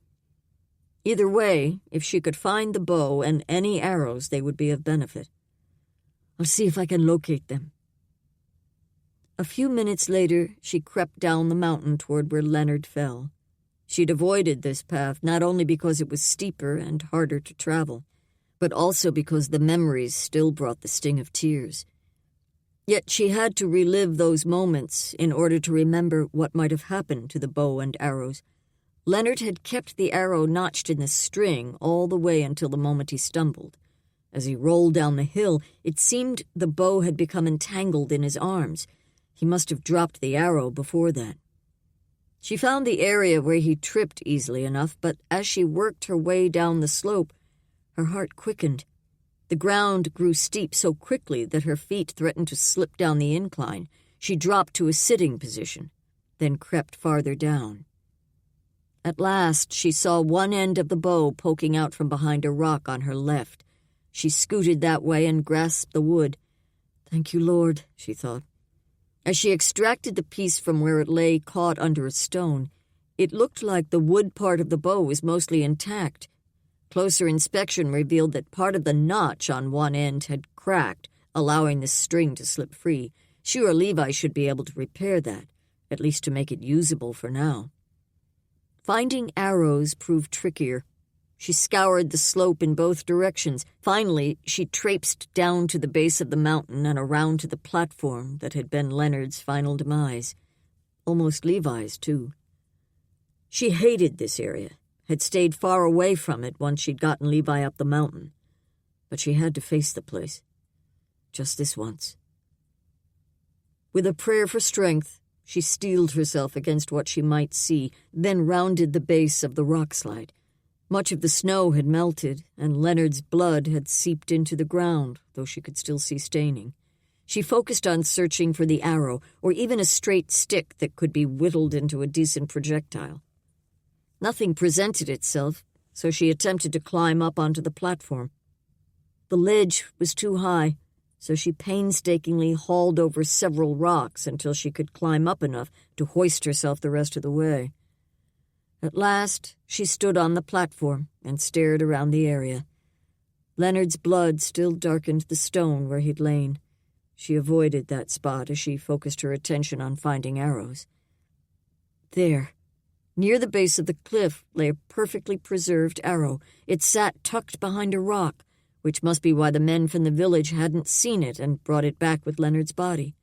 Either way, if she could find the bow and any arrows, they would be of benefit. "I'll see if I can locate them." A few minutes later, she crept down the mountain toward where Leonard fell. She'd avoided this path not only because it was steeper and harder to travel, but also because the memories still brought the sting of tears. Yet she had to relive those moments in order to remember what might have happened to the bow and arrows. Leonard had kept the arrow notched in the string all the way until the moment he stumbled. As he rolled down the hill, it seemed the bow had become entangled in his arms. He must have dropped the arrow before that. She found the area where he tripped easily enough, but as she worked her way down the slope, her heart quickened. The ground grew steep so quickly that her feet threatened to slip down the incline. She dropped to a sitting position, then crept farther down. At last, she saw one end of the bow poking out from behind a rock on her left. She scooted that way and grasped the wood. "Thank you, Lord," she thought. As she extracted the piece from where it lay caught under a stone, it looked like the wood part of the bow was mostly intact. Closer inspection revealed that part of the notch on one end had cracked, allowing the string to slip free. Sure, Levi should be able to repair that, at least to make it usable for now. Finding arrows proved trickier. She scoured the slope in both directions. Finally, she traipsed down to the base of the mountain and around to the platform that had been Leonard's final demise. Almost Levi's, too. She hated this area, had stayed far away from it once she'd gotten Levi up the mountain. But she had to face the place. Just this once. With a prayer for strength, she steeled herself against what she might see, then rounded the base of the rock slide. Much of the snow had melted, and Leonard's blood had seeped into the ground, though she could still see staining. She focused on searching for the arrow, or even a straight stick that could be whittled into a decent projectile. Nothing presented itself, so she attempted to climb up onto the platform. The ledge was too high, so she painstakingly hauled over several rocks until she could climb up enough to hoist herself the rest of the way. At last, she stood on the platform and stared around the area. Leonard's blood still darkened the stone where he'd lain. She avoided that spot as she focused her attention on finding arrows. There, near the base of the cliff, lay a perfectly preserved arrow. It sat tucked behind a rock, which must be why the men from the village hadn't seen it and brought it back with Leonard's body.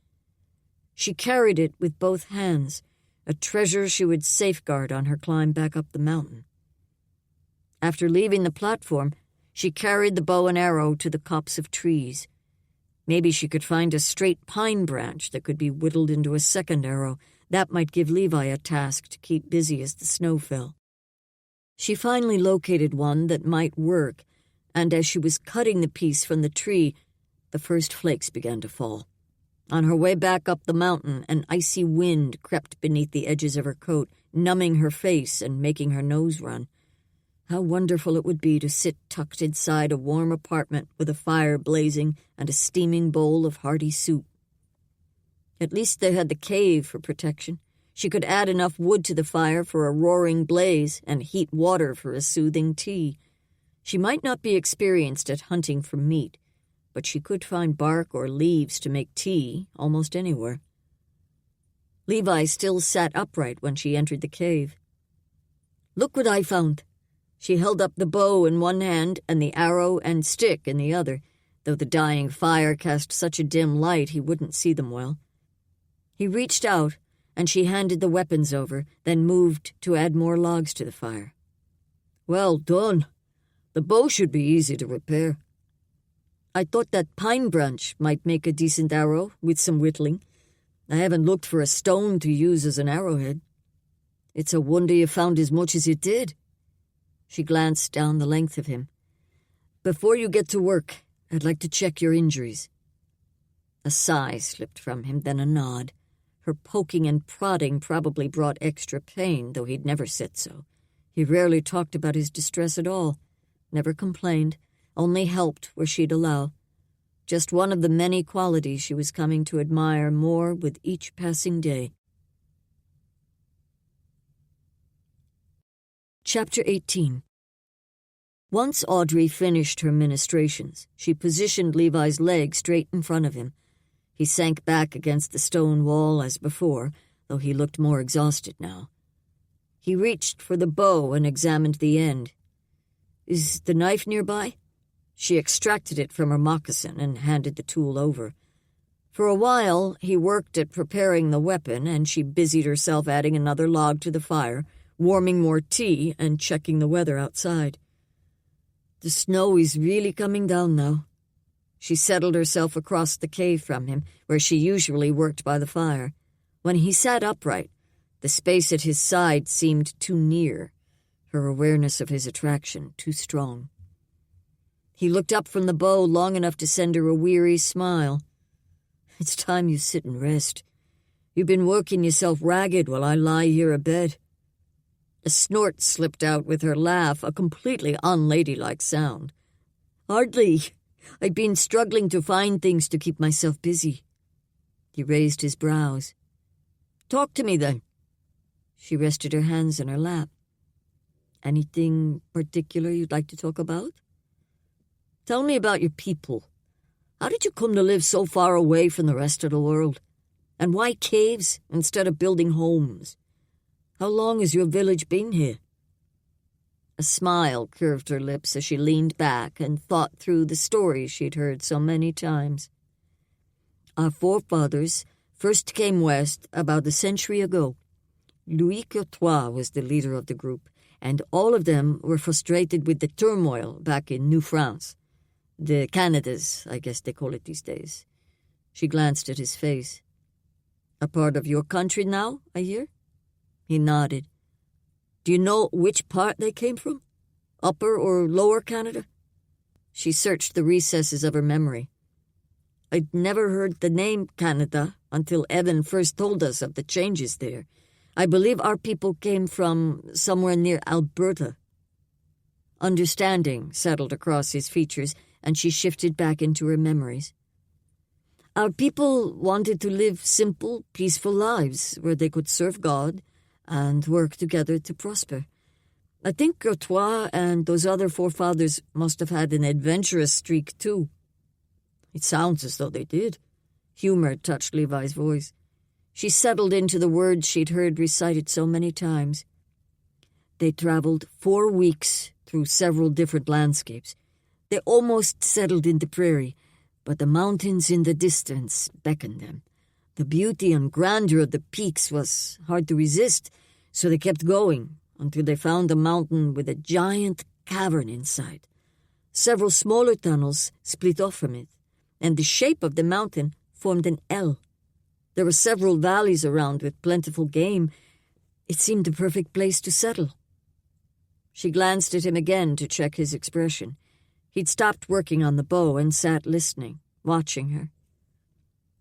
She carried it with both hands, a treasure she would safeguard on her climb back up the mountain. After leaving the platform, she carried the bow and arrow to the copse of trees. Maybe she could find a straight pine branch that could be whittled into a second arrow. That might give Levi a task to keep busy as the snow fell. She finally located one that might work, and as she was cutting the piece from the tree, the first flakes began to fall. On her way back up the mountain, an icy wind crept beneath the edges of her coat, numbing her face and making her nose run. How wonderful it would be to sit tucked inside a warm apartment with a fire blazing and a steaming bowl of hearty soup. At least they had the cave for protection. She could add enough wood to the fire for a roaring blaze and heat water for a soothing tea. She might not be experienced at hunting for meat, but she could find bark or leaves to make tea almost anywhere. Levi still sat upright when she entered the cave. "Look what I found." She held up the bow in one hand and the arrow and stick in the other, though the dying fire cast such a dim light he wouldn't see them well. He reached out, and she handed the weapons over, then moved to add more logs to the fire. "Well done. The bow should be easy to repair. I thought that pine branch might make a decent arrow with some whittling. I haven't looked for a stone to use as an arrowhead. It's a wonder you found as much as you did." She glanced down the length of him. "Before you get to work, I'd like to check your injuries." A sigh slipped from him, then a nod. Her poking and prodding probably brought extra pain, though he'd never said so. He rarely talked about his distress at all, never complained, only helped where she'd allow. Just one of the many qualities she was coming to admire more with each passing day. Chapter 18. Once Audrey finished her ministrations, she positioned Levi's leg straight in front of him. He sank back against the stone wall as before, though he looked more exhausted now. He reached for the bow and examined the end. "Is the knife nearby?" She extracted it from her moccasin and handed the tool over. For a while, he worked at preparing the weapon, and she busied herself adding another log to the fire, warming more tea, and checking the weather outside. The snow is really coming down now. She settled herself across the cave from him, where she usually worked by the fire. When he sat upright, the space at his side seemed too near, her awareness of his attraction too strong. He looked up from the bow long enough to send her a weary smile. "It's time you sit and rest. You've been working yourself ragged while I lie here abed." A snort slipped out with her laugh, a completely unladylike sound. "Hardly. I've been struggling to find things to keep myself busy." He raised his brows. "Talk to me, then." She rested her hands in her lap. "Anything particular you'd like to talk about?" "Tell me about your people. How did you come to live so far away from the rest of the world? And why caves instead of building homes? How long has your village been here?" A smile curved her lips as she leaned back and thought through the stories she'd heard so many times. "Our forefathers first came west about a century ago. Louis Courtois was the leader of the group, and all of them were frustrated with the turmoil back in New France. The Canadas, I guess they call it these days." She glanced at his face. "A part of your country now, I hear?" He nodded. "Do you know which part they came from? Upper or Lower Canada?" She searched the recesses of her memory. "I'd never heard the name Canada until Evan first told us of the changes there. I believe our people came from somewhere near Alberta." Understanding settled across his features, and she shifted back into her memories. "Our people wanted to live simple, peaceful lives where they could serve God and work together to prosper. I think Courtois and those other forefathers must have had an adventurous streak, too." "It sounds as though they did." Humor touched Levi's voice. She settled into the words she'd heard recited so many times. "They traveled 4 weeks through several different landscapes. They almost settled in the prairie, but the mountains in the distance beckoned them. The beauty and grandeur of the peaks was hard to resist, so they kept going until they found a mountain with a giant cavern inside. Several smaller tunnels split off from it, and the shape of the mountain formed an L. There were several valleys around with plentiful game. It seemed the perfect place to settle." She glanced at him again to check his expression. He'd stopped working on the bow and sat listening, watching her.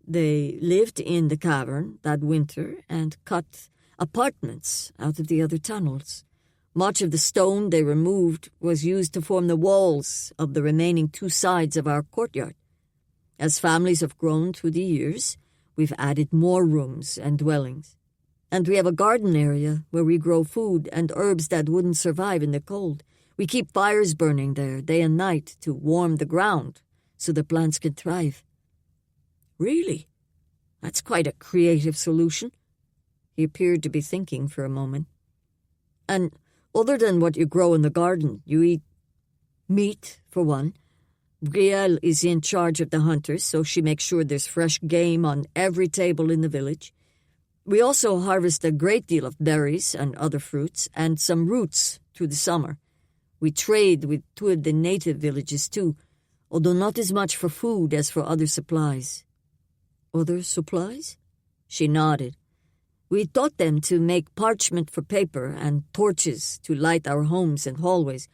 "They lived in the cavern that winter and cut apartments out of the other tunnels. Much of the stone they removed was used to form the walls of the remaining 2 sides of our courtyard. As families have grown through the years, we've added more rooms and dwellings. And we have a garden area where we grow food and herbs that wouldn't survive in the cold. We keep fires burning there day and night to warm the ground so the plants can thrive." "Really? That's quite a creative solution." He appeared to be thinking for a moment. "And other than what you grow in the garden, you eat meat, for one. Brielle is in charge of the hunters, so she makes sure there's fresh game on every table in the village. We also harvest a great deal of berries and other fruits, and some roots through the summer. We trade with 2 of the native villages, too, although not as much for food as for other supplies." "Other supplies?" She nodded. "We taught them to make parchment for paper and torches to light our homes and hallways.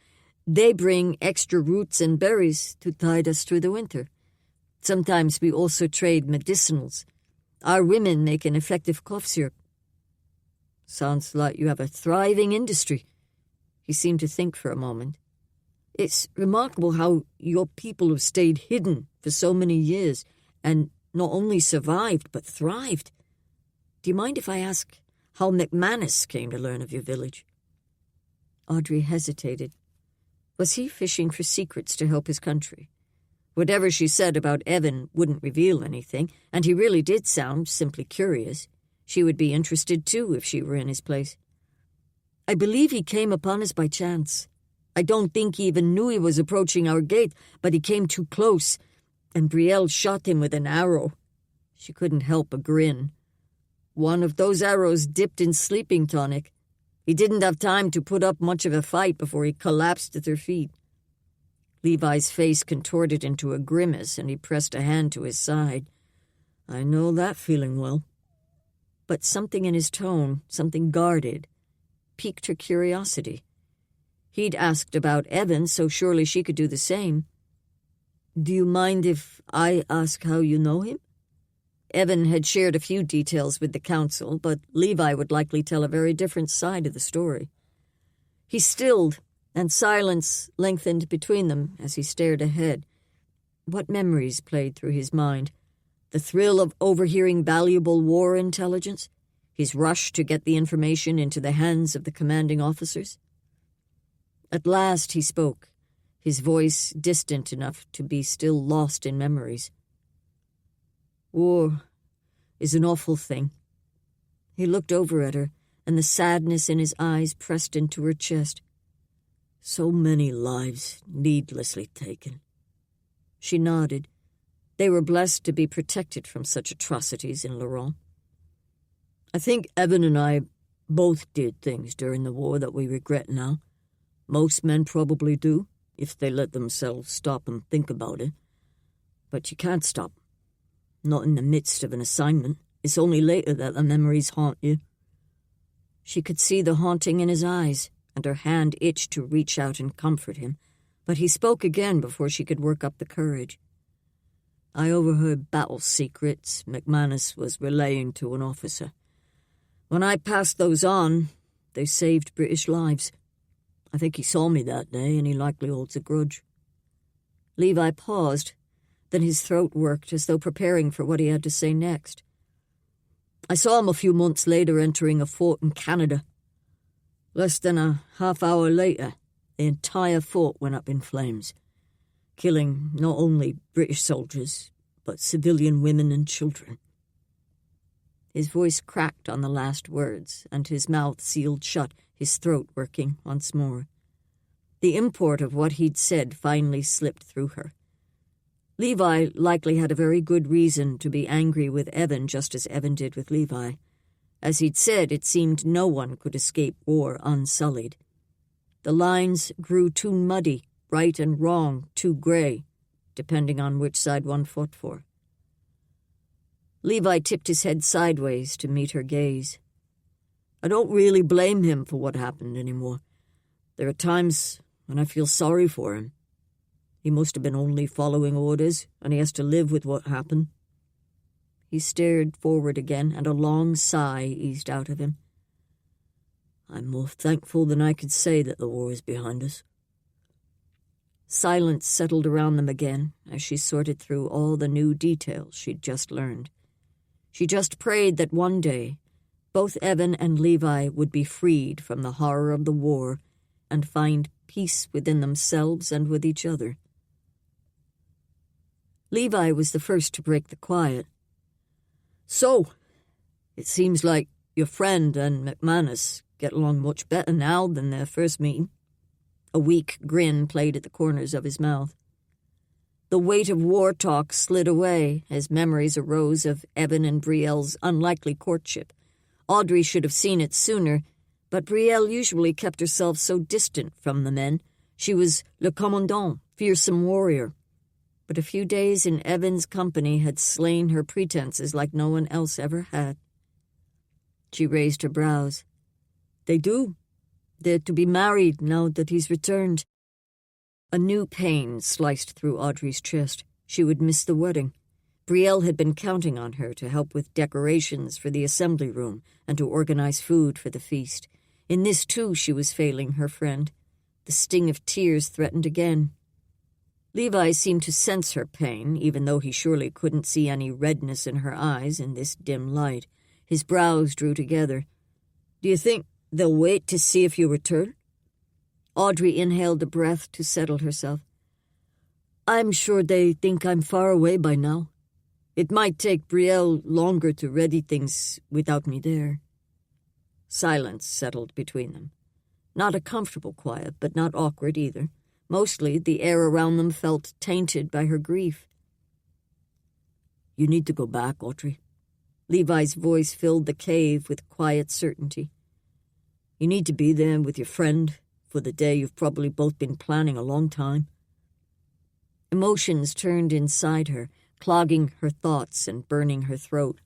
They bring extra roots and berries to tide us through the winter. Sometimes we also trade medicinals. Our women make an effective cough syrup." "Sounds like you have a thriving industry." He seemed to think for a moment. "It's remarkable how your people have stayed hidden for so many years and not only survived but thrived. Do you mind if I ask how McManus came to learn of your village?" Audrey hesitated. Was he fishing for secrets to help his country? Whatever she said about Evan wouldn't reveal anything, and he really did sound simply curious. She would be interested, too, if she were in his place. "I believe he came upon us by chance. I don't think he even knew he was approaching our gate, but he came too close, and Brielle shot him with an arrow." She couldn't help a grin. "One of those arrows dipped in sleeping tonic. He didn't have time to put up much of a fight before he collapsed at their feet." Levi's face contorted into a grimace, and he pressed a hand to his side. "I know that feeling well." But something in his tone, something guarded, piqued her curiosity. He'd asked about Evan, so surely she could do the same. "Do you mind if I ask how you know him?" Evan had shared a few details with the council, but Levi would likely tell a very different side of the story. He stilled, and silence lengthened between them as he stared ahead. What memories played through his mind? The thrill of overhearing valuable war intelligence? His rush to get the information into the hands of the commanding officers? At last he spoke, his voice distant enough to be still lost in memories. War is an awful thing. He looked over at her, and the sadness in his eyes pressed into her chest. So many lives needlessly taken. She nodded. They were blessed to be protected from such atrocities in Laurent. I think Evan and I both did things during the war that we regret now. Most men probably do, if they let themselves stop and think about it. But you can't stop. Not in the midst of an assignment. It's only later that the memories haunt you. She could see the haunting in his eyes, and her hand itched to reach out and comfort him, but he spoke again before she could work up the courage. I overheard battle secrets McManus was relaying to an officer. When I passed those on, they saved British lives. I think he saw me that day, and he likely holds a grudge. Levi paused, then his throat worked as though preparing for what he had to say next. I saw him a few months later entering a fort in Canada. Less than a half-hour later, the entire fort went up in flames, killing not only British soldiers, but civilian women and children. His voice cracked on the last words, and his mouth sealed shut, his throat working once more. The import of what he'd said finally slipped through her. Levi likely had a very good reason to be angry with Evan, just as Evan did with Levi. As he'd said, it seemed no one could escape war unsullied. The lines grew too muddy, right and wrong too gray, depending on which side one fought for. Levi tipped his head sideways to meet her gaze. I don't really blame him for what happened anymore. There are times when I feel sorry for him. He must have been only following orders, and he has to live with what happened. He stared forward again, and a long sigh eased out of him. I'm more thankful than I could say that the war is behind us. Silence settled around them again as she sorted through all the new details she'd just learned. She just prayed that one day both Evan and Levi would be freed from the horror of the war and find peace within themselves and with each other. Levi was the first to break the quiet. So, it seems like your friend and McManus get along much better now than their first meeting. A weak grin played at the corners of his mouth. The weight of war talk slid away as memories arose of Evan and Brielle's unlikely courtship. Audrey should have seen it sooner, but Brielle usually kept herself so distant from the men. She was le commandant, fearsome warrior. But a few days in Evan's company had slain her pretenses like no one else ever had. She raised her brows. They do. They're to be married now that he's returned. A new pain sliced through Audrey's chest. She would miss the wedding. Brielle had been counting on her to help with decorations for the assembly room and to organize food for the feast. In this, too, she was failing her friend. The sting of tears threatened again. Levi seemed to sense her pain, even though he surely couldn't see any redness in her eyes in this dim light. His brows drew together. Do you think they'll wait to see if you return? Audrey inhaled a breath to settle herself. I'm sure they think I'm far away by now. It might take Brielle longer to ready things without me there. Silence settled between them. Not a comfortable quiet, but not awkward either. Mostly, the air around them felt tainted by her grief. You need to go back, Audrey. Levi's voice filled the cave with quiet certainty. You need to be there with your friend for the day you've probably both been planning a long time. Emotions turned inside her, clogging her thoughts and burning her throat.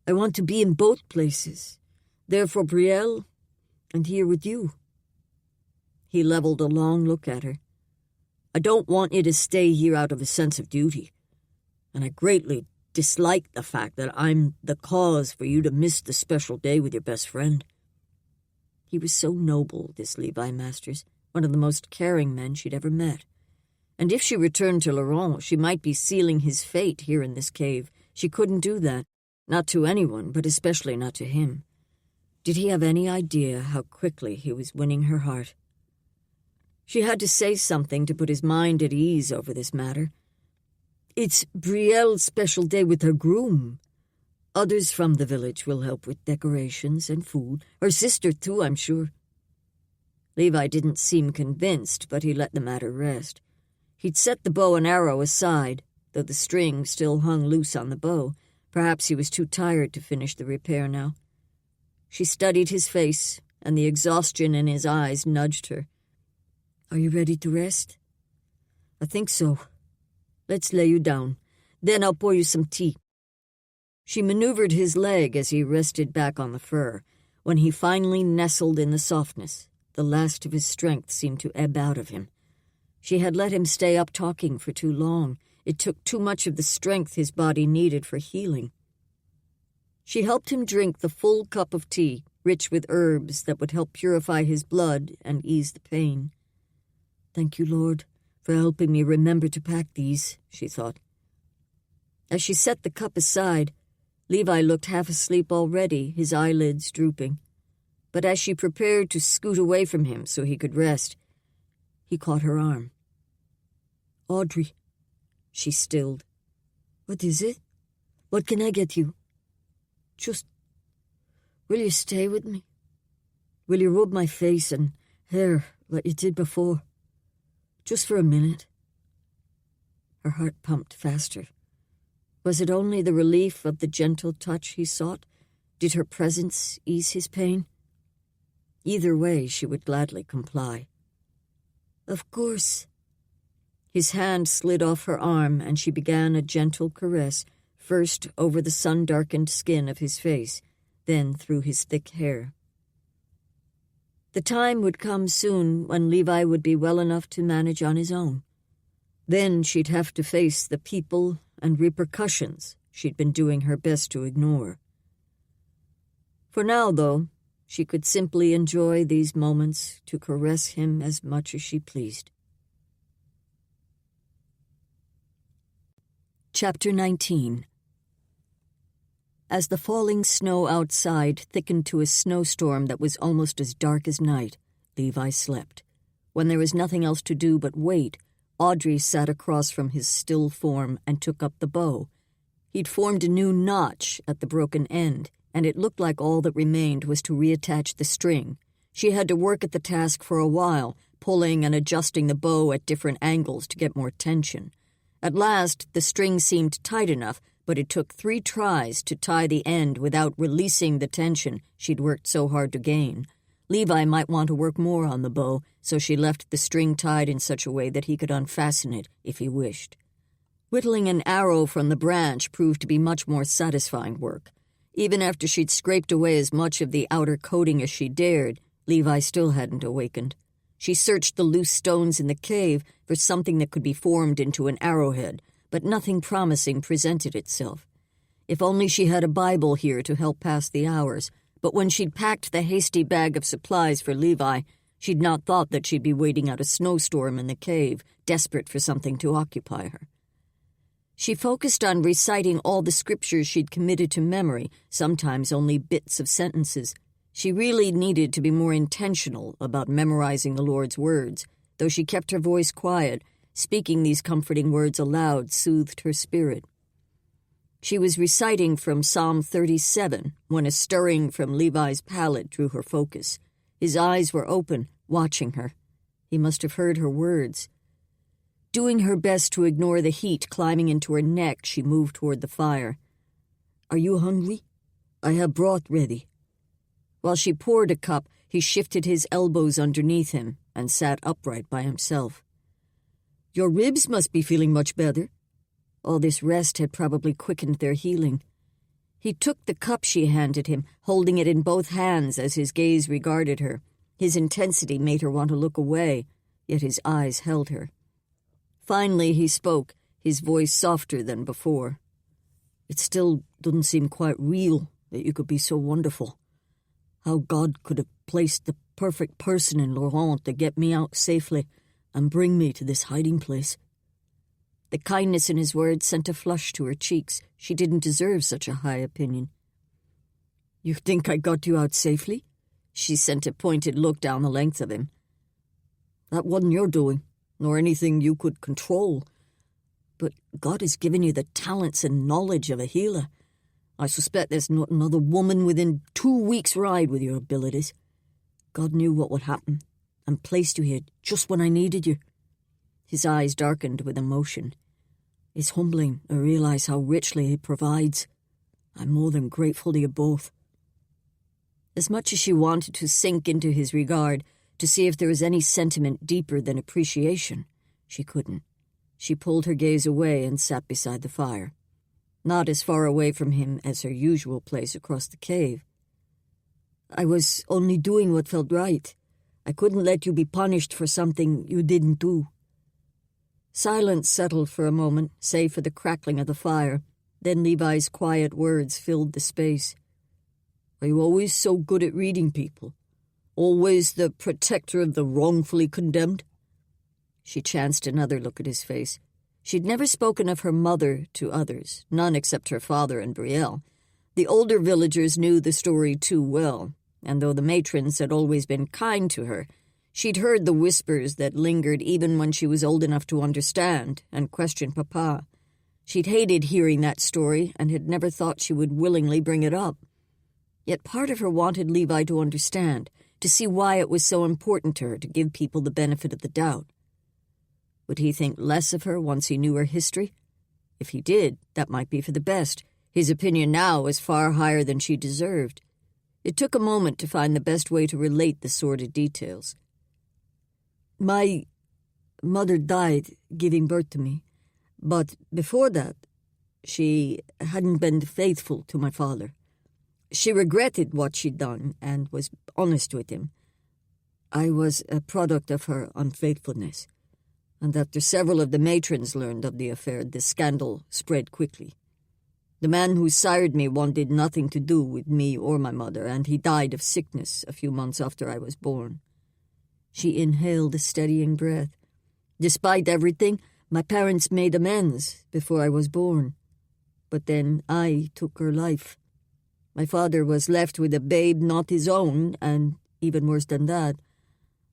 I want to be in both places, there for Brielle and here with you. He leveled a long look at her. I don't want you to stay here out of a sense of duty, and I greatly dislike the fact that I'm the cause for you to miss the special day with your best friend. He was so noble, this Levi Masters, one of the most caring men she'd ever met. And if she returned to Laurent, she might be sealing his fate here in this cave. She couldn't do that. Not to anyone, but especially not to him. Did he have any idea how quickly he was winning her heart? She had to say something to put his mind at ease over this matter. It's Brielle's special day with her groom. Others from the village will help with decorations and food. Her sister, too, I'm sure. Levi didn't seem convinced, but he let the matter rest. He'd set the bow and arrow aside, though the string still hung loose on the bow. Perhaps he was too tired to finish the repair now. She studied his face, and the exhaustion in his eyes nudged her. Are you ready to rest? I think so. Let's lay you down. Then I'll pour you some tea. She maneuvered his leg as he rested back on the fur. When he finally nestled in the softness, the last of his strength seemed to ebb out of him. She had let him stay up talking for too long. It took too much of the strength his body needed for healing. She helped him drink the full cup of tea, rich with herbs that would help purify his blood and ease the pain. Thank you, Lord, for helping me remember to pack these, she thought. As she set the cup aside, Levi looked half asleep already, his eyelids drooping. But as she prepared to scoot away from him so he could rest, he caught her arm. Audrey, she stilled. What is it? What can I get you? Will you stay with me? Will you rub my face and hair like you did before? Just for a minute. Her heart pumped faster. Was it only the relief of the gentle touch he sought? Did her presence ease his pain? Either way, she would gladly comply. Of course. His hand slid off her arm, and she began a gentle caress, first over the sun-darkened skin of his face, then through his thick hair. The time would come soon when Levi would be well enough to manage on his own. Then she'd have to face the people and repercussions she'd been doing her best to ignore. For now, though, she could simply enjoy these moments to caress him as much as she pleased. Chapter 19. As the falling snow outside thickened to a snowstorm that was almost as dark as night, Levi slept. When there was nothing else to do but wait, Audrey sat across from his still form and took up the bow. He'd formed a new notch at the broken end, and it looked like all that remained was to reattach the string. She had to work at the task for a while, pulling and adjusting the bow at different angles to get more tension. At last, the string seemed tight enough, but it took 3 tries to tie the end without releasing the tension she'd worked so hard to gain. Levi might want to work more on the bow, so she left the string tied in such a way that he could unfasten it if he wished. Whittling an arrow from the branch proved to be much more satisfying work. Even after she'd scraped away as much of the outer coating as she dared, Levi still hadn't awakened. She searched the loose stones in the cave for something that could be formed into an arrowhead, but nothing promising presented itself. If only she had a Bible here to help pass the hours, but when she'd packed the hasty bag of supplies for Levi, she'd not thought that she'd be waiting out a snowstorm in the cave, desperate for something to occupy her. She focused on reciting all the scriptures she'd committed to memory, sometimes only bits of sentences. She really needed to be more intentional about memorizing the Lord's words. Though she kept her voice quiet, speaking these comforting words aloud soothed her spirit. She was reciting from Psalm 37 when a stirring from Levi's palate drew her focus. His eyes were open, watching her. He must have heard her words. Doing her best to ignore the heat climbing into her neck, she moved toward the fire. "Are you hungry? I have broth ready." While she poured a cup, he shifted his elbows underneath him and sat upright by himself. "Your ribs must be feeling much better." All this rest had probably quickened their healing. He took the cup she handed him, holding it in both hands as his gaze regarded her. His intensity made her want to look away, yet his eyes held her. Finally he spoke, his voice softer than before. "It still doesn't seem quite real that you could be so wonderful. How God could have placed the perfect person in Laurent to get me out safely and bring me to this hiding place." The kindness in his words sent a flush to her cheeks. She didn't deserve such a high opinion. "You think I got you out safely?" She sent a pointed look down the length of him. "That wasn't your doing, nor anything you could control. But God has given you the talents and knowledge of a healer. I suspect there's not another woman within 2 weeks' ride with your abilities. God knew what would happen, and placed you here just when I needed you." His eyes darkened with emotion. "It's humbling to realize how richly He provides. I'm more than grateful to you both." As much as she wanted to sink into his regard, to see if there was any sentiment deeper than appreciation, she couldn't. She pulled her gaze away and sat beside the fire, not as far away from him as her usual place across the cave. "I was only doing what felt right. I couldn't let you be punished for something you didn't do." Silence settled for a moment, save for the crackling of the fire. Then Levi's quiet words filled the space. "Are you always so good at reading people? Always the protector of the wrongfully condemned?" She chanced another look at his face. She'd never spoken of her mother to others, none except her father and Brielle. The older villagers knew the story too well, and though the matrons had always been kind to her, she'd heard the whispers that lingered even when she was old enough to understand and question Papa. She'd hated hearing that story and had never thought she would willingly bring it up. Yet part of her wanted Levi to understand, to see why it was so important to her to give people the benefit of the doubt. Would he think less of her once he knew her history? If he did, that might be for the best. His opinion now was far higher than she deserved. It took a moment to find the best way to relate the sordid details. "My mother died giving birth to me, but before that, she hadn't been faithful to my father. She regretted what she'd done and was honest with him. I was a product of her unfaithfulness, and after several of the matrons learned of the affair, the scandal spread quickly. The man who sired me wanted nothing to do with me or my mother, and he died of sickness a few months after I was born." She inhaled a steadying breath. "Despite everything, my parents made amends before I was born. But then I took her life. My father was left with a babe not his own, and, even worse than that,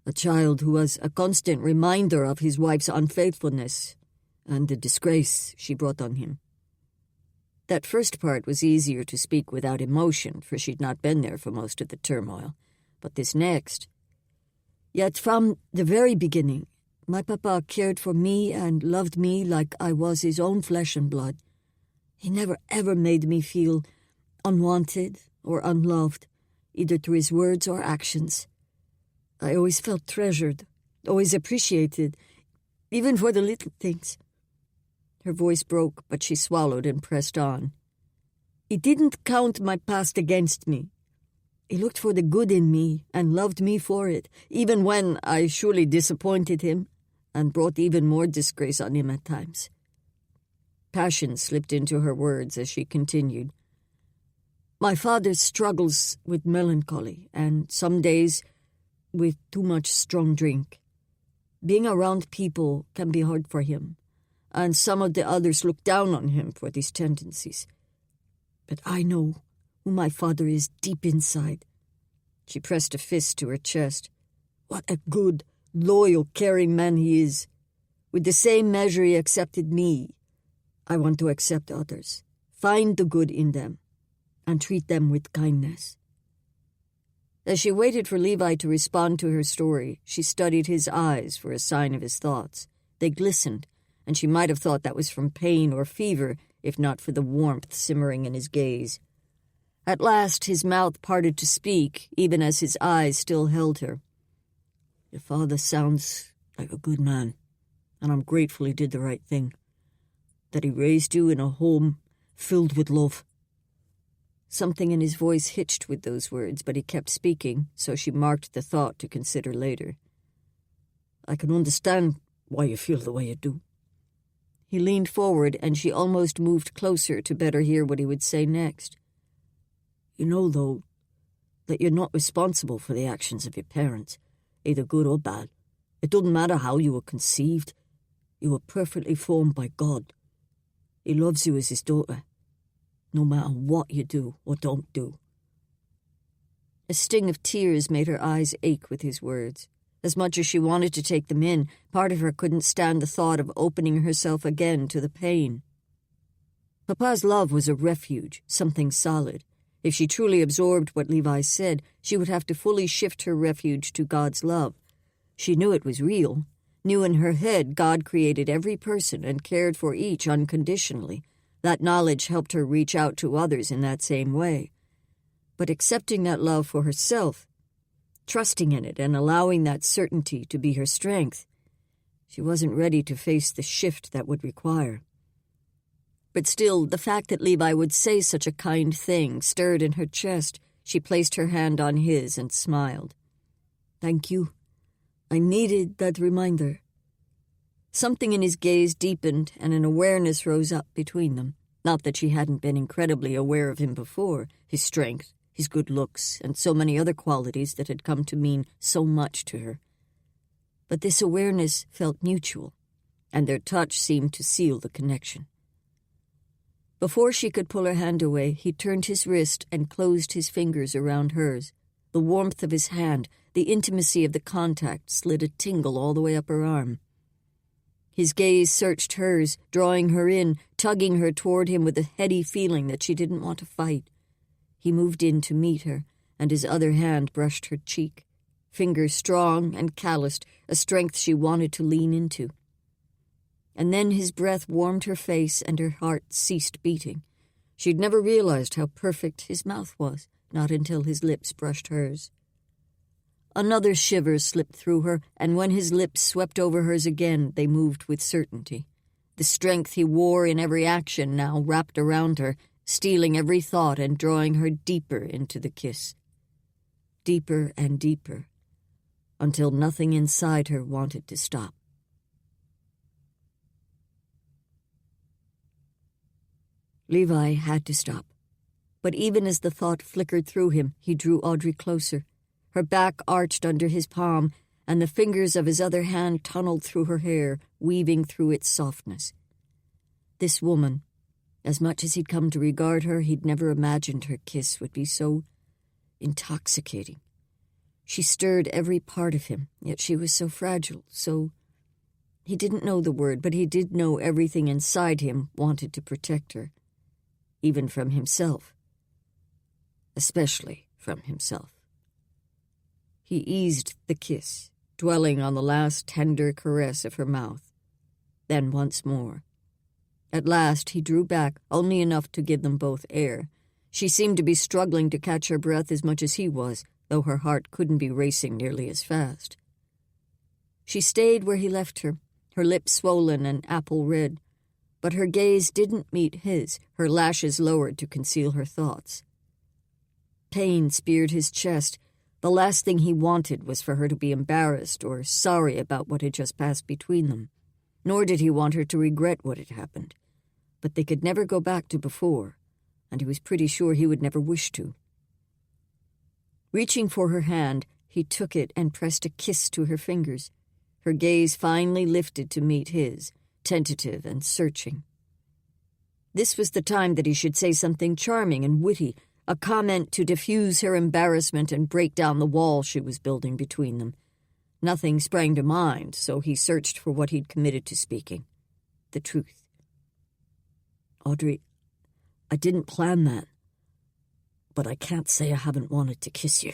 a child who was a constant reminder of his wife's unfaithfulness and the disgrace she brought on him." That first part was easier to speak without emotion, for she'd not been there for most of the turmoil. But this next... "Yet from the very beginning, my papa cared for me and loved me like I was his own flesh and blood. He never ever made me feel unwanted or unloved, either through his words or actions. I always felt treasured, always appreciated, even for the little things." Her voice broke, but she swallowed and pressed on. "He didn't count my past against me. He looked for the good in me and loved me for it, even when I surely disappointed him and brought even more disgrace on him at times." Passion slipped into her words as she continued. "My father struggles with melancholy, and some days with too much strong drink. Being around people can be hard for him, and some of the others look down on him for these tendencies. But I know who my father is deep inside." She pressed a fist to her chest. "What a good, loyal, caring man he is. With the same measure he accepted me, I want to accept others, find the good in them, and treat them with kindness." As she waited for Levi to respond to her story, she studied his eyes for a sign of his thoughts. They glistened, and she might have thought that was from pain or fever, if not for the warmth simmering in his gaze. At last his mouth parted to speak, even as his eyes still held her. "Your father sounds like a good man, and I'm grateful he did the right thing, that he raised you in a home filled with love." Something in his voice hitched with those words, but he kept speaking, so she marked the thought to consider later. "I can understand why you feel the way you do." He leaned forward, and she almost moved closer to better hear what he would say next. "You know, though, that you're not responsible for the actions of your parents, either good or bad. It doesn't matter how you were conceived. You were perfectly formed by God. He loves you as his daughter, no matter what you do or don't do." A sting of tears made her eyes ache with his words. As much as she wanted to take them in, part of her couldn't stand the thought of opening herself again to the pain. Papa's love was a refuge, something solid. If she truly absorbed what Levi said, she would have to fully shift her refuge to God's love. She knew it was real, knew in her head God created every person and cared for each unconditionally. That knowledge helped her reach out to others in that same way. But accepting that love for herself, trusting in it and allowing that certainty to be her strength, she wasn't ready to face the shift that would require. But still, the fact that Levi would say such a kind thing stirred in her chest. She placed her hand on his and smiled. "Thank you. I needed that reminder." Something in his gaze deepened and an awareness rose up between them. Not that she hadn't been incredibly aware of him before, his strength, his good looks, and so many other qualities that had come to mean so much to her. But this awareness felt mutual, and their touch seemed to seal the connection. Before she could pull her hand away, he turned his wrist and closed his fingers around hers. The warmth of his hand, the intimacy of the contact, slid a tingle all the way up her arm. His gaze searched hers, drawing her in, tugging her toward him with a heady feeling that she didn't want to fight. He moved in to meet her, and his other hand brushed her cheek. Fingers strong and calloused, a strength she wanted to lean into. And then his breath warmed her face and her heart ceased beating. She'd never realized how perfect his mouth was, not until his lips brushed hers. Another shiver slipped through her, and when his lips swept over hers again, they moved with certainty. The strength he wore in every action now wrapped around her, stealing every thought and drawing her deeper into the kiss. Deeper and deeper, until nothing inside her wanted to stop. Levi had to stop. But even as the thought flickered through him, he drew Audrey closer. Her back arched under his palm, and the fingers of his other hand tunneled through her hair, weaving through its softness. This woman, as much as he'd come to regard her, he'd never imagined her kiss would be so intoxicating. She stirred every part of him, yet she was so fragile, so... He didn't know the word, but he did know everything inside him wanted to protect her. Even from himself. Especially from himself. He eased the kiss, dwelling on the last tender caress of her mouth. Then once more. At last he drew back, only enough to give them both air. She seemed to be struggling to catch her breath as much as he was, though her heart couldn't be racing nearly as fast. She stayed where he left her, her lips swollen and apple red, but her gaze didn't meet his, her lashes lowered to conceal her thoughts. Pain speared his chest. The last thing he wanted was for her to be embarrassed or sorry about what had just passed between them. Nor did he want her to regret what had happened. But they could never go back to before, and he was pretty sure he would never wish to. Reaching for her hand, he took it and pressed a kiss to her fingers. Her gaze finally lifted to meet his, tentative and searching. This was the time that he should say something charming and witty, a comment to diffuse her embarrassment and break down the wall she was building between them. Nothing sprang to mind, so he searched for what he'd committed to speaking. The truth. "Audrey, I didn't plan that, but I can't say I haven't wanted to kiss you."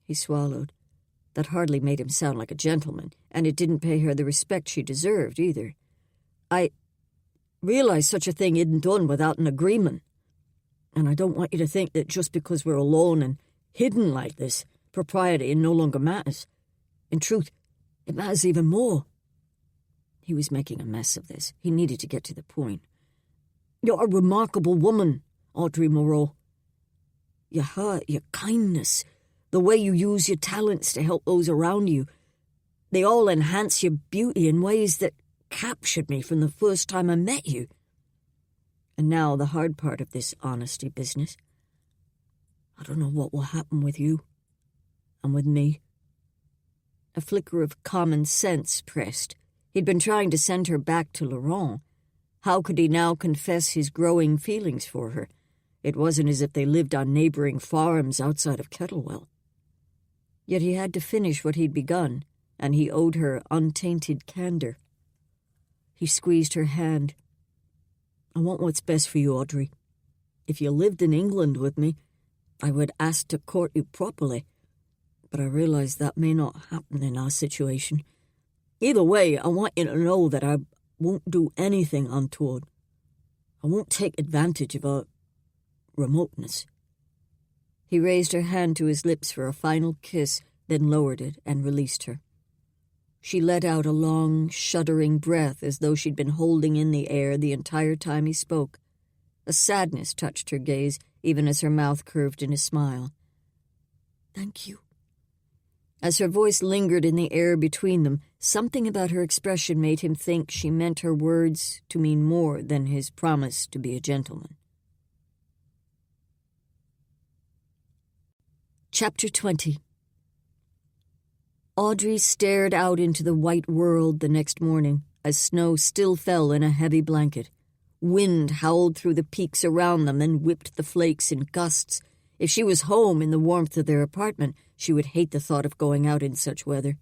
He swallowed. That hardly made him sound like a gentleman, and it didn't pay her the respect she deserved, either. "I realize such a thing isn't done without an agreement. And I don't want you to think that just because we're alone and hidden like this, propriety no longer matters. In truth, it matters even more." He was making a mess of this. He needed to get to the point. "You're a remarkable woman, Audrey Moreau. Your heart, your kindness, the way you use your talents to help those around you, they all enhance your beauty in ways that captured me from the first time I met you. And now the hard part of this honesty business. I don't know what will happen with you and with me." A flicker of common sense pressed. He'd been trying to send her back to Laurent. How could he now confess his growing feelings for her? It wasn't as if they lived on neighboring farms outside of Kettlewell. Yet he had to finish what he'd begun, and he owed her untainted candor. He squeezed her hand. "I want what's best for you, Audrey. If you lived in England with me, I would ask to court you properly, but I realize that may not happen in our situation. Either way, I want you to know that I won't do anything untoward. I won't take advantage of our remoteness." He raised her hand to his lips for a final kiss, then lowered it and released her. She let out a long, shuddering breath as though she'd been holding in the air the entire time he spoke. A sadness touched her gaze, even as her mouth curved in a smile. "Thank you." As her voice lingered in the air between them, something about her expression made him think she meant her words to mean more than his promise to be a gentleman. Chapter 20. Audrey stared out into the white world the next morning as snow still fell in a heavy blanket. Wind howled through the peaks around them and whipped the flakes in gusts. If she was home in the warmth of their apartment, she would hate the thought of going out in such weather.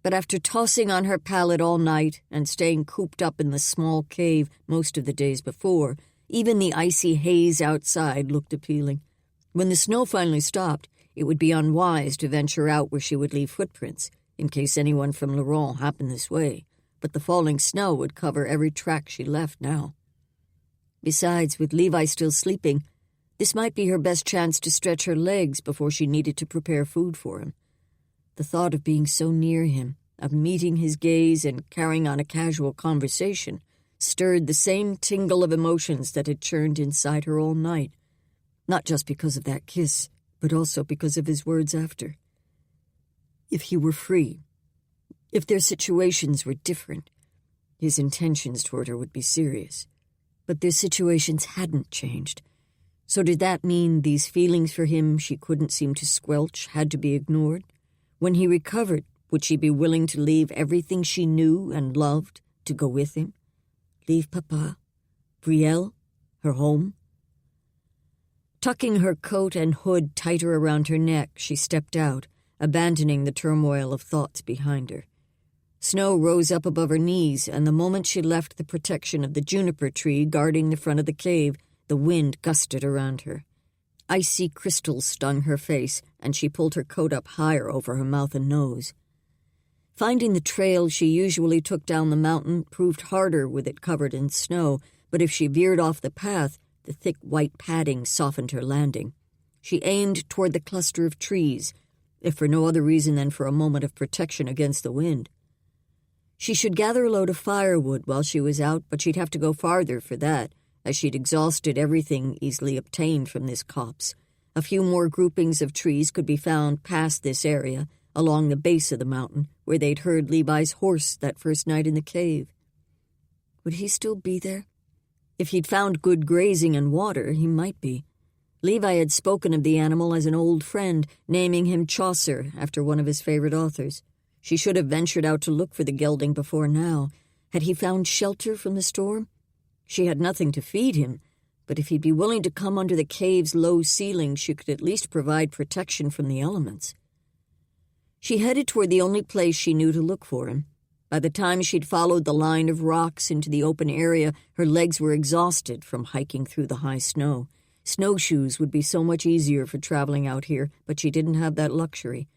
But after tossing on her pallet all night and staying cooped up in the small cave most of the days before, even the icy haze outside looked appealing. When the snow finally stopped, it would be unwise to venture out where she would leave footprints, in case anyone from Laurent happened this way, but the falling snow would cover every track she left now. Besides, with Levi still sleeping, this might be her best chance to stretch her legs before she needed to prepare food for him. The thought of being so near him, of meeting his gaze and carrying on a casual conversation, stirred the same tingle of emotions that had churned inside her all night. Not just because of that kiss, but also because of his words after. If he were free, if their situations were different, his intentions toward her would be serious. But their situations hadn't changed. So did that mean these feelings for him she couldn't seem to squelch had to be ignored? When he recovered, would she be willing to leave everything she knew and loved to go with him? Leave Papa, Brielle, her home? Tucking her coat and hood tighter around her neck, she stepped out, abandoning the turmoil of thoughts behind her. Snow rose up above her knees, and the moment she left the protection of the juniper tree guarding the front of the cave, the wind gusted around her. Icy crystals stung her face, and she pulled her coat up higher over her mouth and nose. Finding the trail she usually took down the mountain proved harder with it covered in snow, but if she veered off the path, the thick white padding softened her landing. She aimed toward the cluster of trees, if for no other reason than for a moment of protection against the wind. She should gather a load of firewood while she was out, but she'd have to go farther for that, as she'd exhausted everything easily obtained from this copse. A few more groupings of trees could be found past this area, along the base of the mountain, where they'd heard Levi's horse that first night in the cave. Would he still be there? If he'd found good grazing and water, he might be. Levi had spoken of the animal as an old friend, naming him Chaucer after one of his favorite authors. She should have ventured out to look for the gelding before now. Had he found shelter from the storm? She had nothing to feed him, but if he'd be willing to come under the cave's low ceiling, she could at least provide protection from the elements. She headed toward the only place she knew to look for him. By the time she'd followed the line of rocks into the open area, her legs were exhausted from hiking through the high snow. Snowshoes would be so much easier for traveling out here, but she didn't have that luxury.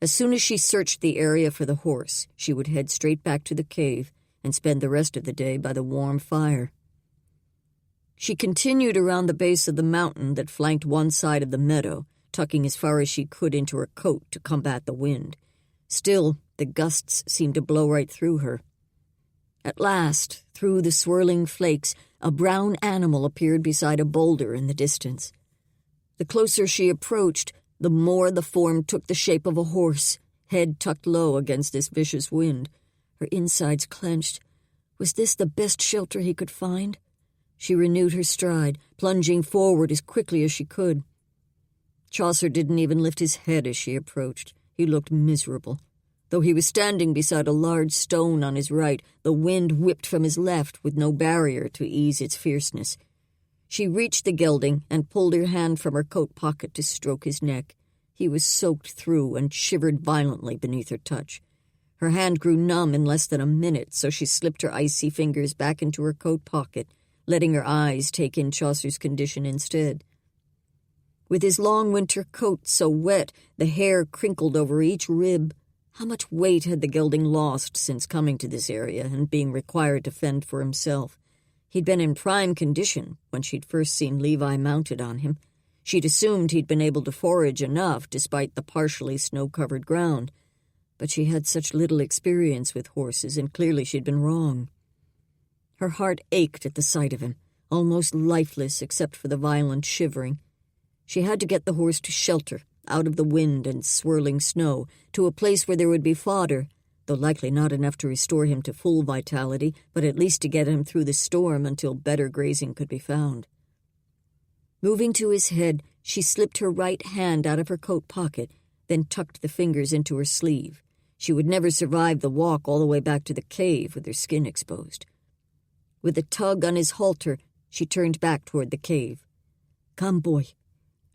As soon as she searched the area for the horse, she would head straight back to the cave and spend the rest of the day by the warm fire. She continued around the base of the mountain that flanked one side of the meadow, tucking as far as she could into her coat to combat the wind. Still, the gusts seemed to blow right through her. At last, through the swirling flakes, a brown animal appeared beside a boulder in the distance. The closer she approached, the more the form took the shape of a horse, head tucked low against this vicious wind. Her insides clenched. Was this the best shelter he could find? She renewed her stride, plunging forward as quickly as she could. Chaucer didn't even lift his head as she approached. He looked miserable. Though he was standing beside a large stone on his right, the wind whipped from his left with no barrier to ease its fierceness. She reached the gelding and pulled her hand from her coat pocket to stroke his neck. He was soaked through and shivered violently beneath her touch. Her hand grew numb in less than a minute, so she slipped her icy fingers back into her coat pocket, letting her eyes take in Chaucer's condition instead. With his long winter coat so wet, the hair crinkled over each rib. How much weight had the gelding lost since coming to this area and being required to fend for himself? He'd been in prime condition when she'd first seen Levi mounted on him. She'd assumed he'd been able to forage enough despite the partially snow-covered ground. But she had such little experience with horses, and clearly she'd been wrong. Her heart ached at the sight of him, almost lifeless except for the violent shivering. She had to get the horse to shelter, out of the wind and swirling snow, to a place where there would be fodder, though likely not enough to restore him to full vitality, but at least to get him through the storm until better grazing could be found. Moving to his head, she slipped her right hand out of her coat pocket, then tucked the fingers into her sleeve. She would never survive the walk all the way back to the cave with her skin exposed. With a tug on his halter, she turned back toward the cave. "Come, boy.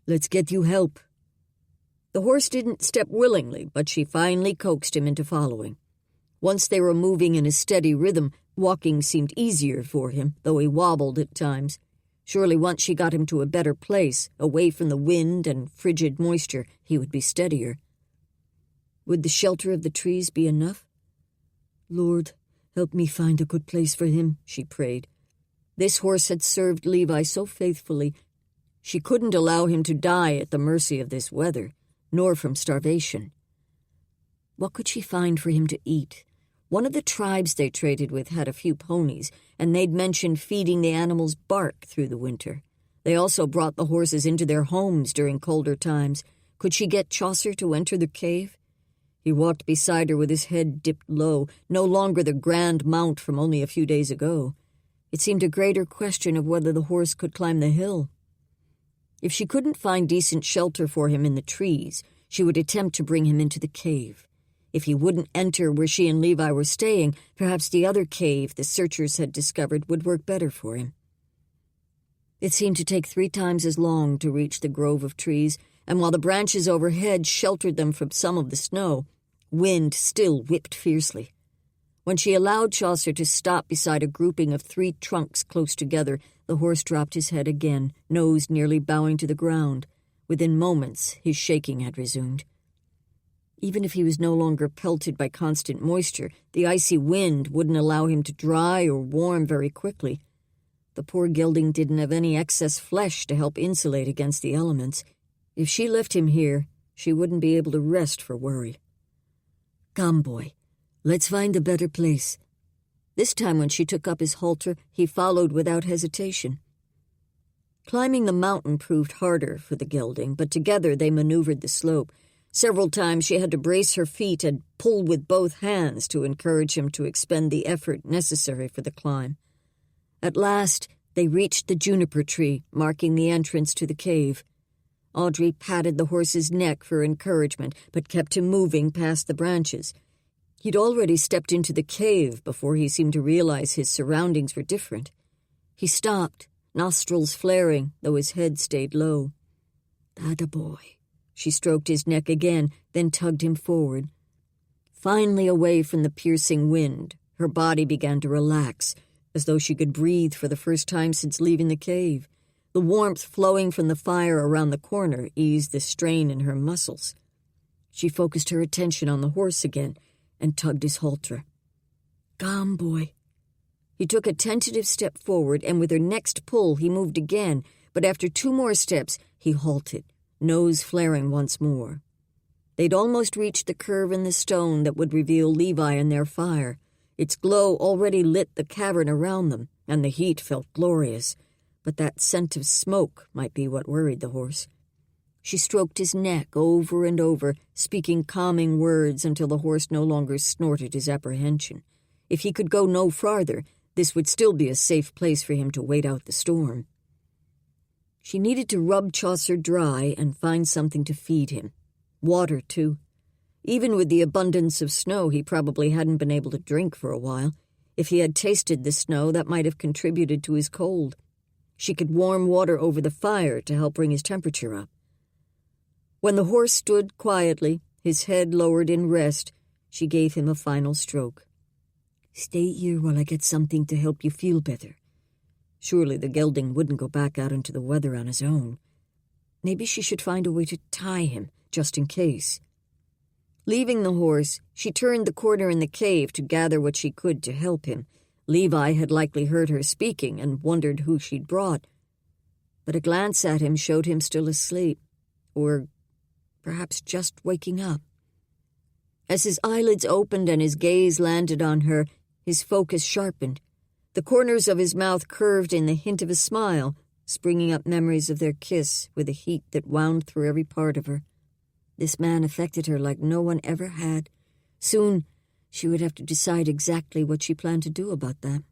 Let's get you help." The horse didn't step willingly, but she finally coaxed him into following. Once they were moving in a steady rhythm, walking seemed easier for him, though he wobbled at times. Surely once she got him to a better place, away from the wind and frigid moisture, he would be steadier. Would the shelter of the trees be enough? "Lord, help me find a good place for him," she prayed. This horse had served Levi so faithfully. She couldn't allow him to die at the mercy of this weather, nor from starvation. What could she find for him to eat? One of the tribes they traded with had a few ponies, and they'd mentioned feeding the animals bark through the winter. They also brought the horses into their homes during colder times. Could she get Chaucer to enter the cave? He walked beside her with his head dipped low, no longer the grand mount from only a few days ago. It seemed a greater question of whether the horse could climb the hill. If she couldn't find decent shelter for him in the trees, she would attempt to bring him into the cave. If he wouldn't enter where she and Levi were staying, perhaps the other cave the searchers had discovered would work better for him. It seemed to take 3 times as long to reach the grove of trees, and while the branches overhead sheltered them from some of the snow, wind still whipped fiercely. When she allowed Chaucer to stop beside a grouping of 3 trunks close together, the horse dropped his head again, nose nearly bowing to the ground. Within moments, his shaking had resumed. Even if he was no longer pelted by constant moisture, the icy wind wouldn't allow him to dry or warm very quickly. The poor gelding didn't have any excess flesh to help insulate against the elements. If she left him here, she wouldn't be able to rest for worry. "Come, boy. Let's find a better place." This time when she took up his halter, he followed without hesitation. Climbing the mountain proved harder for the gelding, but together they maneuvered the slope. Several times she had to brace her feet and pull with both hands to encourage him to expend the effort necessary for the climb. At last, they reached the juniper tree, marking the entrance to the cave. Audrey patted the horse's neck for encouragement, but kept him moving past the branches. He'd already stepped into the cave before he seemed to realize his surroundings were different. He stopped, nostrils flaring, though his head stayed low. "That boy." She stroked his neck again, then tugged him forward. Finally away from the piercing wind, her body began to relax, as though she could breathe for the first time since leaving the cave. The warmth flowing from the fire around the corner eased the strain in her muscles. She focused her attention on the horse again and tugged his halter. "Come, boy." He took a tentative step forward, and with her next pull he moved again, but after 2 more steps he halted, nose flaring once more. They'd almost reached the curve in the stone that would reveal Levi and their fire. Its glow already lit the cavern around them, and the heat felt glorious, but that scent of smoke might be what worried the horse. She stroked his neck over and over, speaking calming words until the horse no longer snorted his apprehension. If he could go no farther, this would still be a safe place for him to wait out the storm. She needed to rub Chaucer dry and find something to feed him. Water, too. Even with the abundance of snow, he probably hadn't been able to drink for a while. If he had tasted the snow, that might have contributed to his cold. She could warm water over the fire to help bring his temperature up. When the horse stood quietly, his head lowered in rest, she gave him a final stroke. "Stay here while I get something to help you feel better." Surely the gelding wouldn't go back out into the weather on his own. Maybe she should find a way to tie him, just in case. Leaving the horse, she turned the corner in the cave to gather what she could to help him. Levi had likely heard her speaking and wondered who she'd brought. But a glance at him showed him still asleep, or perhaps just waking up. As his eyelids opened and his gaze landed on her, his focus sharpened. The corners of his mouth curved in the hint of a smile, springing up memories of their kiss with a heat that wound through every part of her. This man affected her like no one ever had. Soon, she would have to decide exactly what she planned to do about that.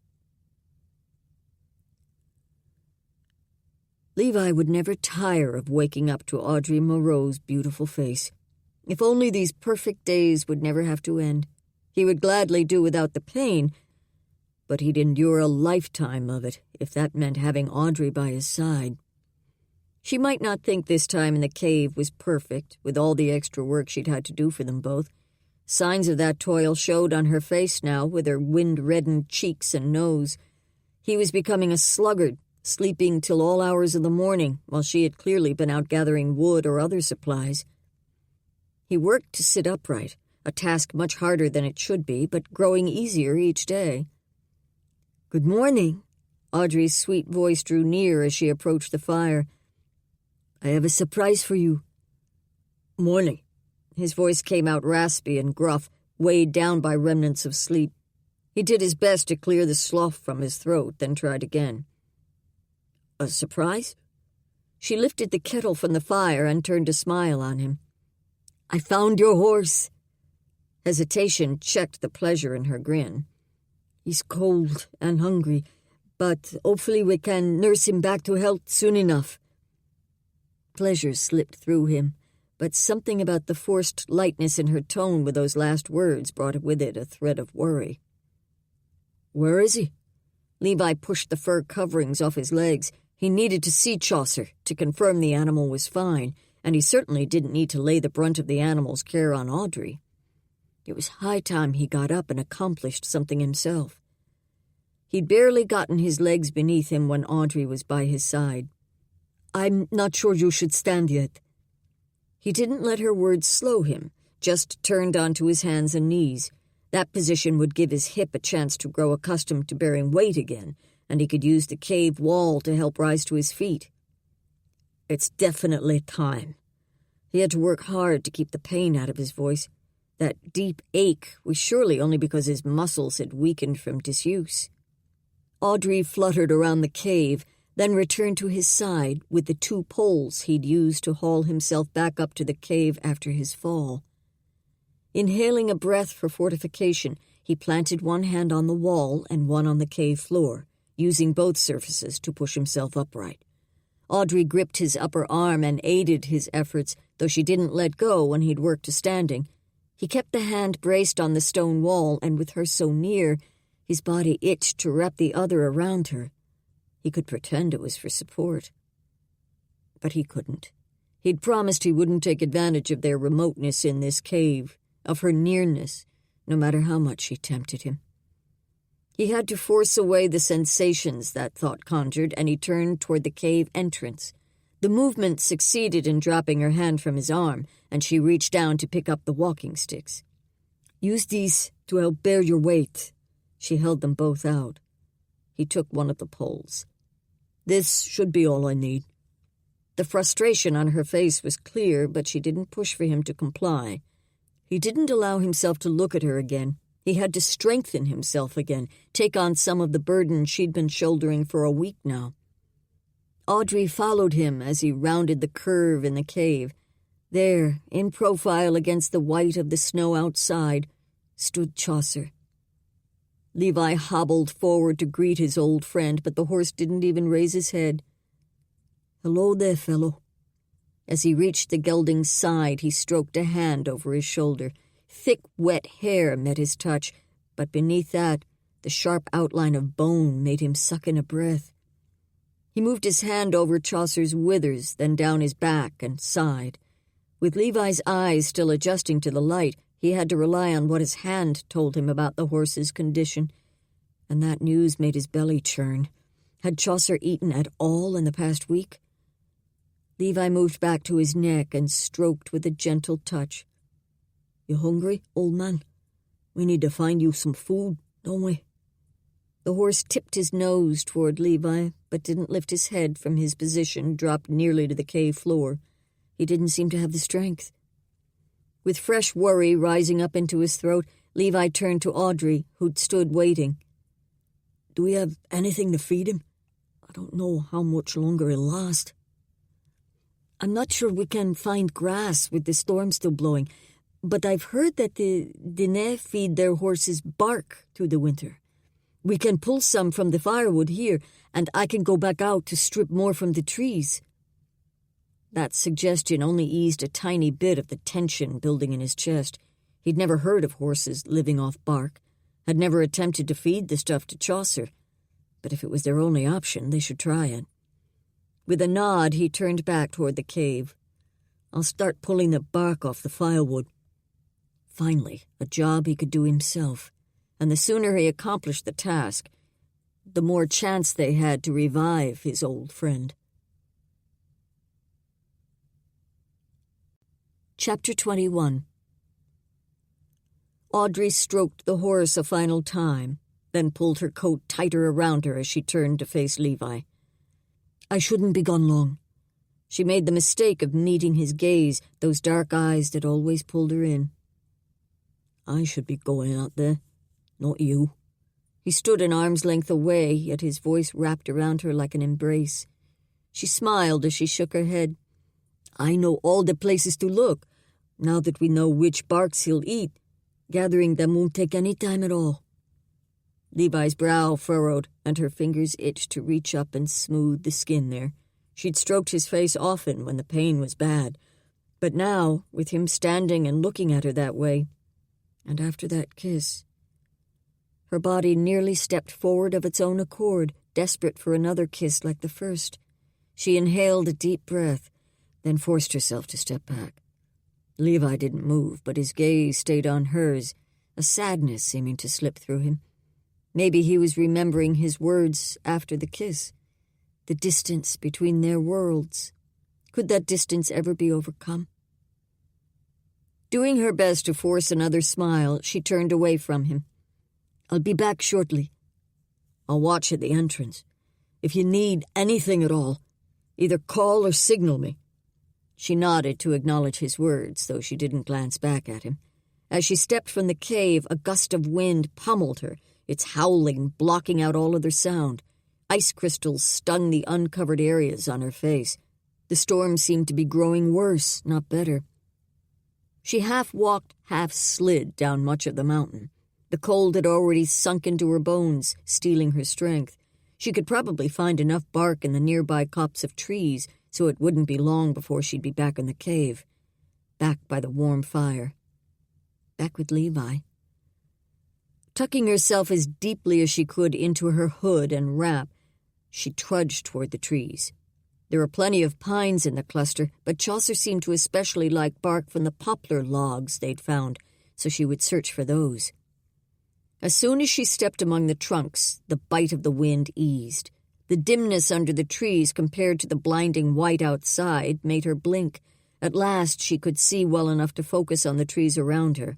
Levi would never tire of waking up to Audrey Moreau's beautiful face. If only these perfect days would never have to end. He would gladly do without the pain, but he'd endure a lifetime of it if that meant having Audrey by his side. She might not think this time in the cave was perfect, with all the extra work she'd had to do for them both. Signs of that toil showed on her face now, with her wind-reddened cheeks and nose. He was becoming a sluggard, sleeping till all hours of the morning, while she had clearly been out gathering wood or other supplies. He worked to sit upright, a task much harder than it should be, but growing easier each day. "Good morning." Audrey's sweet voice drew near as she approached the fire. "I have a surprise for you." "Morning." His voice came out raspy and gruff, weighed down by remnants of sleep. He did his best to clear the slough from his throat, then tried again. "A surprise?" She lifted the kettle from the fire and turned to smile on him. "I found your horse." Hesitation checked the pleasure in her grin. "He's cold and hungry, but hopefully we can nurse him back to health soon enough." Pleasure slipped through him, but something about the forced lightness in her tone with those last words brought with it a thread of worry. "Where is he?" Levi pushed the fur coverings off his legs. He needed to see Chaucer to confirm the animal was fine, and he certainly didn't need to lay the brunt of the animal's care on Audrey. It was high time he got up and accomplished something himself. He'd barely gotten his legs beneath him when Audrey was by his side. "I'm not sure you should stand yet." He didn't let her words slow him, just turned onto his hands and knees. That position would give his hip a chance to grow accustomed to bearing weight again, and he could use the cave wall to help rise to his feet. "It's definitely time." He had to work hard to keep the pain out of his voice. That deep ache was surely only because his muscles had weakened from disuse. Audrey fluttered around the cave, then returned to his side with the 2 poles he'd used to haul himself back up to the cave after his fall. Inhaling a breath for fortification, he planted one hand on the wall and one on the cave floor, using both surfaces to push himself upright. Audrey gripped his upper arm and aided his efforts, though she didn't let go when he'd worked to standing. He kept the hand braced on the stone wall, and with her so near, his body itched to wrap the other around her. He could pretend it was for support. But he couldn't. He'd promised he wouldn't take advantage of their remoteness in this cave, of her nearness, no matter how much she tempted him. He had to force away the sensations that thought conjured, and he turned toward the cave entrance. The movement succeeded in dropping her hand from his arm, and she reached down to pick up the walking sticks. "Use these to help bear your weight." She held them both out. He took one of the poles. "This should be all I need." The frustration on her face was clear, but she didn't push for him to comply. He didn't allow himself to look at her again. He had to strengthen himself again, take on some of the burden she'd been shouldering for a week now. Audrey followed him as he rounded the curve in the cave. There, in profile against the white of the snow outside, stood Chaucer. Levi hobbled forward to greet his old friend, but the horse didn't even raise his head. "Hello there, fellow." As he reached the gelding's side, he stroked a hand over his shoulder. Thick, wet hair met his touch, but beneath that, the sharp outline of bone made him suck in a breath. He moved his hand over Chaucer's withers, then down his back, and sighed. With Levi's eyes still adjusting to the light, he had to rely on what his hand told him about the horse's condition, and that news made his belly churn. Had Chaucer eaten at all in the past week? Levi moved back to his neck and stroked with a gentle touch. "You hungry, old man? We need to find you some food, don't we?" The horse tipped his nose toward Levi, but didn't lift his head from his position, dropped nearly to the cave floor. He didn't seem to have the strength. With fresh worry rising up into his throat, Levi turned to Audrey, who'd stood waiting. "Do we have anything to feed him? I don't know how much longer he'll last." "I'm not sure we can find grass with the storm still blowing, but I've heard that the Diné feed their horses bark through the winter. We can pull some from the firewood here, and I can go back out to strip more from the trees." That suggestion only eased a tiny bit of the tension building in his chest. He'd never heard of horses living off bark, had never attempted to feed the stuff to Chaucer, but if it was their only option, they should try it. With a nod, he turned back toward the cave. "I'll start pulling the bark off the firewood." Finally, a job he could do himself, and the sooner he accomplished the task, the more chance they had to revive his old friend. Chapter 21. Audrey stroked the horse a final time, then pulled her coat tighter around her as she turned to face Levi. "I shouldn't be gone long." She made the mistake of meeting his gaze, those dark eyes that always pulled her in. "I should be going out there, not you." He stood an arm's length away, yet his voice wrapped around her like an embrace. She smiled as she shook her head. "I know all the places to look. Now that we know which barks he'll eat, gathering them won't take any time at all." Levi's brow furrowed, and her fingers itched to reach up and smooth the skin there. She'd stroked his face often when the pain was bad, but now, with him standing and looking at her that way, and after that kiss, her body nearly stepped forward of its own accord, desperate for another kiss like the first. She inhaled a deep breath, then forced herself to step back. Levi didn't move, but his gaze stayed on hers, a sadness seeming to slip through him. Maybe he was remembering his words after the kiss. The distance between their worlds. Could that distance ever be overcome? Doing her best to force another smile, she turned away from him. "I'll be back shortly. I'll watch at the entrance. If you need anything at all, either call or signal me." She nodded to acknowledge his words, though she didn't glance back at him. As she stepped from the cave, a gust of wind pummeled her, its howling blocking out all other sound. Ice crystals stung the uncovered areas on her face. The storm seemed to be growing worse, not better. She half-walked, half-slid down much of the mountain. The cold had already sunk into her bones, stealing her strength. She could probably find enough bark in the nearby copse of trees, so it wouldn't be long before she'd be back in the cave. Back by the warm fire. Back with Levi. Tucking herself as deeply as she could into her hood and wrap, she trudged toward the trees. There were plenty of pines in the cluster, but Chaucer seemed to especially like bark from the poplar logs they'd found, so she would search for those. As soon as she stepped among the trunks, the bite of the wind eased. The dimness under the trees compared to the blinding white outside made her blink. At last she could see well enough to focus on the trees around her.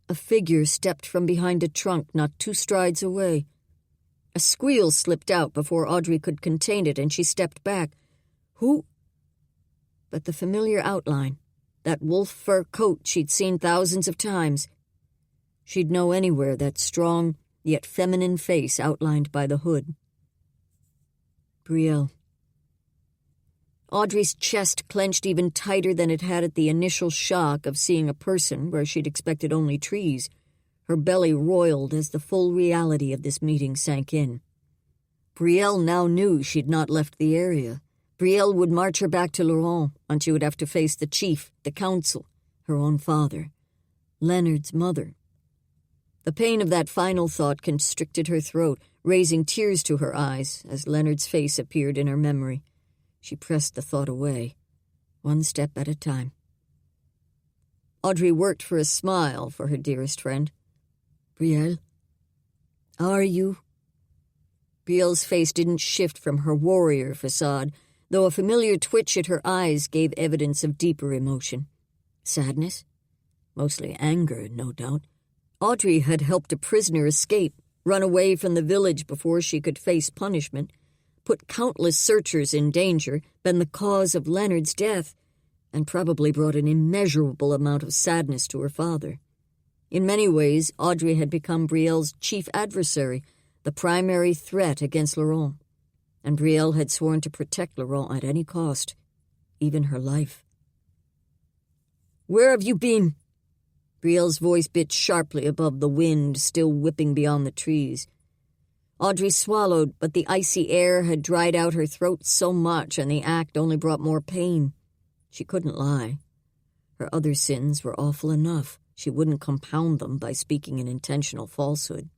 A figure stepped from behind a trunk not 2 strides away. A squeal slipped out before Audrey could contain it, and she stepped back. Who? But the familiar outline, that wolf fur coat she'd seen thousands of times. She'd know anywhere that strong, yet feminine face outlined by the hood. Brielle. Audrey's chest clenched even tighter than it had at the initial shock of seeing a person where she'd expected only trees. Her belly roiled as the full reality of this meeting sank in. Brielle now knew she'd not left the area. Brielle would march her back to Laurent, and she would have to face the chief, the council, her own father. Leonard's mother. The pain of that final thought constricted her throat, raising tears to her eyes as Leonard's face appeared in her memory. She pressed the thought away, one step at a time. Audrey worked for a smile for her dearest friend. "Brielle, are you?" Brielle's face didn't shift from her warrior facade, though a familiar twitch at her eyes gave evidence of deeper emotion. Sadness? Mostly anger, no doubt. Audrey had helped a prisoner escape, run away from the village before she could face punishment, put countless searchers in danger, been the cause of Leonard's death, and probably brought an immeasurable amount of sadness to her father. In many ways, Audrey had become Brielle's chief adversary, the primary threat against Laurent, and Brielle had sworn to protect Laurent at any cost, even her life. "Where have you been?" Brielle's voice bit sharply above the wind still whipping beyond the trees. Audrey swallowed, but the icy air had dried out her throat so much, and the act only brought more pain. She couldn't lie. Her other sins were awful enough. She wouldn't compound them by speaking an intentional falsehood.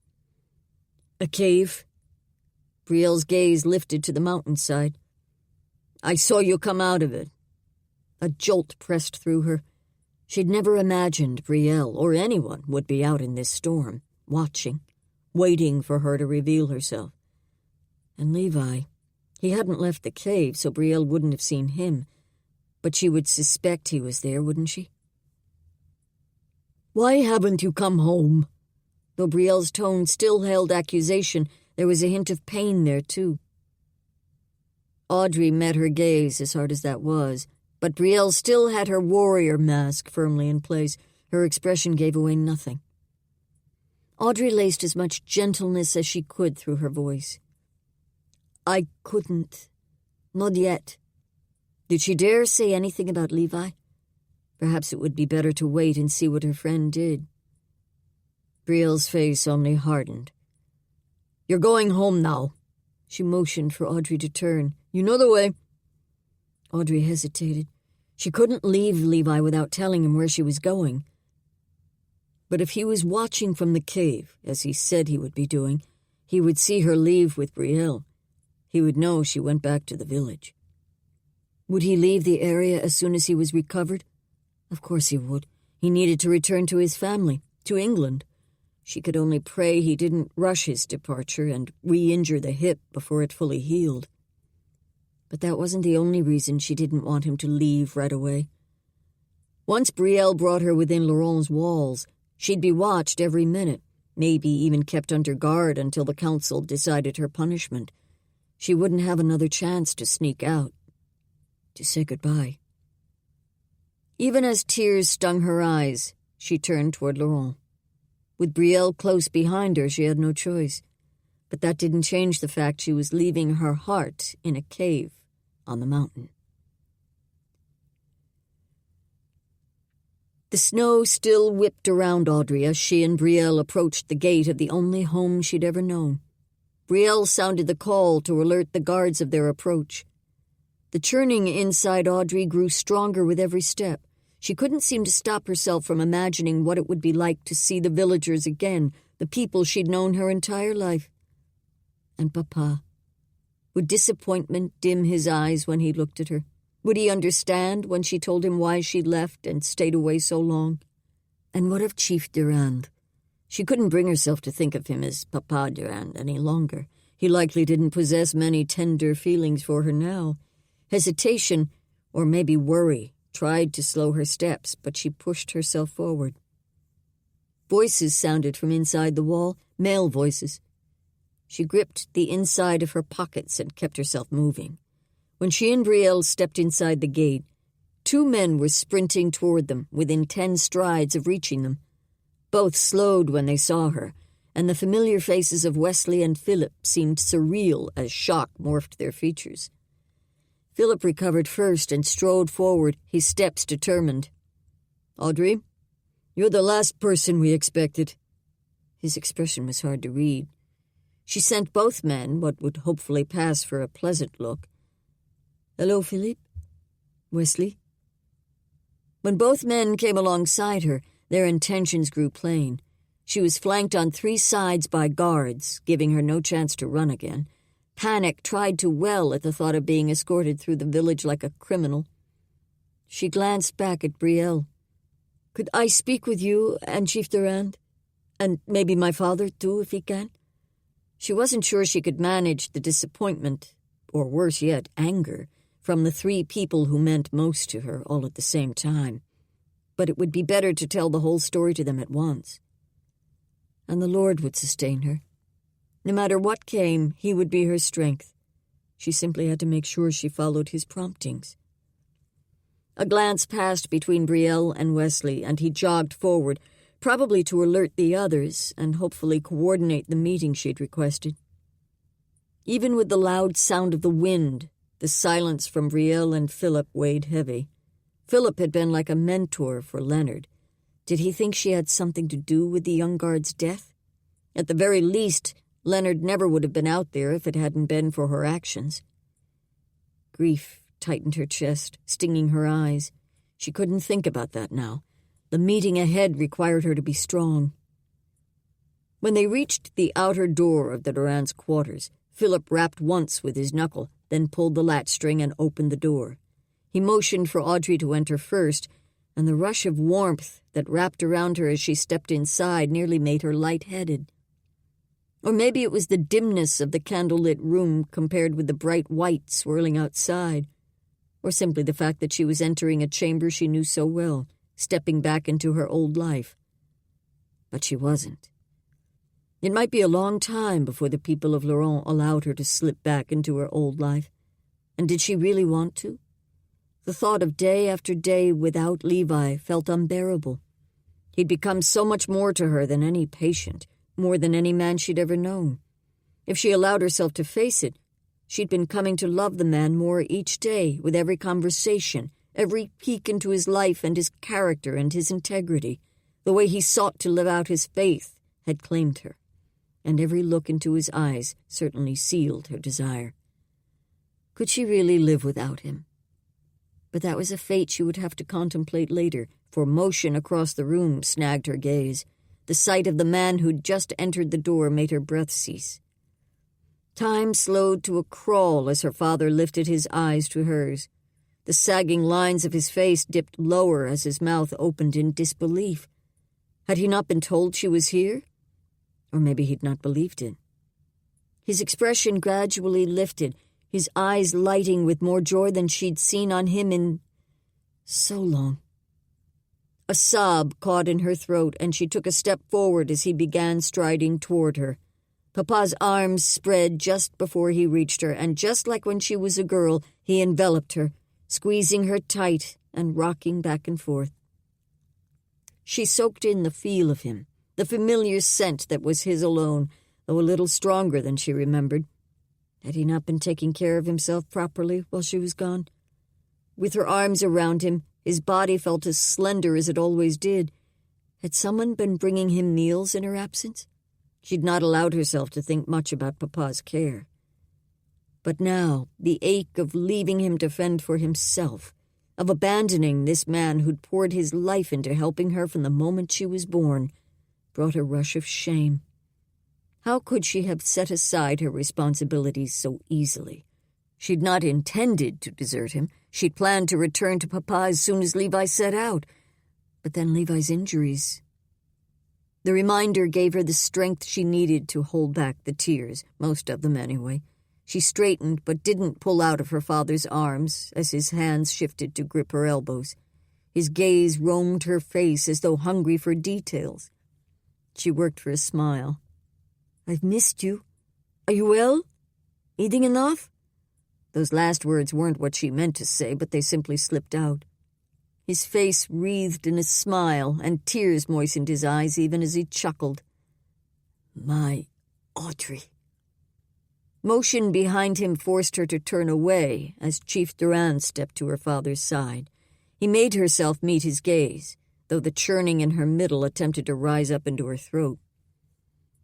"A cave?" Brielle's gaze lifted to the mountainside. "I saw you come out of it." A jolt pressed through her. She'd never imagined Brielle or anyone would be out in this storm, watching, waiting for her to reveal herself. And Levi, he hadn't left the cave, so Brielle wouldn't have seen him, but she would suspect he was there, wouldn't she? "Why haven't you come home?" Though Brielle's tone still held accusation, there was a hint of pain there, too. Audrey met her gaze, as hard as that was, but Brielle still had her warrior mask firmly in place. Her expression gave away nothing. Audrey laced as much gentleness as she could through her voice. "I couldn't. Not yet." Did she dare say anything about Levi? Perhaps it would be better to wait and see what her friend did. Brielle's face only hardened. "You're going home now." She motioned for Audrey to turn. "You know the way." Audrey hesitated. She couldn't leave Levi without telling him where she was going. But if he was watching from the cave, as he said he would be doing, he would see her leave with Brielle. He would know she went back to the village. Would he leave the area as soon as he was recovered? Of course he would. He needed to return to his family, to England. She could only pray he didn't rush his departure and re-injure the hip before it fully healed. But that wasn't the only reason she didn't want him to leave right away. Once Brielle brought her within Laurent's walls, she'd be watched every minute, maybe even kept under guard until the council decided her punishment. She wouldn't have another chance to sneak out, to say goodbye. Even as tears stung her eyes, she turned toward Laurent. With Brielle close behind her, she had no choice. But that didn't change the fact she was leaving her heart in a cave on the mountain. The snow still whipped around Audrey as she and Brielle approached the gate of the only home she'd ever known. Brielle sounded the call to alert the guards of their approach. The churning inside Audrey grew stronger with every step. She couldn't seem to stop herself from imagining what it would be like to see the villagers again, the people she'd known her entire life. And Papa. Would disappointment dim his eyes when he looked at her? Would he understand when she told him why she'd left and stayed away so long? And what of Chief Durand? She couldn't bring herself to think of him as Papa Durand any longer. He likely didn't possess many tender feelings for her now. Hesitation, or maybe worry, tried to slow her steps, but she pushed herself forward. Voices sounded from inside the wall, male voices. She gripped the inside of her pockets and kept herself moving. When she and Brielle stepped inside the gate, 2 men were sprinting toward them, within 10 strides of reaching them. Both slowed when they saw her, and the familiar faces of Wesley and Philip seemed surreal as shock morphed their features. Philip recovered first and strode forward, his steps determined. "Audrey, you're the last person we expected." His expression was hard to read. She sent both men what would hopefully pass for a pleasant look. "Hello, Philippe? Wesley?" When both men came alongside her, Their intentions grew plain. She was flanked on 3 sides by guards, giving her no chance to run again. Panic tried to well at the thought of being escorted through the village like a criminal. She glanced back at Brielle. "Could I speak with you and Chief Durand? And maybe my father, too, if he can?" She wasn't sure she could manage the disappointment, or worse yet, anger, from the 3 people who meant most to her all at the same time. But it would be better to tell the whole story to them at once. And the Lord would sustain her. No matter what came, he would be her strength. She simply had to make sure she followed his promptings. A glance passed between Brielle and Wesley, and he jogged forward, probably to alert the others and hopefully coordinate the meeting she'd requested. Even with the loud sound of the wind, the silence from Brielle and Philip weighed heavy. Philip had been like a mentor for Leonard. Did he think she had something to do with the young guard's death? At the very least, Leonard never would have been out there if it hadn't been for her actions. Grief tightened her chest, stinging her eyes. She couldn't think about that now. The meeting ahead required her to be strong. When they reached the outer door of the Durand's quarters, Philip rapped once with his knuckle, then pulled the latch string and opened the door. He motioned for Audrey to enter first, and the rush of warmth that wrapped around her as she stepped inside nearly made her lightheaded. Or maybe it was the dimness of the candlelit room compared with the bright white swirling outside, or simply the fact that she was entering a chamber she knew so well, stepping back into her old life. But she wasn't. It might be a long time before the people of Laurent allowed her to slip back into her old life. And did she really want to? The thought of day after day without Levi felt unbearable. He'd become so much more to her than any patient, more than any man she'd ever known. If she allowed herself to face it, she'd been coming to love the man more each day, with every conversation, every peek into his life and his character and his integrity. The way he sought to live out his faith had claimed her, and every look into his eyes certainly sealed her desire. Could she really live without him? But that was a fate she would have to contemplate later, for motion across the room snagged her gaze. The sight of the man who'd just entered the door made her breath cease. Time slowed to a crawl as her father lifted his eyes to hers. The sagging lines of his face dipped lower as his mouth opened in disbelief. Had he not been told she was here? Or maybe he'd not believed it. His expression gradually lifted, his eyes lighting with more joy than she'd seen on him in so long. A sob caught in her throat, and she took a step forward as he began striding toward her. Papa's arms spread just before he reached her, and just like when she was a girl, he enveloped her, squeezing her tight and rocking back and forth. She soaked in the feel of him, the familiar scent that was his alone, though a little stronger than she remembered. Had he not been taking care of himself properly while she was gone? With her arms around him, his body felt as slender as it always did. Had someone been bringing him meals in her absence? She'd not allowed herself to think much about Papa's care. But now, the ache of leaving him to fend for himself, of abandoning this man who'd poured his life into helping her from the moment she was born, brought a rush of shame. How could she have set aside her responsibilities so easily? She'd not intended to desert him. She'd planned to return to Papa as soon as Levi set out. But then Levi's injuries. The reminder gave her the strength she needed to hold back the tears, most of them anyway. She straightened but didn't pull out of her father's arms as his hands shifted to grip her elbows. His gaze roamed her face as though hungry for details. She worked for a smile. "I've missed you. Are you well? Eating enough?" Those last words weren't what she meant to say, but they simply slipped out. His face wreathed in a smile, and tears moistened his eyes even as he chuckled. "My Audrey." Motion behind him forced her to turn away as Chief Durand stepped to her father's side. He made herself meet his gaze, though the churning in her middle attempted to rise up into her throat.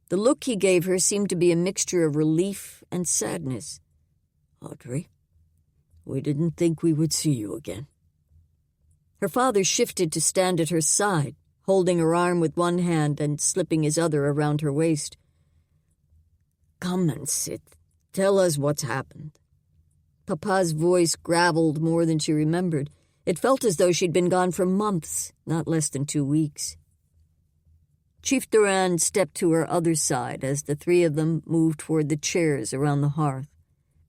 The look he gave her seemed to be a mixture of relief and sadness. "Audrey, we didn't think we would see you again." Her father shifted to stand at her side, holding her arm with one hand and slipping his other around her waist. "Come and sit. Tell us what's happened." Papa's voice graveled more than she remembered. It felt as though she'd been gone for months, not less than 2 weeks. Chief Durand stepped to her other side as the three of them moved toward the chairs around the hearth.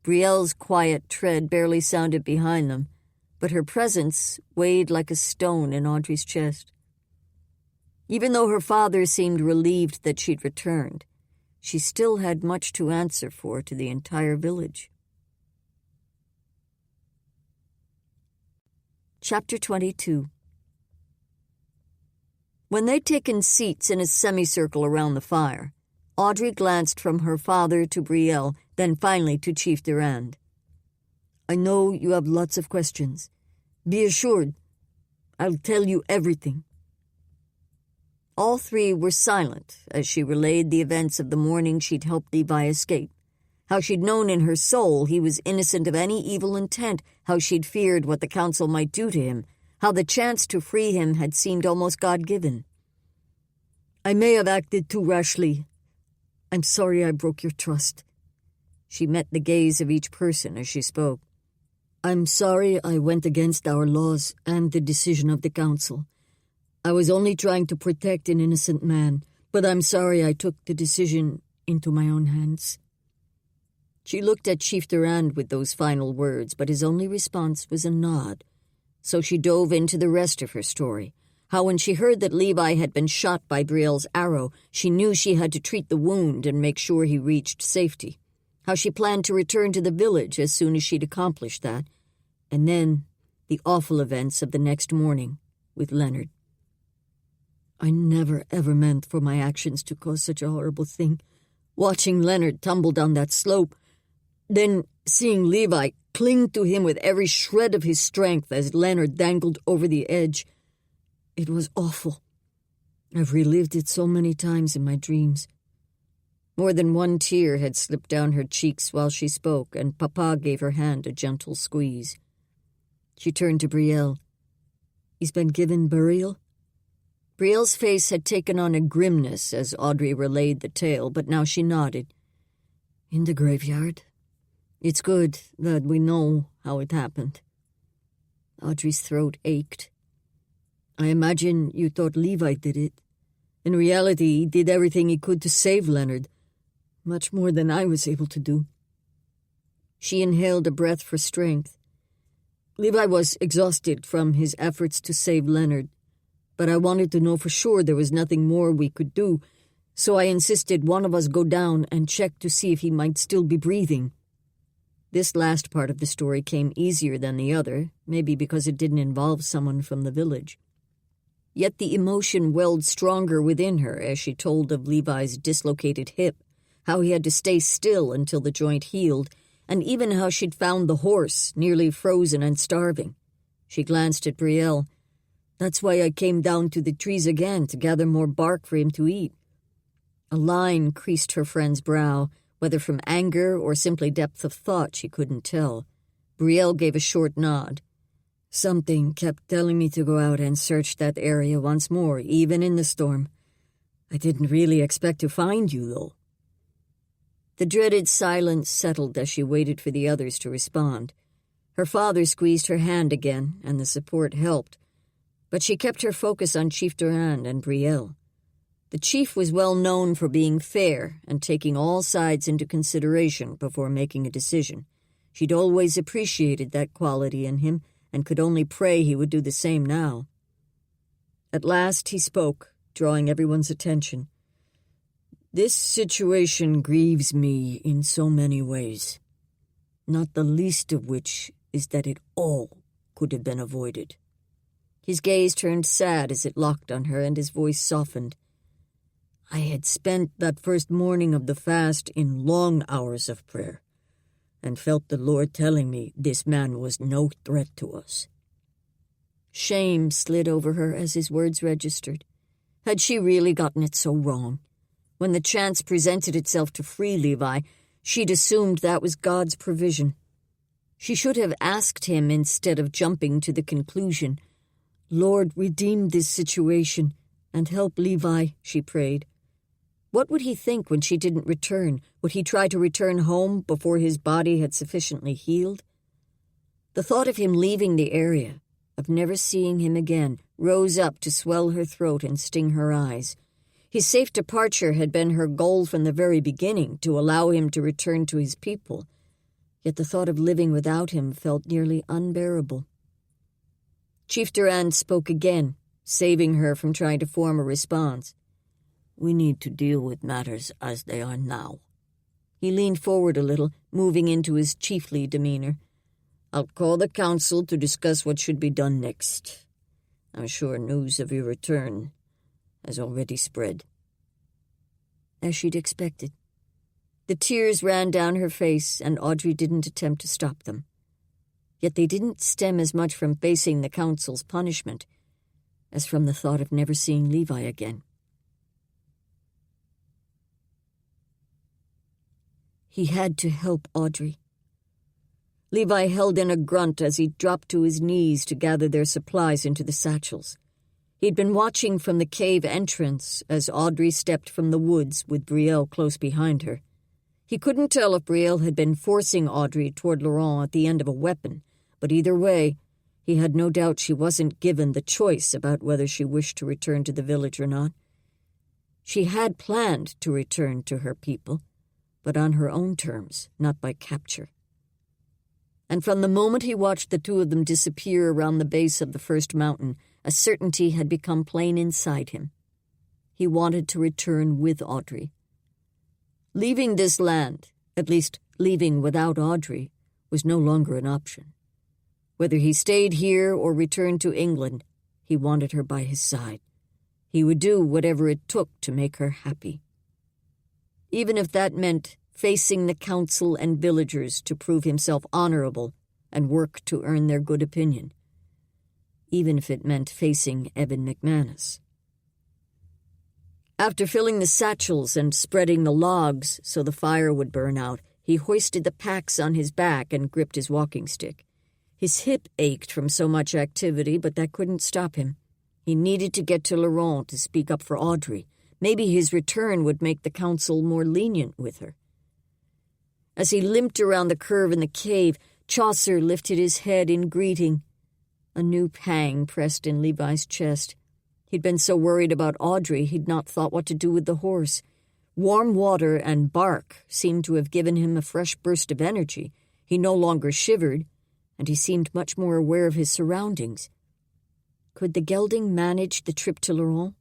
Brielle's quiet tread barely sounded behind them, but her presence weighed like a stone in Audrey's chest. Even though her father seemed relieved that she'd returned, she still had much to answer for to the entire village. Chapter 22. When they'd taken seats in a semicircle around the fire, Audrey glanced from her father to Brielle, then finally to Chief Durand. "I know you have lots of questions. Be assured, I'll tell you everything." All three were silent as she relayed the events of the morning she'd helped Levi escape. How she'd known in her soul he was innocent of any evil intent, how she'd feared what the council might do to him, how the chance to free him had seemed almost God-given. "I may have acted too rashly. I'm sorry I broke your trust." She met the gaze of each person as she spoke. "I'm sorry I went against our laws and the decision of the council. I was only trying to protect an innocent man, but I'm sorry I took the decision into my own hands." She looked at Chief Durand with those final words, but his only response was a nod. So she dove into the rest of her story, how when she heard that Levi had been shot by Brielle's arrow, she knew she had to treat the wound and make sure he reached safety, how she planned to return to the village as soon as she'd accomplished that, and then the awful events of the next morning with Leonard. "I never ever meant for my actions to cause such a horrible thing. Watching Leonard tumble down that slope, then seeing Levi cling to him with every shred of his strength as Leonard dangled over the edge. It was awful. I've relived it so many times in my dreams." More than one tear had slipped down her cheeks while she spoke, and Papa gave her hand a gentle squeeze. She turned to Brielle. "He's been given burial?" Brielle's face had taken on a grimness as Audrey relayed the tale, but now she nodded. "In the graveyard. It's good that we know how it happened." Audrey's throat ached. "I imagine you thought Levi did it. In reality, he did everything he could to save Leonard, much more than I was able to do." She inhaled a breath for strength. "Levi was exhausted from his efforts to save Leonard, but I wanted to know for sure there was nothing more we could do, so I insisted one of us go down and check to see if he might still be breathing." This last part of the story came easier than the other, maybe because it didn't involve someone from the village. Yet the emotion welled stronger within her as she told of Levi's dislocated hip, how he had to stay still until the joint healed, and even how she'd found the horse, nearly frozen and starving. She glanced at Brielle. "That's why I came down to the trees again, to gather more bark for him to eat." A line creased her friend's brow, whether from anger or simply depth of thought she couldn't tell. Brielle gave a short nod. "Something kept telling me to go out and search that area once more, even in the storm. I didn't really expect to find you, though." The dreaded silence settled as she waited for the others to respond. Her father squeezed her hand again, and the support helped, but she kept her focus on Chief Durand and Brielle. The chief was well known for being fair and taking all sides into consideration before making a decision. She'd always appreciated that quality in him and could only pray he would do the same now. At last he spoke, drawing everyone's attention. "This situation grieves me in so many ways, not the least of which is that it all could have been avoided." His gaze turned sad as it locked on her, and his voice softened. "I had spent that first morning of the fast in long hours of prayer, and felt the Lord telling me this man was no threat to us." Shame slid over her as his words registered. Had she really gotten it so wrong? When the chance presented itself to free Levi, she'd assumed that was God's provision. She should have asked him instead of jumping to the conclusion, "Lord, redeem this situation. And help Levi, she prayed. What would he think when she didn't return? Would he try to return home before his body had sufficiently healed? The thought of him leaving the area, of never seeing him again, rose up to swell her throat and sting her eyes. His safe departure had been her goal from the very beginning, to allow him to return to his people. Yet the thought of living without him felt nearly unbearable. Chief Durand spoke again, saving her from trying to form a response. We need to deal with matters as they are now. He leaned forward a little, moving into his chiefly demeanor. I'll call the council to discuss what should be done next. I'm sure news of your return has already spread. As she'd expected. The tears ran down her face, and Audrey didn't attempt to stop them. Yet they didn't stem as much from facing the council's punishment as from the thought of never seeing Levi again. He had to help Audrey. Levi held in a grunt as he dropped to his knees to gather their supplies into the satchels. He'd been watching from the cave entrance as Audrey stepped from the woods with Brielle close behind her. He couldn't tell if Brielle had been forcing Audrey toward Laurent at the end of a weapon, but either way, he had no doubt she wasn't given the choice about whether she wished to return to the village or not. She had planned to return to her people, but on her own terms, not by capture. And from the moment he watched the two of them disappear around the base of the first mountain, a certainty had become plain inside him. He wanted to return with Audrey. Leaving this land, at least leaving without Audrey, was no longer an option. Whether he stayed here or returned to England, he wanted her by his side. He would do whatever it took to make her happy. Even if that meant facing the council and villagers to prove himself honorable and work to earn their good opinion. Even if it meant facing Evan McManus. After filling the satchels and spreading the logs so the fire would burn out, he hoisted the packs on his back and gripped his walking stick. His hip ached from so much activity, but that couldn't stop him. He needed to get to Laurent to speak up for Audrey. Maybe his return would make the council more lenient with her. As he limped around the curve in the cave, Chaucer lifted his head in greeting. A new pang pressed in Levi's chest. He'd been so worried about Audrey he'd not thought what to do with the horse. Warm water and bark seemed to have given him a fresh burst of energy. He no longer shivered, and he seemed much more aware of his surroundings. Could the gelding manage the trip to Laurent?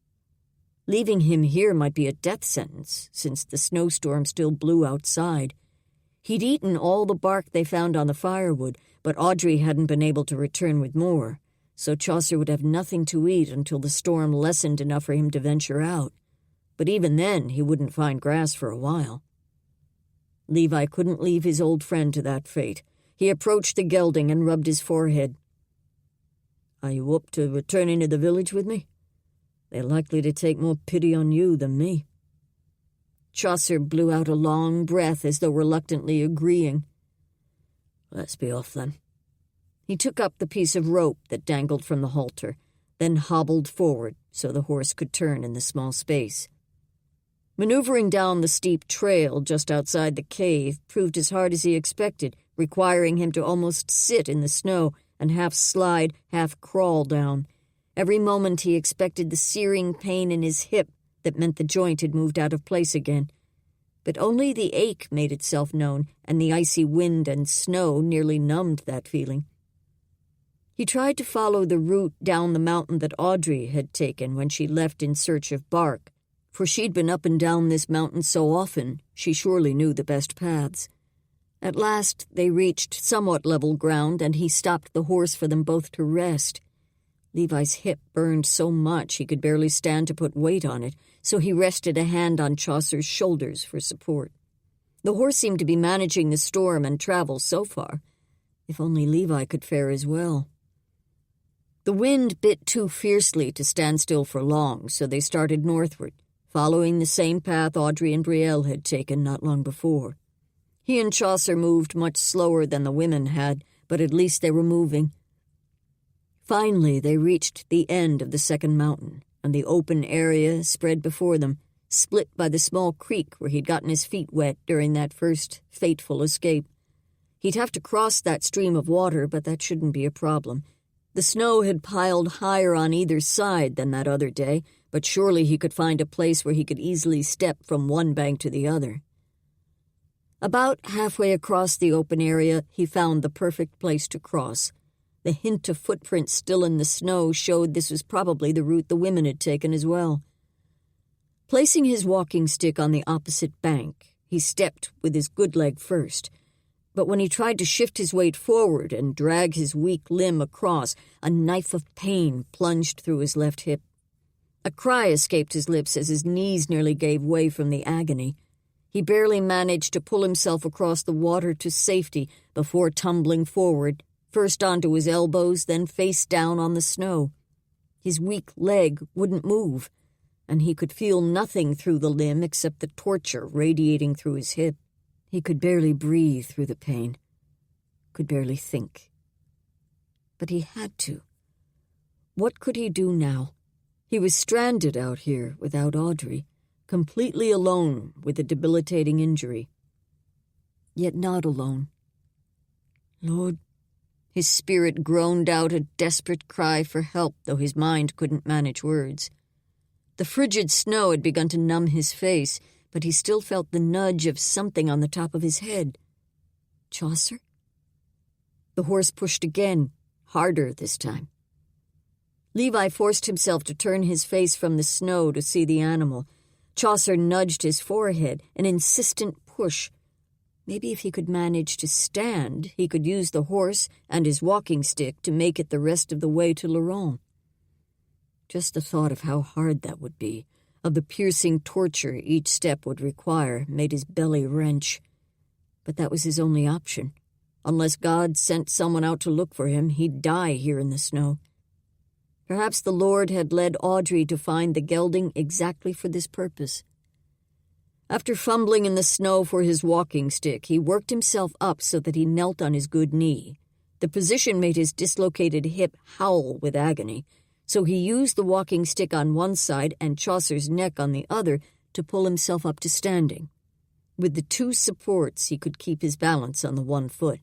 Leaving him here might be a death sentence, since the snowstorm still blew outside. He'd eaten all the bark they found on the firewood, but Audrey hadn't been able to return with more, so Chaucer would have nothing to eat until the storm lessened enough for him to venture out. But even then, he wouldn't find grass for a while. Levi couldn't leave his old friend to that fate. He approached the gelding and rubbed his forehead. Are you up to returning to the village with me? They're likely to take more pity on you than me. Chaucer blew out a long breath as though reluctantly agreeing. Let's be off, then. He took up the piece of rope that dangled from the halter, then hobbled forward so the horse could turn in the small space. Maneuvering down the steep trail just outside the cave proved as hard as he expected, requiring him to almost sit in the snow and half slide, half crawl down. Every moment he expected the searing pain in his hip that meant the joint had moved out of place again. But only the ache made itself known, and the icy wind and snow nearly numbed that feeling. He tried to follow the route down the mountain that Audrey had taken when she left in search of bark, for she'd been up and down this mountain so often she surely knew the best paths. At last they reached somewhat level ground, and he stopped the horse for them both to rest. Levi's hip burned so much he could barely stand to put weight on it, so he rested a hand on Chaucer's shoulders for support. The horse seemed to be managing the storm and travel so far. If only Levi could fare as well. The wind bit too fiercely to stand still for long, so they started northward, following the same path Audrey and Brielle had taken not long before. He and Chaucer moved much slower than the women had, but at least they were moving. Finally, they reached the end of the second mountain, and the open area spread before them, split by the small creek where he'd gotten his feet wet during that first fateful escape. He'd have to cross that stream of water, but that shouldn't be a problem. The snow had piled higher on either side than that other day, but surely he could find a place where he could easily step from one bank to the other. About halfway across the open area, he found the perfect place to cross. The hint of footprints still in the snow showed this was probably the route the women had taken as well. Placing his walking stick on the opposite bank, he stepped with his good leg first. But when he tried to shift his weight forward and drag his weak limb across, a knife of pain plunged through his left hip. A cry escaped his lips as his knees nearly gave way from the agony. He barely managed to pull himself across the water to safety before tumbling forward, first onto his elbows, then face down on the snow. His weak leg wouldn't move, and he could feel nothing through the limb except the torture radiating through his hip. He could barely breathe through the pain, could barely think. But he had to. What could he do now? He was stranded out here without Audrey, completely alone with a debilitating injury. Yet not alone. Lord, his spirit groaned out a desperate cry for help, though his mind couldn't manage words. The frigid snow had begun to numb his face, but he still felt the nudge of something on the top of his head. Chaucer? The horse pushed again, harder this time. Levi forced himself to turn his face from the snow to see the animal. Chaucer nudged his forehead, an insistent push. Maybe if he could manage to stand, he could use the horse and his walking stick to make it the rest of the way to Laurent. Just the thought of how hard that would be, of the piercing torture each step would require, made his belly wrench. But that was his only option. Unless God sent someone out to look for him, he'd die here in the snow. Perhaps the Lord had led Audrey to find the gelding exactly for this purpose. After fumbling in the snow for his walking stick, he worked himself up so that he knelt on his good knee. The position made his dislocated hip howl with agony, so he used the walking stick on one side and Chaucer's neck on the other to pull himself up to standing. With the two supports, he could keep his balance on the one foot.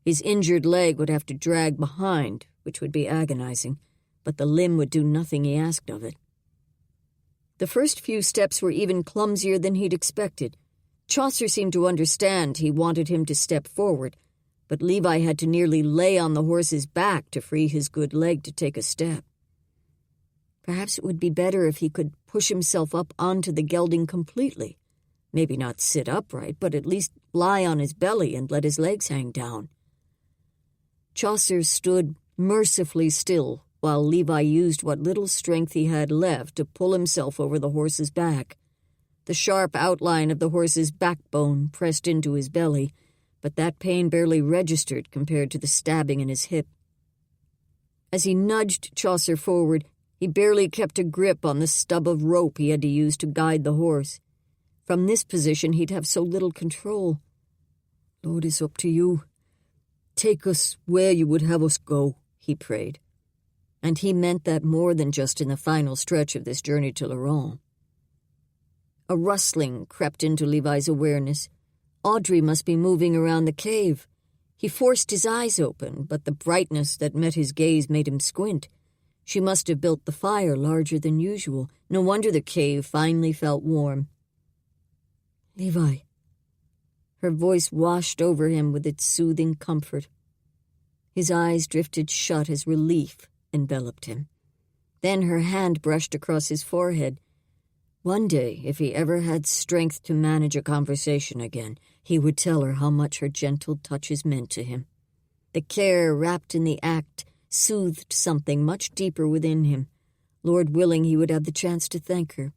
His injured leg would have to drag behind, which would be agonizing, but the limb would do nothing he asked of it. The first few steps were even clumsier than he'd expected. Chaucer seemed to understand he wanted him to step forward, but Levi had to nearly lay on the horse's back to free his good leg to take a step. Perhaps it would be better if he could push himself up onto the gelding completely. Maybe not sit upright, but at least lie on his belly and let his legs hang down. Chaucer stood mercifully still while Levi used what little strength he had left to pull himself over the horse's back. The sharp outline of the horse's backbone pressed into his belly, but that pain barely registered compared to the stabbing in his hip. As he nudged Chaucer forward, he barely kept a grip on the stub of rope he had to use to guide the horse. From this position, he'd have so little control. Lord, it's up to you. Take us where you would have us go, he prayed. And he meant that more than just in the final stretch of this journey to Laurent. A rustling crept into Levi's awareness. Audrey must be moving around the cave. He forced his eyes open, but the brightness that met his gaze made him squint. She must have built the fire larger than usual. No wonder the cave finally felt warm. Levi. Her voice washed over him with its soothing comfort. His eyes drifted shut as relief enveloped him. Then her hand brushed across his forehead. One day, if he ever had strength to manage a conversation again, he would tell her how much her gentle touches meant to him. The care wrapped in the act soothed something much deeper within him. Lord willing, he would have the chance to thank her.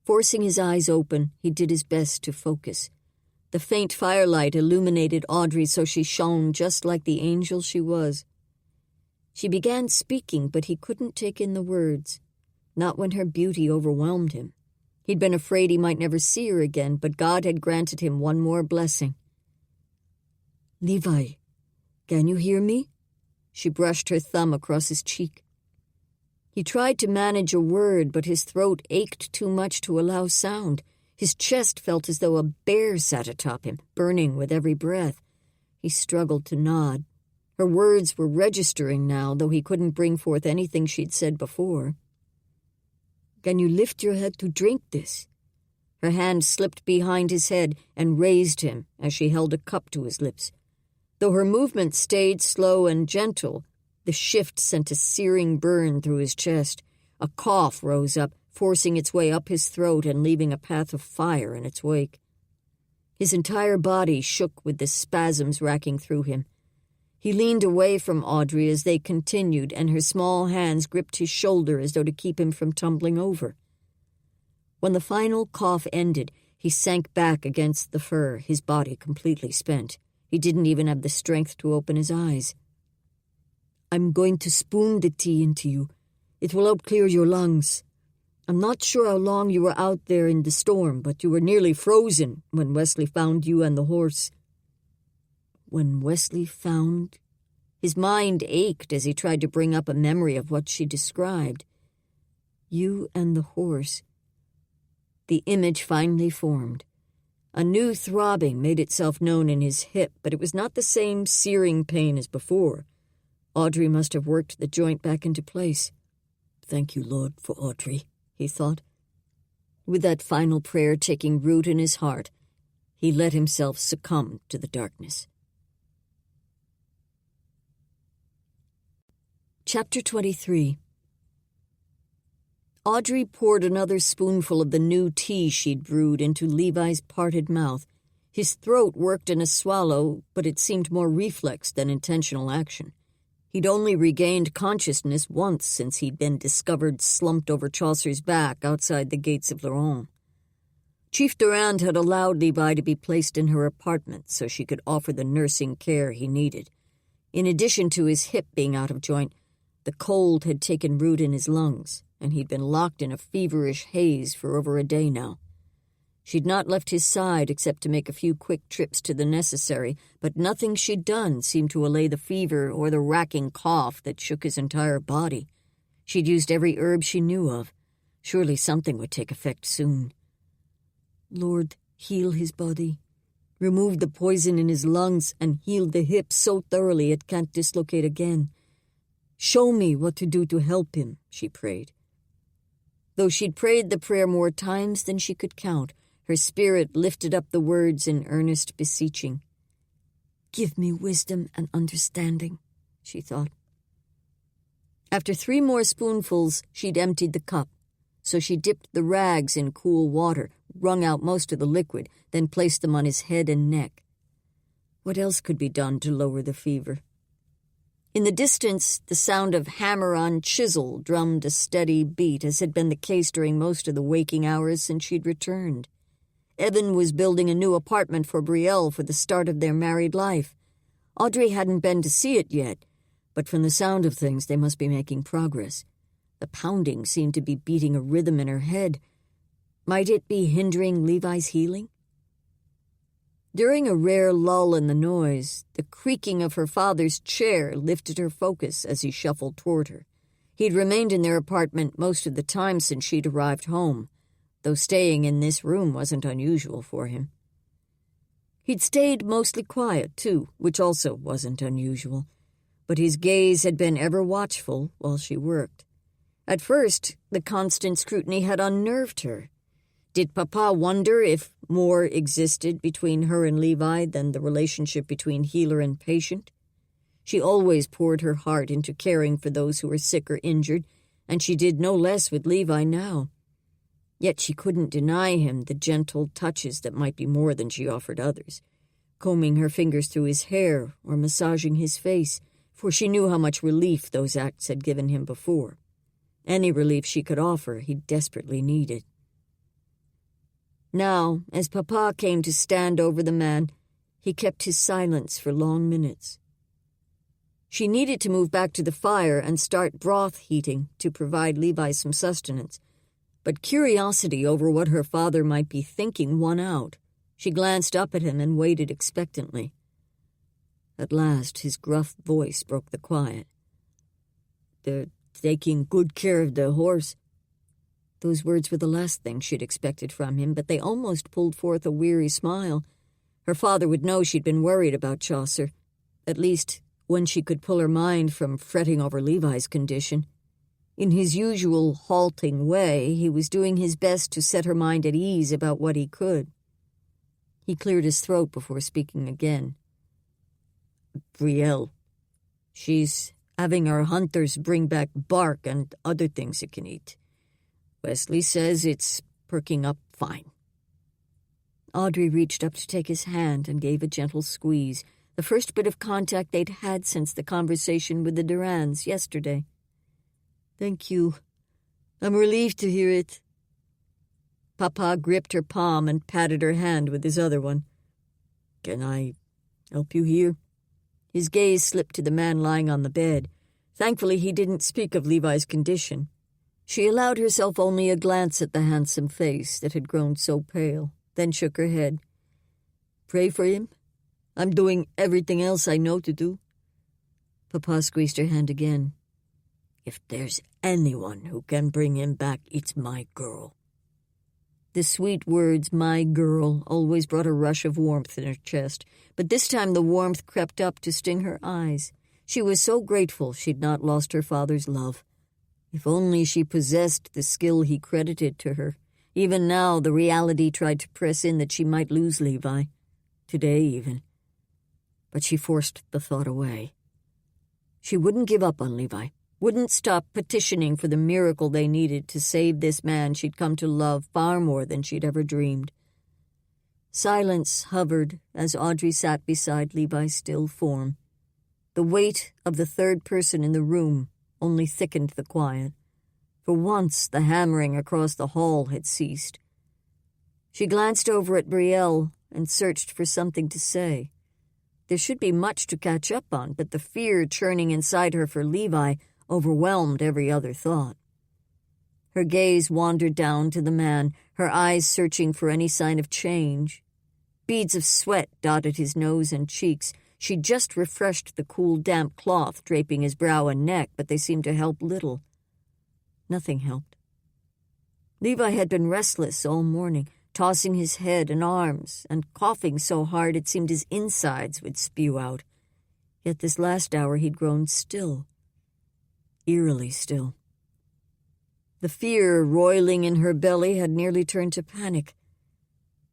Forcing his eyes open, he did his best to focus. The faint firelight illuminated Audrey so she shone just like the angel she was. She began speaking, but he couldn't take in the words. Not when her beauty overwhelmed him. He'd been afraid he might never see her again, but God had granted him one more blessing. Levi, can you hear me? She brushed her thumb across his cheek. He tried to manage a word, but his throat ached too much to allow sound. His chest felt as though a bear sat atop him, burning with every breath. He struggled to nod. Her words were registering now, though he couldn't bring forth anything she'd said before. "Can you lift your head to drink this?" Her hand slipped behind his head and raised him as she held a cup to his lips. Though her movement stayed slow and gentle, the shift sent a searing burn through his chest. A cough rose up, forcing its way up his throat and leaving a path of fire in its wake. His entire body shook with the spasms racking through him. He leaned away from Audrey as they continued, and her small hands gripped his shoulder as though to keep him from tumbling over. When the final cough ended, he sank back against the fur, his body completely spent. He didn't even have the strength to open his eyes. "I'm going to spoon the tea into you. It will help clear your lungs. I'm not sure how long you were out there in the storm, but you were nearly frozen when Wesley found you and the horse." When Wesley found... His mind ached as he tried to bring up a memory of what she described. You and the horse. The image finally formed. A new throbbing made itself known in his hip, but it was not the same searing pain as before. Audrey must have worked the joint back into place. "Thank you, Lord, for Audrey," he thought. With that final prayer taking root in his heart, he let himself succumb to the darkness. Chapter 23. Audrey poured another spoonful of the new tea she'd brewed into Levi's parted mouth. His throat worked in a swallow, but it seemed more reflex than intentional action. He'd only regained consciousness once since he'd been discovered slumped over Chaucer's back outside the gates of Laurent. Chief Durand had allowed Levi to be placed in her apartment so she could offer the nursing care he needed. In addition to his hip being out of joint, the cold had taken root in his lungs, and he'd been locked in a feverish haze for over a day now. She'd not left his side except to make a few quick trips to the necessary, but nothing she'd done seemed to allay the fever or the racking cough that shook his entire body. She'd used every herb she knew of. Surely something would take effect soon. Lord, heal his body. Remove the poison in his lungs and heal the hip so thoroughly it can't dislocate again. Show me what to do to help him, she prayed. Though she'd prayed the prayer more times than she could count, her spirit lifted up the words in earnest beseeching. Give me wisdom and understanding, she thought. After 3 more spoonfuls, she'd emptied the cup, so she dipped the rags in cool water, wrung out most of the liquid, then placed them on his head and neck. What else could be done to lower the fever? In the distance, the sound of hammer on chisel drummed a steady beat, as had been the case during most of the waking hours since she'd returned. Evan was building a new apartment for Brielle for the start of their married life. Audrey hadn't been to see it yet, but from the sound of things they must be making progress. The pounding seemed to be beating a rhythm in her head. Might it be hindering Levi's healing? During a rare lull in the noise, the creaking of her father's chair lifted her focus as he shuffled toward her. He'd remained in their apartment most of the time since she'd arrived home, though staying in this room wasn't unusual for him. He'd stayed mostly quiet, too, which also wasn't unusual, but his gaze had been ever watchful while she worked. At first, the constant scrutiny had unnerved her. Did Papa wonder if more existed between her and Levi than the relationship between healer and patient? She always poured her heart into caring for those who were sick or injured, and she did no less with Levi now. Yet she couldn't deny him the gentle touches that might be more than she offered others, combing her fingers through his hair or massaging his face, for she knew how much relief those acts had given him before. Any relief she could offer he desperately needed. Now, as Papa came to stand over the man, he kept his silence for long minutes. She needed to move back to the fire and start broth heating to provide Levi some sustenance, but curiosity over what her father might be thinking won out. She glanced up at him and waited expectantly. At last, his gruff voice broke the quiet. There taking good care of the horse." Those words were the last thing she'd expected from him, but they almost pulled forth a weary smile. Her father would know she'd been worried about Chaucer, at least when she could pull her mind from fretting over Levi's condition. In his usual halting way, he was doing his best to set her mind at ease about what he could. He cleared his throat before speaking again. "Brielle, she's having her hunters bring back bark and other things you can eat. Wesley says it's perking up fine." Audrey reached up to take his hand and gave a gentle squeeze, the first bit of contact they'd had since the conversation with the Durans yesterday. "Thank you. I'm relieved to hear it." Papa gripped her palm and patted her hand with his other one. "Can I help you here?" His gaze slipped to the man lying on the bed. Thankfully, he didn't speak of Levi's condition. She allowed herself only a glance at the handsome face that had grown so pale, then shook her head. "Pray for him. I'm doing everything else I know to do." Papa squeezed her hand again. "If there's anyone who can bring him back, it's my girl." The sweet words, "my girl," always brought a rush of warmth in her chest, but this time the warmth crept up to sting her eyes. She was so grateful she'd not lost her father's love. If only she possessed the skill he credited to her. Even now, the reality tried to press in that she might lose Levi. Today, even. But she forced the thought away. She wouldn't give up on Levi, wouldn't stop petitioning for the miracle they needed to save this man she'd come to love far more than she'd ever dreamed. Silence hovered as Audrey sat beside Levi's still form. The weight of the third person in the room only thickened the quiet. For once, the hammering across the hall had ceased. She glanced over at Brielle and searched for something to say. There should be much to catch up on, but the fear churning inside her for Levi overwhelmed every other thought. Her gaze wandered down to the man, her eyes searching for any sign of change. Beads of sweat dotted his nose and cheeks. She'd just refreshed the cool, damp cloth draping his brow and neck, but they seemed to help little. Nothing helped. Levi had been restless all morning, tossing his head and arms, and coughing so hard it seemed his insides would spew out. Yet this last hour he'd grown still. Eerily still. The fear roiling in her belly had nearly turned to panic.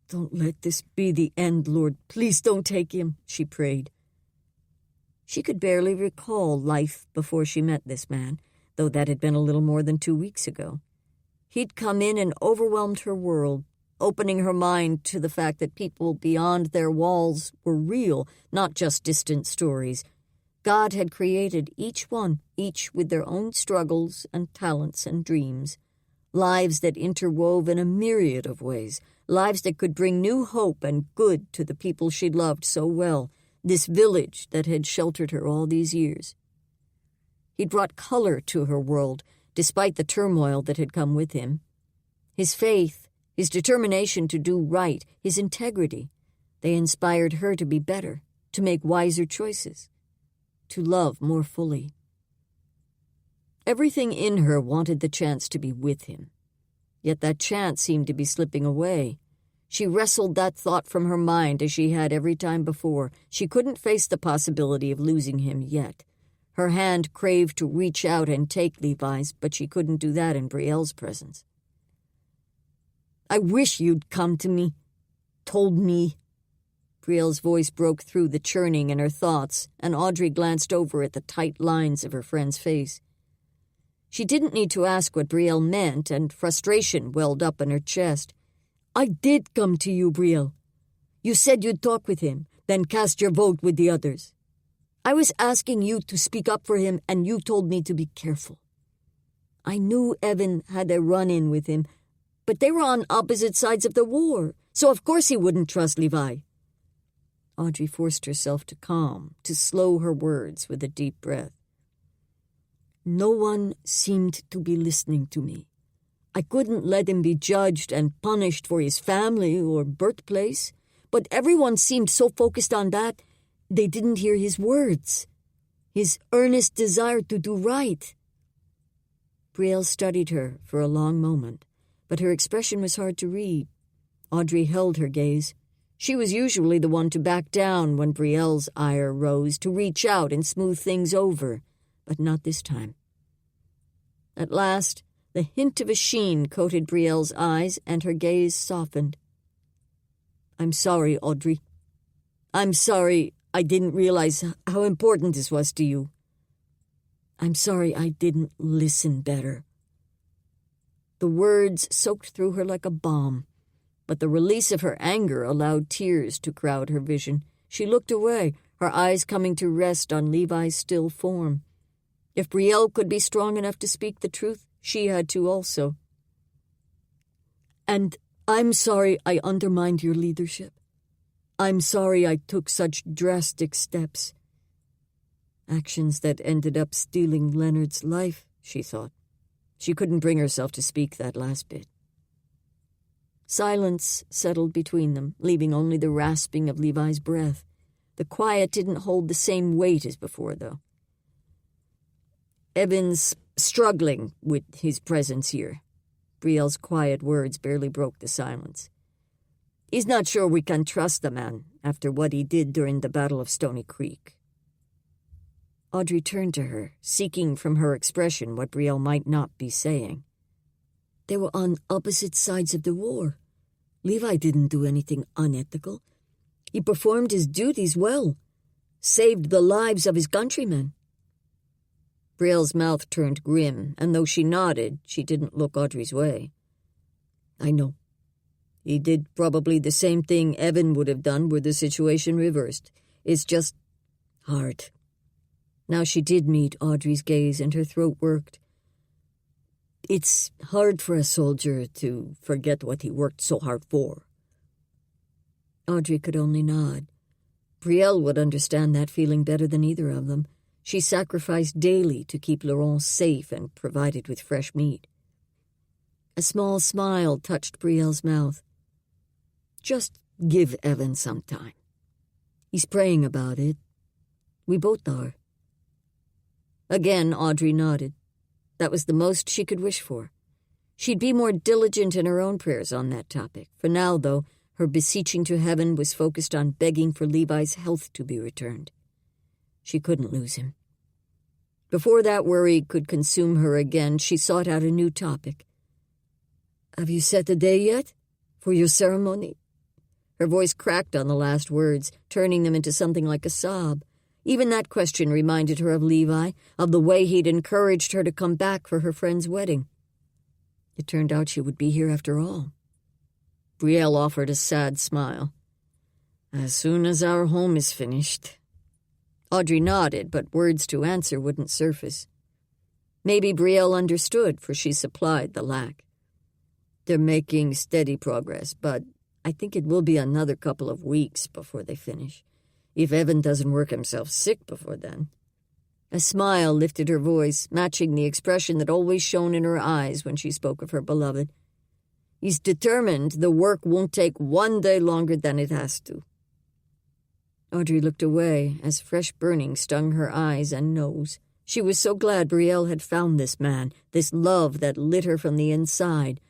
"Don't let this be the end, Lord. Please don't take him," she prayed. She could barely recall life before she met this man, though that had been a little more than 2 weeks ago. He'd come in and overwhelmed her world, opening her mind to the fact that people beyond their walls were real, not just distant stories. God had created each one, each with their own struggles and talents and dreams, lives that interwove in a myriad of ways, lives that could bring new hope and good to the people she'd loved so well, this village that had sheltered her all these years. He'd brought color to her world, despite the turmoil that had come with him. His faith, his determination to do right, his integrity, they inspired her to be better, to make wiser choices, to love more fully. Everything in her wanted the chance to be with him. Yet that chance seemed to be slipping away. She wrestled that thought from her mind as she had every time before. She couldn't face the possibility of losing him yet. Her hand craved to reach out and take Levi's, but she couldn't do that in Brielle's presence. "I wish you'd come to me, told me." Brielle's voice broke through the churning in her thoughts, and Audrey glanced over at the tight lines of her friend's face. She didn't need to ask what Brielle meant, and frustration welled up in her chest. "I did come to you, Brielle. You said you'd talk with him, then cast your vote with the others. I was asking you to speak up for him, and you told me to be careful. I knew Evan had a run-in with him, but they were on opposite sides of the war, so of course he wouldn't trust Levi." Audrey forced herself to calm, to slow her words with a deep breath. "No one seemed to be listening to me. I couldn't let him be judged and punished for his family or birthplace, but everyone seemed so focused on that, they didn't hear his words, his earnest desire to do right. Brielle studied her for a long moment, but her expression was hard to read. Audrey held her gaze. She was usually the one to back down when Brielle's ire rose, to reach out and smooth things over, but not this time. At last, the hint of a sheen coated Brielle's eyes, and her gaze softened. "I'm sorry, Audrey. I'm sorry I didn't realize how important this was to you. I'm sorry I didn't listen better." The words soaked through her like a balm, but the release of her anger allowed tears to crowd her vision. She looked away, her eyes coming to rest on Levi's still form. If Brielle could be strong enough to speak the truth, she had to also. "And I'm sorry I undermined your leadership. I'm sorry I took such drastic steps. Actions that ended up stealing Leonard's life," she thought. She couldn't bring herself to speak that last bit. Silence settled between them, leaving only the rasping of Levi's breath. The quiet didn't hold the same weight as before, though. "Evan's struggling with his presence here." Brielle's quiet words barely broke the silence. "He's not sure we can trust the man after what he did during the Battle of Stony Creek." Audrey turned to her, seeking from her expression what Brielle might not be saying. "They were on opposite sides of the war. Levi didn't do anything unethical. He performed his duties well, saved the lives of his countrymen." Brielle's mouth turned grim, and though she nodded, she didn't look Audrey's way. "I know. He did probably the same thing Evan would have done were the situation reversed. It's just hard." Now she did meet Audrey's gaze, and her throat worked. "It's hard for a soldier to forget what he worked so hard for." Audrey could only nod. Brielle would understand that feeling better than either of them. She sacrificed daily to keep Laurent safe and provided with fresh meat. A small smile touched Brielle's mouth. "Just give Evan some time. He's praying about it. We both are." Again, Audrey nodded. That was the most she could wish for. She'd be more diligent in her own prayers on that topic. For now, though, her beseeching to heaven was focused on begging for Levi's health to be returned. She couldn't lose him. Before that worry could consume her again, she sought out a new topic. "Have you set the day yet? For your ceremony?" Her voice cracked on the last words, turning them into something like a sob. Even that question reminded her of Levi, of the way he'd encouraged her to come back for her friend's wedding. It turned out she would be here after all. Brielle offered a sad smile. "As soon as our home is finished." Audrey nodded, but words to answer wouldn't surface. Maybe Brielle understood, for she supplied the lack. "They're making steady progress, but I think it will be another couple of weeks before they finish, if Evan doesn't work himself sick before then." A smile lifted her voice, matching the expression that always shone in her eyes when she spoke of her beloved. "He's determined the work won't take one day longer than it has to." Audrey looked away as fresh burning stung her eyes and nose. She was so glad Brielle had found this man, this love that lit her from the inside.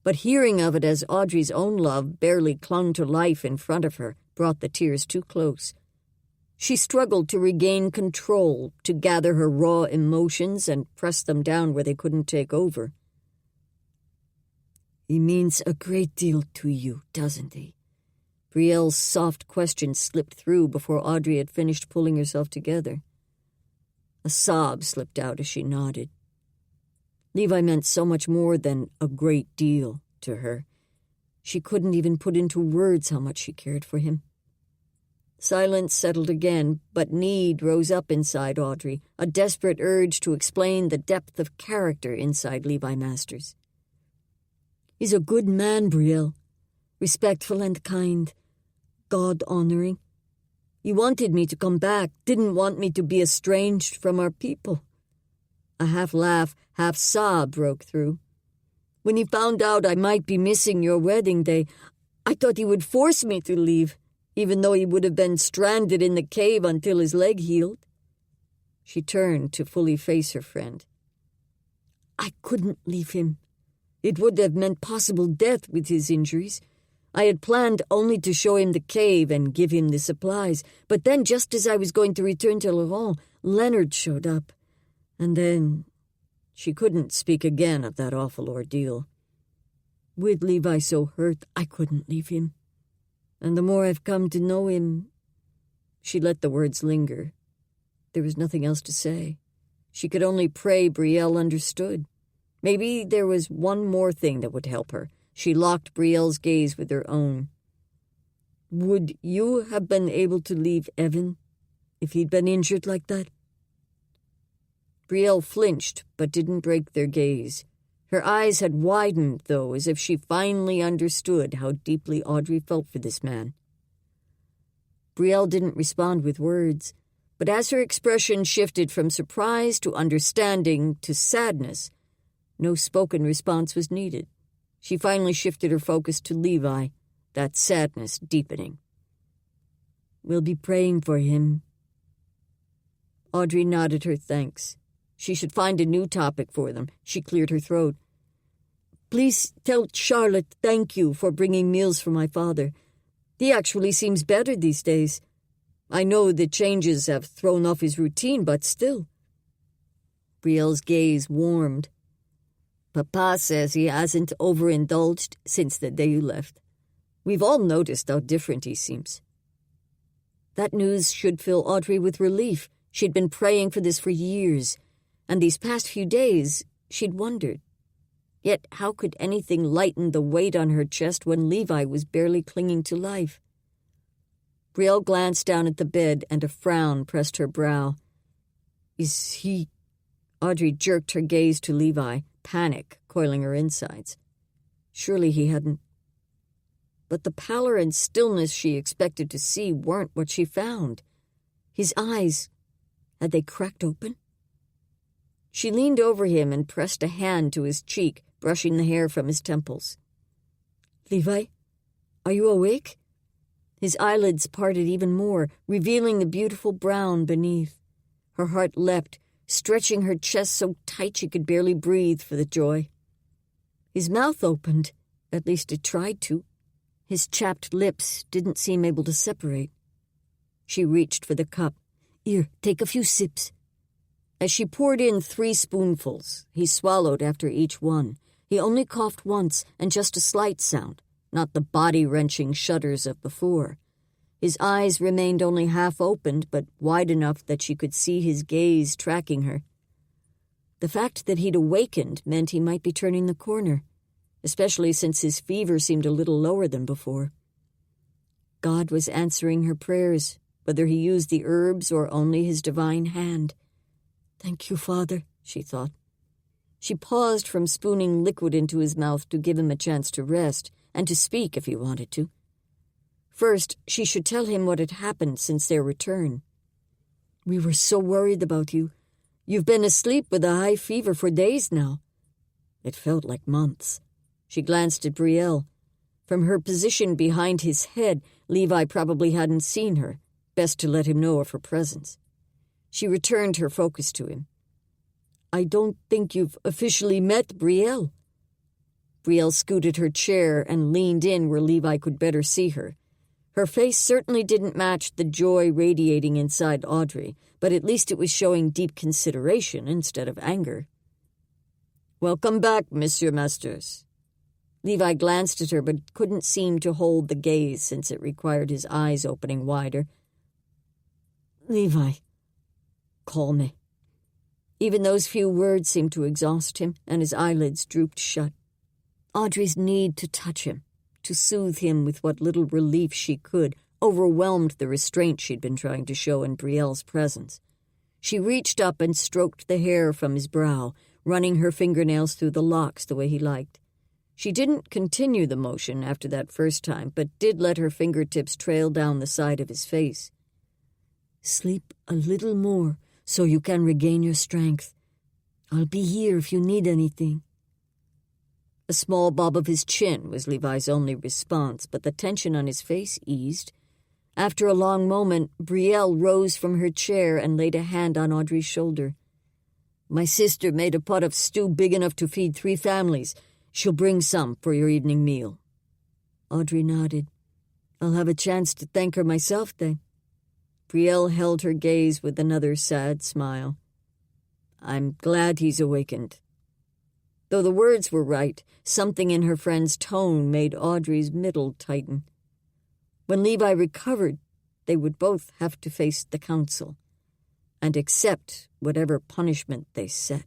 But hearing of it as Audrey's own love barely clung to life in front of her brought the tears too close. She struggled to regain control, to gather her raw emotions and press them down where they couldn't take over. "He means a great deal to you, doesn't he?" Brielle's soft question slipped through before Audrey had finished pulling herself together. A sob slipped out as she nodded. Levi meant so much more than a great deal to her. She couldn't even put into words how much she cared for him. Silence settled again, but need rose up inside Audrey, a desperate urge to explain the depth of character inside Levi Masters. "He's a good man, Brielle. Respectful and kind. God-honoring. He wanted me to come back, didn't want me to be estranged from our people." A half-laugh, half-sob broke through. "When he found out I might be missing your wedding day, I thought he would force me to leave, even though he would have been stranded in the cave until his leg healed." She turned to fully face her friend. I couldn't leave him. It would have meant possible death with his injuries. I had planned only to show him the cave and give him the supplies, but then just as I was going to return to Laurent, Leonard showed up. And then she couldn't speak again of that awful ordeal. With Levi so hurt, I couldn't leave him. And the more I've come to know him... She let the words linger. There was nothing else to say. She could only pray Brielle understood. Maybe there was one more thing that would help her. She locked Brielle's gaze with her own. Would you have been able to leave Evan if he'd been injured like that? Brielle flinched, but didn't break their gaze. Her eyes had widened, though, as if she finally understood how deeply Audrey felt for this man. Brielle didn't respond with words, but as her expression shifted from surprise to understanding to sadness, no spoken response was needed. She finally shifted her focus to Levi, that sadness deepening. We'll be praying for him. Audrey nodded her thanks. She should find a new topic for them. She cleared her throat. Please tell Charlotte thank you for bringing meals for my father. He actually seems better these days. I know the changes have thrown off his routine, but still. Brielle's gaze warmed. Papa says he hasn't overindulged since the day you left. We've all noticed how different he seems. That news should fill Audrey with relief. She'd been praying for this for years, and these past few days she'd wondered. Yet how could anything lighten the weight on her chest when Levi was barely clinging to life? Brielle glanced down at the bed, and a frown pressed her brow. Is he... Audrey jerked her gaze to Levi, panic coiling her insides. Surely he hadn't... But the pallor and stillness she expected to see weren't what she found. His eyes, had they cracked open? She leaned over him and pressed a hand to his cheek, brushing the hair from his temples. Levi, are you awake? His eyelids parted even more, revealing the beautiful brown beneath. Her heart leapt, stretching her chest so tight she could barely breathe for the joy. His mouth opened, at least it tried to. His chapped lips didn't seem able to separate. She reached for the cup. Here, take a few sips. As she poured in 3 spoonfuls, he swallowed after each one. He only coughed once, and just a slight sound, not the body-wrenching shudders of before. His eyes remained only half opened, but wide enough that she could see his gaze tracking her. The fact that he'd awakened meant he might be turning the corner, especially since his fever seemed a little lower than before. God was answering her prayers, whether he used the herbs or only his divine hand. Thank you, Father, she thought. She paused from spooning liquid into his mouth to give him a chance to rest and to speak if he wanted to. First, she should tell him what had happened since their return. We were so worried about you. You've been asleep with a high fever for days now. It felt like months. She glanced at Brielle. From her position behind his head, Levi probably hadn't seen her. Best to let him know of her presence. She returned her focus to him. I don't think you've officially met Brielle. Brielle scooted her chair and leaned in where Levi could better see her. Her face certainly didn't match the joy radiating inside Audrey, but at least it was showing deep consideration instead of anger. Welcome back, Monsieur Masters. Levi glanced at her but couldn't seem to hold the gaze since it required his eyes opening wider. Levi, call me. Even those few words seemed to exhaust him, and his eyelids drooped shut. Audrey's need to touch him, to soothe him with what little relief she could, overwhelmed the restraint she'd been trying to show in Brielle's presence. She reached up and stroked the hair from his brow, running her fingernails through the locks the way he liked. She didn't continue the motion after that first time, but did let her fingertips trail down the side of his face. Sleep a little more so you can regain your strength. I'll be here if you need anything. A small bob of his chin was Levi's only response, but the tension on his face eased. After a long moment, Brielle rose from her chair and laid a hand on Audrey's shoulder. My sister made a pot of stew big enough to feed 3 families. She'll bring some for your evening meal." Audrey nodded. "I'll have a chance to thank her myself, then." Brielle held her gaze with another sad smile. "I'm glad he's awakened." Though the words were right, something in her friend's tone made Audrey's middle tighten. When Levi recovered, they would both have to face the council and accept whatever punishment they set.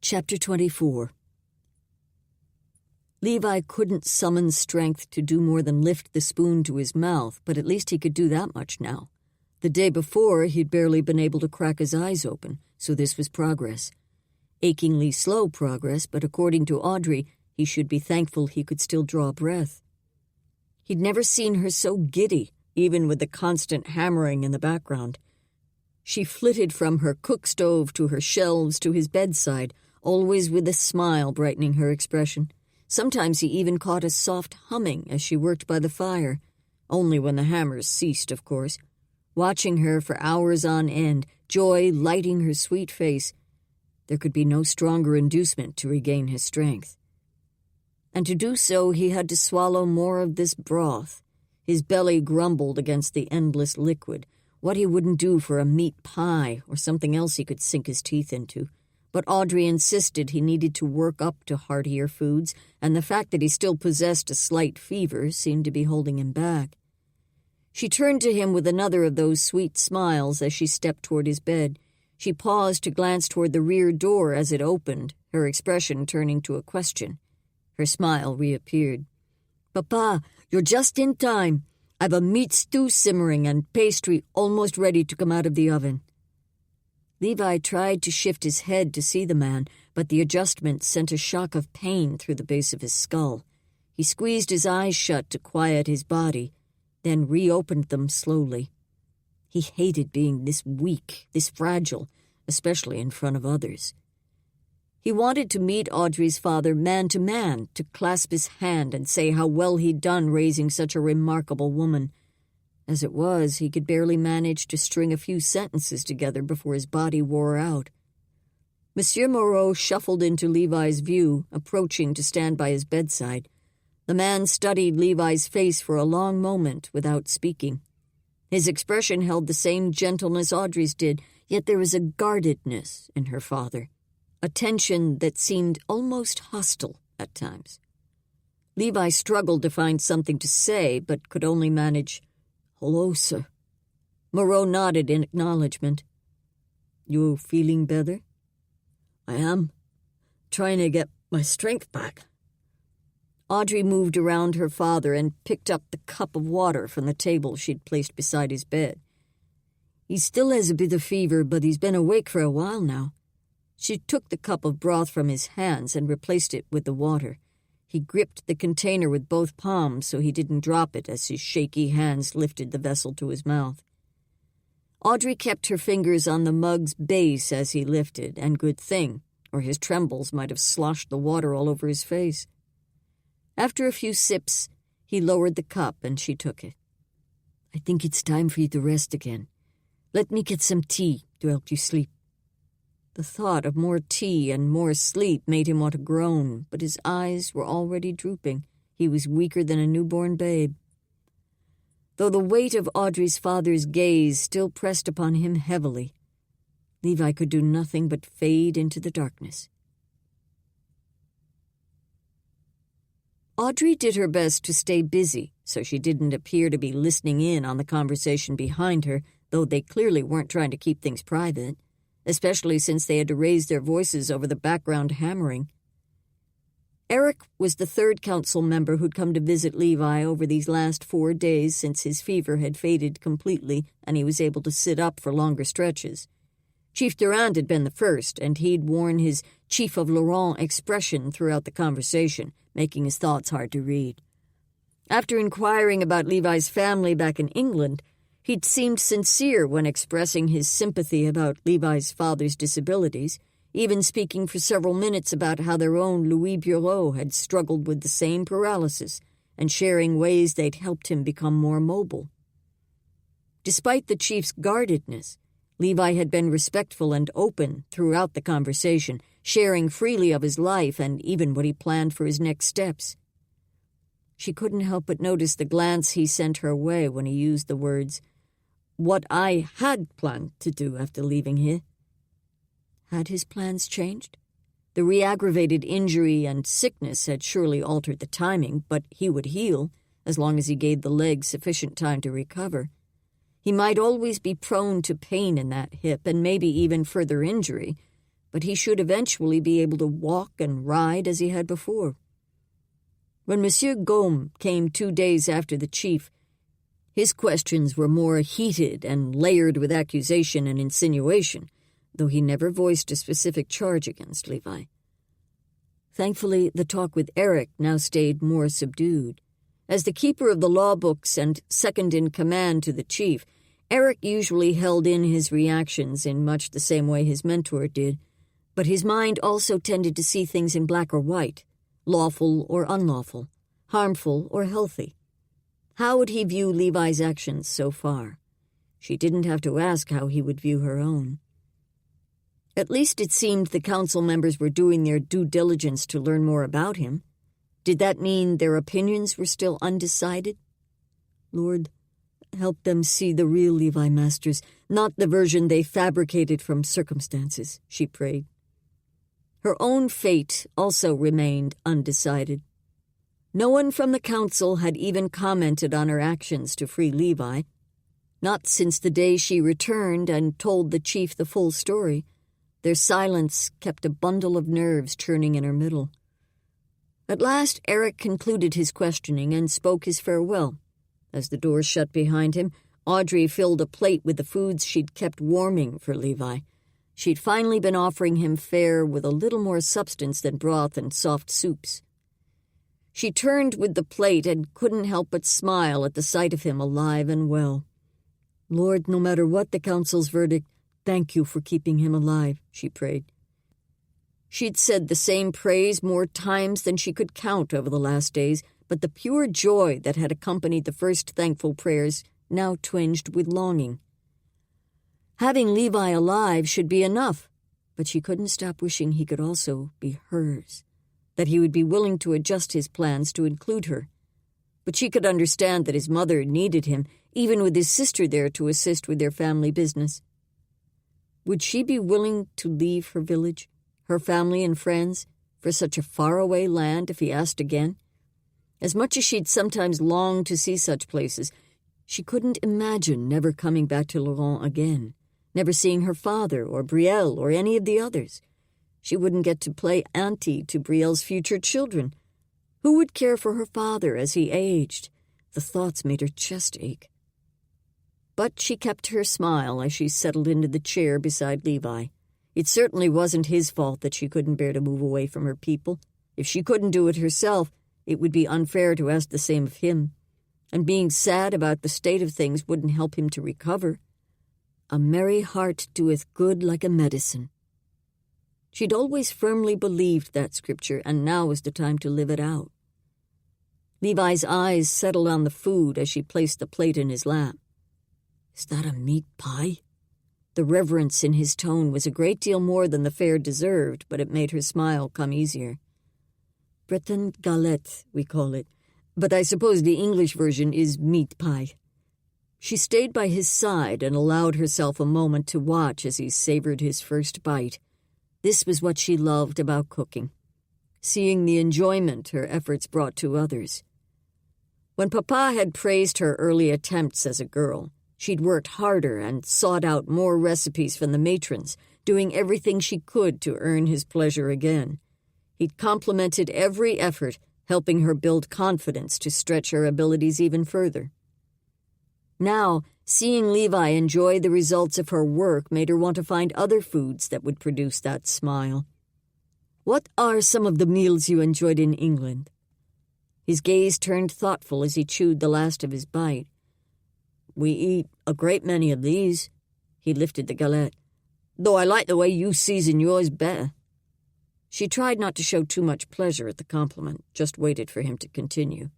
Chapter 24. Levi couldn't summon strength to do more than lift the spoon to his mouth, but at least he could do that much now. The day before, he'd barely been able to crack his eyes open, so this was progress. Achingly slow progress, but according to Audrey, he should be thankful he could still draw a breath. He'd never seen her so giddy, even with the constant hammering in the background. She flitted from her cook stove to her shelves to his bedside, always with a smile brightening her expression. Sometimes he even caught a soft humming as she worked by the fire, only when the hammers ceased, of course. Watching her for hours on end, joy lighting her sweet face, there could be no stronger inducement to regain his strength. And to do so, he had to swallow more of this broth. His belly grumbled against the endless liquid, what he wouldn't do for a meat pie or something else he could sink his teeth into. But Audrey insisted he needed to work up to heartier foods, and the fact that he still possessed a slight fever seemed to be holding him back. She turned to him with another of those sweet smiles as she stepped toward his bed. She paused to glance toward the rear door as it opened, her expression turning to a question. Her smile reappeared. "Papa, you're just in time. I've a meat stew simmering and pastry almost ready to come out of the oven." Levi tried to shift his head to see the man, but the adjustment sent a shock of pain through the base of his skull. He squeezed his eyes shut to quiet his body, then reopened them slowly. He hated being this weak, this fragile, especially in front of others. He wanted to meet Audrey's father man to man, to clasp his hand and say how well he'd done raising such a remarkable woman. As it was, he could barely manage to string a few sentences together before his body wore out. Monsieur Moreau shuffled into Levi's view, approaching to stand by his bedside. The man studied Levi's face for a long moment without speaking. His expression held the same gentleness Audrey's did, yet there was a guardedness in her father, a tension that seemed almost hostile at times. Levi struggled to find something to say, but could only manage, "Hello, sir." Moreau nodded in acknowledgement. "You feeling better?" "I am. Trying to get my strength back." Audrey moved around her father and picked up the cup of water from the table she'd placed beside his bed. "He still has a bit of fever, but he's been awake for a while now." She took the cup of broth from his hands and replaced it with the water. He gripped the container with both palms so he didn't drop it as his shaky hands lifted the vessel to his mouth. Audrey kept her fingers on the mug's base as he lifted, and good thing, or his trembles might have sloshed the water all over his face. After a few sips, he lowered the cup and she took it. "I think it's time for you to rest again. Let me get some tea to help you sleep." The thought of more tea and more sleep made him want to groan, but his eyes were already drooping. He was weaker than a newborn babe. Though the weight of Audrey's father's gaze still pressed upon him heavily, Levi could do nothing but fade into the darkness. Audrey did her best to stay busy, so she didn't appear to be listening in on the conversation behind her, though they clearly weren't trying to keep things private, especially since they had to raise their voices over the background hammering. Eric was the third council member who'd come to visit Levi over these last 4 days since his fever had faded completely and he was able to sit up for longer stretches. Chief Durand had been the first, and he'd worn his Chief of Laurent expression throughout the conversation, making his thoughts hard to read. After inquiring about Levi's family back in England, he'd seemed sincere when expressing his sympathy about Levi's father's disabilities, even speaking for several minutes about how their own Louis Bureau had struggled with the same paralysis and sharing ways they'd helped him become more mobile. Despite the chief's guardedness, Levi had been respectful and open throughout the conversation, sharing freely of his life and even what he planned for his next steps. She couldn't help but notice the glance he sent her way when he used the words, "What I had planned to do after leaving here." Had his plans changed? The re-aggravated injury and sickness had surely altered the timing, but he would heal, as long as he gave the leg sufficient time to recover. He might always be prone to pain in that hip and maybe even further injury, but he should eventually be able to walk and ride as he had before. When Monsieur Gaume came 2 days after the chief, his questions were more heated and layered with accusation and insinuation, though he never voiced a specific charge against Levi. Thankfully, the talk with Eric now stayed more subdued. As the keeper of the law books and second-in-command to the chief, Eric usually held in his reactions in much the same way his mentor did, but his mind also tended to see things in black or white, lawful or unlawful, harmful or healthy. How would he view Levi's actions so far? She didn't have to ask how he would view her own. At least it seemed the council members were doing their due diligence to learn more about him. Did that mean their opinions were still undecided? Lord, help them see the real Levi Masters, not the version they fabricated from circumstances, she prayed. Her own fate also remained undecided. No one from the council had even commented on her actions to free Levi, not since the day she returned and told the chief the full story. Their silence kept a bundle of nerves churning in her middle. At last, Eric concluded his questioning and spoke his farewell. As the door shut behind him, Audrey filled a plate with the foods she'd kept warming for Levi. She'd finally been offering him fare with a little more substance than broth and soft soups. She turned with the plate and couldn't help but smile at the sight of him alive and well. Lord, no matter what the council's verdict, thank you for keeping him alive, she prayed. She'd said the same praise more times than she could count over the last days, but the pure joy that had accompanied the first thankful prayers now twinged with longing. Having Levi alive should be enough, but she couldn't stop wishing he could also be hers, that he would be willing to adjust his plans to include her. But she could understand that his mother needed him, even with his sister there to assist with their family business. Would she be willing to leave her village, her family and friends, for such a faraway land if he asked again? As much as she'd sometimes longed to see such places, she couldn't imagine never coming back to Laurent again, never seeing her father or Brielle or any of the others. She wouldn't get to play auntie to Brielle's future children. Who would care for her father as he aged? The thoughts made her chest ache. But she kept her smile as she settled into the chair beside Levi. It certainly wasn't his fault that she couldn't bear to move away from her people. If she couldn't do it herself, it would be unfair to ask the same of him. And being sad about the state of things wouldn't help him to recover. A merry heart doeth good like a medicine. She'd always firmly believed that scripture, and now was the time to live it out. Levi's eyes settled on the food as she placed the plate in his lap. Is that a meat pie? The reverence in his tone was a great deal more than the fare deserved, but it made her smile come easier. Breton galette, we call it, but I suppose the English version is meat pie. She stayed by his side and allowed herself a moment to watch as he savored his first bite. This was what she loved about cooking, seeing the enjoyment her efforts brought to others. When Papa had praised her early attempts as a girl, she'd worked harder and sought out more recipes from the matrons, doing everything she could to earn his pleasure again. He'd complimented every effort, helping her build confidence to stretch her abilities even further. Now, seeing Levi enjoy the results of her work made her want to find other foods that would produce that smile. What are some of the meals you enjoyed in England? His gaze turned thoughtful as he chewed the last of his bite. We eat a great many of these. He lifted the galette. Though I like the way you season yours better. She tried not to show too much pleasure at the compliment, just waited for him to continue.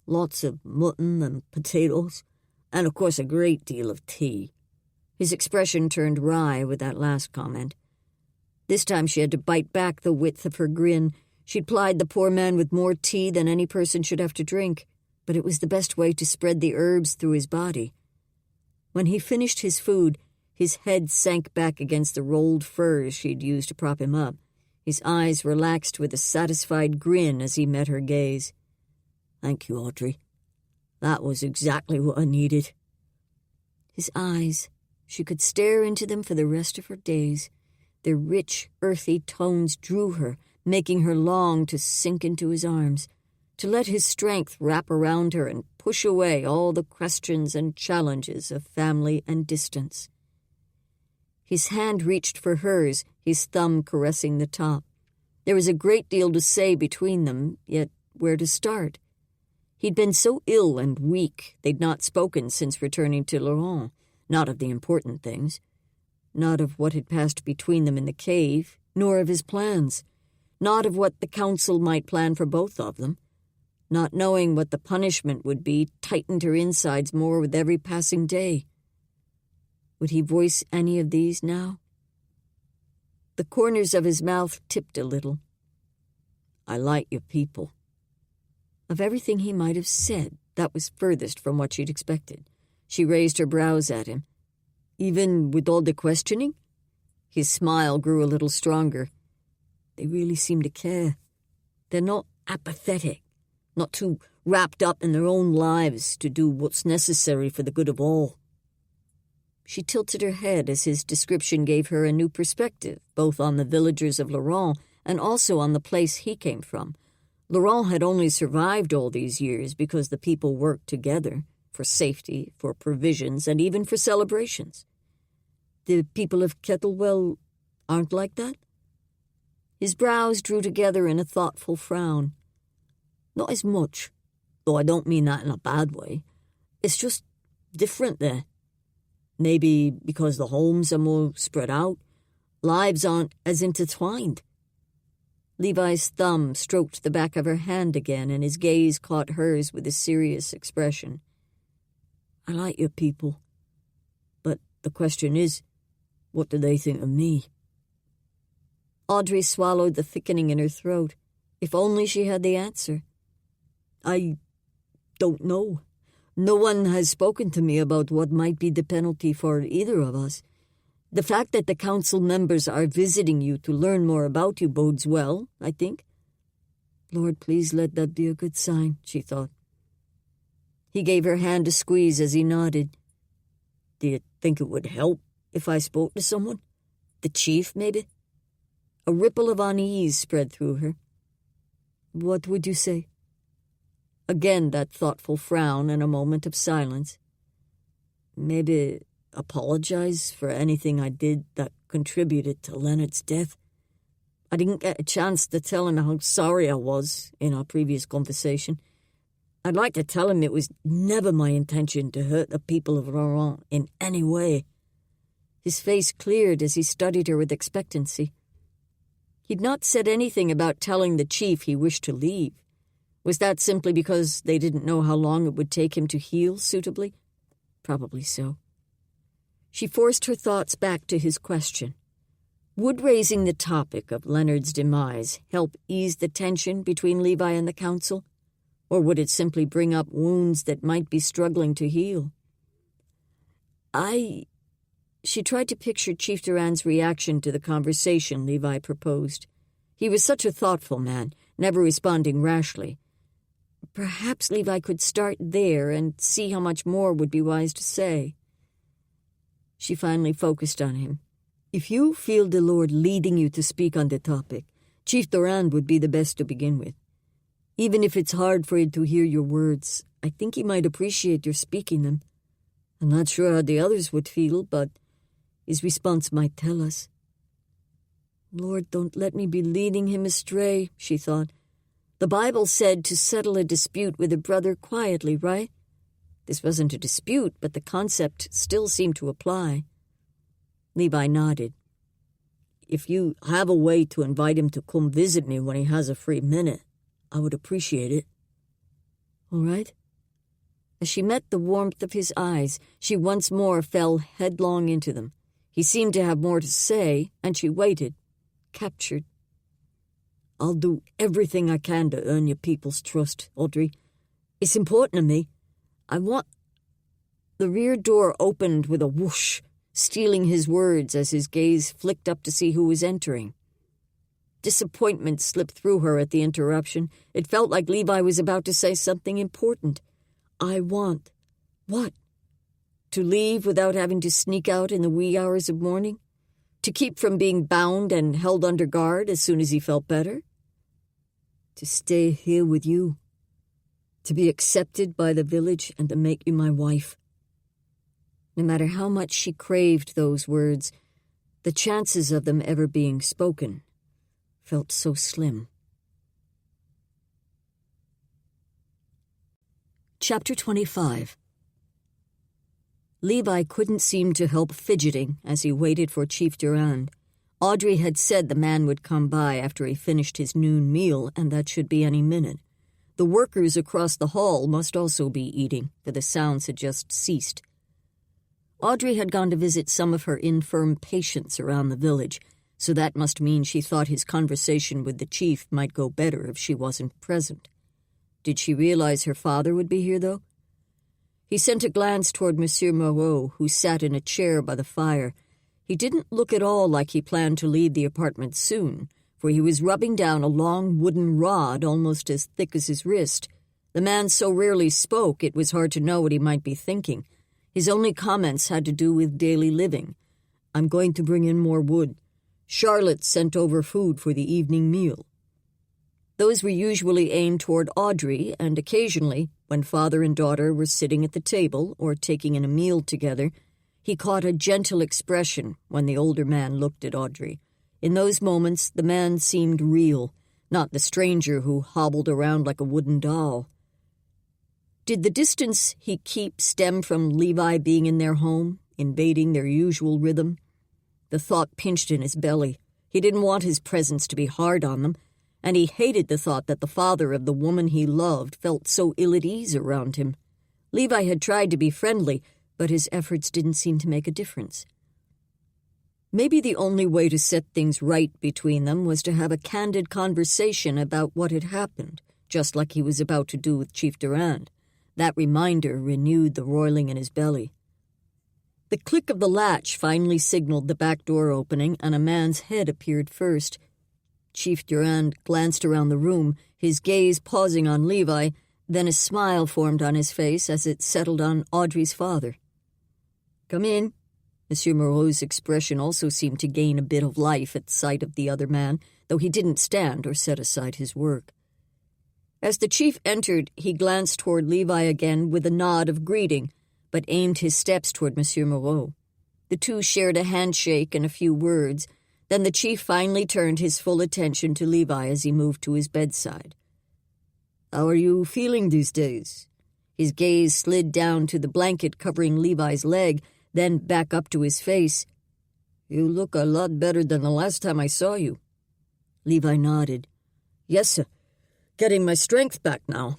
Lots of mutton and potatoes. And of course a great deal of tea." His expression turned wry with that last comment. This time she had to bite back the width of her grin. She'd plied the poor man with more tea than any person should have to drink, but it was the best way to spread the herbs through his body. When he finished his food, his head sank back against the rolled furs she'd used to prop him up. His eyes relaxed with a satisfied grin as he met her gaze. "Thank you, Audrey. That was exactly what I needed." His eyes, she could stare into them for the rest of her days. Their rich, earthy tones drew her, making her long to sink into his arms, to let his strength wrap around her and push away all the questions and challenges of family and distance. His hand reached for hers, his thumb caressing the top. There was a great deal to say between them, yet where to start? He'd been so ill and weak they'd not spoken since returning to Laurent, not of the important things, not of what had passed between them in the cave, nor of his plans, not of what the council might plan for both of them. Not knowing what the punishment would be tightened her insides more with every passing day. Would he voice any of these now? The corners of his mouth tipped a little. "I like your people." Of everything he might have said, that was furthest from what she'd expected. She raised her brows at him. "Even with all the questioning?" His smile grew a little stronger. "They really seem to care. They're not apathetic, not too wrapped up in their own lives to do what's necessary for the good of all." She tilted her head as his description gave her a new perspective, both on the villagers of Laurent and also on the place he came from. Laurent had only survived all these years because the people worked together, for safety, for provisions, and even for celebrations. The people of Kettlewell aren't like that? His brows drew together in a thoughtful frown. "Not as much, though I don't mean that in a bad way. It's just different there. Maybe because the homes are more spread out, lives aren't as intertwined." Levi's thumb stroked the back of her hand again, and his gaze caught hers with a serious expression. "I like your people. But the question is, what do they think of me?" Audrey swallowed the thickening in her throat. If only she had the answer. "I don't know. No one has spoken to me about what might be the penalty for either of us. The fact that the council members are visiting you to learn more about you bodes well, I think. Lord, please let that be a good sign," she thought. He gave her hand a squeeze as he nodded. "Do you think it would help if I spoke to someone? The chief, maybe?" A ripple of unease spread through her. "What would you say?" Again that thoughtful frown and a moment of silence. "Maybe apologize for anything I did that contributed to Leonard's death. I didn't get a chance to tell him how sorry I was in our previous conversation. I'd like to tell him it was never my intention to hurt the people of Laurent in any way." His face cleared as he studied her with expectancy. He'd not said anything about telling the chief he wished to leave. Was that simply because they didn't know how long it would take him to heal suitably? Probably so. She forced her thoughts back to his question. Would raising the topic of Leonard's demise help ease the tension between Levi and the council? Or would it simply bring up wounds that might be struggling to heal? She tried to picture Chief Duran's reaction to the conversation Levi proposed. He was such a thoughtful man, never responding rashly. Perhaps Levi could start there and see how much more would be wise to say. She finally focused on him. "If you feel the Lord leading you to speak on the topic, Chief Duran would be the best to begin with. Even if it's hard for him to hear your words, I think he might appreciate your speaking them. I'm not sure how the others would feel, but his response might tell us." Lord, don't let me be leading him astray, she thought. The Bible said to settle a dispute with a brother quietly, right? This wasn't a dispute, but the concept still seemed to apply. Levi nodded. "If you have a way to invite him to come visit me when he has a free minute, I would appreciate it." "All right." As she met the warmth of his eyes, she once more fell headlong into them. He seemed to have more to say, and she waited, captured. "I'll do everything I can to earn your people's trust, Audrey. It's important to me. I want—" The rear door opened with a whoosh, stealing his words as his gaze flicked up to see who was entering. Disappointment slipped through her at the interruption. It felt like Levi was about to say something important. "I want—" What? To leave without having to sneak out in the wee hours of morning? To keep from being bound and held under guard as soon as he felt better? To stay here with you. To be accepted by the village and to make you my wife. No matter how much she craved those words, the chances of them ever being spoken felt so slim. Chapter 25. Levi couldn't seem to help fidgeting as he waited for Chief Durand. Audrey had said the man would come by after he finished his noon meal, and that should be any minute. The workers across the hall must also be eating, for the sounds had just ceased. Audrey had gone to visit some of her infirm patients around the village, so that must mean she thought his conversation with the chief might go better if she wasn't present. Did she realize her father would be here, though? He sent a glance toward Monsieur Moreau, who sat in a chair by the fire. He didn't look at all like he planned to leave the apartment soon, for he was rubbing down a long wooden rod almost as thick as his wrist. The man so rarely spoke it was hard to know what he might be thinking. His only comments had to do with daily living. "I'm going to bring in more wood. Charlotte sent over food for the evening meal." Those were usually aimed toward Audrey, and occasionally, when father and daughter were sitting at the table or taking in a meal together, he caught a gentle expression when the older man looked at Audrey. In those moments, the man seemed real, not the stranger who hobbled around like a wooden doll. Did the distance he keep stem from Levi being in their home, invading their usual rhythm? The thought pinched in his belly. He didn't want his presence to be hard on them, and he hated the thought that the father of the woman he loved felt so ill at ease around him. Levi had tried to be friendly, but his efforts didn't seem to make a difference. Maybe the only way to set things right between them was to have a candid conversation about what had happened, just like he was about to do with Chief Durand. That reminder renewed the roiling in his belly. The click of the latch finally signaled the back door opening, and a man's head appeared first. Chief Durand glanced around the room, his gaze pausing on Levi, then a smile formed on his face as it settled on Audrey's father. "Come in." Monsieur Moreau's expression also seemed to gain a bit of life at sight of the other man, though he didn't stand or set aside his work. As the chief entered, he glanced toward Levi again with a nod of greeting, but aimed his steps toward Monsieur Moreau. The two shared a handshake and a few words. Then the chief finally turned his full attention to Levi as he moved to his bedside. "How are you feeling these days?" His gaze slid down to the blanket covering Levi's leg, then back up to his face. "You look a lot better than the last time I saw you." Levi nodded. "Yes, sir. Getting my strength back now.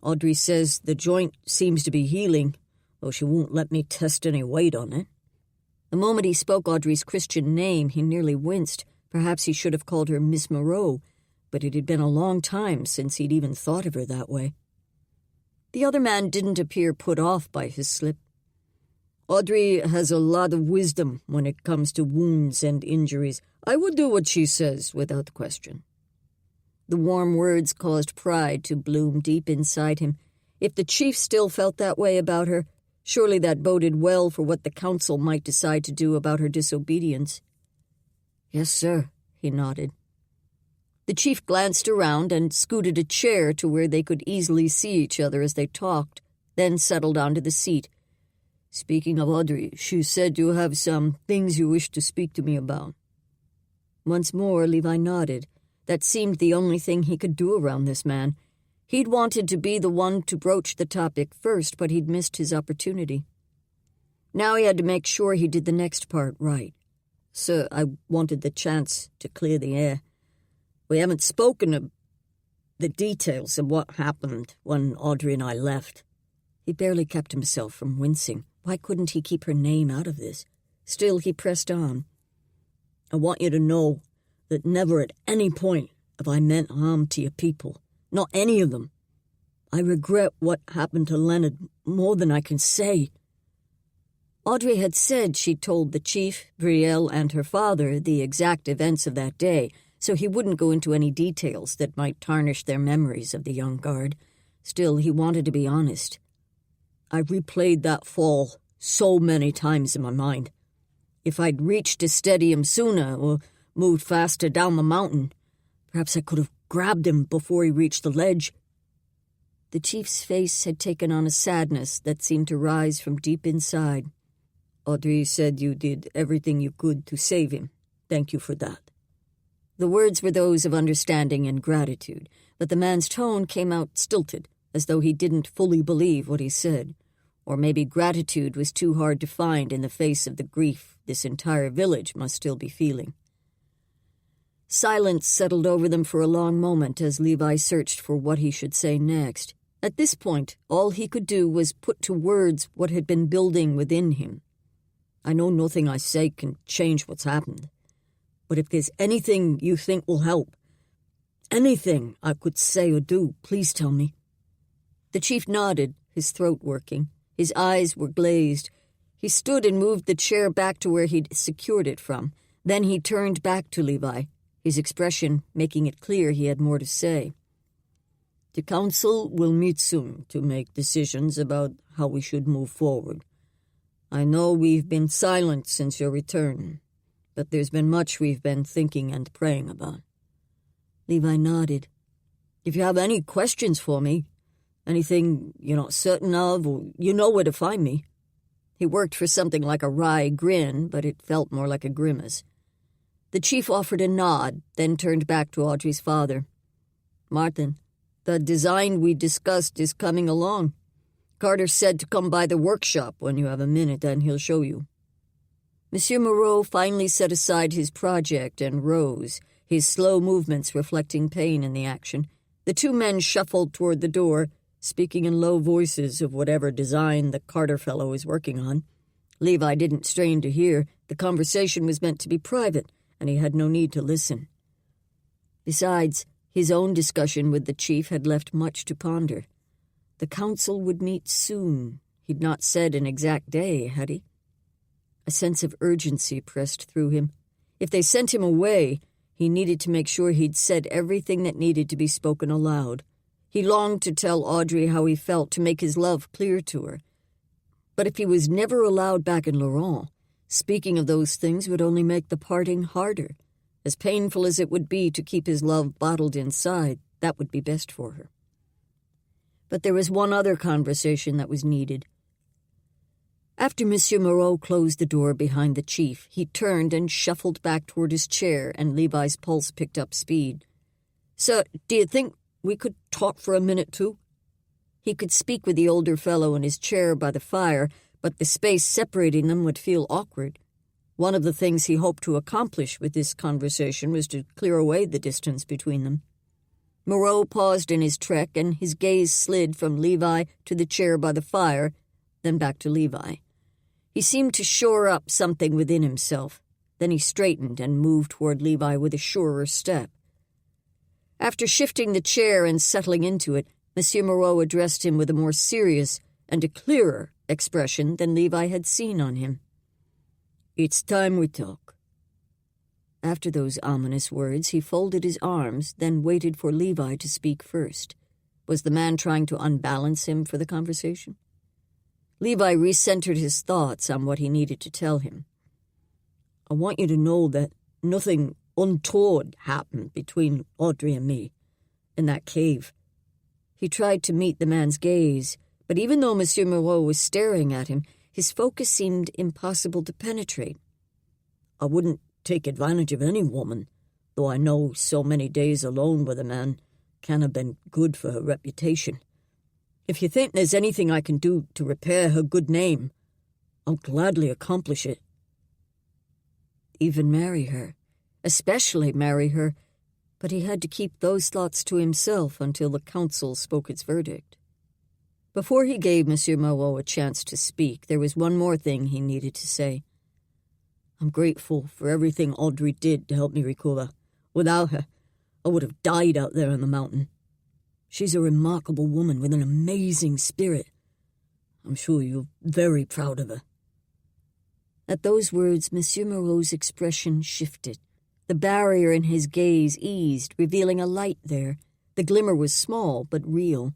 Audrey says the joint seems to be healing, though she won't let me test any weight on it." The moment he spoke Audrey's Christian name, he nearly winced. Perhaps he should have called her Miss Moreau, but it had been a long time since he'd even thought of her that way. The other man didn't appear put off by his slip. "Audrey has a lot of wisdom when it comes to wounds and injuries. I would do what she says, without question." The warm words caused pride to bloom deep inside him. If the chief still felt that way about her, surely that boded well for what the council might decide to do about her disobedience. "Yes, sir," he nodded. The chief glanced around and scooted a chair to where they could easily see each other as they talked, then settled onto the seat. "Speaking of Audrey, she said you have some things you wish to speak to me about." Once more Levi nodded. That seemed the only thing he could do around this man. He'd wanted to be the one to broach the topic first, but he'd missed his opportunity. Now he had to make sure he did the next part right. "Sir, I wanted the chance to clear the air. We haven't spoken of the details of what happened when Audrey and I left." He barely kept himself from wincing. Why couldn't he keep her name out of this? Still, he pressed on. I want you to know that never at any point have I meant harm to your people. Not any of them. I regret what happened to Leonard more than I can say. Audrey had said she'd told the chief, Brielle, and her father the exact events of that day, so he wouldn't go into any details that might tarnish their memories of the young guard. Still, he wanted to be honest. I replayed that fall so many times in my mind. If I'd reached to steady him sooner or moved faster down the mountain, perhaps I could have grabbed him before he reached the ledge. The chief's face had taken on a sadness that seemed to rise from deep inside. Audrey said you did everything you could to save him. Thank you for that. The words were those of understanding and gratitude, but the man's tone came out stilted, as though he didn't fully believe what he said. Or maybe gratitude was too hard to find in the face of the grief this entire village must still be feeling. Silence settled over them for a long moment as Levi searched for what he should say next. At this point, all he could do was put to words what had been building within him. I know nothing I say can change what's happened, but if there's anything you think will help, anything I could say or do, please tell me. The chief nodded, his throat working. His eyes were glazed. He stood and moved the chair back to where he'd secured it from. Then he turned back to Levi, his expression making it clear he had more to say. The council will meet soon to make decisions about how we should move forward. I know we've been silent since your return, but there's been much we've been thinking and praying about. Levi nodded. If you have any questions for me, anything you're not certain of, or you know where to find me. He worked for something like a wry grin, but it felt more like a grimace. The chief offered a nod, then turned back to Audrey's father. Martin, the design we discussed is coming along. Carter said to come by the workshop when you have a minute, and he'll show you. Monsieur Moreau finally set aside his project and rose, his slow movements reflecting pain in the action. The two men shuffled toward the door, speaking in low voices of whatever design the Carter fellow was working on. Levi didn't strain to hear. The conversation was meant to be private, and he had no need to listen. Besides, his own discussion with the chief had left much to ponder. The council would meet soon. He'd not said an exact day, had he? A sense of urgency pressed through him. If they sent him away, he needed to make sure he'd said everything that needed to be spoken aloud. He longed to tell Audrey how he felt, to make his love clear to her. But if he was never allowed back in Laurent, speaking of those things would only make the parting harder. As painful as it would be to keep his love bottled inside, that would be best for her. But there was one other conversation that was needed. After Monsieur Moreau closed the door behind the chief, he turned and shuffled back toward his chair, and Levi's pulse picked up speed. "Sir, do you think we could talk for a minute, too?" He could speak with the older fellow in his chair by the fire, but the space separating them would feel awkward. One of the things he hoped to accomplish with this conversation was to clear away the distance between them. Moreau paused in his trek, and his gaze slid from Levi to the chair by the fire, then back to Levi. He seemed to shore up something within himself. Then he straightened and moved toward Levi with a surer step. After shifting the chair and settling into it, Monsieur Moreau addressed him with a more serious and a clearer expression than Levi had seen on him. "It's time we talk." After those ominous words, he folded his arms, then waited for Levi to speak first. Was the man trying to unbalance him for the conversation? Levi recentered his thoughts on what he needed to tell him. "I want you to know that nothing untoward happened between Audrey and me in that cave." He tried to meet the man's gaze, but even though Monsieur Moreau was staring at him, his focus seemed impossible to penetrate. "I wouldn't take advantage of any woman, though I know so many days alone with a man can have been good for her reputation. If you think there's anything I can do to repair her good name, I'll gladly accomplish it." Even marry her, especially marry her, but he had to keep those thoughts to himself until the council spoke its verdict. Before he gave Monsieur Moreau a chance to speak, there was one more thing he needed to say. I'm grateful for everything Audrey did to help me recover. Without her, I would have died out there on the mountain. She's a remarkable woman with an amazing spirit. I'm sure you're very proud of her. At those words, Monsieur Moreau's expression shifted. The barrier in his gaze eased, revealing a light there. The glimmer was small, but real.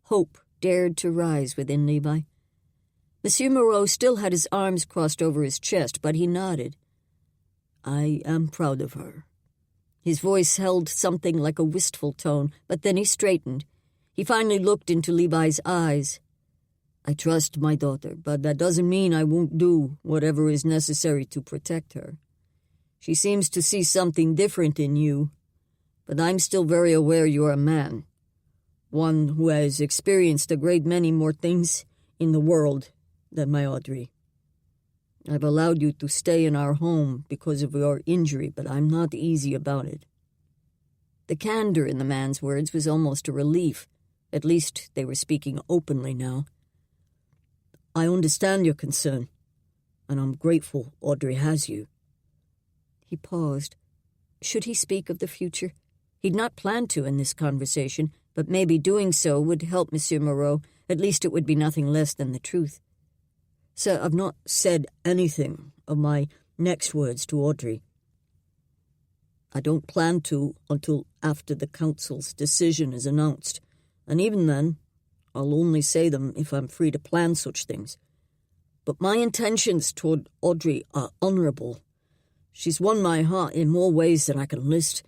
Hope dared to rise within Levi. Monsieur Moreau still had his arms crossed over his chest, but he nodded. I am proud of her. His voice held something like a wistful tone, but then he straightened. He finally looked into Levi's eyes. I trust my daughter, but that doesn't mean I won't do whatever is necessary to protect her. She seems to see something different in you, but I'm still very aware you're a man, one who has experienced a great many more things in the world than my Audrey. I've allowed you to stay in our home because of your injury, but I'm not easy about it. The candor in the man's words was almost a relief. At least they were speaking openly now. I understand your concern, and I'm grateful Audrey has you. He paused. Should he speak of the future? He'd not planned to in this conversation, but maybe doing so would help Monsieur Moreau. At least it would be nothing less than the truth. Sir, I've not said anything of my next words to Audrey. I don't plan to until after the council's decision is announced, and even then, I'll only say them if I'm free to plan such things. But my intentions toward Audrey are honorable. She's won my heart in more ways than I can list.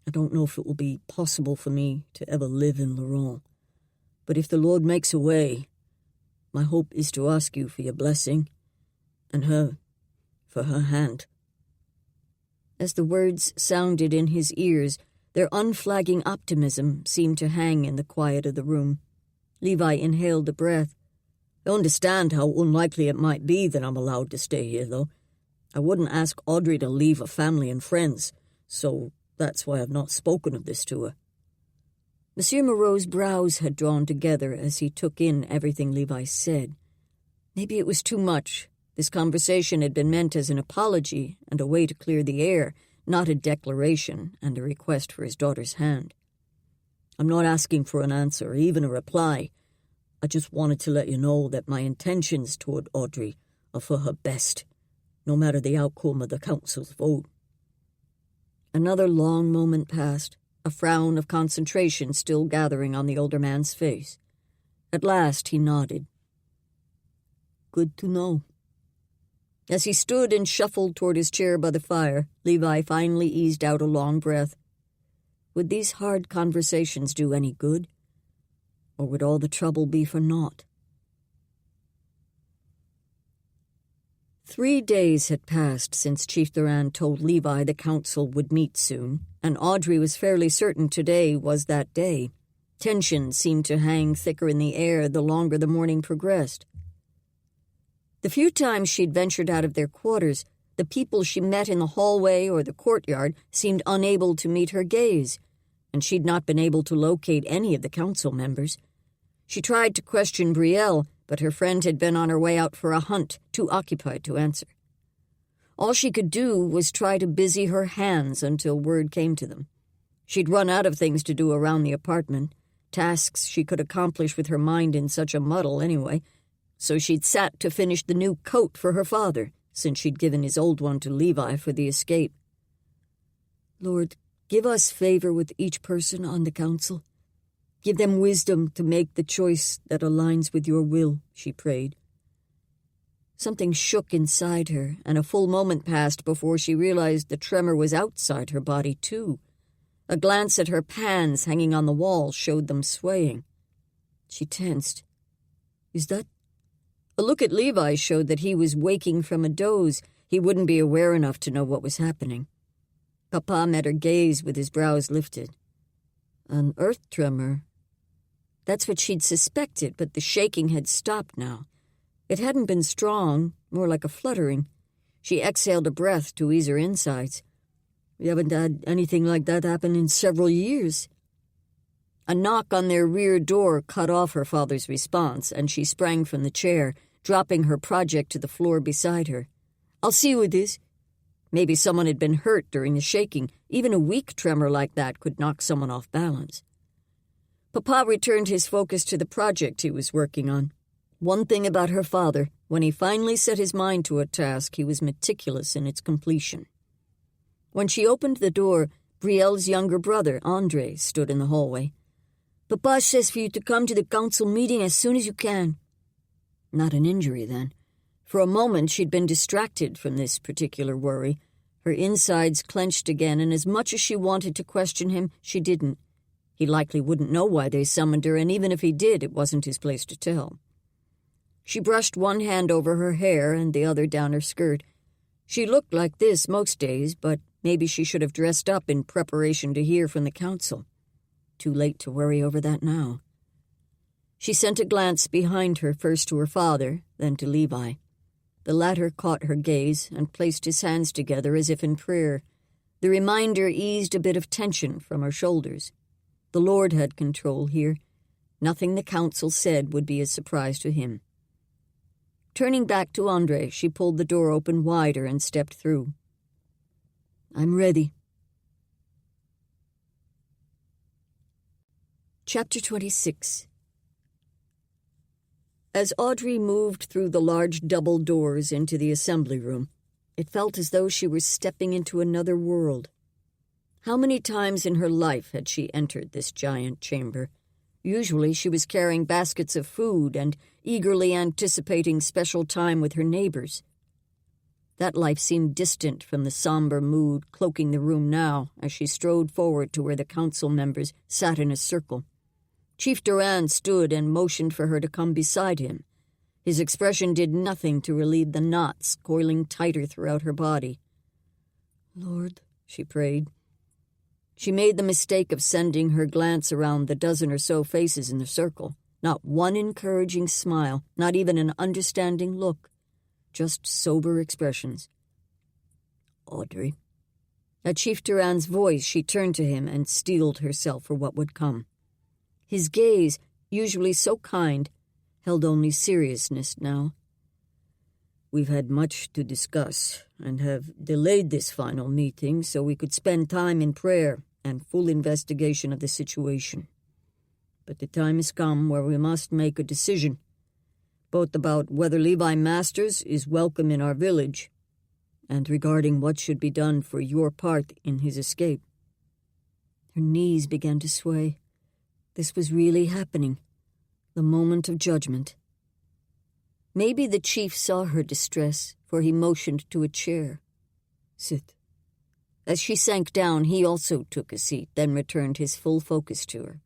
I don't know if it will be possible for me to ever live in Laurent, but if the Lord makes a way, my hope is to ask you for your blessing, and for her hand. As the words sounded in his ears, their unflagging optimism seemed to hang in the quiet of the room. Levi inhaled a breath. I understand how unlikely it might be that I'm allowed to stay here, though. I wouldn't ask Audrey to leave her family and friends, so that's why I've not spoken of this to her. Monsieur Moreau's brows had drawn together as he took in everything Levi said. Maybe it was too much. This conversation had been meant as an apology and a way to clear the air, not a declaration and a request for his daughter's hand. I'm not asking for an answer or even a reply. I just wanted to let you know that my intentions toward Audrey are for her best, no matter the outcome of the council's vote. Another long moment passed, a frown of concentration still gathering on the older man's face. At last he nodded. Good to know. As he stood and shuffled toward his chair by the fire, Levi finally eased out a long breath. Would these hard conversations do any good? Or would all the trouble be for naught? 3 days had passed since Chief Durand told Levi the council would meet soon, and Audrey was fairly certain today was that day. Tension seemed to hang thicker in the air the longer the morning progressed. The few times she'd ventured out of their quarters, the people she met in the hallway or the courtyard seemed unable to meet her gaze, and she'd not been able to locate any of the council members. She tried to question Brielle, but her friend had been on her way out for a hunt, too occupied to answer. All she could do was try to busy her hands until word came to them. She'd run out of things to do around the apartment, tasks she could accomplish with her mind in such a muddle anyway, so she'd sat to finish the new coat for her father, since she'd given his old one to Levi for the escape. Lord, give us favor with each person on the council. Give them wisdom to make the choice that aligns with your will, she prayed. Something shook inside her, and a full moment passed before she realized the tremor was outside her body, too. A glance at her pans hanging on the wall showed them swaying. She tensed. Is that... A look at Levi showed that he was waking from a doze. He wouldn't be aware enough to know what was happening. Papa met her gaze with his brows lifted. An earth tremor. That's what she'd suspected, but the shaking had stopped now. It hadn't been strong, more like a fluttering. She exhaled a breath to ease her insides. We haven't had anything like that happen in several years. A knock on their rear door cut off her father's response, and she sprang from the chair, dropping her project to the floor beside her. "I'll see with this." Maybe someone had been hurt during the shaking. Even a weak tremor like that could knock someone off balance. Papa returned his focus to the project he was working on. One thing about her father, when he finally set his mind to a task, he was meticulous in its completion. When she opened the door, Brielle's younger brother, André, stood in the hallway. "Papa says for you to come to the council meeting as soon as you can." Not an injury, then. For a moment she'd been distracted from this particular worry. Her insides clenched again, and as much as she wanted to question him, she didn't. He likely wouldn't know why they summoned her, and even if he did, it wasn't his place to tell. She brushed one hand over her hair and the other down her skirt. She looked like this most days, but maybe she should have dressed up in preparation to hear from the council. Too late to worry over that now. She sent a glance behind her, first to her father, then to Levi. The latter caught her gaze and placed his hands together as if in prayer. The reminder eased a bit of tension from her shoulders. The Lord had control here. Nothing the council said would be a surprise to him. Turning back to André, she pulled the door open wider and stepped through. "I'm ready." Chapter 26. As Audrey moved through the large double doors into the assembly room, it felt as though she were stepping into another world. How many times in her life had she entered this giant chamber? Usually she was carrying baskets of food and eagerly anticipating special time with her neighbors. That life seemed distant from the somber mood cloaking the room now as she strode forward to where the council members sat in a circle. Chief Durand stood and motioned for her to come beside him. His expression did nothing to relieve the knots coiling tighter throughout her body. "Lord," she prayed. She made the mistake of sending her glance around the dozen or so faces in the circle. Not one encouraging smile, not even an understanding look. Just sober expressions. "Audrey." At Chief Durand's voice, she turned to him and steeled herself for what would come. His gaze, usually so kind, held only seriousness now. "We've had much to discuss, and have delayed this final meeting so we could spend time in prayer and full investigation of the situation. But the time has come where we must make a decision, both about whether Levi Masters is welcome in our village, and regarding what should be done for your part in his escape." Her knees began to sway. This was really happening. The moment of judgment. Maybe the chief saw her distress, for he motioned to a chair. "Sit." As she sank down, he also took a seat, then returned his full focus to her.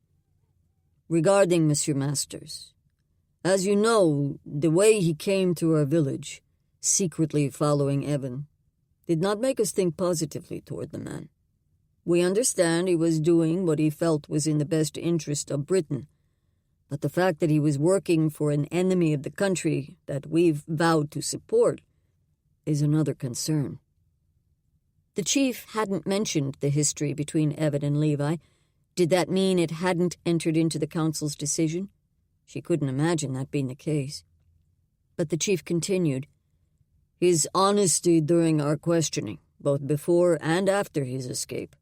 "Regarding Monsieur Masters, as you know, the way he came to our village, secretly following Evan, did not make us think positively toward the man. We understand he was doing what he felt was in the best interest of Britain, but the fact that he was working for an enemy of the country that we've vowed to support is another concern." The chief hadn't mentioned the history between Evan and Levi. Did that mean it hadn't entered into the council's decision? She couldn't imagine that being the case. But the chief continued, "His honesty during our questioning, both before and after his escape,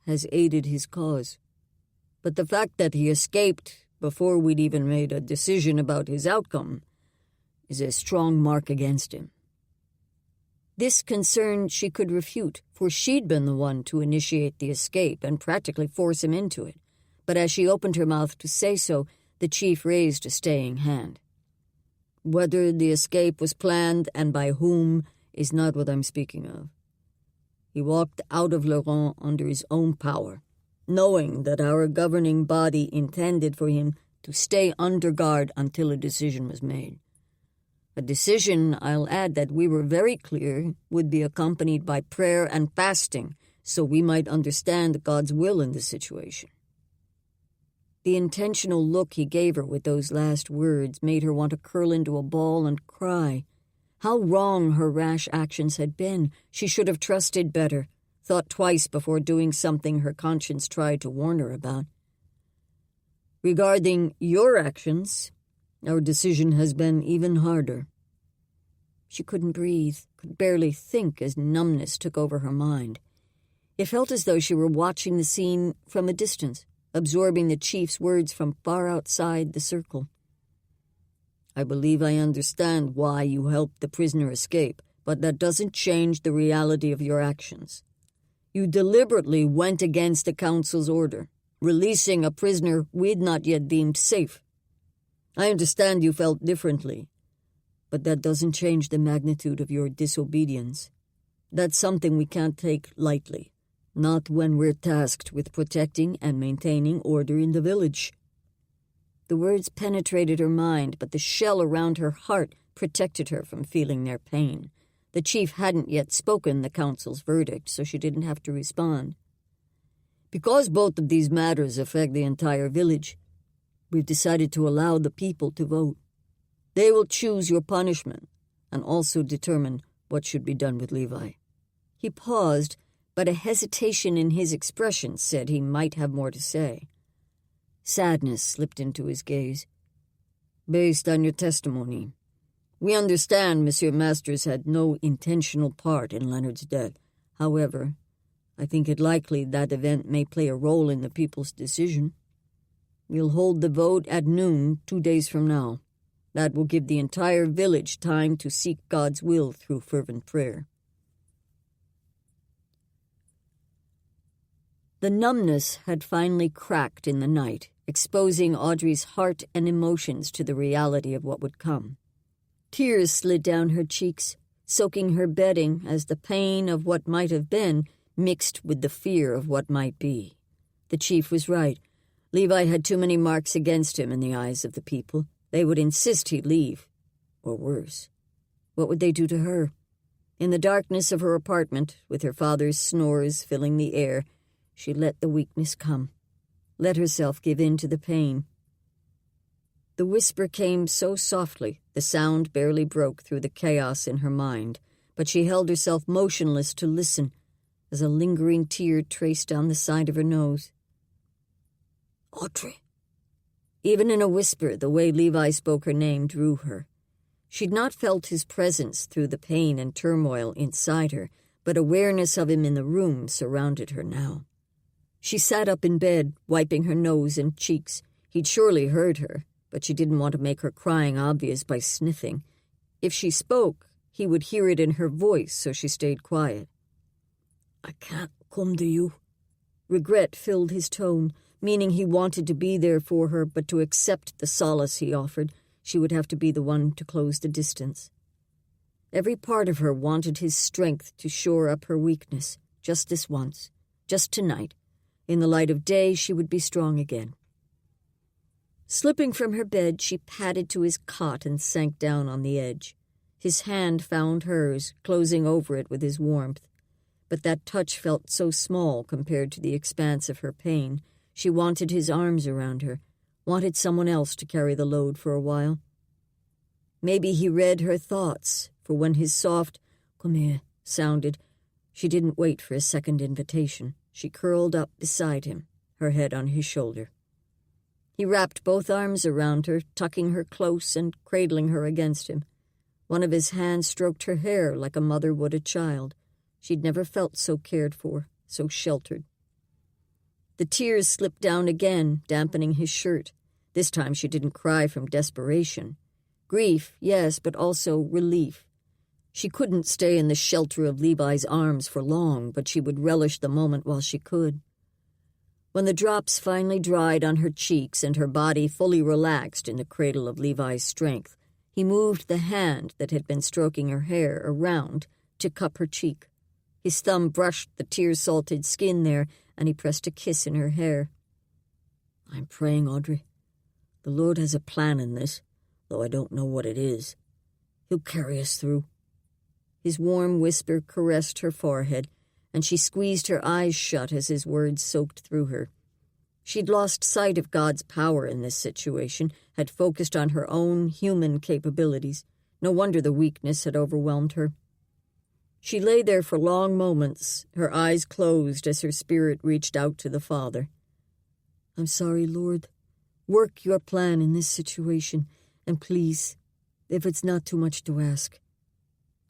has aided his cause. But the fact that he escaped before we'd even made a decision about his outcome is a strong mark against him." This concern she could refute, for she'd been the one to initiate the escape and practically force him into it. But as she opened her mouth to say so, the chief raised a staying hand. "Whether the escape was planned and by whom is not what I'm speaking of. He walked out of Laurent under his own power, knowing that our governing body intended for him to stay under guard until a decision was made. A decision, I'll add, that we were very clear would be accompanied by prayer and fasting, so we might understand God's will in the situation." The intentional look he gave her with those last words made her want to curl into a ball and cry. How wrong her rash actions had been. She should have trusted better, thought twice before doing something her conscience tried to warn her about. Regarding your actions, our decision has been even harder." She couldn't breathe, could barely think as numbness took over her mind. It felt as though she were watching the scene from a distance, absorbing the chief's words from far outside the circle. "I believe I understand why you helped the prisoner escape, but that doesn't change the reality of your actions. You deliberately went against the council's order, releasing a prisoner we'd not yet deemed safe. I understand you felt differently, but that doesn't change the magnitude of your disobedience. That's something we can't take lightly, not when we're tasked with protecting and maintaining order in the village." The words penetrated her mind, but the shell around her heart protected her from feeling their pain. The chief hadn't yet spoken the council's verdict, so she didn't have to respond. "Because both of these matters affect the entire village, we've decided to allow the people to vote. They will choose your punishment and also determine what should be done with Levi." He paused, but a hesitation in his expression said he might have more to say. Sadness slipped into his gaze. "Based on your testimony, we understand Monsieur Masters had no intentional part in Leonard's death. However, I think it likely that event may play a role in the people's decision. We'll hold the vote at noon 2 days from now. That will give the entire village time to seek God's will through fervent prayer." The numbness had finally cracked in the night, exposing Audrey's heart and emotions to the reality of what would come. Tears slid down her cheeks, soaking her bedding as the pain of what might have been mixed with the fear of what might be. The chief was right. Levi had too many marks against him in the eyes of the people. They would insist he leave. Or worse. What would they do to her? In the darkness of her apartment, with her father's snores filling the air, she let the weakness come, let herself give in to the pain. The whisper came so softly, the sound barely broke through the chaos in her mind, but she held herself motionless to listen as a lingering tear traced down the side of her nose. "Audrey." Even in a whisper, the way Levi spoke her name drew her. She'd not felt his presence through the pain and turmoil inside her, but awareness of him in the room surrounded her now. She sat up in bed, wiping her nose and cheeks. He'd surely heard her, but she didn't want to make her crying obvious by sniffing. If she spoke, he would hear it in her voice, so she stayed quiet. "I can't come to you." Regret filled his tone, meaning he wanted to be there for her, but to accept the solace he offered, she would have to be the one to close the distance. Every part of her wanted his strength to shore up her weakness, just this once, just tonight. In the light of day, she would be strong again. Slipping from her bed, she padded to his cot and sank down on the edge. His hand found hers, closing over it with his warmth. But that touch felt so small compared to the expanse of her pain. She wanted his arms around her, wanted someone else to carry the load for a while. Maybe he read her thoughts, for when his soft "come here" sounded, she didn't wait for a second invitation. She curled up beside him, her head on his shoulder. He wrapped both arms around her, tucking her close and cradling her against him. One of his hands stroked her hair like a mother would a child. She'd never felt so cared for, so sheltered. The tears slipped down again, dampening his shirt. This time she didn't cry from desperation. Grief, yes, but also relief. She couldn't stay in the shelter of Levi's arms for long, but she would relish the moment while she could. When the drops finally dried on her cheeks and her body fully relaxed in the cradle of Levi's strength, he moved the hand that had been stroking her hair around to cup her cheek. His thumb brushed the tear-salted skin there, and he pressed a kiss in her hair. "I'm praying, Audrey. The Lord has a plan in this, though I don't know what it is. He'll carry us through." His warm whisper caressed her forehead, and she squeezed her eyes shut as his words soaked through her. She'd lost sight of God's power in this situation, had focused on her own human capabilities. No wonder the weakness had overwhelmed her. She lay there for long moments, her eyes closed as her spirit reached out to the Father. "I'm sorry, Lord. Work your plan in this situation, and please, if it's not too much to ask,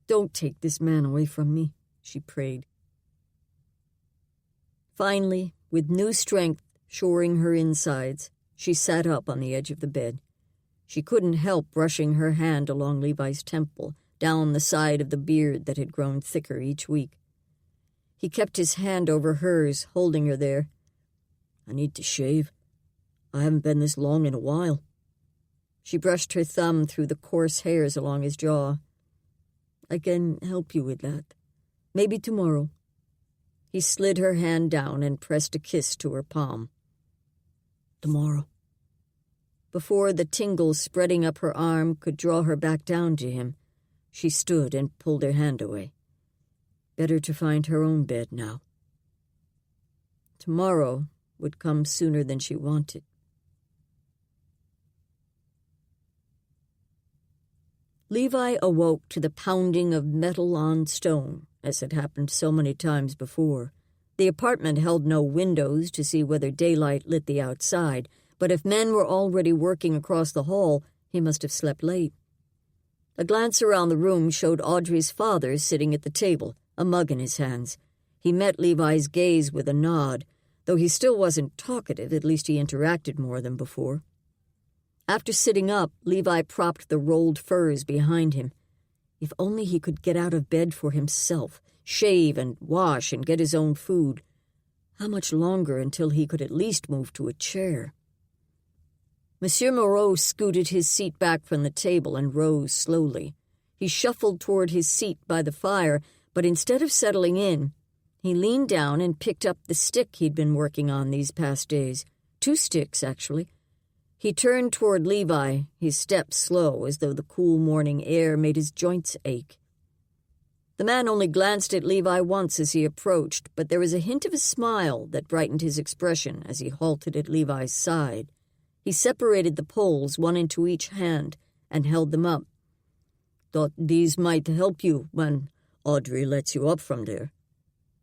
don't take this man away from me," she prayed. Finally, with new strength shoring her insides, she sat up on the edge of the bed. She couldn't help brushing her hand along Levi's temple, down the side of the beard that had grown thicker each week. He kept his hand over hers, holding her there. "I need to shave. I haven't been this long in a while." She brushed her thumb through the coarse hairs along his jaw. "I can help you with that. Maybe tomorrow." He slid her hand down and pressed a kiss to her palm. "Tomorrow." Before the tingle spreading up her arm could draw her back down to him, she stood and pulled her hand away. Better to find her own bed now. Tomorrow would come sooner than she wanted. Levi awoke to the pounding of metal on stone, as had happened so many times before. The apartment held no windows to see whether daylight lit the outside, but if men were already working across the hall, he must have slept late. A glance around the room showed Audrey's father sitting at the table, a mug in his hands. He met Levi's gaze with a nod. Though he still wasn't talkative, at least he interacted more than before. After sitting up, Levi propped the rolled furs behind him. If only he could get out of bed for himself, shave and wash and get his own food. How much longer until he could at least move to a chair? Monsieur Moreau scooted his seat back from the table and rose slowly. He shuffled toward his seat by the fire, but instead of settling in, he leaned down and picked up the stick he'd been working on these past days. 2 sticks, actually. He turned toward Levi, his step slow, as though the cool morning air made his joints ache. The man only glanced at Levi once as he approached, but there was a hint of a smile that brightened his expression as he halted at Levi's side. He separated the poles, one into each hand, and held them up. "Thought these might help you when Audrey lets you up from there."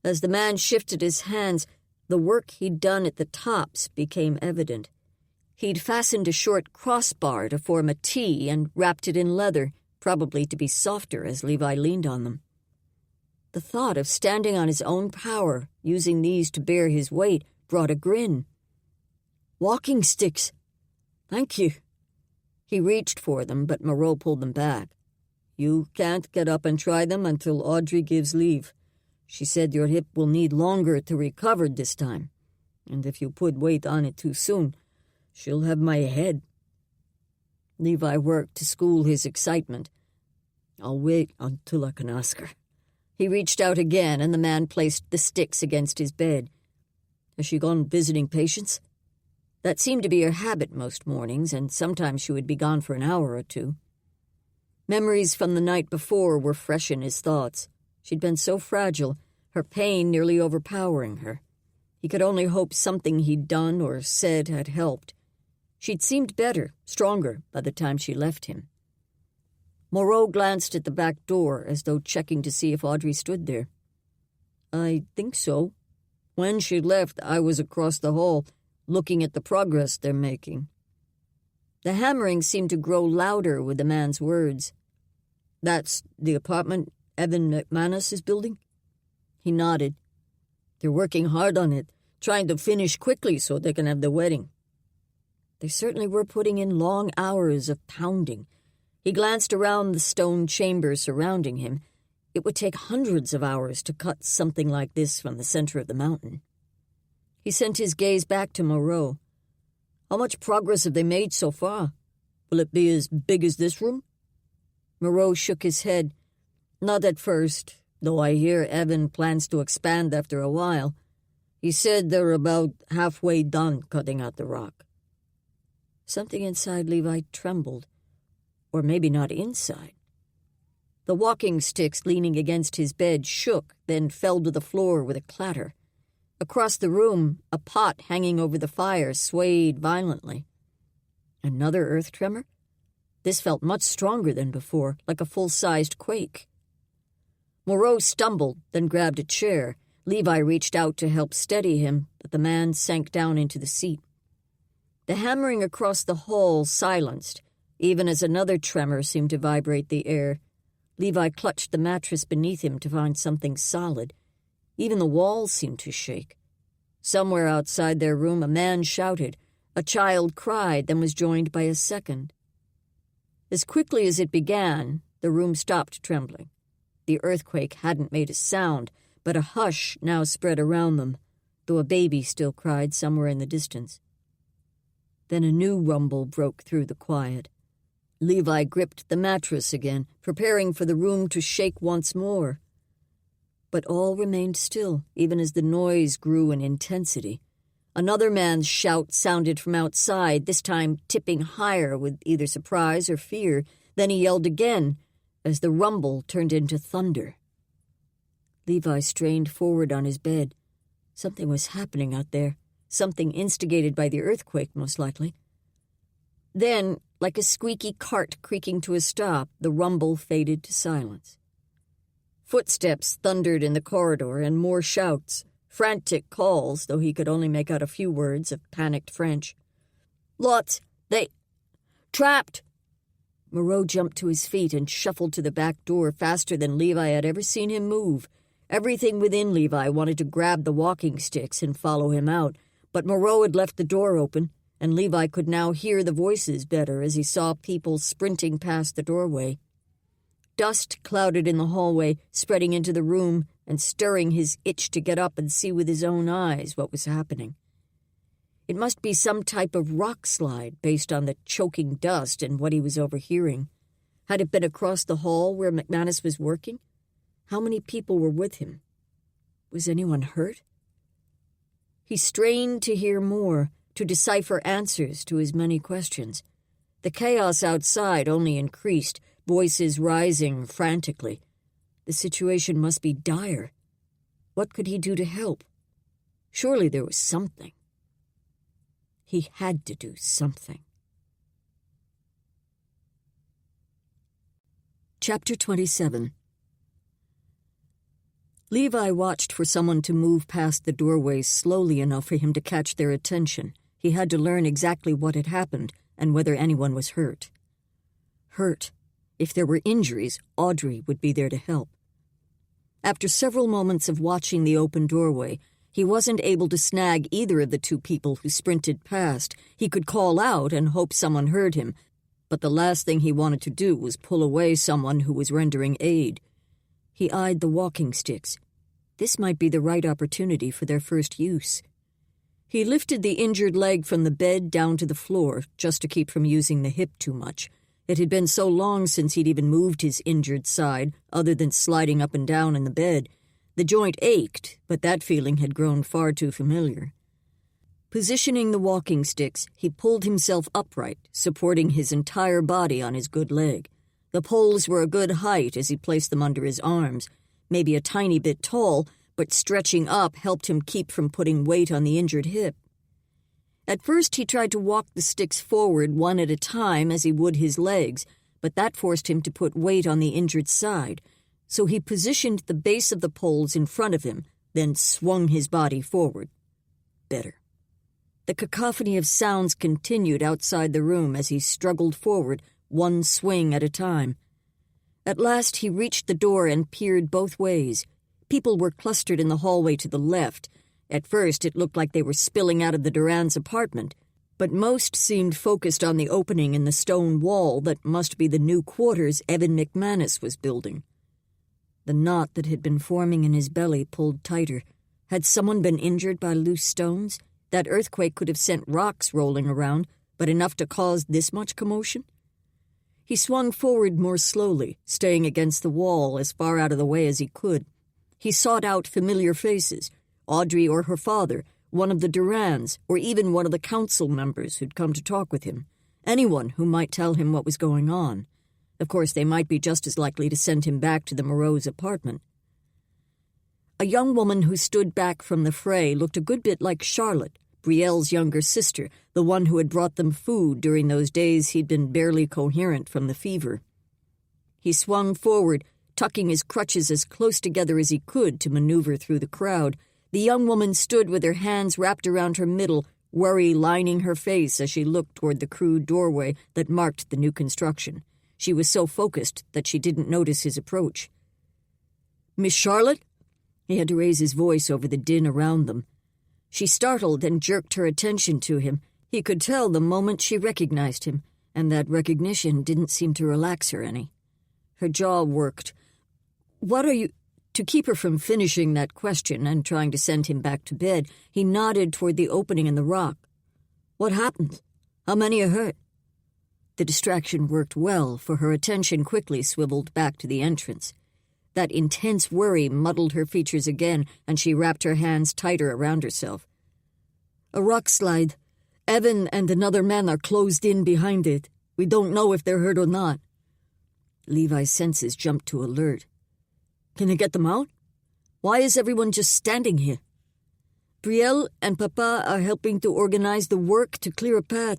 As the man shifted his hands, the work he'd done at the tops became evident. He'd fastened a short crossbar to form a T and wrapped it in leather, probably to be softer as Levi leaned on them. The thought of standing on his own power, using these to bear his weight, brought a grin. "Walking sticks. Thank you." He reached for them, but Moreau pulled them back. "You can't get up and try them until Audrey gives leave. She said your hip will need longer to recover this time, and if you put weight on it too soon, she'll have my head." Levi worked to school his excitement. "I'll wait until I can ask her." He reached out again, and the man placed the sticks against his bed. "Has she gone visiting patients?" That seemed to be her habit most mornings, and sometimes she would be gone for an hour or two. Memories from the night before were fresh in his thoughts. She'd been so fragile, her pain nearly overpowering her. He could only hope something he'd done or said had helped. She'd seemed better, stronger, by the time she left him. Moreau glanced at the back door as though checking to see if Audrey stood there. "I think so. When she left, I was across the hall, looking at the progress they're making." The hammering seemed to grow louder with the man's words. "That's the apartment Evan McManus is building?" He nodded. "They're working hard on it, trying to finish quickly so they can have the wedding." They certainly were putting in long hours of pounding. He glanced around the stone chamber surrounding him. It would take hundreds of hours to cut something like this from the center of the mountain. He sent his gaze back to Moreau. "How much progress have they made so far? Will it be as big as this room?" Moreau shook his head. "Not at first, though I hear Evan plans to expand after a while. He said they're about halfway done cutting out the rock." Something inside Levi trembled. Or maybe not inside. The walking sticks leaning against his bed shook, then fell to the floor with a clatter. Across the room, a pot hanging over the fire swayed violently. Another earth tremor? This felt much stronger than before, like a full-sized quake. Moreau stumbled, then grabbed a chair. Levi reached out to help steady him, but the man sank down into the seat. The hammering across the hall silenced, even as another tremor seemed to vibrate the air. Levi clutched the mattress beneath him to find something solid. Even the walls seemed to shake. Somewhere outside their room, a man shouted. A child cried, then was joined by a second. As quickly as it began, the room stopped trembling. The earthquake hadn't made a sound, but a hush now spread around them, though a baby still cried somewhere in the distance. Then a new rumble broke through the quiet. Levi gripped the mattress again, preparing for the room to shake once more. But all remained still, even as the noise grew in intensity. Another man's shout sounded from outside, this time tipping higher with either surprise or fear. Then he yelled again, as the rumble turned into thunder. Levi strained forward on his bed. Something was happening out there, something instigated by the earthquake, most likely. Then, like a squeaky cart creaking to a stop, the rumble faded to silence. Footsteps thundered in the corridor, and more shouts, frantic calls, though he could only make out a few words of panicked French. "Lots! They... trapped!" Moreau jumped to his feet and shuffled to the back door faster than Levi had ever seen him move. Everything within Levi wanted to grab the walking sticks and follow him out, but Moreau had left the door open, and Levi could now hear the voices better as he saw people sprinting past the doorway. Dust clouded in the hallway, spreading into the room and stirring his itch to get up and see with his own eyes what was happening. It must be some type of rock slide based on the choking dust and what he was overhearing. Had it been across the hall where McManus was working? How many people were with him? Was anyone hurt? He strained to hear more, to decipher answers to his many questions. The chaos outside only increased, voices rising frantically. The situation must be dire. What could he do to help? Surely there was something. He had to do something. Chapter 27. Levi watched for someone to move past the doorway slowly enough for him to catch their attention. He had to learn exactly what had happened and whether anyone was hurt. Hurt. If there were injuries, Audrey would be there to help. After several moments of watching the open doorway, he wasn't able to snag either of the two people who sprinted past. He could call out and hope someone heard him, but the last thing he wanted to do was pull away someone who was rendering aid. He eyed the walking sticks. This might be the right opportunity for their first use. He lifted the injured leg from the bed down to the floor, just to keep from using the hip too much. It had been so long since he'd even moved his injured side, other than sliding up and down in the bed. The joint ached, but that feeling had grown far too familiar. Positioning the walking sticks, he pulled himself upright, supporting his entire body on his good leg. The poles were a good height as he placed them under his arms, maybe a tiny bit tall, but stretching up helped him keep from putting weight on the injured hip. At first he tried to walk the sticks forward one at a time as he would his legs, but that forced him to put weight on the injured side, so he positioned the base of the poles in front of him, then swung his body forward. Better. The cacophony of sounds continued outside the room as he struggled forward, one swing at a time. At last he reached the door and peered both ways. People were clustered in the hallway to the left. At first it looked like they were spilling out of the Durans' apartment, but most seemed focused on the opening in the stone wall that must be the new quarters Evan McManus was building. The knot that had been forming in his belly pulled tighter. Had someone been injured by loose stones? That earthquake could have sent rocks rolling around, but enough to cause this much commotion? He swung forward more slowly, staying against the wall as far out of the way as he could. He sought out familiar faces, Audrey or her father, one of the Durans, or even one of the council members who'd come to talk with him. Anyone who might tell him what was going on. Of course, they might be just as likely to send him back to the Moreau's apartment. A young woman who stood back from the fray looked a good bit like Charlotte, Brielle's younger sister, the one who had brought them food during those days he'd been barely coherent from the fever. He swung forward, tucking his crutches as close together as he could to maneuver through the crowd. The young woman stood with her hands wrapped around her middle, worry lining her face as she looked toward the crude doorway that marked the new construction. She was so focused that she didn't notice his approach. "Miss Charlotte?" He had to raise his voice over the din around them. She startled and jerked her attention to him. He could tell the moment she recognized him, and that recognition didn't seem to relax her any. Her jaw worked. "What are you—" To keep her from finishing that question and trying to send him back to bed, he nodded toward the opening in the rock. "What happened? How many are hurt?" The distraction worked well, for her attention quickly swiveled back to the entrance. That intense worry muddled her features again, and she wrapped her hands tighter around herself. "A rock slide. Evan and another man are closed in behind it. We don't know if they're hurt or not." Levi's senses jumped to alert. "Can I get them out? Why is everyone just standing here?" "Brielle and Papa are helping to organize the work to clear a path.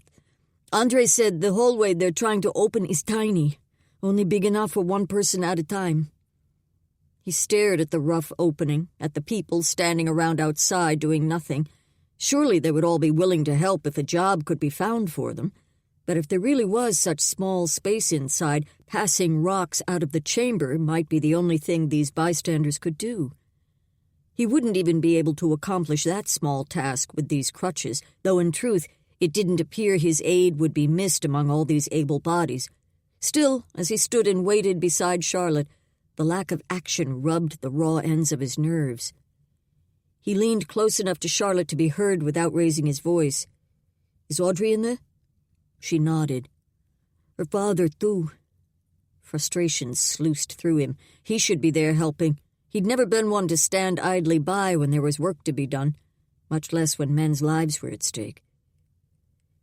Andre said the hallway they're trying to open is tiny, only big enough for one person at a time." He stared at the rough opening, at the people standing around outside doing nothing. Surely they would all be willing to help if a job could be found for them. But if there really was such small space inside, passing rocks out of the chamber might be the only thing these bystanders could do. He wouldn't even be able to accomplish that small task with these crutches, though in truth it didn't appear his aid would be missed among all these able bodies. Still, as he stood and waited beside Charlotte, the lack of action rubbed the raw ends of his nerves. He leaned close enough to Charlotte to be heard without raising his voice. "Is Audrey in there?" She nodded. "Her father, too." Frustration sluiced through him. He should be there helping. He'd never been one to stand idly by when there was work to be done, much less when men's lives were at stake.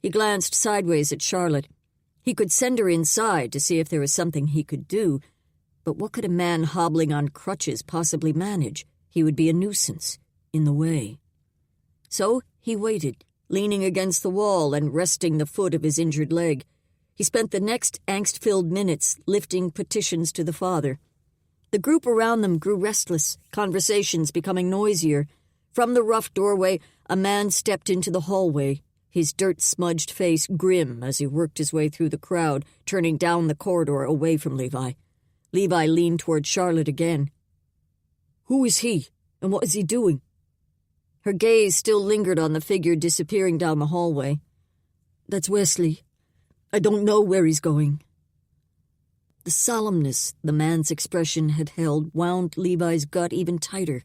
He glanced sideways at Charlotte. He could send her inside to see if there was something he could do, but what could a man hobbling on crutches possibly manage? He would be a nuisance, in the way. So he waited, leaning against the wall and resting the foot of his injured leg. He spent the next angst-filled minutes lifting petitions to the father. The group around them grew restless, conversations becoming noisier. From the rough doorway, a man stepped into the hallway, his dirt-smudged face grim as he worked his way through the crowd, turning down the corridor away from Levi. Levi leaned toward Charlotte again. "Who is he, and what is he doing?" Her gaze still lingered on the figure disappearing down the hallway. "That's Wesley. I don't know where he's going." The solemnness the man's expression had held wound Levi's gut even tighter.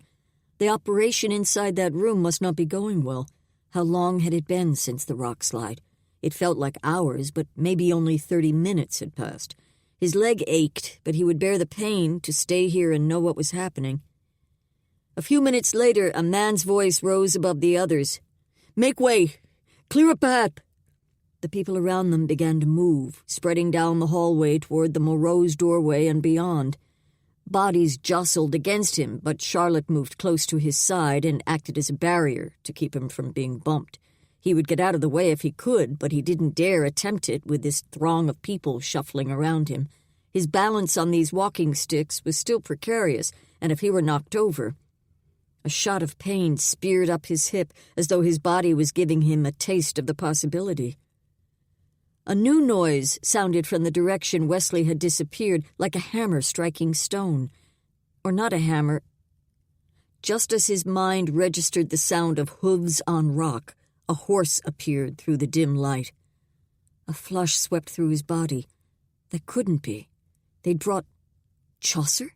The operation inside that room must not be going well. How long had it been since the rock slide? It felt like hours, but maybe only 30 minutes had passed. His leg ached, but he would bear the pain to stay here and know what was happening. A few minutes later, a man's voice rose above the others. "Make way! Clear a path!" The people around them began to move, spreading down the hallway toward the morose doorway and beyond. Bodies jostled against him, but Charlotte moved close to his side and acted as a barrier to keep him from being bumped. He would get out of the way if he could, but he didn't dare attempt it with this throng of people shuffling around him. His balance on these walking sticks was still precarious, and if he were knocked over... A shot of pain speared up his hip, as though his body was giving him a taste of the possibility. A new noise sounded from the direction Wesley had disappeared, like a hammer striking stone. Or not a hammer. Just as his mind registered the sound of hooves on rock, a horse appeared through the dim light. A flush swept through his body. That couldn't be. They'd brought Chaucer?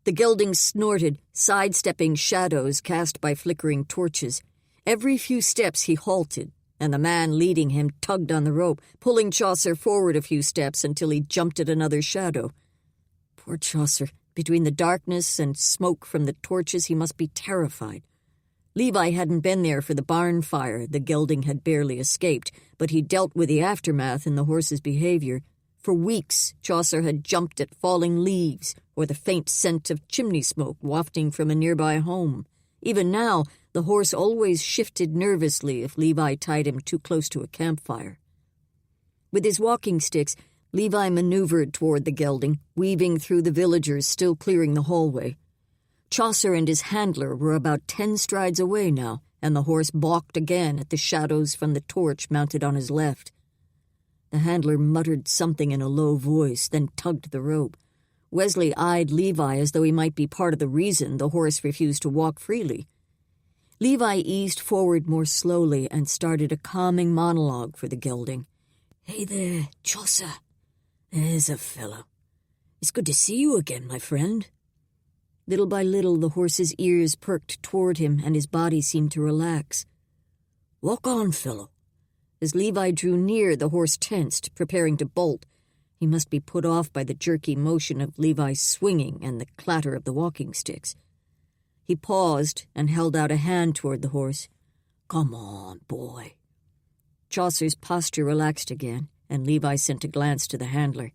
The gelding snorted, sidestepping shadows cast by flickering torches. Every few steps he halted, and the man leading him tugged on the rope, pulling Chaucer forward a few steps until he jumped at another shadow. Poor Chaucer. Between the darkness and smoke from the torches, he must be terrified. Levi hadn't been there for the barn fire the gelding had barely escaped, but he dealt with the aftermath in the horse's behavior. For weeks, Chaucer had jumped at falling leaves or the faint scent of chimney smoke wafting from a nearby home. Even now, the horse always shifted nervously if Levi tied him too close to a campfire. With his walking sticks, Levi maneuvered toward the gelding, weaving through the villagers still clearing the hallway. Chaucer and his handler were about 10 strides away now, and the horse balked again at the shadows from the torch mounted on his left. The handler muttered something in a low voice, then tugged the rope. Wesley eyed Levi as though he might be part of the reason the horse refused to walk freely. Levi eased forward more slowly and started a calming monologue for the gelding. "Hey there, Chaucer. There's a fellow. It's good to see you again, my friend." Little by little, the horse's ears perked toward him, and his body seemed to relax. "Walk on, fellow." As Levi drew near, the horse tensed, preparing to bolt. He must be put off by the jerky motion of Levi's swinging and the clatter of the walking sticks. He paused and held out a hand toward the horse. "Come on, boy." Chaucer's posture relaxed again, and Levi sent a glance to the handler.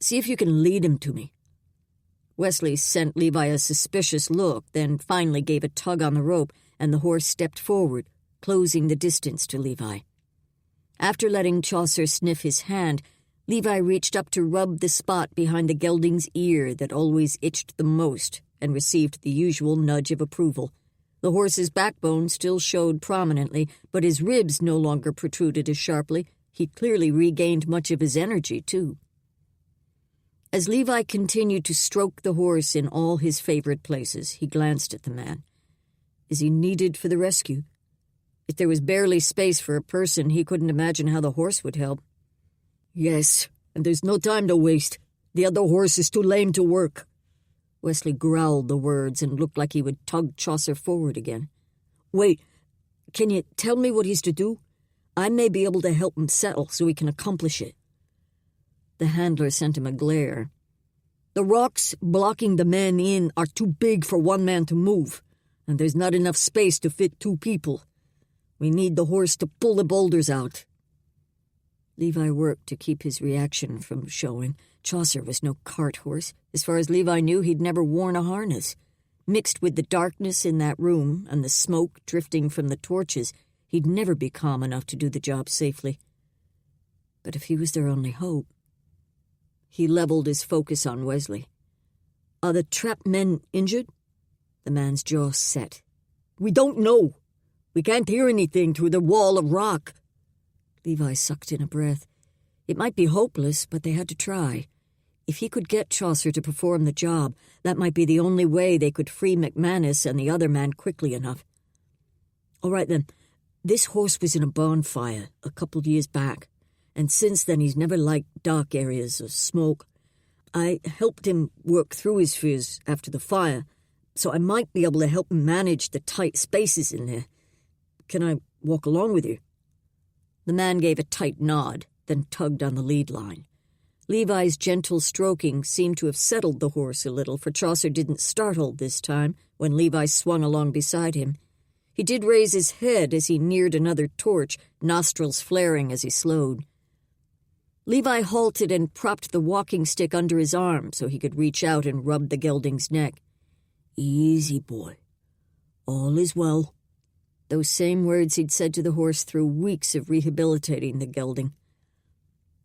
"See if you can lead him to me." Wesley sent Levi a suspicious look, then finally gave a tug on the rope, and the horse stepped forward, closing the distance to Levi. After letting Chaucer sniff his hand, Levi reached up to rub the spot behind the gelding's ear that always itched the most and received the usual nudge of approval. The horse's backbone still showed prominently, but his ribs no longer protruded as sharply. He clearly regained much of his energy, too. As Levi continued to stroke the horse in all his favorite places, he glanced at the man. Is he needed for the rescue? If there was barely space for a person, he couldn't imagine how the horse would help. "Yes, and there's no time to waste. The other horse is too lame to work." Wesley growled the words and looked like he would tug Chaucer forward again. "Wait, can you tell me what he's to do? I may be able to help him settle so he can accomplish it." The handler sent him a glare. "The rocks blocking the men in are too big for one man to move, and there's not enough space to fit 2 people. We need the horse to pull the boulders out." Levi worked to keep his reaction from showing. Chaucer was no cart horse. As far as Levi knew, he'd never worn a harness. Mixed with the darkness in that room and the smoke drifting from the torches, he'd never be calm enough to do the job safely. But if he was their only hope... He leveled his focus on Wesley. "Are the trapped men injured?" The man's jaw set. "We don't know. We can't hear anything through the wall of rock." Levi sucked in a breath. It might be hopeless, but they had to try. If he could get Chaucer to perform the job, that might be the only way they could free McManus and the other man quickly enough. "All right, then. This horse was in a bonfire a couple years back, and since then he's never liked dark areas or smoke. I helped him work through his fears after the fire, so I might be able to help him manage the tight spaces in there. Can I walk along with you?" The man gave a tight nod, then tugged on the lead line. Levi's gentle stroking seemed to have settled the horse a little, for Chaucer didn't startle this time when Levi swung along beside him. He did raise his head as he neared another torch, nostrils flaring as he slowed. Levi halted and propped the walking stick under his arm so he could reach out and rub the gelding's neck. "Easy, boy. All is well." Those same words he'd said to the horse through weeks of rehabilitating the gelding.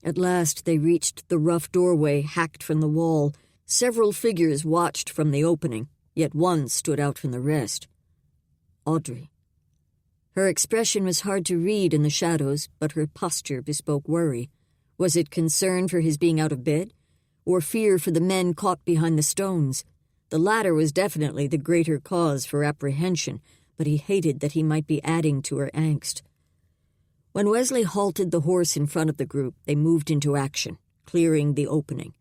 At last they reached the rough doorway hacked from the wall. Several figures watched from the opening, yet one stood out from the rest. Audrey. Her expression was hard to read in the shadows, but her posture bespoke worry. Was it concern for his being out of bed, or fear for the men caught behind the stones? The latter was definitely the greater cause for apprehension, but he hated that he might be adding to her angst. When Wesley halted the horse in front of the group, they moved into action, clearing the opening.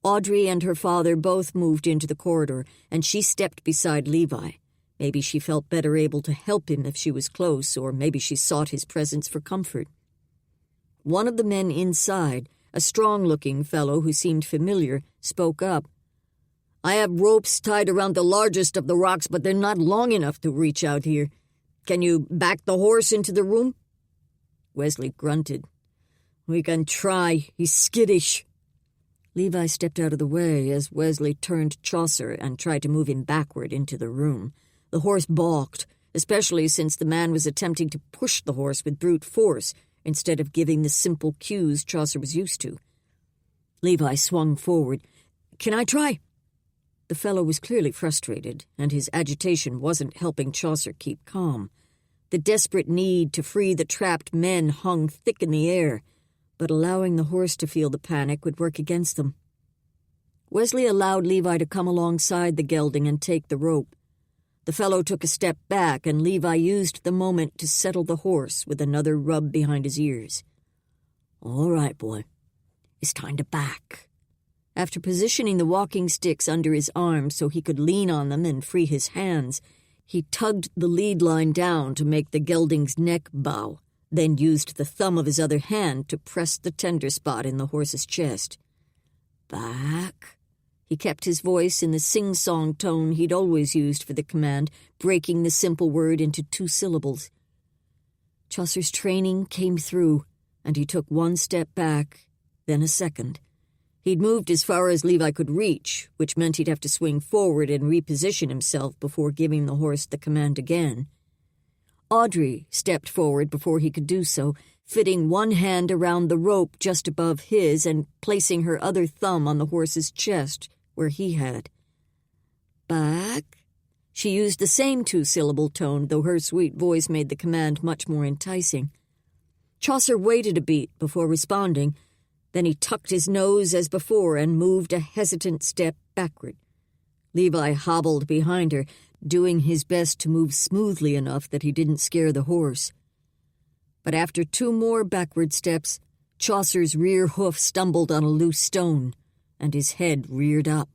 Audrey and her father both moved into the corridor, and she stepped beside Levi. Maybe she felt better able to help him if she was close, or maybe she sought his presence for comfort. One of the men inside, a strong-looking fellow who seemed familiar, spoke up. "I have ropes tied around the largest of the rocks, but they're not long enough to reach out here. Can you back the horse into the room?" Wesley grunted. "We can try. He's skittish." Levi stepped out of the way as Wesley turned Chaucer and tried to move him backward into the room. The horse balked, especially since the man was attempting to push the horse with brute force instead of giving the simple cues Chaucer was used to. Levi swung forward. "Can I try?" The fellow was clearly frustrated, and his agitation wasn't helping Chaucer keep calm. The desperate need to free the trapped men hung thick in the air, but allowing the horse to feel the panic would work against them. Wesley allowed Levi to come alongside the gelding and take the rope. The fellow took a step back, and Levi used the moment to settle the horse with another rub behind his ears. "All right, boy. It's time to back." After positioning the walking sticks under his arms so he could lean on them and free his hands, he tugged the lead line down to make the gelding's neck bow, then used the thumb of his other hand to press the tender spot in the horse's chest. "Back." He kept his voice in the sing-song tone he'd always used for the command, breaking the simple word into 2 syllables. Chaucer's training came through, and he took 1 step back, then a second. He'd moved as far as Levi could reach, which meant he'd have to swing forward and reposition himself before giving the horse the command again. Audrey stepped forward before he could do so, fitting one hand around the rope just above his and placing her other thumb on the horse's chest, where he had. "Back." She used the same 2-syllable tone, though her sweet voice made the command much more enticing. Chaucer waited a beat before responding. Then he tucked his nose as before and moved a hesitant step backward. Levi hobbled behind her, doing his best to move smoothly enough that he didn't scare the horse. But after 2 more backward steps, Chaucer's rear hoof stumbled on a loose stone, and his head reared up.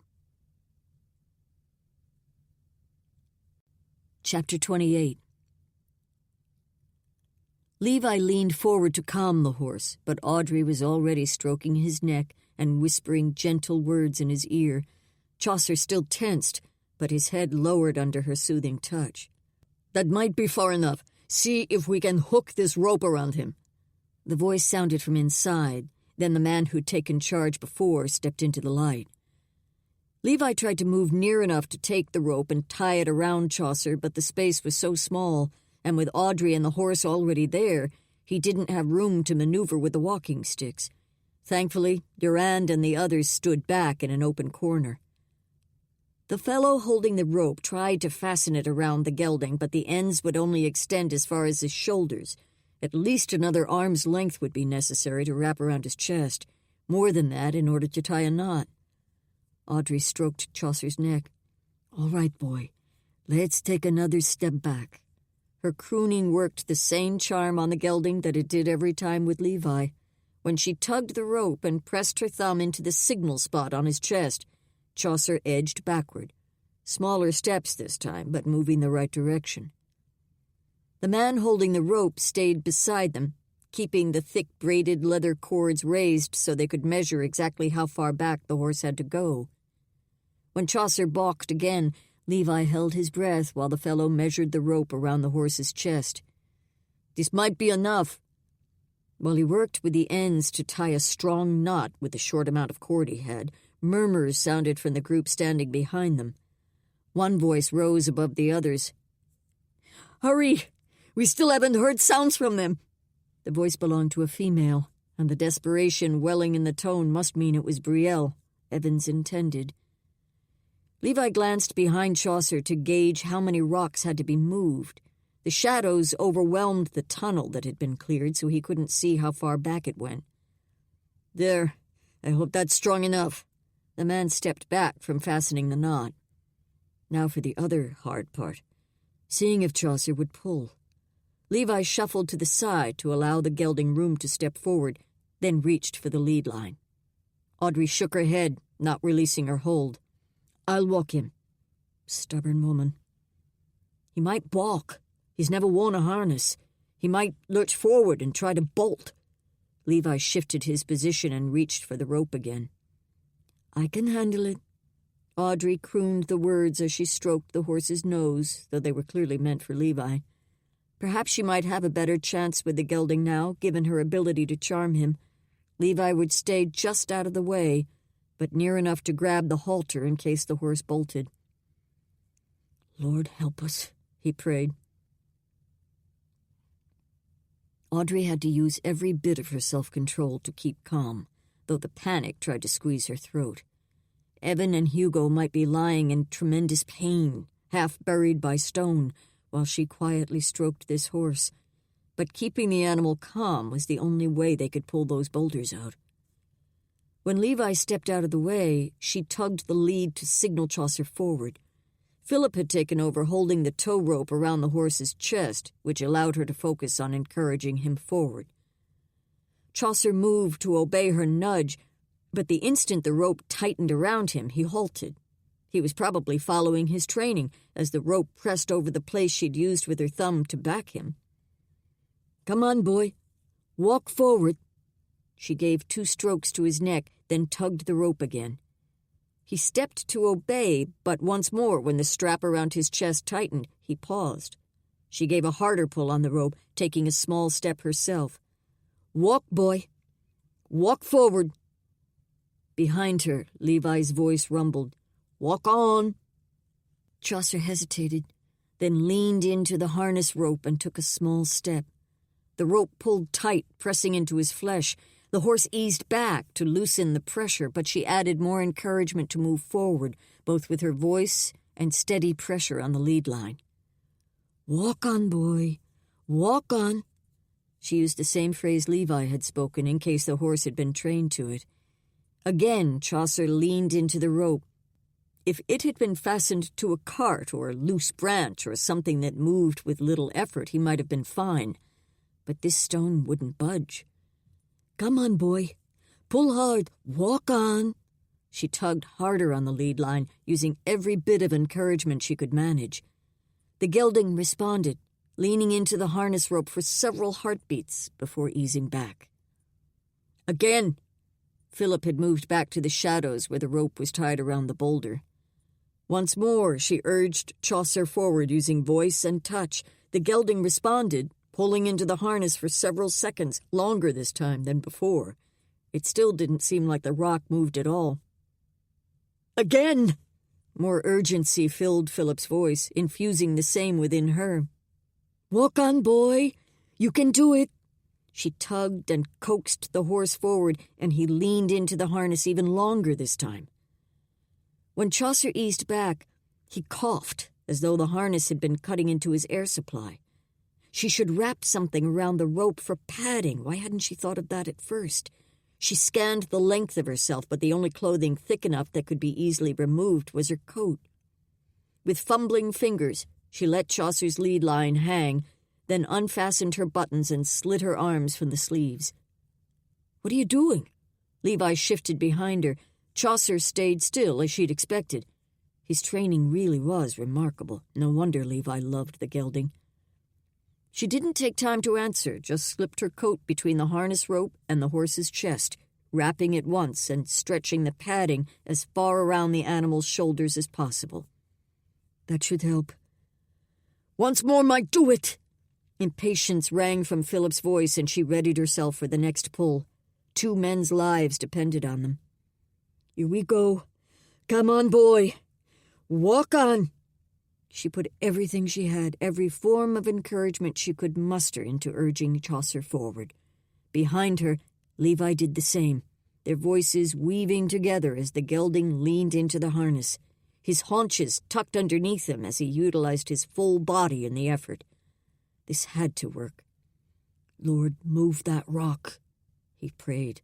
Chapter 28. Levi leaned forward to calm the horse, but Audrey was already stroking his neck and whispering gentle words in his ear. Chaucer still tensed, but his head lowered under her soothing touch. "That might be far enough. See if we can hook this rope around him." The voice sounded from inside. Then the man who'd taken charge before stepped into the light. Levi tried to move near enough to take the rope and tie it around Chaucer, but the space was so small, and with Audrey and the horse already there, he didn't have room to maneuver with the walking sticks. Thankfully, Durand and the others stood back in an open corner. The fellow holding the rope tried to fasten it around the gelding, but the ends would only extend as far as his shoulders. At least another arm's length would be necessary to wrap around his chest, more than that in order to tie a knot. Audrey stroked Chaucer's neck. "All right, boy, let's take another step back." Her crooning worked the same charm on the gelding that it did every time with Levi. When she tugged the rope and pressed her thumb into the signal spot on his chest, Chaucer edged backward. Smaller steps this time, but moving the right direction. The man holding the rope stayed beside them, keeping the thick braided leather cords raised so they could measure exactly how far back the horse had to go. When Chaucer balked again, Levi held his breath while the fellow measured the rope around the horse's chest. "This might be enough." While he worked with the ends to tie a strong knot with the short amount of cord he had, murmurs sounded from the group standing behind them. One voice rose above the others. "Hurry! We still haven't heard sounds from them." The voice belonged to a female, and the desperation welling in the tone must mean it was Brielle, Evans intended. Levi glanced behind Chaucer to gauge how many rocks had to be moved. The shadows overwhelmed the tunnel that had been cleared, so he couldn't see how far back it went. "There. I hope that's strong enough." The man stepped back from fastening the knot. Now for the other hard part, seeing if Chaucer would pull. Levi shuffled to the side to allow the gelding room to step forward, then reached for the lead line. Audrey shook her head, not releasing her hold. "I'll walk him." Stubborn woman. "He might balk. He's never worn a harness. He might lurch forward and try to bolt." Levi shifted his position and reached for the rope again. "I can handle it." Audrey crooned the words as she stroked the horse's nose, though they were clearly meant for Levi. Perhaps she might have a better chance with the gelding now, given her ability to charm him. Levi would stay just out of the way, but near enough to grab the halter in case the horse bolted. "Lord help us," he prayed. Audrey had to use every bit of her self-control to keep calm, though the panic tried to squeeze her throat. Evan and Hugo might be lying in tremendous pain, half buried by stone, while she quietly stroked this horse. But keeping the animal calm was the only way they could pull those boulders out. When Levi stepped out of the way, she tugged the lead to signal Chaucer forward. Philip had taken over, holding the tow rope around the horse's chest, which allowed her to focus on encouraging him forward. Chaucer moved to obey her nudge, but the instant the rope tightened around him, he halted. He was probably following his training, as the rope pressed over the place she'd used with her thumb to back him. "Come on, boy. Walk forward." She gave 2 strokes to his neck, then tugged the rope again. He stepped to obey, but once more, when the strap around his chest tightened, he paused. She gave a harder pull on the rope, taking a small step herself. "Walk, boy. Walk forward." Behind her, Levi's voice rumbled, "Walk on." Chaucer hesitated, then leaned into the harness rope and took a small step. The rope pulled tight, pressing into his flesh. The horse eased back to loosen the pressure, but she added more encouragement to move forward, both with her voice and steady pressure on the lead line. "Walk on, boy. Walk on." She used the same phrase Levi had spoken in case the horse had been trained to it. Again, Chaucer leaned into the rope. If it had been fastened to a cart or a loose branch or something that moved with little effort, he might have been fine. But this stone wouldn't budge. "Come on, boy. Pull hard. Walk on." She tugged harder on the lead line, using every bit of encouragement she could manage. The gelding responded, leaning into the harness rope for several heartbeats before easing back. Again, Philip had moved back to the shadows where the rope was tied around the boulder. Once more, she urged Chaucer forward using voice and touch. The gelding responded, pulling into the harness for several seconds, longer this time than before. It still didn't seem like the rock moved at all. Again! More urgency filled Philip's voice, infusing the same within her. "Walk on, boy. You can do it." She tugged and coaxed the horse forward, and he leaned into the harness even longer this time. When Chaucer eased back, he coughed, as though the harness had been cutting into his air supply. She should wrap something around the rope for padding. Why hadn't she thought of that at first? She scanned the length of herself, but the only clothing thick enough that could be easily removed was her coat. With fumbling fingers, she let Chaucer's lead line hang, then unfastened her buttons and slid her arms from the sleeves. "What are you doing?" Levi shifted behind her. Chaucer stayed still, as she'd expected. His training really was remarkable. No wonder Levi loved the gelding. She didn't take time to answer, just slipped her coat between the harness rope and the horse's chest, wrapping it once and stretching the padding as far around the animal's shoulders as possible. "That should help." "Once more might do it!" Impatience rang from Philip's voice, and she readied herself for the next pull. 2 men's lives depended on them. "Here we go. Come on, boy. Walk on." She put everything she had, every form of encouragement she could muster, into urging Chaucer forward. Behind her, Levi did the same, their voices weaving together as the gelding leaned into the harness, his haunches tucked underneath him as he utilized his full body in the effort. This had to work. "Lord, move that rock," he prayed.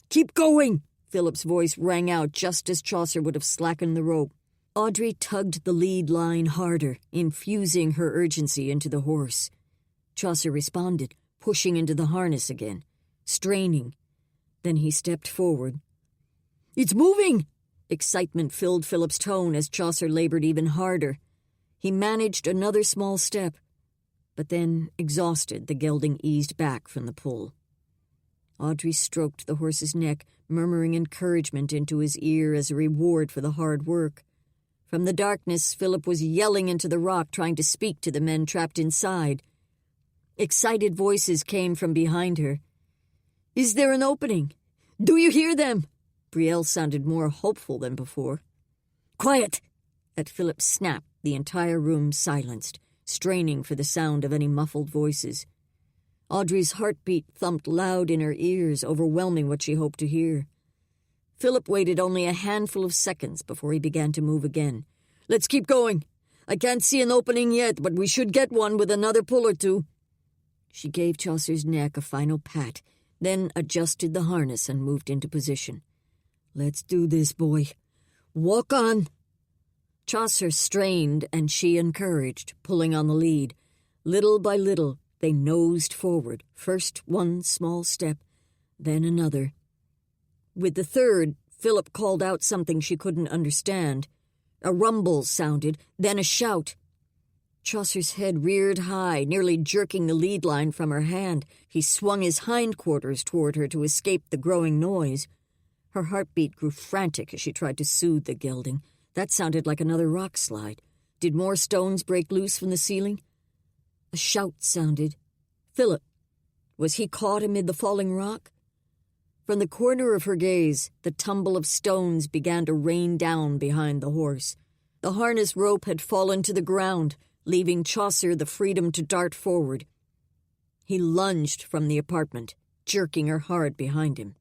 "Keep going!" Philip's voice rang out just as Chaucer would have slackened the rope. Audrey tugged the lead line harder, infusing her urgency into the horse. Chaucer responded, pushing into the harness again, straining. Then he stepped forward. "It's moving!" Excitement filled Philip's tone as Chaucer labored even harder. He managed another small step, but then, exhausted, the gelding eased back from the pull. Audrey stroked the horse's neck, murmuring encouragement into his ear as a reward for the hard work. From the darkness, Philip was yelling into the rock, trying to speak to the men trapped inside. Excited voices came from behind her. "Is there an opening? Do you hear them?" Brielle sounded more hopeful than before. "Quiet!" At Philip's snap, the entire room silenced, straining for the sound of any muffled voices. Audrey's heartbeat thumped loud in her ears, overwhelming what she hoped to hear. Philip waited only a handful of seconds before he began to move again. "Let's keep going. I can't see an opening yet, but we should get one with another pull or two." She gave Chaucer's neck a final pat, then adjusted the harness and moved into position. "Let's do this, boy. Walk on." Chaucer strained and she encouraged, pulling on the lead. Little by little, they nosed forward, first one small step, then another. With the third, Philip called out something she couldn't understand. A rumble sounded, then a shout. Chaucer's head reared high, nearly jerking the lead line from her hand. He swung his hindquarters toward her to escape the growing noise. Her heartbeat grew frantic as she tried to soothe the gelding. That sounded like another rock slide. Did more stones break loose from the ceiling? A shout sounded. Philip. Was he caught amid the falling rock? From the corner of her gaze, the tumble of stones began to rain down behind the horse. The harness rope had fallen to the ground, leaving Chaucer the freedom to dart forward. He lunged from the apartment, jerking her hard behind him.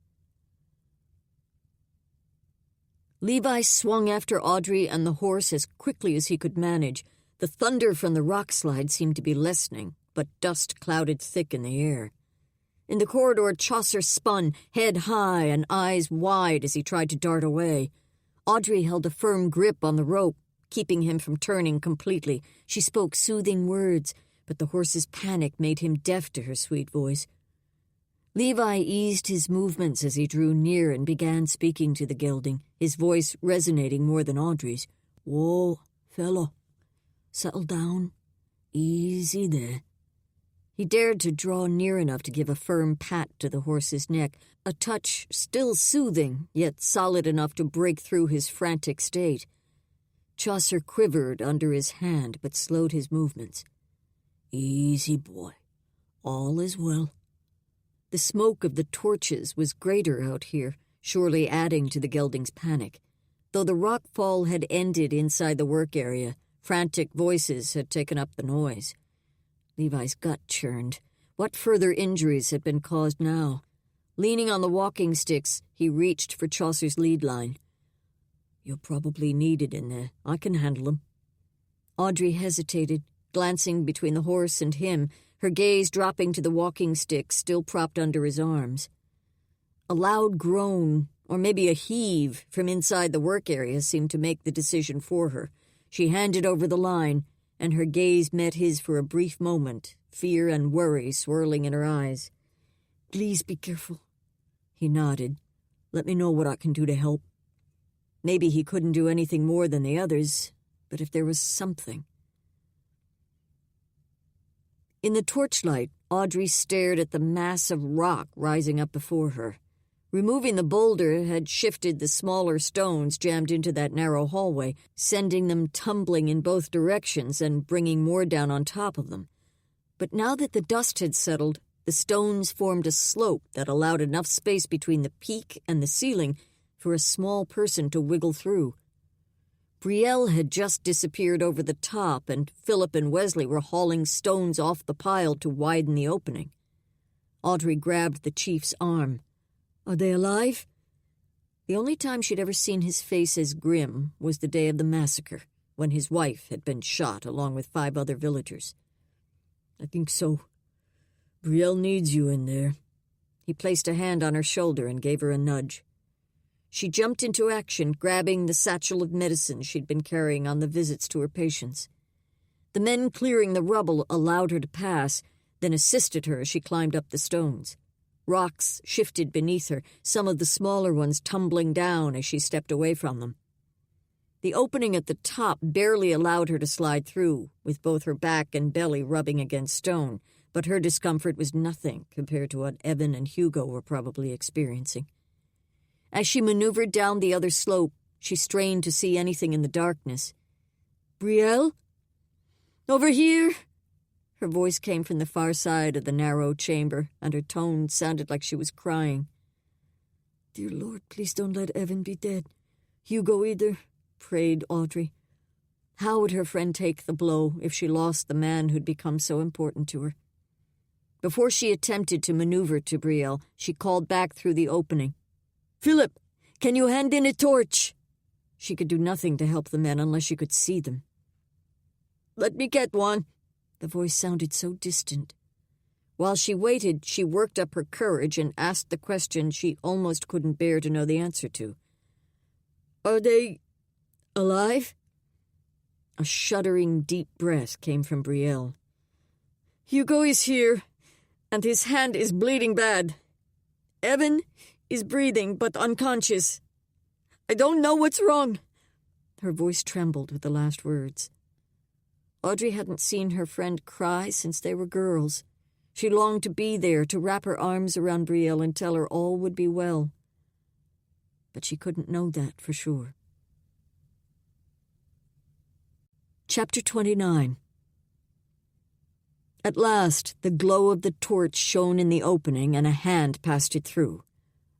Levi swung after Audrey and the horse as quickly as he could manage. The thunder from the rock slide seemed to be lessening, but dust clouded thick in the air. In the corridor, Chaucer spun, head high and eyes wide as he tried to dart away. Audrey held a firm grip on the rope, keeping him from turning completely. She spoke soothing words, but the horse's panic made him deaf to her sweet voice. Levi eased his movements as he drew near and began speaking to the gelding, his voice resonating more than Audrey's. "Whoa, fellow. Settle down. Easy there." He dared to draw near enough to give a firm pat to the horse's neck, a touch still soothing, yet solid enough to break through his frantic state. Chaucer quivered under his hand, but slowed his movements. "Easy, boy. All is well." The smoke of the torches was greater out here, surely adding to the gelding's panic. Though the rock fall had ended inside the work area, frantic voices had taken up the noise. Levi's gut churned. What further injuries had been caused now? Leaning on the walking sticks, he reached for Chaucer's lead line. "You'll probably need it in there. I can handle them." Audrey hesitated, glancing between the horse and him, her gaze dropping to the walking stick still propped under his arms. A loud groan, or maybe a heave, from inside the work area seemed to make the decision for her. She handed over the line, and her gaze met his for a brief moment, fear and worry swirling in her eyes. "Please be careful." He nodded. "Let me know what I can do to help." Maybe he couldn't do anything more than the others, but if there was something. In the torchlight, Audrey stared at the mass of rock rising up before her. Removing the boulder had shifted the smaller stones jammed into that narrow hallway, sending them tumbling in both directions and bringing more down on top of them. But now that the dust had settled, the stones formed a slope that allowed enough space between the peak and the ceiling for a small person to wiggle through. Brielle had just disappeared over the top, and Philip and Wesley were hauling stones off the pile to widen the opening. Audrey grabbed the chief's arm. "Are they alive?" The only time she'd ever seen his face as grim was the day of the massacre, when his wife had been shot along with 5 other villagers. "I think so. Brielle needs you in there." He placed a hand on her shoulder and gave her a nudge. She jumped into action, grabbing the satchel of medicine she'd been carrying on the visits to her patients. The men clearing the rubble allowed her to pass, then assisted her as she climbed up the stones. Rocks shifted beneath her, some of the smaller ones tumbling down as she stepped away from them. The opening at the top barely allowed her to slide through, with both her back and belly rubbing against stone, but her discomfort was nothing compared to what Evan and Hugo were probably experiencing. As she maneuvered down the other slope, she strained to see anything in the darkness. "Brielle? Over here?" Her voice came from the far side of the narrow chamber, and her tone sounded like she was crying. "Dear Lord, please don't let Evan be dead. Hugo either," prayed Audrey. How would her friend take the blow if she lost the man who'd become so important to her? Before she attempted to maneuver to Brielle, she called back through the opening. "Philip, Can you hand in a torch?" She could do nothing to help the men unless she could see them. "Let me get one." The voice sounded so distant. While she waited, she worked up her courage and asked the question she almost couldn't bear to know the answer to. "Are they alive?" A shuddering, deep breath came from Brielle. "Hugo is here, and his hand is bleeding bad. Evan is breathing, but unconscious. I don't know what's wrong." Her voice trembled with the last words. Audrey hadn't seen her friend cry since they were girls. She longed to be there, to wrap her arms around Brielle and tell her all would be well. But she couldn't know that for sure. Chapter 29. At last, the glow of the torch shone in the opening and a hand passed it through.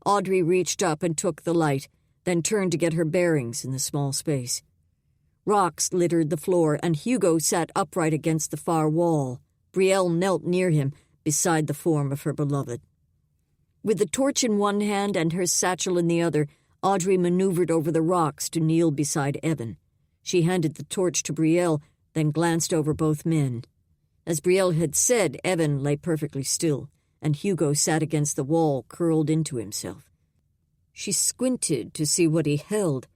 Audrey reached up and took the light, then turned to get her bearings in the small space. Rocks littered the floor, and Hugo sat upright against the far wall. Brielle knelt near him, beside the form of her beloved. With the torch in one hand and her satchel in the other, Audrey maneuvered over the rocks to kneel beside Evan. She handed the torch to Brielle, then glanced over both men. As Brielle had said, Evan lay perfectly still, and Hugo sat against the wall, curled into himself. She squinted to see what he held.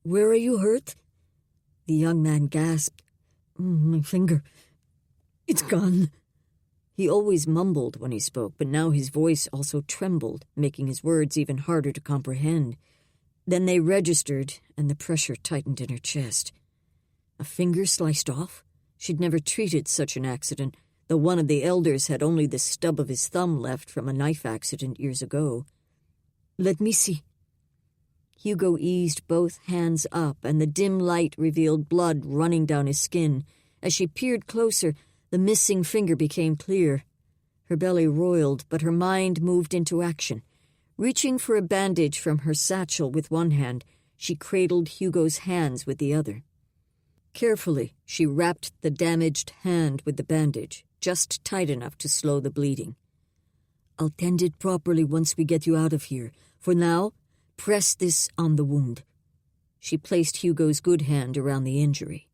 "Where are you hurt?" The young man gasped. "My finger. It's gone." He always mumbled when he spoke, but now his voice also trembled, making his words even harder to comprehend. Then they registered, and the pressure tightened in her chest. A finger sliced off? She'd never treated such an accident, though one of the elders had only the stub of his thumb left from a knife accident years ago. "Let me see." Hugo eased both hands up, and the dim light revealed blood running down his skin. As she peered closer, the missing finger became clear. Her belly roiled, but her mind moved into action. Reaching for a bandage from her satchel with one hand, she cradled Hugo's hands with the other. Carefully, she wrapped the damaged hand with the bandage, just tight enough to slow the bleeding. "I'll tend it properly once we get you out of here. For now, press this on the wound." She placed Hugo's good hand around the injury.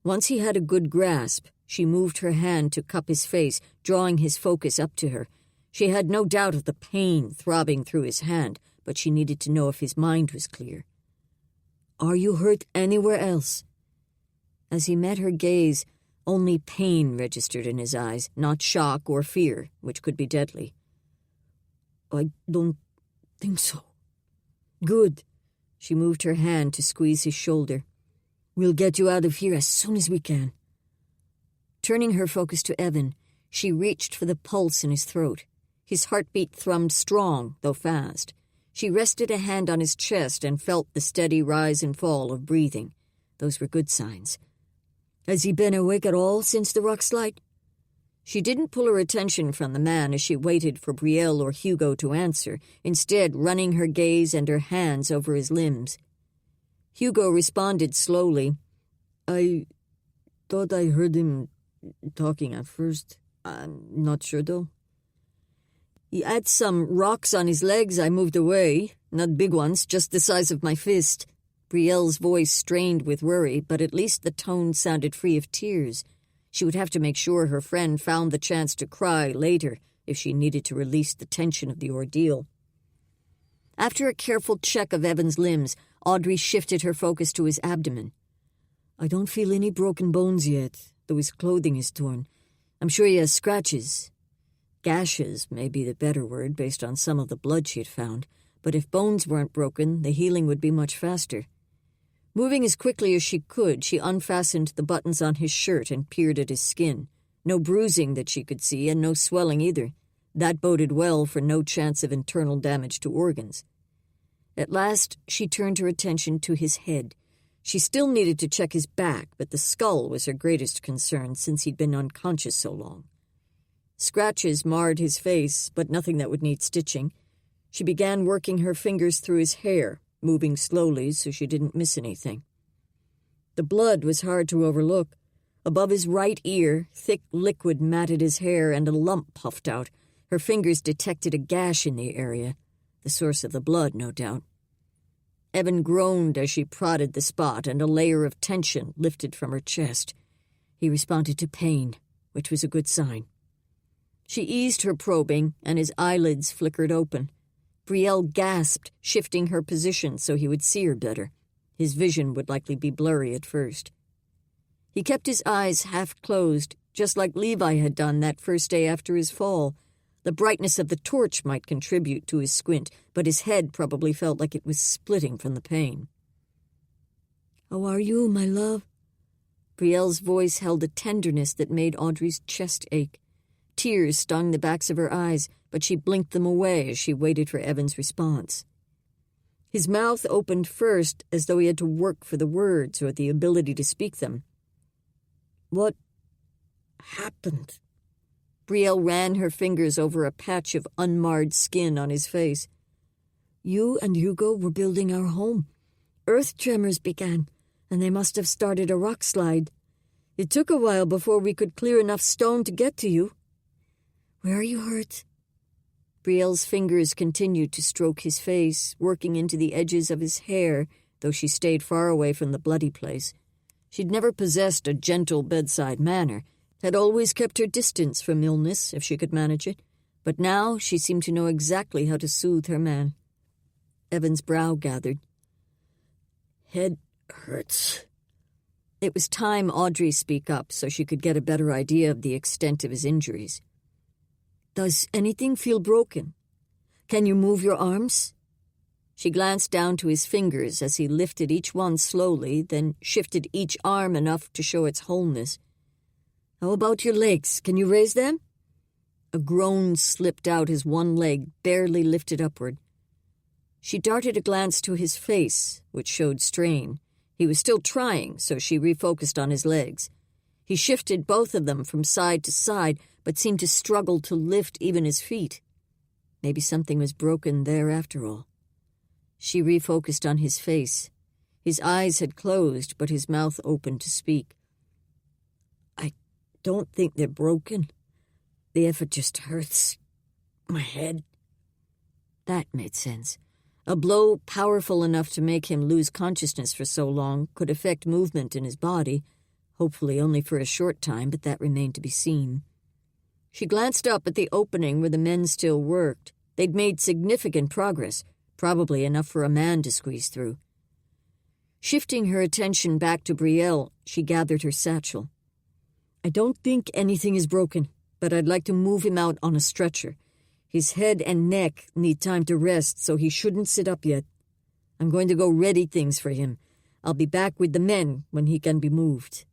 Once he had a good grasp, she moved her hand to cup his face, drawing his focus up to her. She had no doubt of the pain throbbing through his hand, but she needed to know if his mind was clear. "Are you hurt anywhere else?" As he met her gaze, only pain registered in his eyes, not shock or fear, which could be deadly. "I don't think so." "Good." She moved her hand to squeeze his shoulder. "We'll get you out of here as soon as we can." Turning her focus to Evan, she reached for the pulse in his throat. His heartbeat thrummed strong, though fast. She rested a hand on his chest and felt the steady rise and fall of breathing. Those were good signs. "Has he been awake at all since the rock slide?" She didn't pull her attention from the man as she waited for Brielle or Hugo to answer, instead running her gaze and her hands over his limbs. Hugo responded slowly. "I thought I heard him talking at first. I'm not sure, though. He had some rocks on his legs. I moved away. Not big ones, just the size of my fist." Brielle's voice strained with worry, but at least the tone sounded free of tears. She would have to make sure her friend found the chance to cry later if she needed to release the tension of the ordeal. After a careful check of Evan's limbs, Audrey shifted her focus to his abdomen. "I don't feel any broken bones yet, though his clothing is torn. I'm sure he has scratches. Gashes may be the better word based on some of the blood she had found, but if bones weren't broken, the healing would be much faster." Moving as quickly as she could, she unfastened the buttons on his shirt and peered at his skin. No bruising that she could see, and no swelling either. That boded well for no chance of internal damage to organs. At last, she turned her attention to his head. She still needed to check his back, but the skull was her greatest concern since he'd been unconscious so long. Scratches marred his face, but nothing that would need stitching. She began working her fingers through his hair, moving slowly so she didn't miss anything. The blood was hard to overlook. Above his right ear, thick liquid matted his hair and a lump puffed out. Her fingers detected a gash in the area, the source of the blood, no doubt. Evan groaned as she prodded the spot, and a layer of tension lifted from her chest. He responded to pain, which was a good sign. She eased her probing, and his eyelids flickered open. Brielle gasped, shifting her position so he would see her better. His vision would likely be blurry at first. He kept his eyes half closed, just like Levi had done that first day after his fall. The brightness of the torch might contribute to his squint, but his head probably felt like it was splitting from the pain. "How are you, my love?" Brielle's voice held a tenderness that made Audrey's chest ache. Tears stung the backs of her eyes, but she blinked them away as she waited for Evan's response. His mouth opened first, as though he had to work for the words or the ability to speak them. "What happened?" Brielle ran her fingers over a patch of unmarred skin on his face. "You and Hugo were building our home. Earth tremors began, and they must have started a rock slide. It took a while before we could clear enough stone to get to you. Where are you hurt?" Brielle's fingers continued to stroke his face, working into the edges of his hair, though she stayed far away from the bloody place. She'd never possessed a gentle bedside manner, had always kept her distance from illness if she could manage it, but now she seemed to know exactly how to soothe her man. Evan's brow gathered. "Head hurts." It was time Audrey speak up so she could get a better idea of the extent of his injuries. "Does anything feel broken? Can you move your arms?" She glanced down to his fingers as he lifted each one slowly, then shifted each arm enough to show its wholeness. "How about your legs? Can you raise them?" A groan slipped out as one leg barely lifted upward. She darted a glance to his face, which showed strain. He was still trying, so she refocused on his legs. He shifted both of them from side to side, but seemed to struggle to lift even his feet. Maybe something was broken there after all. She refocused on his face. His eyes had closed, but his mouth opened to speak. "I don't think they're broken. The effort just hurts. My head." That made sense. A blow powerful enough to make him lose consciousness for so long could affect movement in his body, hopefully only for a short time, but that remained to be seen. She glanced up at the opening where the men still worked. They'd made significant progress, probably enough for a man to squeeze through. Shifting her attention back to Brielle, she gathered her satchel. "I don't think anything is broken, but I'd like to move him out on a stretcher. His head and neck need time to rest, so he shouldn't sit up yet. I'm going to go ready things for him. I'll be back with the men when he can be moved."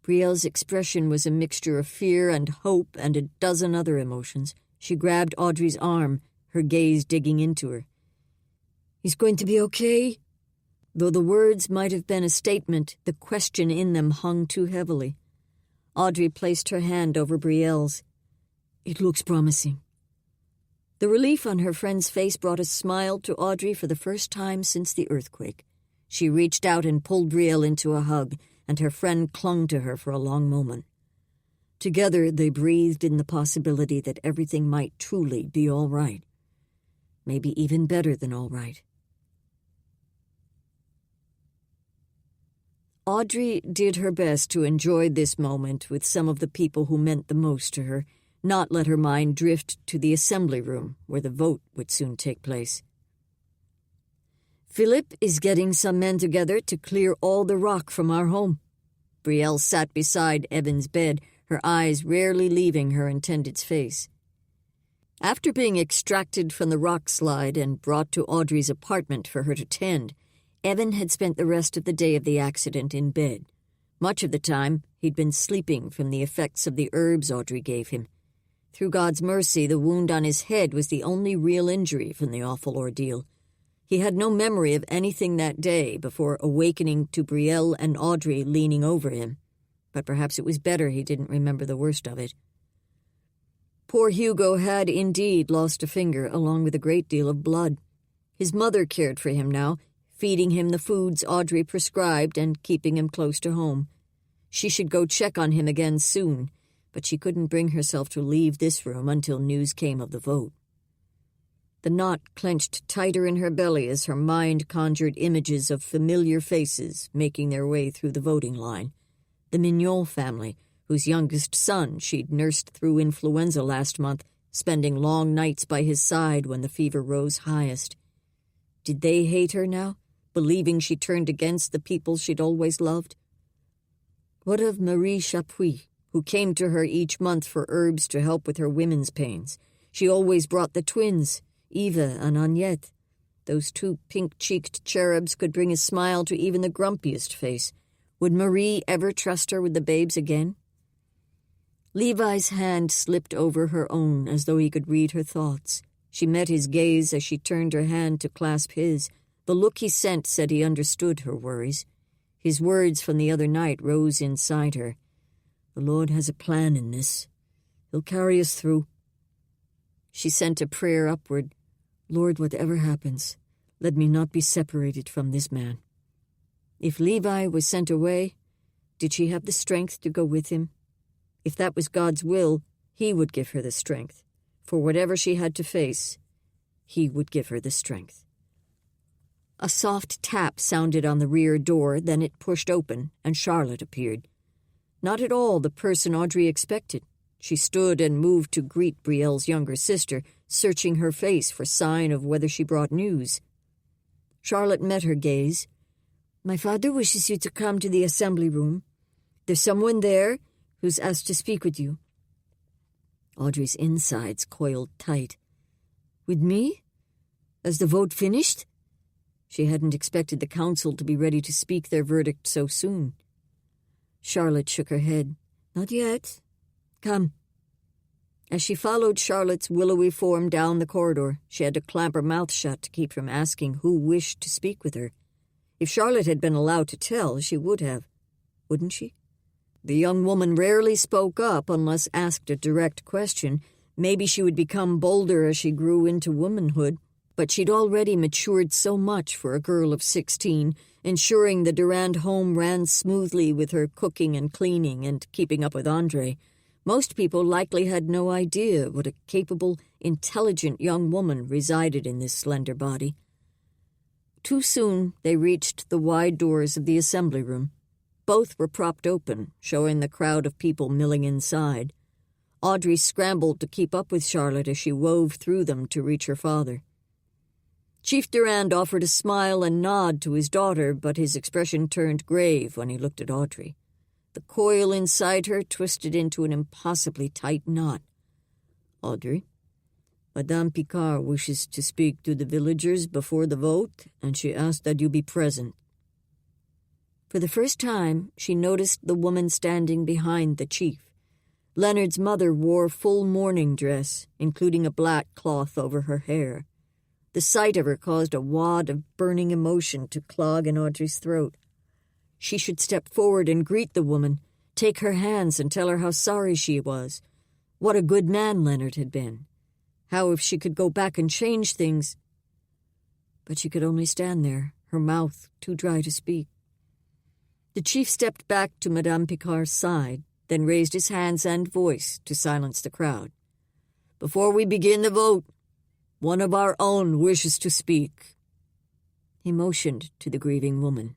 Brielle's expression was a mixture of fear and hope and a dozen other emotions. She grabbed Audrey's arm, her gaze digging into her. "He's going to be okay?" Though the words might have been a statement, the question in them hung too heavily. Audrey placed her hand over Brielle's. "It looks promising." The relief on her friend's face brought a smile to Audrey for the first time since the earthquake. She reached out and pulled Brielle into a hug, and her friend clung to her for a long moment. Together they breathed in the possibility that everything might truly be all right. Maybe even better than all right. Audrey did her best to enjoy this moment with some of the people who meant the most to her, not let her mind drift to the assembly room where the vote would soon take place. "Philip is getting some men together to clear all the rock from our home." Brielle sat beside Evan's bed, her eyes rarely leaving her intended's face. After being extracted from the rock slide and brought to Audrey's apartment for her to tend, Evan had spent the rest of the day of the accident in bed. Much of the time, he'd been sleeping from the effects of the herbs Audrey gave him. Through God's mercy, the wound on his head was the only real injury from the awful ordeal. He had no memory of anything that day before awakening to Brielle and Audrey leaning over him, but perhaps it was better he didn't remember the worst of it. Poor Hugo had indeed lost a finger along with a great deal of blood. His mother cared for him now, feeding him the foods Audrey prescribed and keeping him close to home. She should go check on him again soon, but she couldn't bring herself to leave this room until news came of the vote. The knot clenched tighter in her belly as her mind conjured images of familiar faces making their way through the voting line. The Mignon family, whose youngest son she'd nursed through influenza last month, spending long nights by his side when the fever rose highest. Did they hate her now, believing she turned against the people she'd always loved? What of Marie Chapuis, who came to her each month for herbs to help with her women's pains? She always brought the twins, Eva and Agnette. Those two pink-cheeked cherubs could bring a smile to even the grumpiest face. Would Marie ever trust her with the babes again? Levi's hand slipped over her own as though he could read her thoughts. She met his gaze as she turned her hand to clasp his. The look he sent said he understood her worries. His words from the other night rose inside her. The Lord has a plan in this. He'll carry us through. She sent a prayer upward. Lord, whatever happens, let me not be separated from this man. If Levi was sent away, did she have the strength to go with him? If that was God's will, he would give her the strength. For whatever she had to face, he would give her the strength. A soft tap sounded on the rear door, then it pushed open, and Charlotte appeared. Not at all the person Audrey expected. She stood and moved to greet Brielle's younger sister, searching her face for sign of whether she brought news. Charlotte met her gaze. My father wishes you to come to the assembly room. There's someone there who's asked to speak with you. Audrey's insides coiled tight. With me? Has the vote finished? She hadn't expected the council to be ready to speak their verdict so soon. Charlotte shook her head. Not yet. Come. As she followed Charlotte's willowy form down the corridor, she had to clamp her mouth shut to keep from asking who wished to speak with her. If Charlotte had been allowed to tell, she would have. Wouldn't she? The young woman rarely spoke up unless asked a direct question. Maybe she would become bolder as she grew into womanhood, but she'd already matured so much for a girl of 16, ensuring the Durand home ran smoothly with her cooking and cleaning and keeping up with Andre. Most people likely had no idea what a capable, intelligent young woman resided in this slender body. Too soon they reached the wide doors of the assembly room. Both were propped open, showing the crowd of people milling inside. Audrey scrambled to keep up with Charlotte as she wove through them to reach her father. Chief Durand offered a smile and nod to his daughter, but his expression turned grave when he looked at Audrey. The coil inside her twisted into an impossibly tight knot. Audrey, Madame Picard wishes to speak to the villagers before the vote, and she asked that you be present. For the first time, she noticed the woman standing behind the chief. Leonard's mother wore full mourning dress, including a black cloth over her hair. The sight of her caused a wad of burning emotion to clog in Audrey's throat. She should step forward and greet the woman, take her hands and tell her how sorry she was, what a good man Leonard had been, how if she could go back and change things. But she could only stand there, her mouth too dry to speak. The chief stepped back to Madame Picard's side, then raised his hands and voice to silence the crowd. Before we begin the vote, one of our own wishes to speak. He motioned to the grieving woman.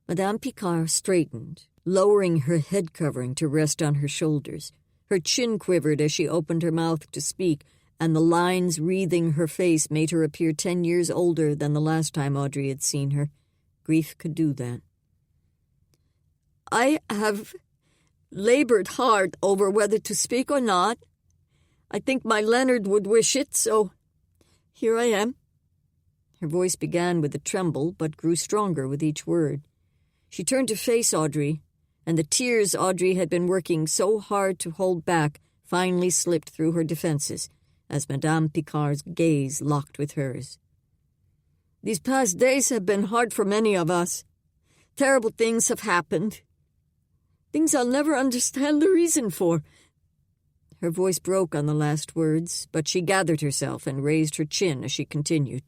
Madame Picard straightened, lowering her head covering to rest on her shoulders. Her chin quivered as she opened her mouth to speak, and the lines wreathing her face made her appear 10 years older than the last time Audrey had seen her. Grief could do that. I have labored hard over whether to speak or not. I think my Leonard would wish it, so here I am. Her voice began with a tremble, but grew stronger with each word. She turned to face Audrey, and the tears Audrey had been working so hard to hold back finally slipped through her defenses as Madame Picard's gaze locked with hers. These past days have been hard for many of us. Terrible things have happened. Things I'll never understand the reason for. Her voice broke on the last words, but she gathered herself and raised her chin as she continued.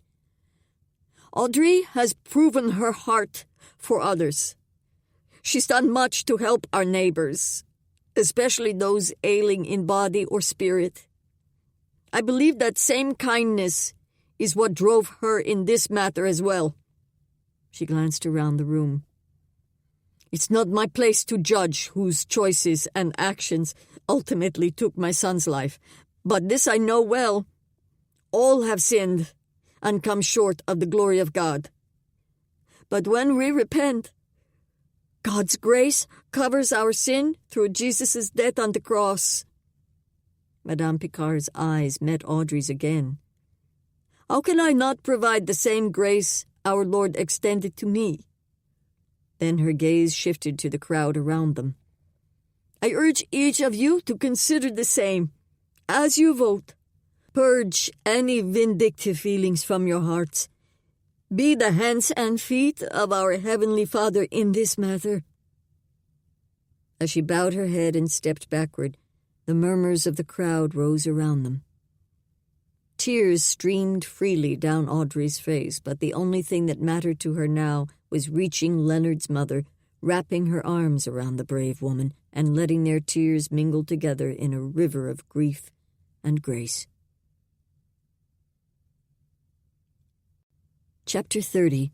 Audrey has proven her heart for others. She's done much to help our neighbors, especially those ailing in body or spirit. I believe that same kindness is what drove her in this matter as well." She glanced around the room. "It's not my place to judge whose choices and actions ultimately took my son's life, but this I know well. All have sinned and come short of the glory of God. But when we repent, God's grace covers our sin through Jesus' death on the cross." Madame Picard's eyes met Audrey's again. "How can I not provide the same grace our Lord extended to me?" Then her gaze shifted to the crowd around them. "I urge each of you to consider the same. As you vote, purge any vindictive feelings from your hearts. Be the hands and feet of our Heavenly Father in this matter." As she bowed her head and stepped backward, the murmurs of the crowd rose around them. Tears streamed freely down Audrey's face, but the only thing that mattered to her now was reaching Leonard's mother, wrapping her arms around the brave woman, and letting their tears mingle together in a river of grief and grace. Chapter 30.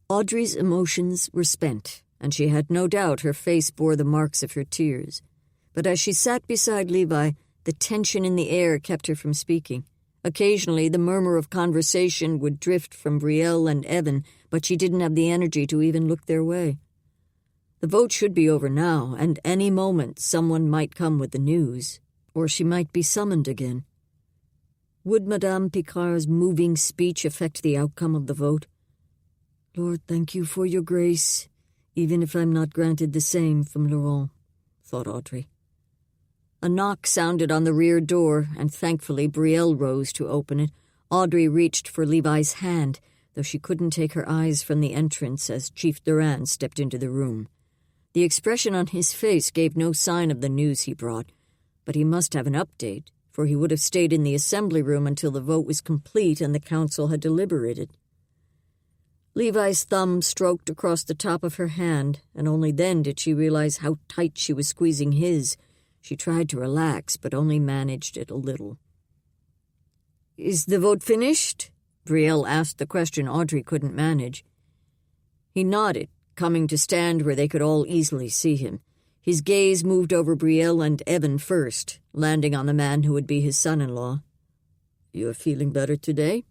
Audrey's emotions were spent, and she had no doubt her face bore the marks of her tears. But as she sat beside Levi, the tension in the air kept her from speaking. Occasionally, the murmur of conversation would drift from Brielle and Evan, but she didn't have the energy to even look their way. The vote should be over now, and any moment someone might come with the news, or she might be summoned again. Would Madame Picard's moving speech affect the outcome of the vote? "Lord, thank you for your grace, even if I'm not granted the same from Laurent," thought Audrey. A knock sounded on the rear door, and thankfully Brielle rose to open it. Audrey reached for Levi's hand, though she couldn't take her eyes from the entrance as Chief Durand stepped into the room. The expression on his face gave no sign of the news he brought, but he must have an update, for he would have stayed in the assembly room until the vote was complete and the council had deliberated. Levi's thumb stroked across the top of her hand, and only then did she realize how tight she was squeezing his. She tried to relax, but only managed it a little. "Is the vote finished?" Brielle asked the question Audrey couldn't manage. He nodded, coming to stand where they could all easily see him. His gaze moved over Brielle and Evan first, landing on the man who would be his son-in-law. "You're feeling better today?"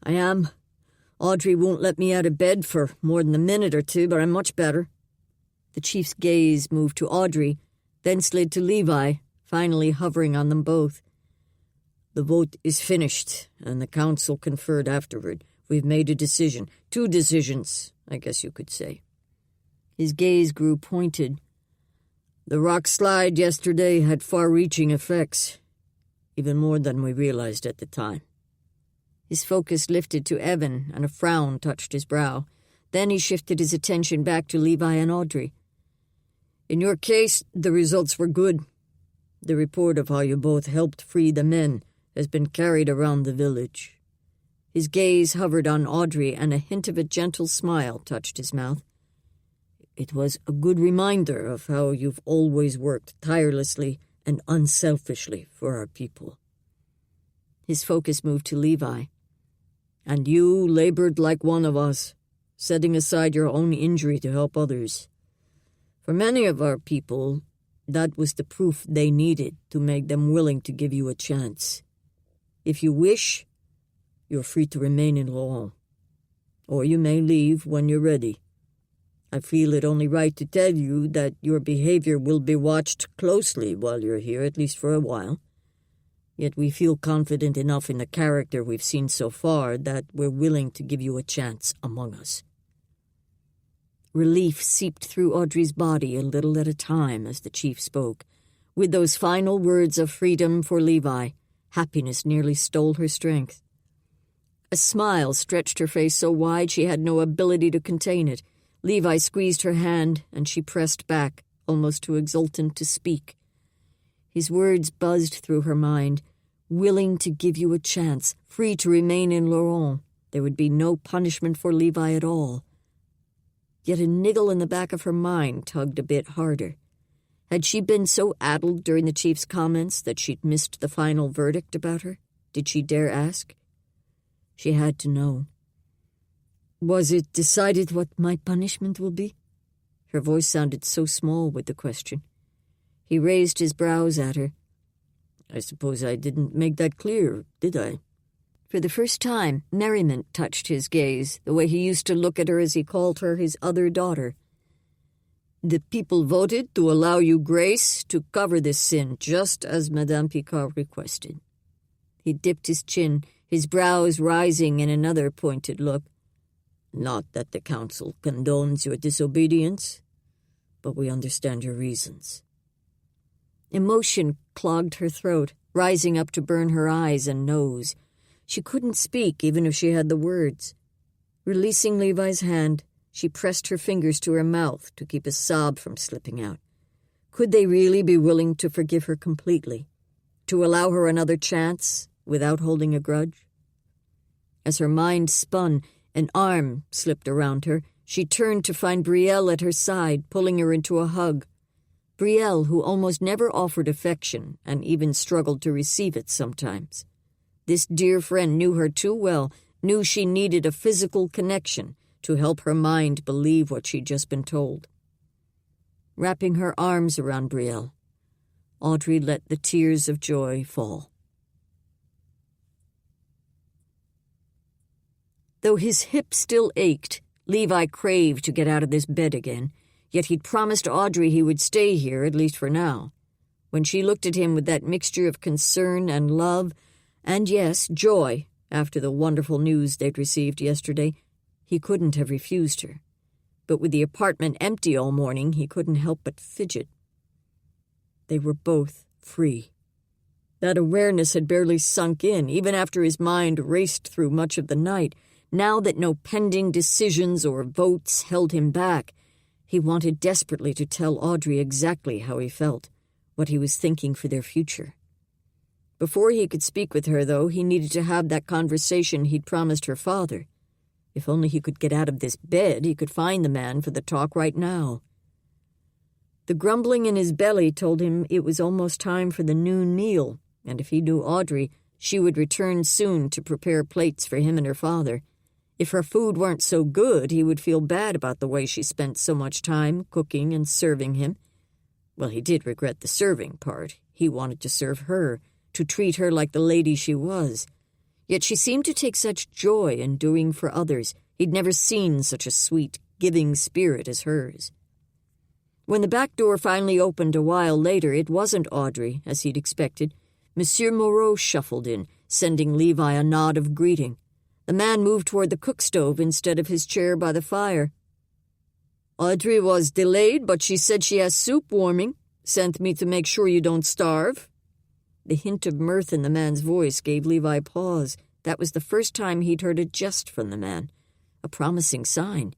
"I am. Audrey won't let me out of bed for more than a minute or two, but I'm much better." The chief's gaze moved to Audrey, then slid to Levi, finally hovering on them both. "The vote is finished, and the council conferred afterward. We've made a decision. 2 decisions, I guess you could say." His gaze grew pointed. "The rock slide yesterday had far-reaching effects, even more than we realized at the time." His focus lifted to Evan, and a frown touched his brow. Then he shifted his attention back to Levi and Audrey. "In your case, the results were good. The report of how you both helped free the men has been carried around the village." His gaze hovered on Audrey, and a hint of a gentle smile touched his mouth. "It was a good reminder of how you've always worked tirelessly and unselfishly for our people." His focus moved to Levi. "And you labored like one of us, setting aside your own injury to help others. For many of our people, that was the proof they needed to make them willing to give you a chance. If you wish, you're free to remain in Rouen, or you may leave when you're ready. I feel it only right to tell you that your behavior will be watched closely while you're here, at least for a while. Yet we feel confident enough in the character we've seen so far that we're willing to give you a chance among us." Relief seeped through Audrey's body a little at a time as the chief spoke. With those final words of freedom for Levi, happiness nearly stole her strength. A smile stretched her face so wide she had no ability to contain it. Levi squeezed her hand, and she pressed back, almost too exultant to speak. His words buzzed through her mind. Willing to give you a chance, free to remain in Laurent. There would be no punishment for Levi at all. Yet a niggle in the back of her mind tugged a bit harder. Had she been so addled during the chief's comments that she'd missed the final verdict about her? Did she dare ask? She had to know. Was it decided what my punishment will be? Her voice sounded so small with the question. He raised his brows at her. I suppose I didn't make that clear, did I? For the first time, merriment touched his gaze, the way he used to look at her as he called her his other daughter. The people voted to allow you grace to cover this sin, just as Madame Picard requested. He dipped his chin, his brows rising in another pointed look. Not that the Council condones your disobedience, but we understand your reasons. Emotion clogged her throat, rising up to burn her eyes and nose. She couldn't speak, even if she had the words. Releasing Levi's hand, she pressed her fingers to her mouth to keep a sob from slipping out. Could they really be willing to forgive her completely? To allow her another chance without holding a grudge? As her mind spun, an arm slipped around her. She turned to find Brielle at her side, pulling her into a hug. Brielle, who almost never offered affection and even struggled to receive it sometimes. This dear friend knew her too well, knew she needed a physical connection to help her mind believe what she'd just been told. Wrapping her arms around Brielle, Audrey let the tears of joy fall. Though his hip still ached, Levi craved to get out of this bed again, yet he'd promised Audrey he would stay here, at least for now. When she looked at him with that mixture of concern and love, and yes, joy, after the wonderful news they'd received yesterday, he couldn't have refused her. But with the apartment empty all morning, he couldn't help but fidget. They were both free. That awareness had barely sunk in, even after his mind raced through much of the night. Now that no pending decisions or votes held him back, he wanted desperately to tell Audrey exactly how he felt, what he was thinking for their future. Before he could speak with her, though, he needed to have that conversation he'd promised her father. If only he could get out of this bed, he could find the man for the talk right now. The grumbling in his belly told him it was almost time for the noon meal, and if he knew Audrey, she would return soon to prepare plates for him and her father. If her food weren't so good, he would feel bad about the way she spent so much time cooking and serving him. Well, he did regret the serving part. He wanted to serve her, to treat her like the lady she was. Yet she seemed to take such joy in doing for others. He'd never seen such a sweet, giving spirit as hers. When the back door finally opened a while later, it wasn't Audrey, as he'd expected. Monsieur Moreau shuffled in, sending Levi a nod of greeting. The man moved toward the cook stove instead of his chair by the fire. Audrey was delayed, but she said she has soup warming. Sent me to make sure you don't starve. The hint of mirth in the man's voice gave Levi pause. That was the first time he'd heard a jest from the man. A promising sign.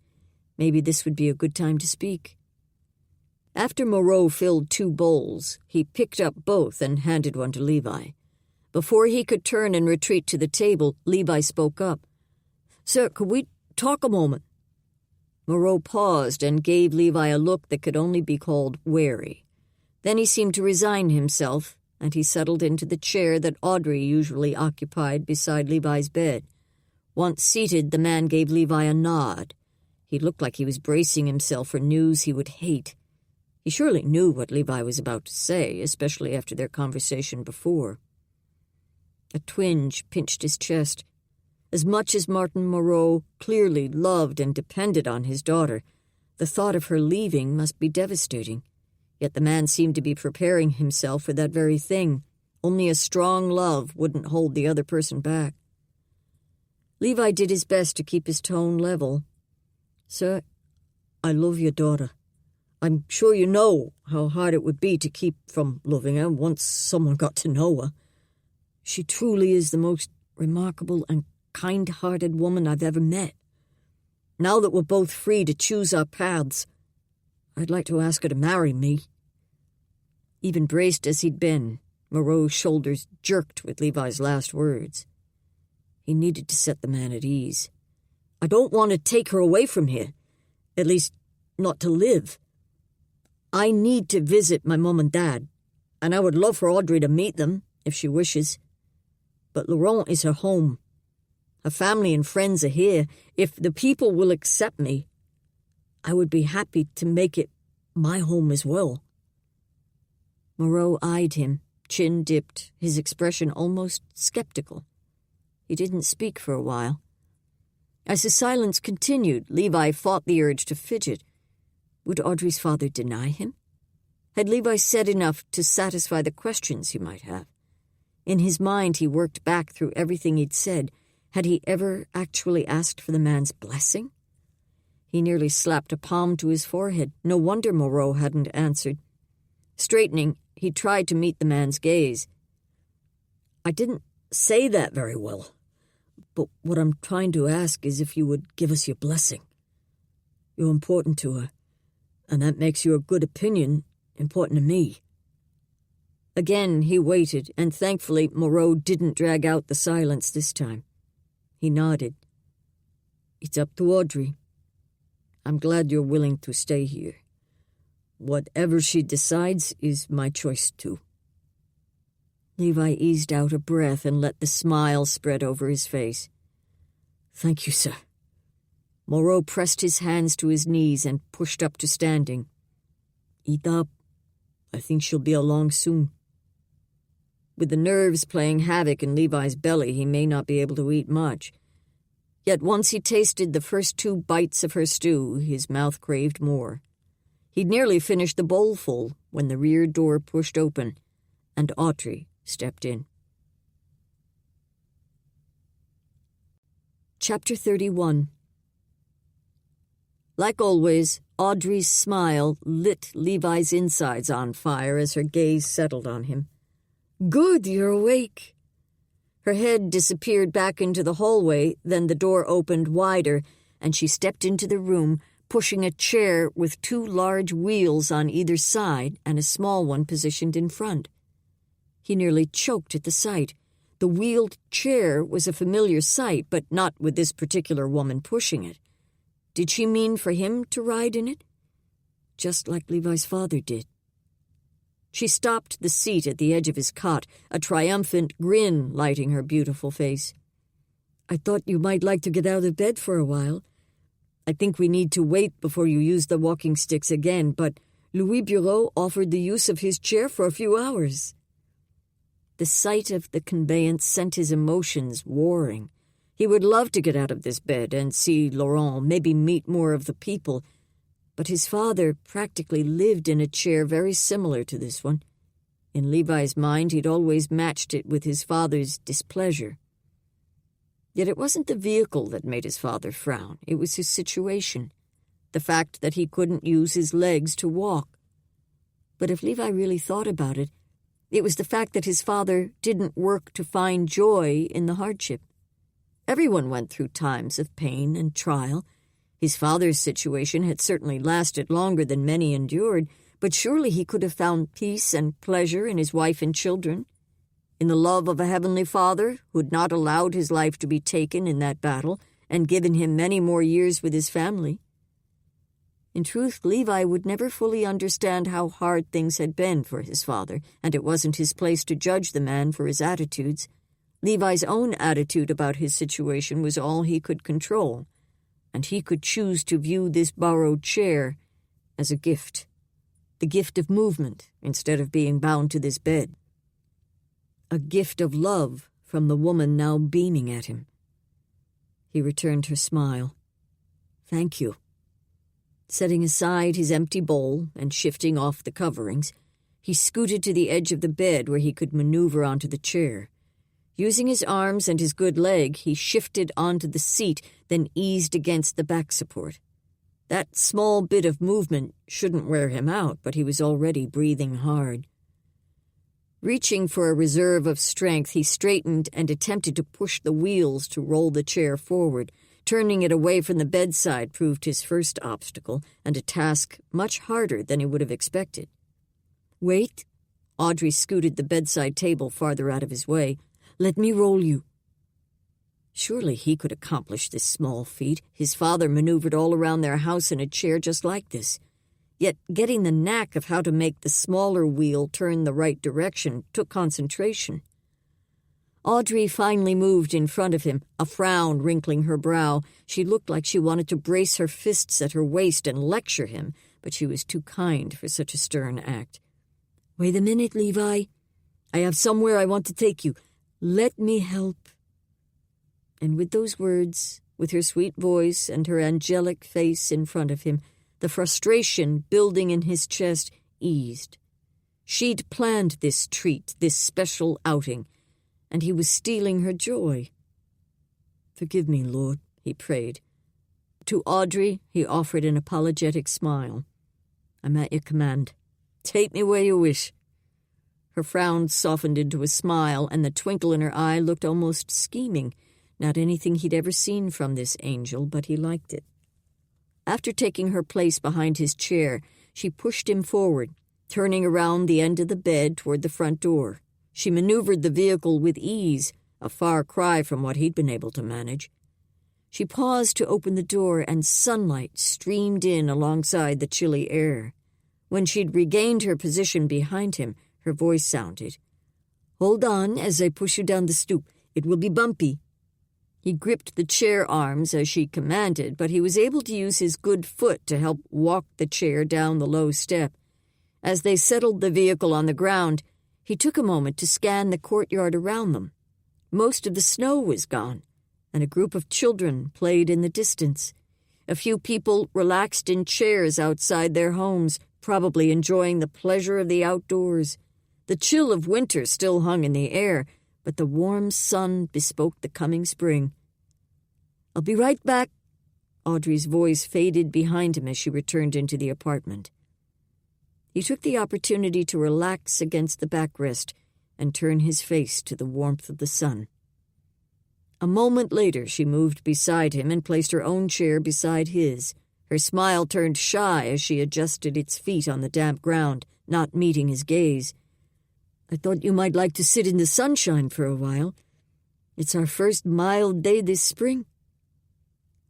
Maybe this would be a good time to speak. After Moreau filled 2 bowls, he picked up both and handed one to Levi. Before he could turn and retreat to the table, Levi spoke up. Sir, could we talk a moment? Moreau paused and gave Levi a look that could only be called wary. Then he seemed to resign himself, and he settled into the chair that Audrey usually occupied beside Levi's bed. Once seated, the man gave Levi a nod. He looked like he was bracing himself for news he would hate. He surely knew what Levi was about to say, especially after their conversation before. A twinge pinched his chest. As much as Martin Moreau clearly loved and depended on his daughter, the thought of her leaving must be devastating. Yet the man seemed to be preparing himself for that very thing. Only a strong love wouldn't hold the other person back. Levi did his best to keep his tone level. Sir, I love your daughter. I'm sure you know how hard it would be to keep from loving her once someone got to know her. She truly is the most remarkable and kind-hearted woman I've ever met. Now that we're both free to choose our paths, I'd like to ask her to marry me. Even braced as he'd been, Moreau's shoulders jerked with Levi's last words. He needed to set the man at ease. I don't want to take her away from here, at least not to live. I need to visit my mom and dad, and I would love for Audrey to meet them, if she wishes. but Laurent is her home. Her family and friends are here. If the people will accept me, I would be happy to make it my home as well." Moreau eyed him, chin dipped, his expression almost skeptical. He didn't speak for a while. As the silence continued, Levi fought the urge to fidget. Would Audrey's father deny him? Had Levi said enough to satisfy the questions he might have? In his mind, he worked back through everything he'd said. Had he ever actually asked for the man's blessing? He nearly slapped a palm to his forehead. No wonder Moreau hadn't answered. Straightening, he tried to meet the man's gaze. "I didn't say that very well, but what I'm trying to ask is if you would give us your blessing. You're important to her, and that makes your good opinion important to me." Again he waited, and thankfully Moreau didn't drag out the silence this time. He nodded. "It's up to Audrey. I'm glad you're willing to stay here. Whatever she decides is my choice too." Levi eased out a breath and let the smile spread over his face. "Thank you, sir." Moreau pressed his hands to his knees and pushed up to standing. "Eat up. I think she'll be along soon." With the nerves playing havoc in Levi's belly, he may not be able to eat much. Yet once he tasted the first 2 bites of her stew, his mouth craved more. He'd nearly finished the bowlful when the rear door pushed open, and Audrey stepped in. Chapter 31. Like always, Audrey's smile lit Levi's insides on fire as her gaze settled on him. "Good, you're awake." Her head disappeared back into the hallway, then the door opened wider, and she stepped into the room, pushing a chair with 2 large wheels on either side and a small one positioned in front. He nearly choked at the sight. The wheeled chair was a familiar sight, but not with this particular woman pushing it. Did she mean for him to ride in it? Just like Levi's father did. She stopped the seat at the edge of his cot, a triumphant grin lighting her beautiful face. "I thought you might like to get out of bed for a while. I think we need to wait before you use the walking sticks again, but Louis Bureau offered the use of his chair for a few hours." The sight of the conveyance sent his emotions warring. He would love to get out of this bed and see Laurent, maybe meet more of the people, but his father practically lived in a chair very similar to this one. In Levi's mind, he'd always matched it with his father's displeasure. Yet it wasn't the vehicle that made his father frown. It was his situation, the fact that he couldn't use his legs to walk. But if Levi really thought about it, it was the fact that his father didn't work to find joy in the hardship. Everyone went through times of pain and trial. His father's situation had certainly lasted longer than many endured, but surely he could have found peace and pleasure in his wife and children, in the love of a heavenly Father who had not allowed his life to be taken in that battle and given him many more years with his family. In truth, Levi would never fully understand how hard things had been for his father, and it wasn't his place to judge the man for his attitudes. Levi's own attitude about his situation was all he could control, and he could choose to view this borrowed chair as a gift, the gift of movement instead of being bound to this bed. A gift of love from the woman now beaming at him. He returned her smile. "Thank you." Setting aside his empty bowl and shifting off the coverings, he scooted to the edge of the bed where he could maneuver onto the chair. Using his arms and his good leg, he shifted onto the seat, then eased against the back support. That small bit of movement shouldn't wear him out, but he was already breathing hard. Reaching for a reserve of strength, he straightened and attempted to push the wheels to roll the chair forward. Turning it away from the bedside proved his first obstacle, and a task much harder than he would have expected. "Wait." Audrey scooted the bedside table farther out of his way. "Let me roll you." Surely he could accomplish this small feat. His father maneuvered all around their house in a chair just like this. Yet getting the knack of how to make the smaller wheel turn the right direction took concentration. Audrey finally moved in front of him, a frown wrinkling her brow. She looked like she wanted to brace her fists at her waist and lecture him, but she was too kind for such a stern act. "Wait a minute, Levi. I have somewhere I want to take you. Let me help." And with those words, with her sweet voice and her angelic face in front of him, the frustration building in his chest eased. She'd planned this treat, this special outing, and he was stealing her joy. "Forgive me, Lord," he prayed. To Audrey, he offered an apologetic smile. "I'm at your command. Take me where you wish." Her frown softened into a smile, and the twinkle in her eye looked almost scheming. Not anything he'd ever seen from this angel, but he liked it. After taking her place behind his chair, she pushed him forward, turning around the end of the bed toward the front door. She maneuvered the vehicle with ease, a far cry from what he'd been able to manage. She paused to open the door, and sunlight streamed in alongside the chilly air. When she'd regained her position behind him, her voice sounded, "Hold on as I push you down the stoop. It will be bumpy." He gripped the chair arms as she commanded, but he was able to use his good foot to help walk the chair down the low step. As they settled the vehicle on the ground, he took a moment to scan the courtyard around them. Most of the snow was gone, and a group of children played in the distance. A few people relaxed in chairs outside their homes, probably enjoying the pleasure of the outdoors. The chill of winter still hung in the air, but the warm sun bespoke the coming spring. "I'll be right back." Audrey's voice faded behind him as she returned into the apartment. He took the opportunity to relax against the backrest and turn his face to the warmth of the sun. A moment later, she moved beside him and placed her own chair beside his. Her smile turned shy as she adjusted its feet on the damp ground, not meeting his gaze. "I thought you might like to sit in the sunshine for a while. It's our first mild day this spring."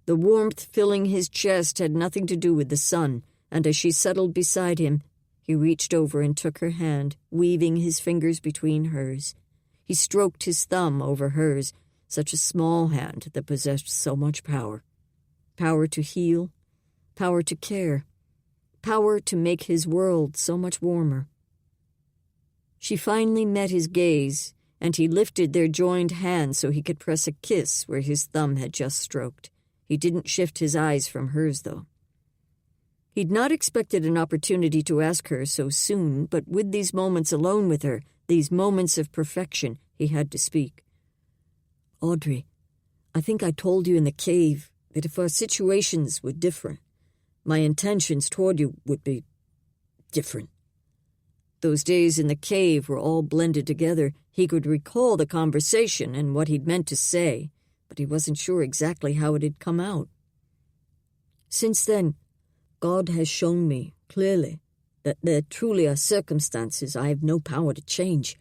The warmth filling his chest had nothing to do with the sun, and as she settled beside him, he reached over and took her hand, weaving his fingers between hers. He stroked his thumb over hers, such a small hand that possessed so much power. Power to heal, power to care, power to make his world so much warmer. She finally met his gaze, and he lifted their joined hands so he could press a kiss where his thumb had just stroked. He didn't shift his eyes from hers, though. He'd not expected an opportunity to ask her so soon, but with these moments alone with her, these moments of perfection, he had to speak. "Audrey, I think I told you in the cave that if our situations were different, my intentions toward you would be different." Those days in the cave were all blended together. He could recall the conversation and what he'd meant to say, but he wasn't sure exactly how it had come out. "Since then, God has shown me clearly that there truly are circumstances I have no power to change.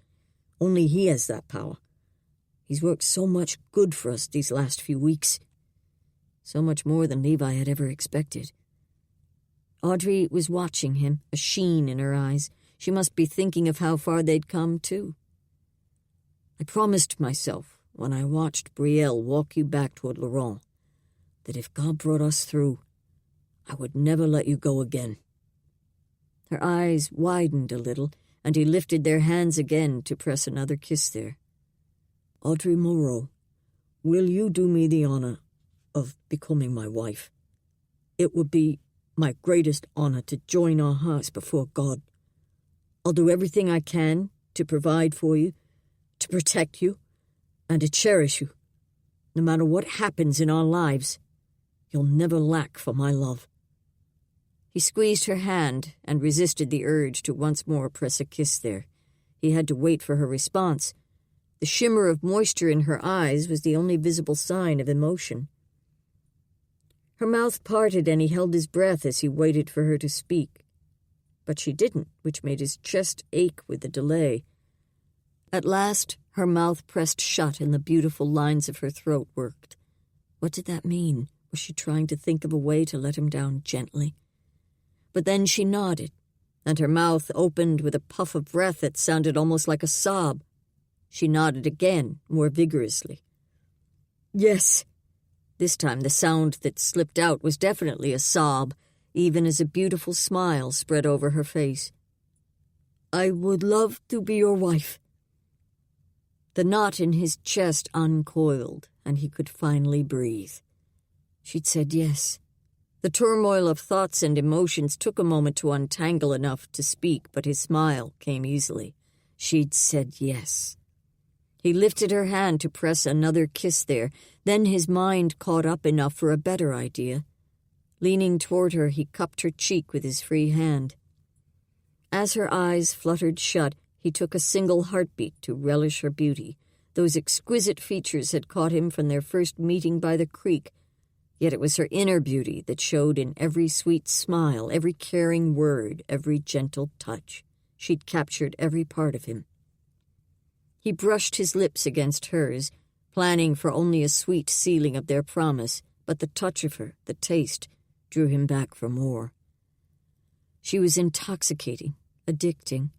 Only He has that power. He's worked so much good for us these last few weeks. So much more than Levi had ever expected." Audrey was watching him, a sheen in her eyes. She must be thinking of how far they'd come, too. "I promised myself, when I watched Brielle walk you back toward Laurent, that if God brought us through, I would never let you go again." Her eyes widened a little, and he lifted their hands again to press another kiss there. "Audrey Moreau, will you do me the honor of becoming my wife? It would be my greatest honor to join our hearts before God. I'll do everything I can to provide for you, to protect you, and to cherish you. No matter what happens in our lives, you'll never lack for my love." He squeezed her hand and resisted the urge to once more press a kiss there. He had to wait for her response. The shimmer of moisture in her eyes was the only visible sign of emotion. Her mouth parted and he held his breath as he waited for her to speak. But she didn't, which made his chest ache with the delay. At last, her mouth pressed shut and the beautiful lines of her throat worked. What did that mean? Was she trying to think of a way to let him down gently? But then she nodded, and her mouth opened with a puff of breath that sounded almost like a sob. She nodded again, more vigorously. "Yes." This time the sound that slipped out was definitely a sob, even as a beautiful smile spread over her face. "I would love to be your wife." The knot in his chest uncoiled, and he could finally breathe. She'd said yes. The turmoil of thoughts and emotions took a moment to untangle enough to speak, but his smile came easily. She'd said yes. He lifted her hand to press another kiss there, then his mind caught up enough for a better idea. Leaning toward her, he cupped her cheek with his free hand. As her eyes fluttered shut, he took a single heartbeat to relish her beauty. Those exquisite features had caught him from their first meeting by the creek, yet it was her inner beauty that showed in every sweet smile, every caring word, every gentle touch. She'd captured every part of him. He brushed his lips against hers, planning for only a sweet sealing of their promise, but the touch of her, the taste, drew him back for more. She was intoxicating, addicting.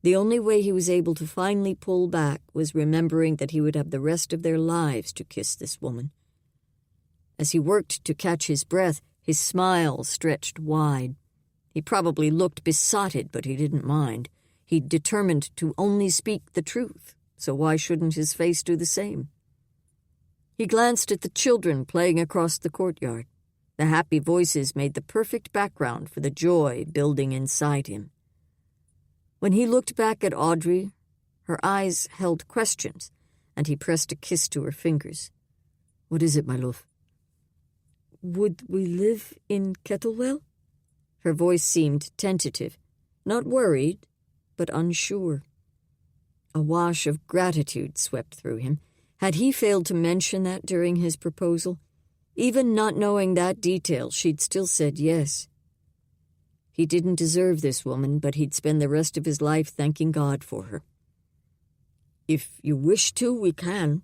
The only way he was able to finally pull back was remembering that he would have the rest of their lives to kiss this woman. As he worked to catch his breath, his smile stretched wide. He probably looked besotted, but he didn't mind. He'd determined to only speak the truth, so why shouldn't his face do the same? He glanced at the children playing across the courtyard. The happy voices made the perfect background for the joy building inside him. When he looked back at Audrey, her eyes held questions, and he pressed a kiss to her fingers. "What is it, my love?" "Would we live in Kettlewell?" Her voice seemed tentative, not worried, but unsure. A wash of gratitude swept through him. Had he failed to mention that during his proposal? Even not knowing that detail, she'd still said yes. He didn't deserve this woman, but he'd spend the rest of his life thanking God for her. "If you wish to, we can.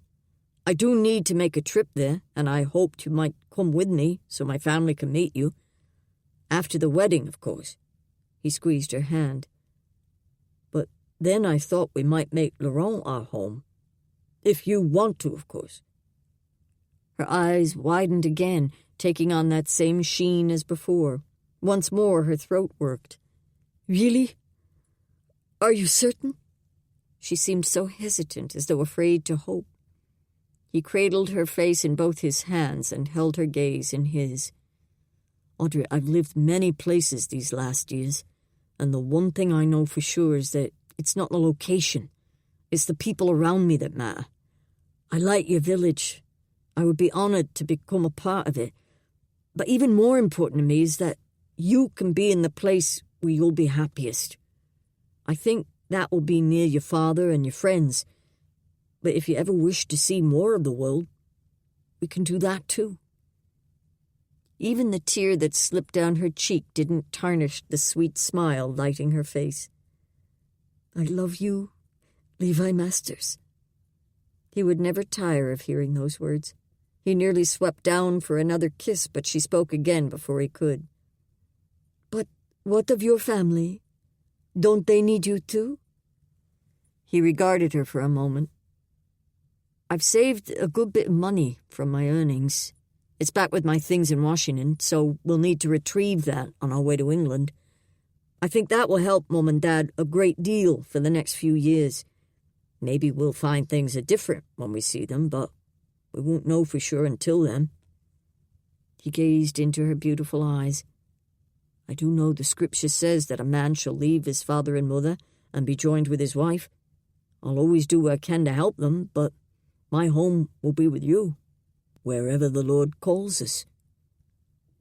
I do need to make a trip there, and I hoped you might come with me so my family can meet you. After the wedding, of course." He squeezed her hand. "But then I thought we might make Laurent our home. If you want to, of course." Her eyes widened again, taking on that same sheen as before. Once more her throat worked. "Really? Are you certain?" She seemed so hesitant, as though afraid to hope. He cradled her face in both his hands and held her gaze in his. "Audrey, I've lived many places these last years, and the one thing I know for sure is that it's not the location. It's the people around me that matter. I like your village. I would be honored to become a part of it. But even more important to me is that you can be in the place where you'll be happiest. I think that will be near your father and your friends. But if you ever wish to see more of the world, we can do that too." Even the tear that slipped down her cheek didn't tarnish the sweet smile lighting her face. "I love you, Levi Masters." He would never tire of hearing those words. He nearly swept down for another kiss, but she spoke again before he could. "But what of your family? Don't they need you too?" He regarded her for a moment. "I've saved a good bit of money from my earnings. It's back with my things in Washington, so we'll need to retrieve that on our way to England. I think that will help Mom and Dad a great deal for the next few years. Maybe we'll find things are different when we see them, but we won't know for sure until then." He gazed into her beautiful eyes. "I do know the scripture says that a man shall leave his father and mother and be joined with his wife. I'll always do what I can to help them, but my home will be with you, wherever the Lord calls us."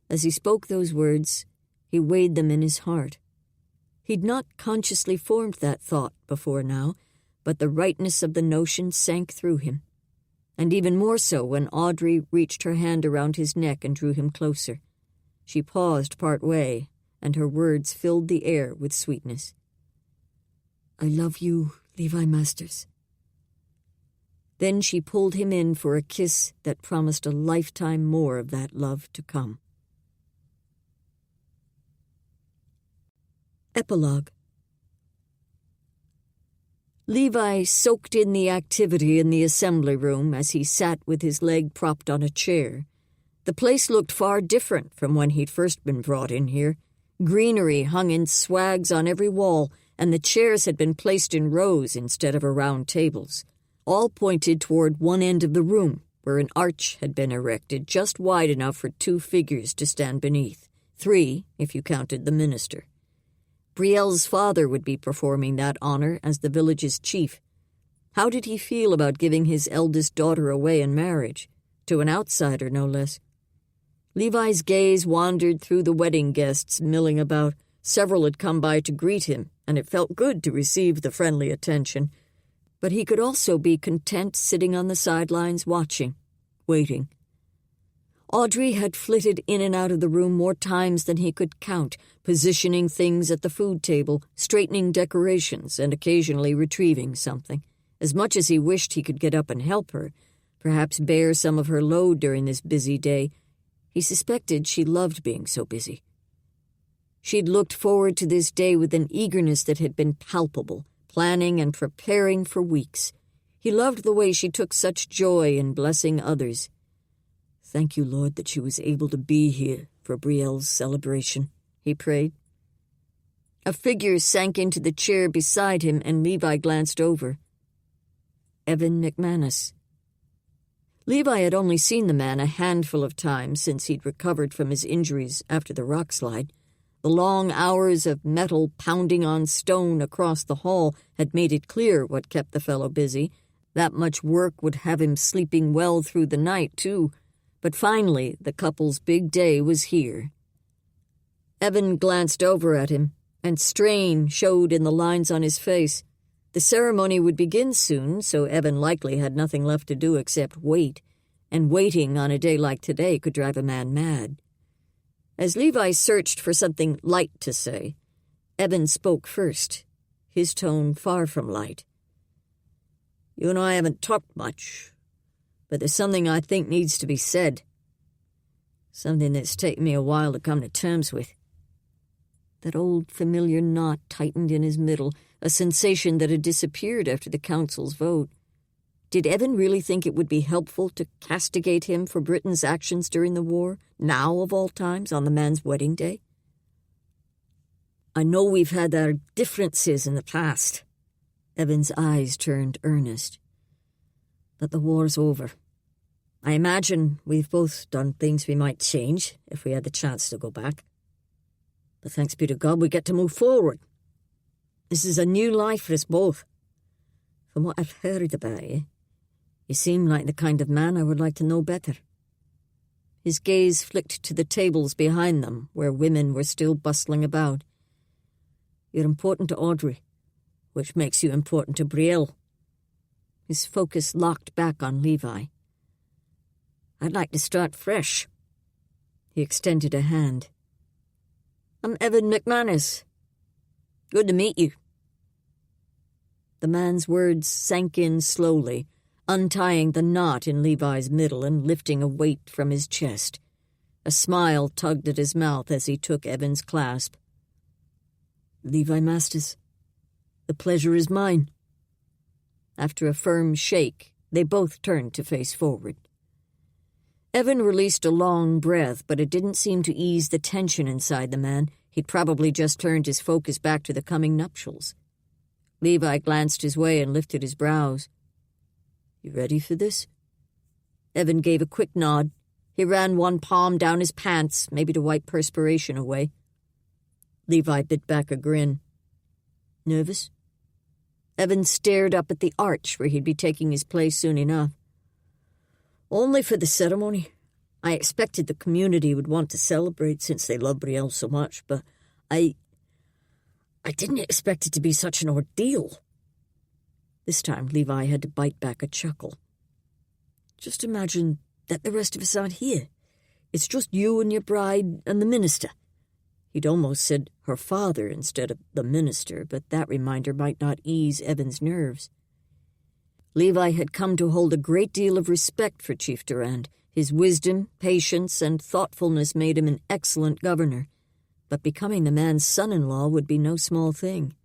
As he spoke those words, he weighed them in his heart. He'd not consciously formed that thought before now, but the rightness of the notion sank through him. And even more so when Audrey reached her hand around his neck and drew him closer. She paused part way, and her words filled the air with sweetness. "I love you, Levi Masters." Then she pulled him in for a kiss that promised a lifetime more of that love to come. Epilogue. Levi soaked in the activity in the assembly room as he sat with his leg propped on a chair. The place looked far different from when he'd first been brought in here. Greenery hung in swags on every wall, and the chairs had been placed in rows instead of around tables. All pointed toward one end of the room, where an arch had been erected just wide enough for 2 figures to stand beneath. 3, if you counted the minister. Brielle's father would be performing that honor as the village's chief. How did he feel about giving his eldest daughter away in marriage? To an outsider, no less. Levi's gaze wandered through the wedding guests milling about. Several had come by to greet him, and it felt good to receive the friendly attention. But he could also be content sitting on the sidelines watching, waiting. Audrey had flitted in and out of the room more times than he could count, positioning things at the food table, straightening decorations, and occasionally retrieving something. As much as he wished he could get up and help her, perhaps bear some of her load during this busy day, he suspected she loved being so busy. She'd looked forward to this day with an eagerness that had been palpable, planning and preparing for weeks. He loved the way she took such joy in blessing others. "Thank you, Lord, that she was able to be here for Brielle's celebration," he prayed. A figure sank into the chair beside him, and Levi glanced over. Evan McManus. Levi had only seen the man a handful of times since he'd recovered from his injuries after the rockslide. The long hours of metal pounding on stone across the hall had made it clear what kept the fellow busy. That much work would have him sleeping well through the night, too. But finally, the couple's big day was here. Evan glanced over at him, and strain showed in the lines on his face. The ceremony would begin soon, so Evan likely had nothing left to do except wait, and waiting on a day like today could drive a man mad. As Levi searched for something light to say, Evan spoke first, his tone far from light. "You and I haven't talked much, but there's something I think needs to be said. Something that's taken me a while to come to terms with." That old familiar knot tightened in his middle, a sensation that had disappeared after the council's vote. Did Evan really think it would be helpful to castigate him for Britain's actions during the war, now of all times, on the man's wedding day? "I know we've had our differences in the past." Evan's eyes turned earnest. "But the war's over. I imagine we've both done things we might change if we had the chance to go back. But thanks be to God we get to move forward. This is a new life for us both. From what I've heard about you seem like the kind of man I would like to know better." His gaze flicked to the tables behind them, where women were still bustling about. "You're important to Audrey, which makes you important to Brielle." His focus locked back on Levi. "I'd like to start fresh." He extended a hand. "I'm Evan McManus. Good to meet you." The man's words sank in slowly, untying the knot in Levi's middle and lifting a weight from his chest. A smile tugged at his mouth as he took Evan's clasp. "Levi Masters, the pleasure is mine." After a firm shake, they both turned to face forward. Evan released a long breath, but it didn't seem to ease the tension inside the man. He'd probably just turned his focus back to the coming nuptials. Levi glanced his way and lifted his brows. "You ready for this?" Evan gave a quick nod. He ran one palm down his pants, maybe to wipe perspiration away. Levi bit back a grin. "Nervous?" Evan stared up at the arch where he'd be taking his place soon enough. "Only for the ceremony. I expected the community would want to celebrate since they love Brielle so much, but I didn't expect it to be such an ordeal." This time Levi had to bite back a chuckle. "Just imagine that the rest of us aren't here. It's just you and your bride and the minister." He'd almost said her father instead of the minister, but that reminder might not ease Evan's nerves. Levi had come to hold a great deal of respect for Chief Durand. His wisdom, patience, and thoughtfulness made him an excellent governor, but becoming the man's son-in-law would be no small thing.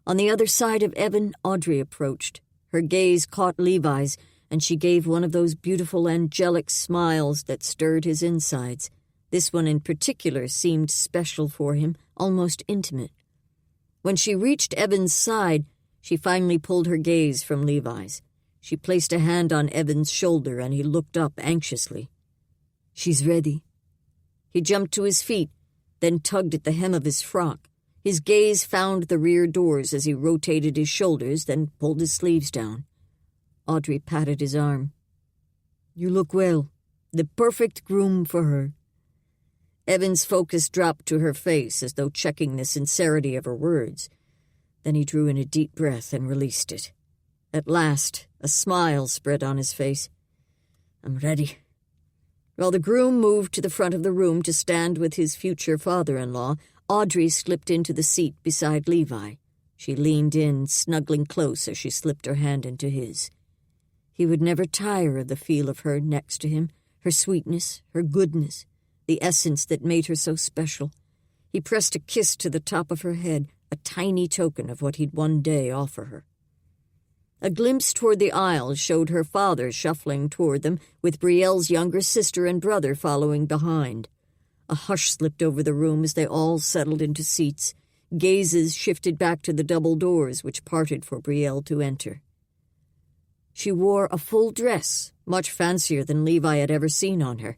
On the other side of Evan, Audrey approached. Her gaze caught Levi's, and she gave one of those beautiful angelic smiles that stirred his insides. This one in particular seemed special for him, almost intimate. When she reached Evan's side, she finally pulled her gaze from Levi's. She placed a hand on Evan's shoulder, and he looked up anxiously. "She's ready." He jumped to his feet, then tugged at the hem of his frock. His gaze found the rear doors as he rotated his shoulders, then pulled his sleeves down. Audrey patted his arm. "You look well. The perfect groom for her." Evan's focus dropped to her face as though checking the sincerity of her words. Then he drew in a deep breath and released it. At last, a smile spread on his face. "I'm ready." While the groom moved to the front of the room to stand with his future father-in-law, Audrey slipped into the seat beside Levi. She leaned in, snuggling close as she slipped her hand into his. He would never tire of the feel of her next to him, her sweetness, her goodness, the essence that made her so special. He pressed a kiss to the top of her head, a tiny token of what he'd one day offer her. A glimpse toward the aisle showed her father shuffling toward them, with Brielle's younger sister and brother following behind. A hush slipped over the room as they all settled into seats. Gazes shifted back to the double doors which parted for Brielle to enter. She wore a full dress, much fancier than Levi had ever seen on her.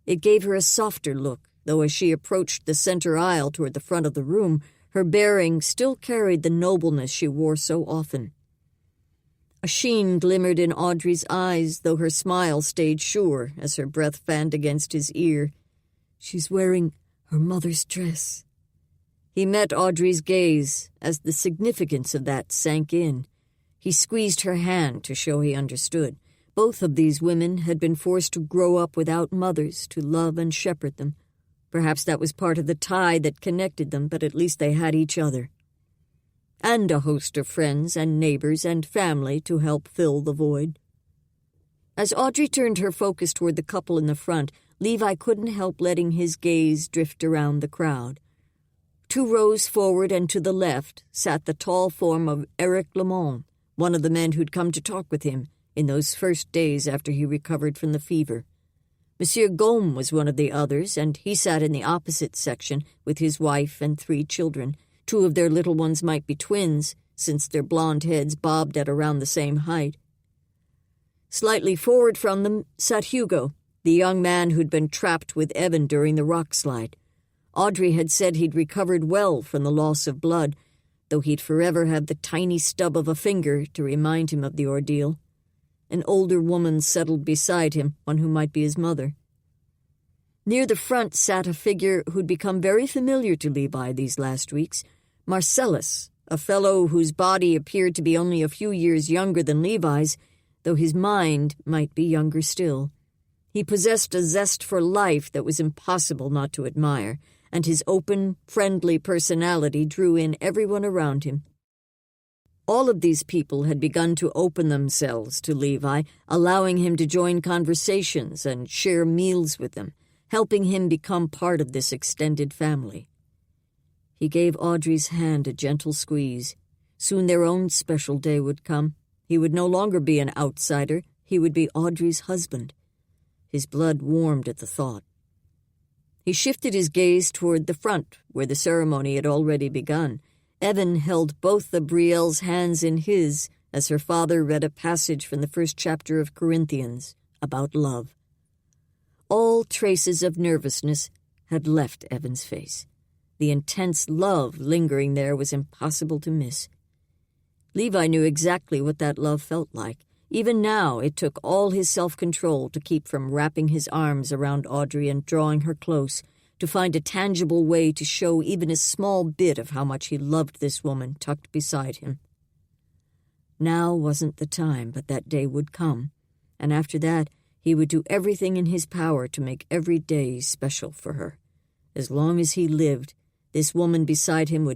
It gave her a softer look, though as she approached the center aisle toward the front of the room, her bearing still carried the nobleness she wore so often. A sheen glimmered in Audrey's eyes, though her smile stayed sure as her breath fanned against his ear. "She's wearing her mother's dress." He met Audrey's gaze as the significance of that sank in. He squeezed her hand to show he understood. Both of these women had been forced to grow up without mothers to love and shepherd them. Perhaps that was part of the tie that connected them, but at least they had each other. And a host of friends and neighbors and family to help fill the void. As Audrey turned her focus toward the couple in the front, Levi couldn't help letting his gaze drift around the crowd. 2 rows forward and to the left sat the tall form of Eric Lamont, one of the men who'd come to talk with him in those first days after he recovered from the fever. Monsieur Gaume was one of the others, and he sat in the opposite section with his wife and 3 children. 2 of their little ones might be twins, since their blonde heads bobbed at around the same height. Slightly forward from them sat Hugo, the young man who'd been trapped with Evan during the rock slide. Audrey had said he'd recovered well from the loss of blood, though he'd forever have the tiny stub of a finger to remind him of the ordeal. An older woman settled beside him, one who might be his mother. Near the front sat a figure who'd become very familiar to Levi these last weeks, Marcellus, a fellow whose body appeared to be only a few years younger than Levi's, though his mind might be younger still. He possessed a zest for life that was impossible not to admire, and his open, friendly personality drew in everyone around him. All of these people had begun to open themselves to Levi, allowing him to join conversations and share meals with them, helping him become part of this extended family. He gave Audrey's hand a gentle squeeze. Soon their own special day would come. He would no longer be an outsider. He would be Audrey's husband. His blood warmed at the thought. He shifted his gaze toward the front, where the ceremony had already begun. Evan held both of Brielle's hands in his as her father read a passage from the first chapter of Corinthians about love. All traces of nervousness had left Evan's face. The intense love lingering there was impossible to miss. Levi knew exactly what that love felt like. Even now, it took all his self-control to keep from wrapping his arms around Audrey and drawing her close, to find a tangible way to show even a small bit of how much he loved this woman tucked beside him. Now wasn't the time, but that day would come, and after that, he would do everything in his power to make every day special for her. As long as he lived, this woman beside him would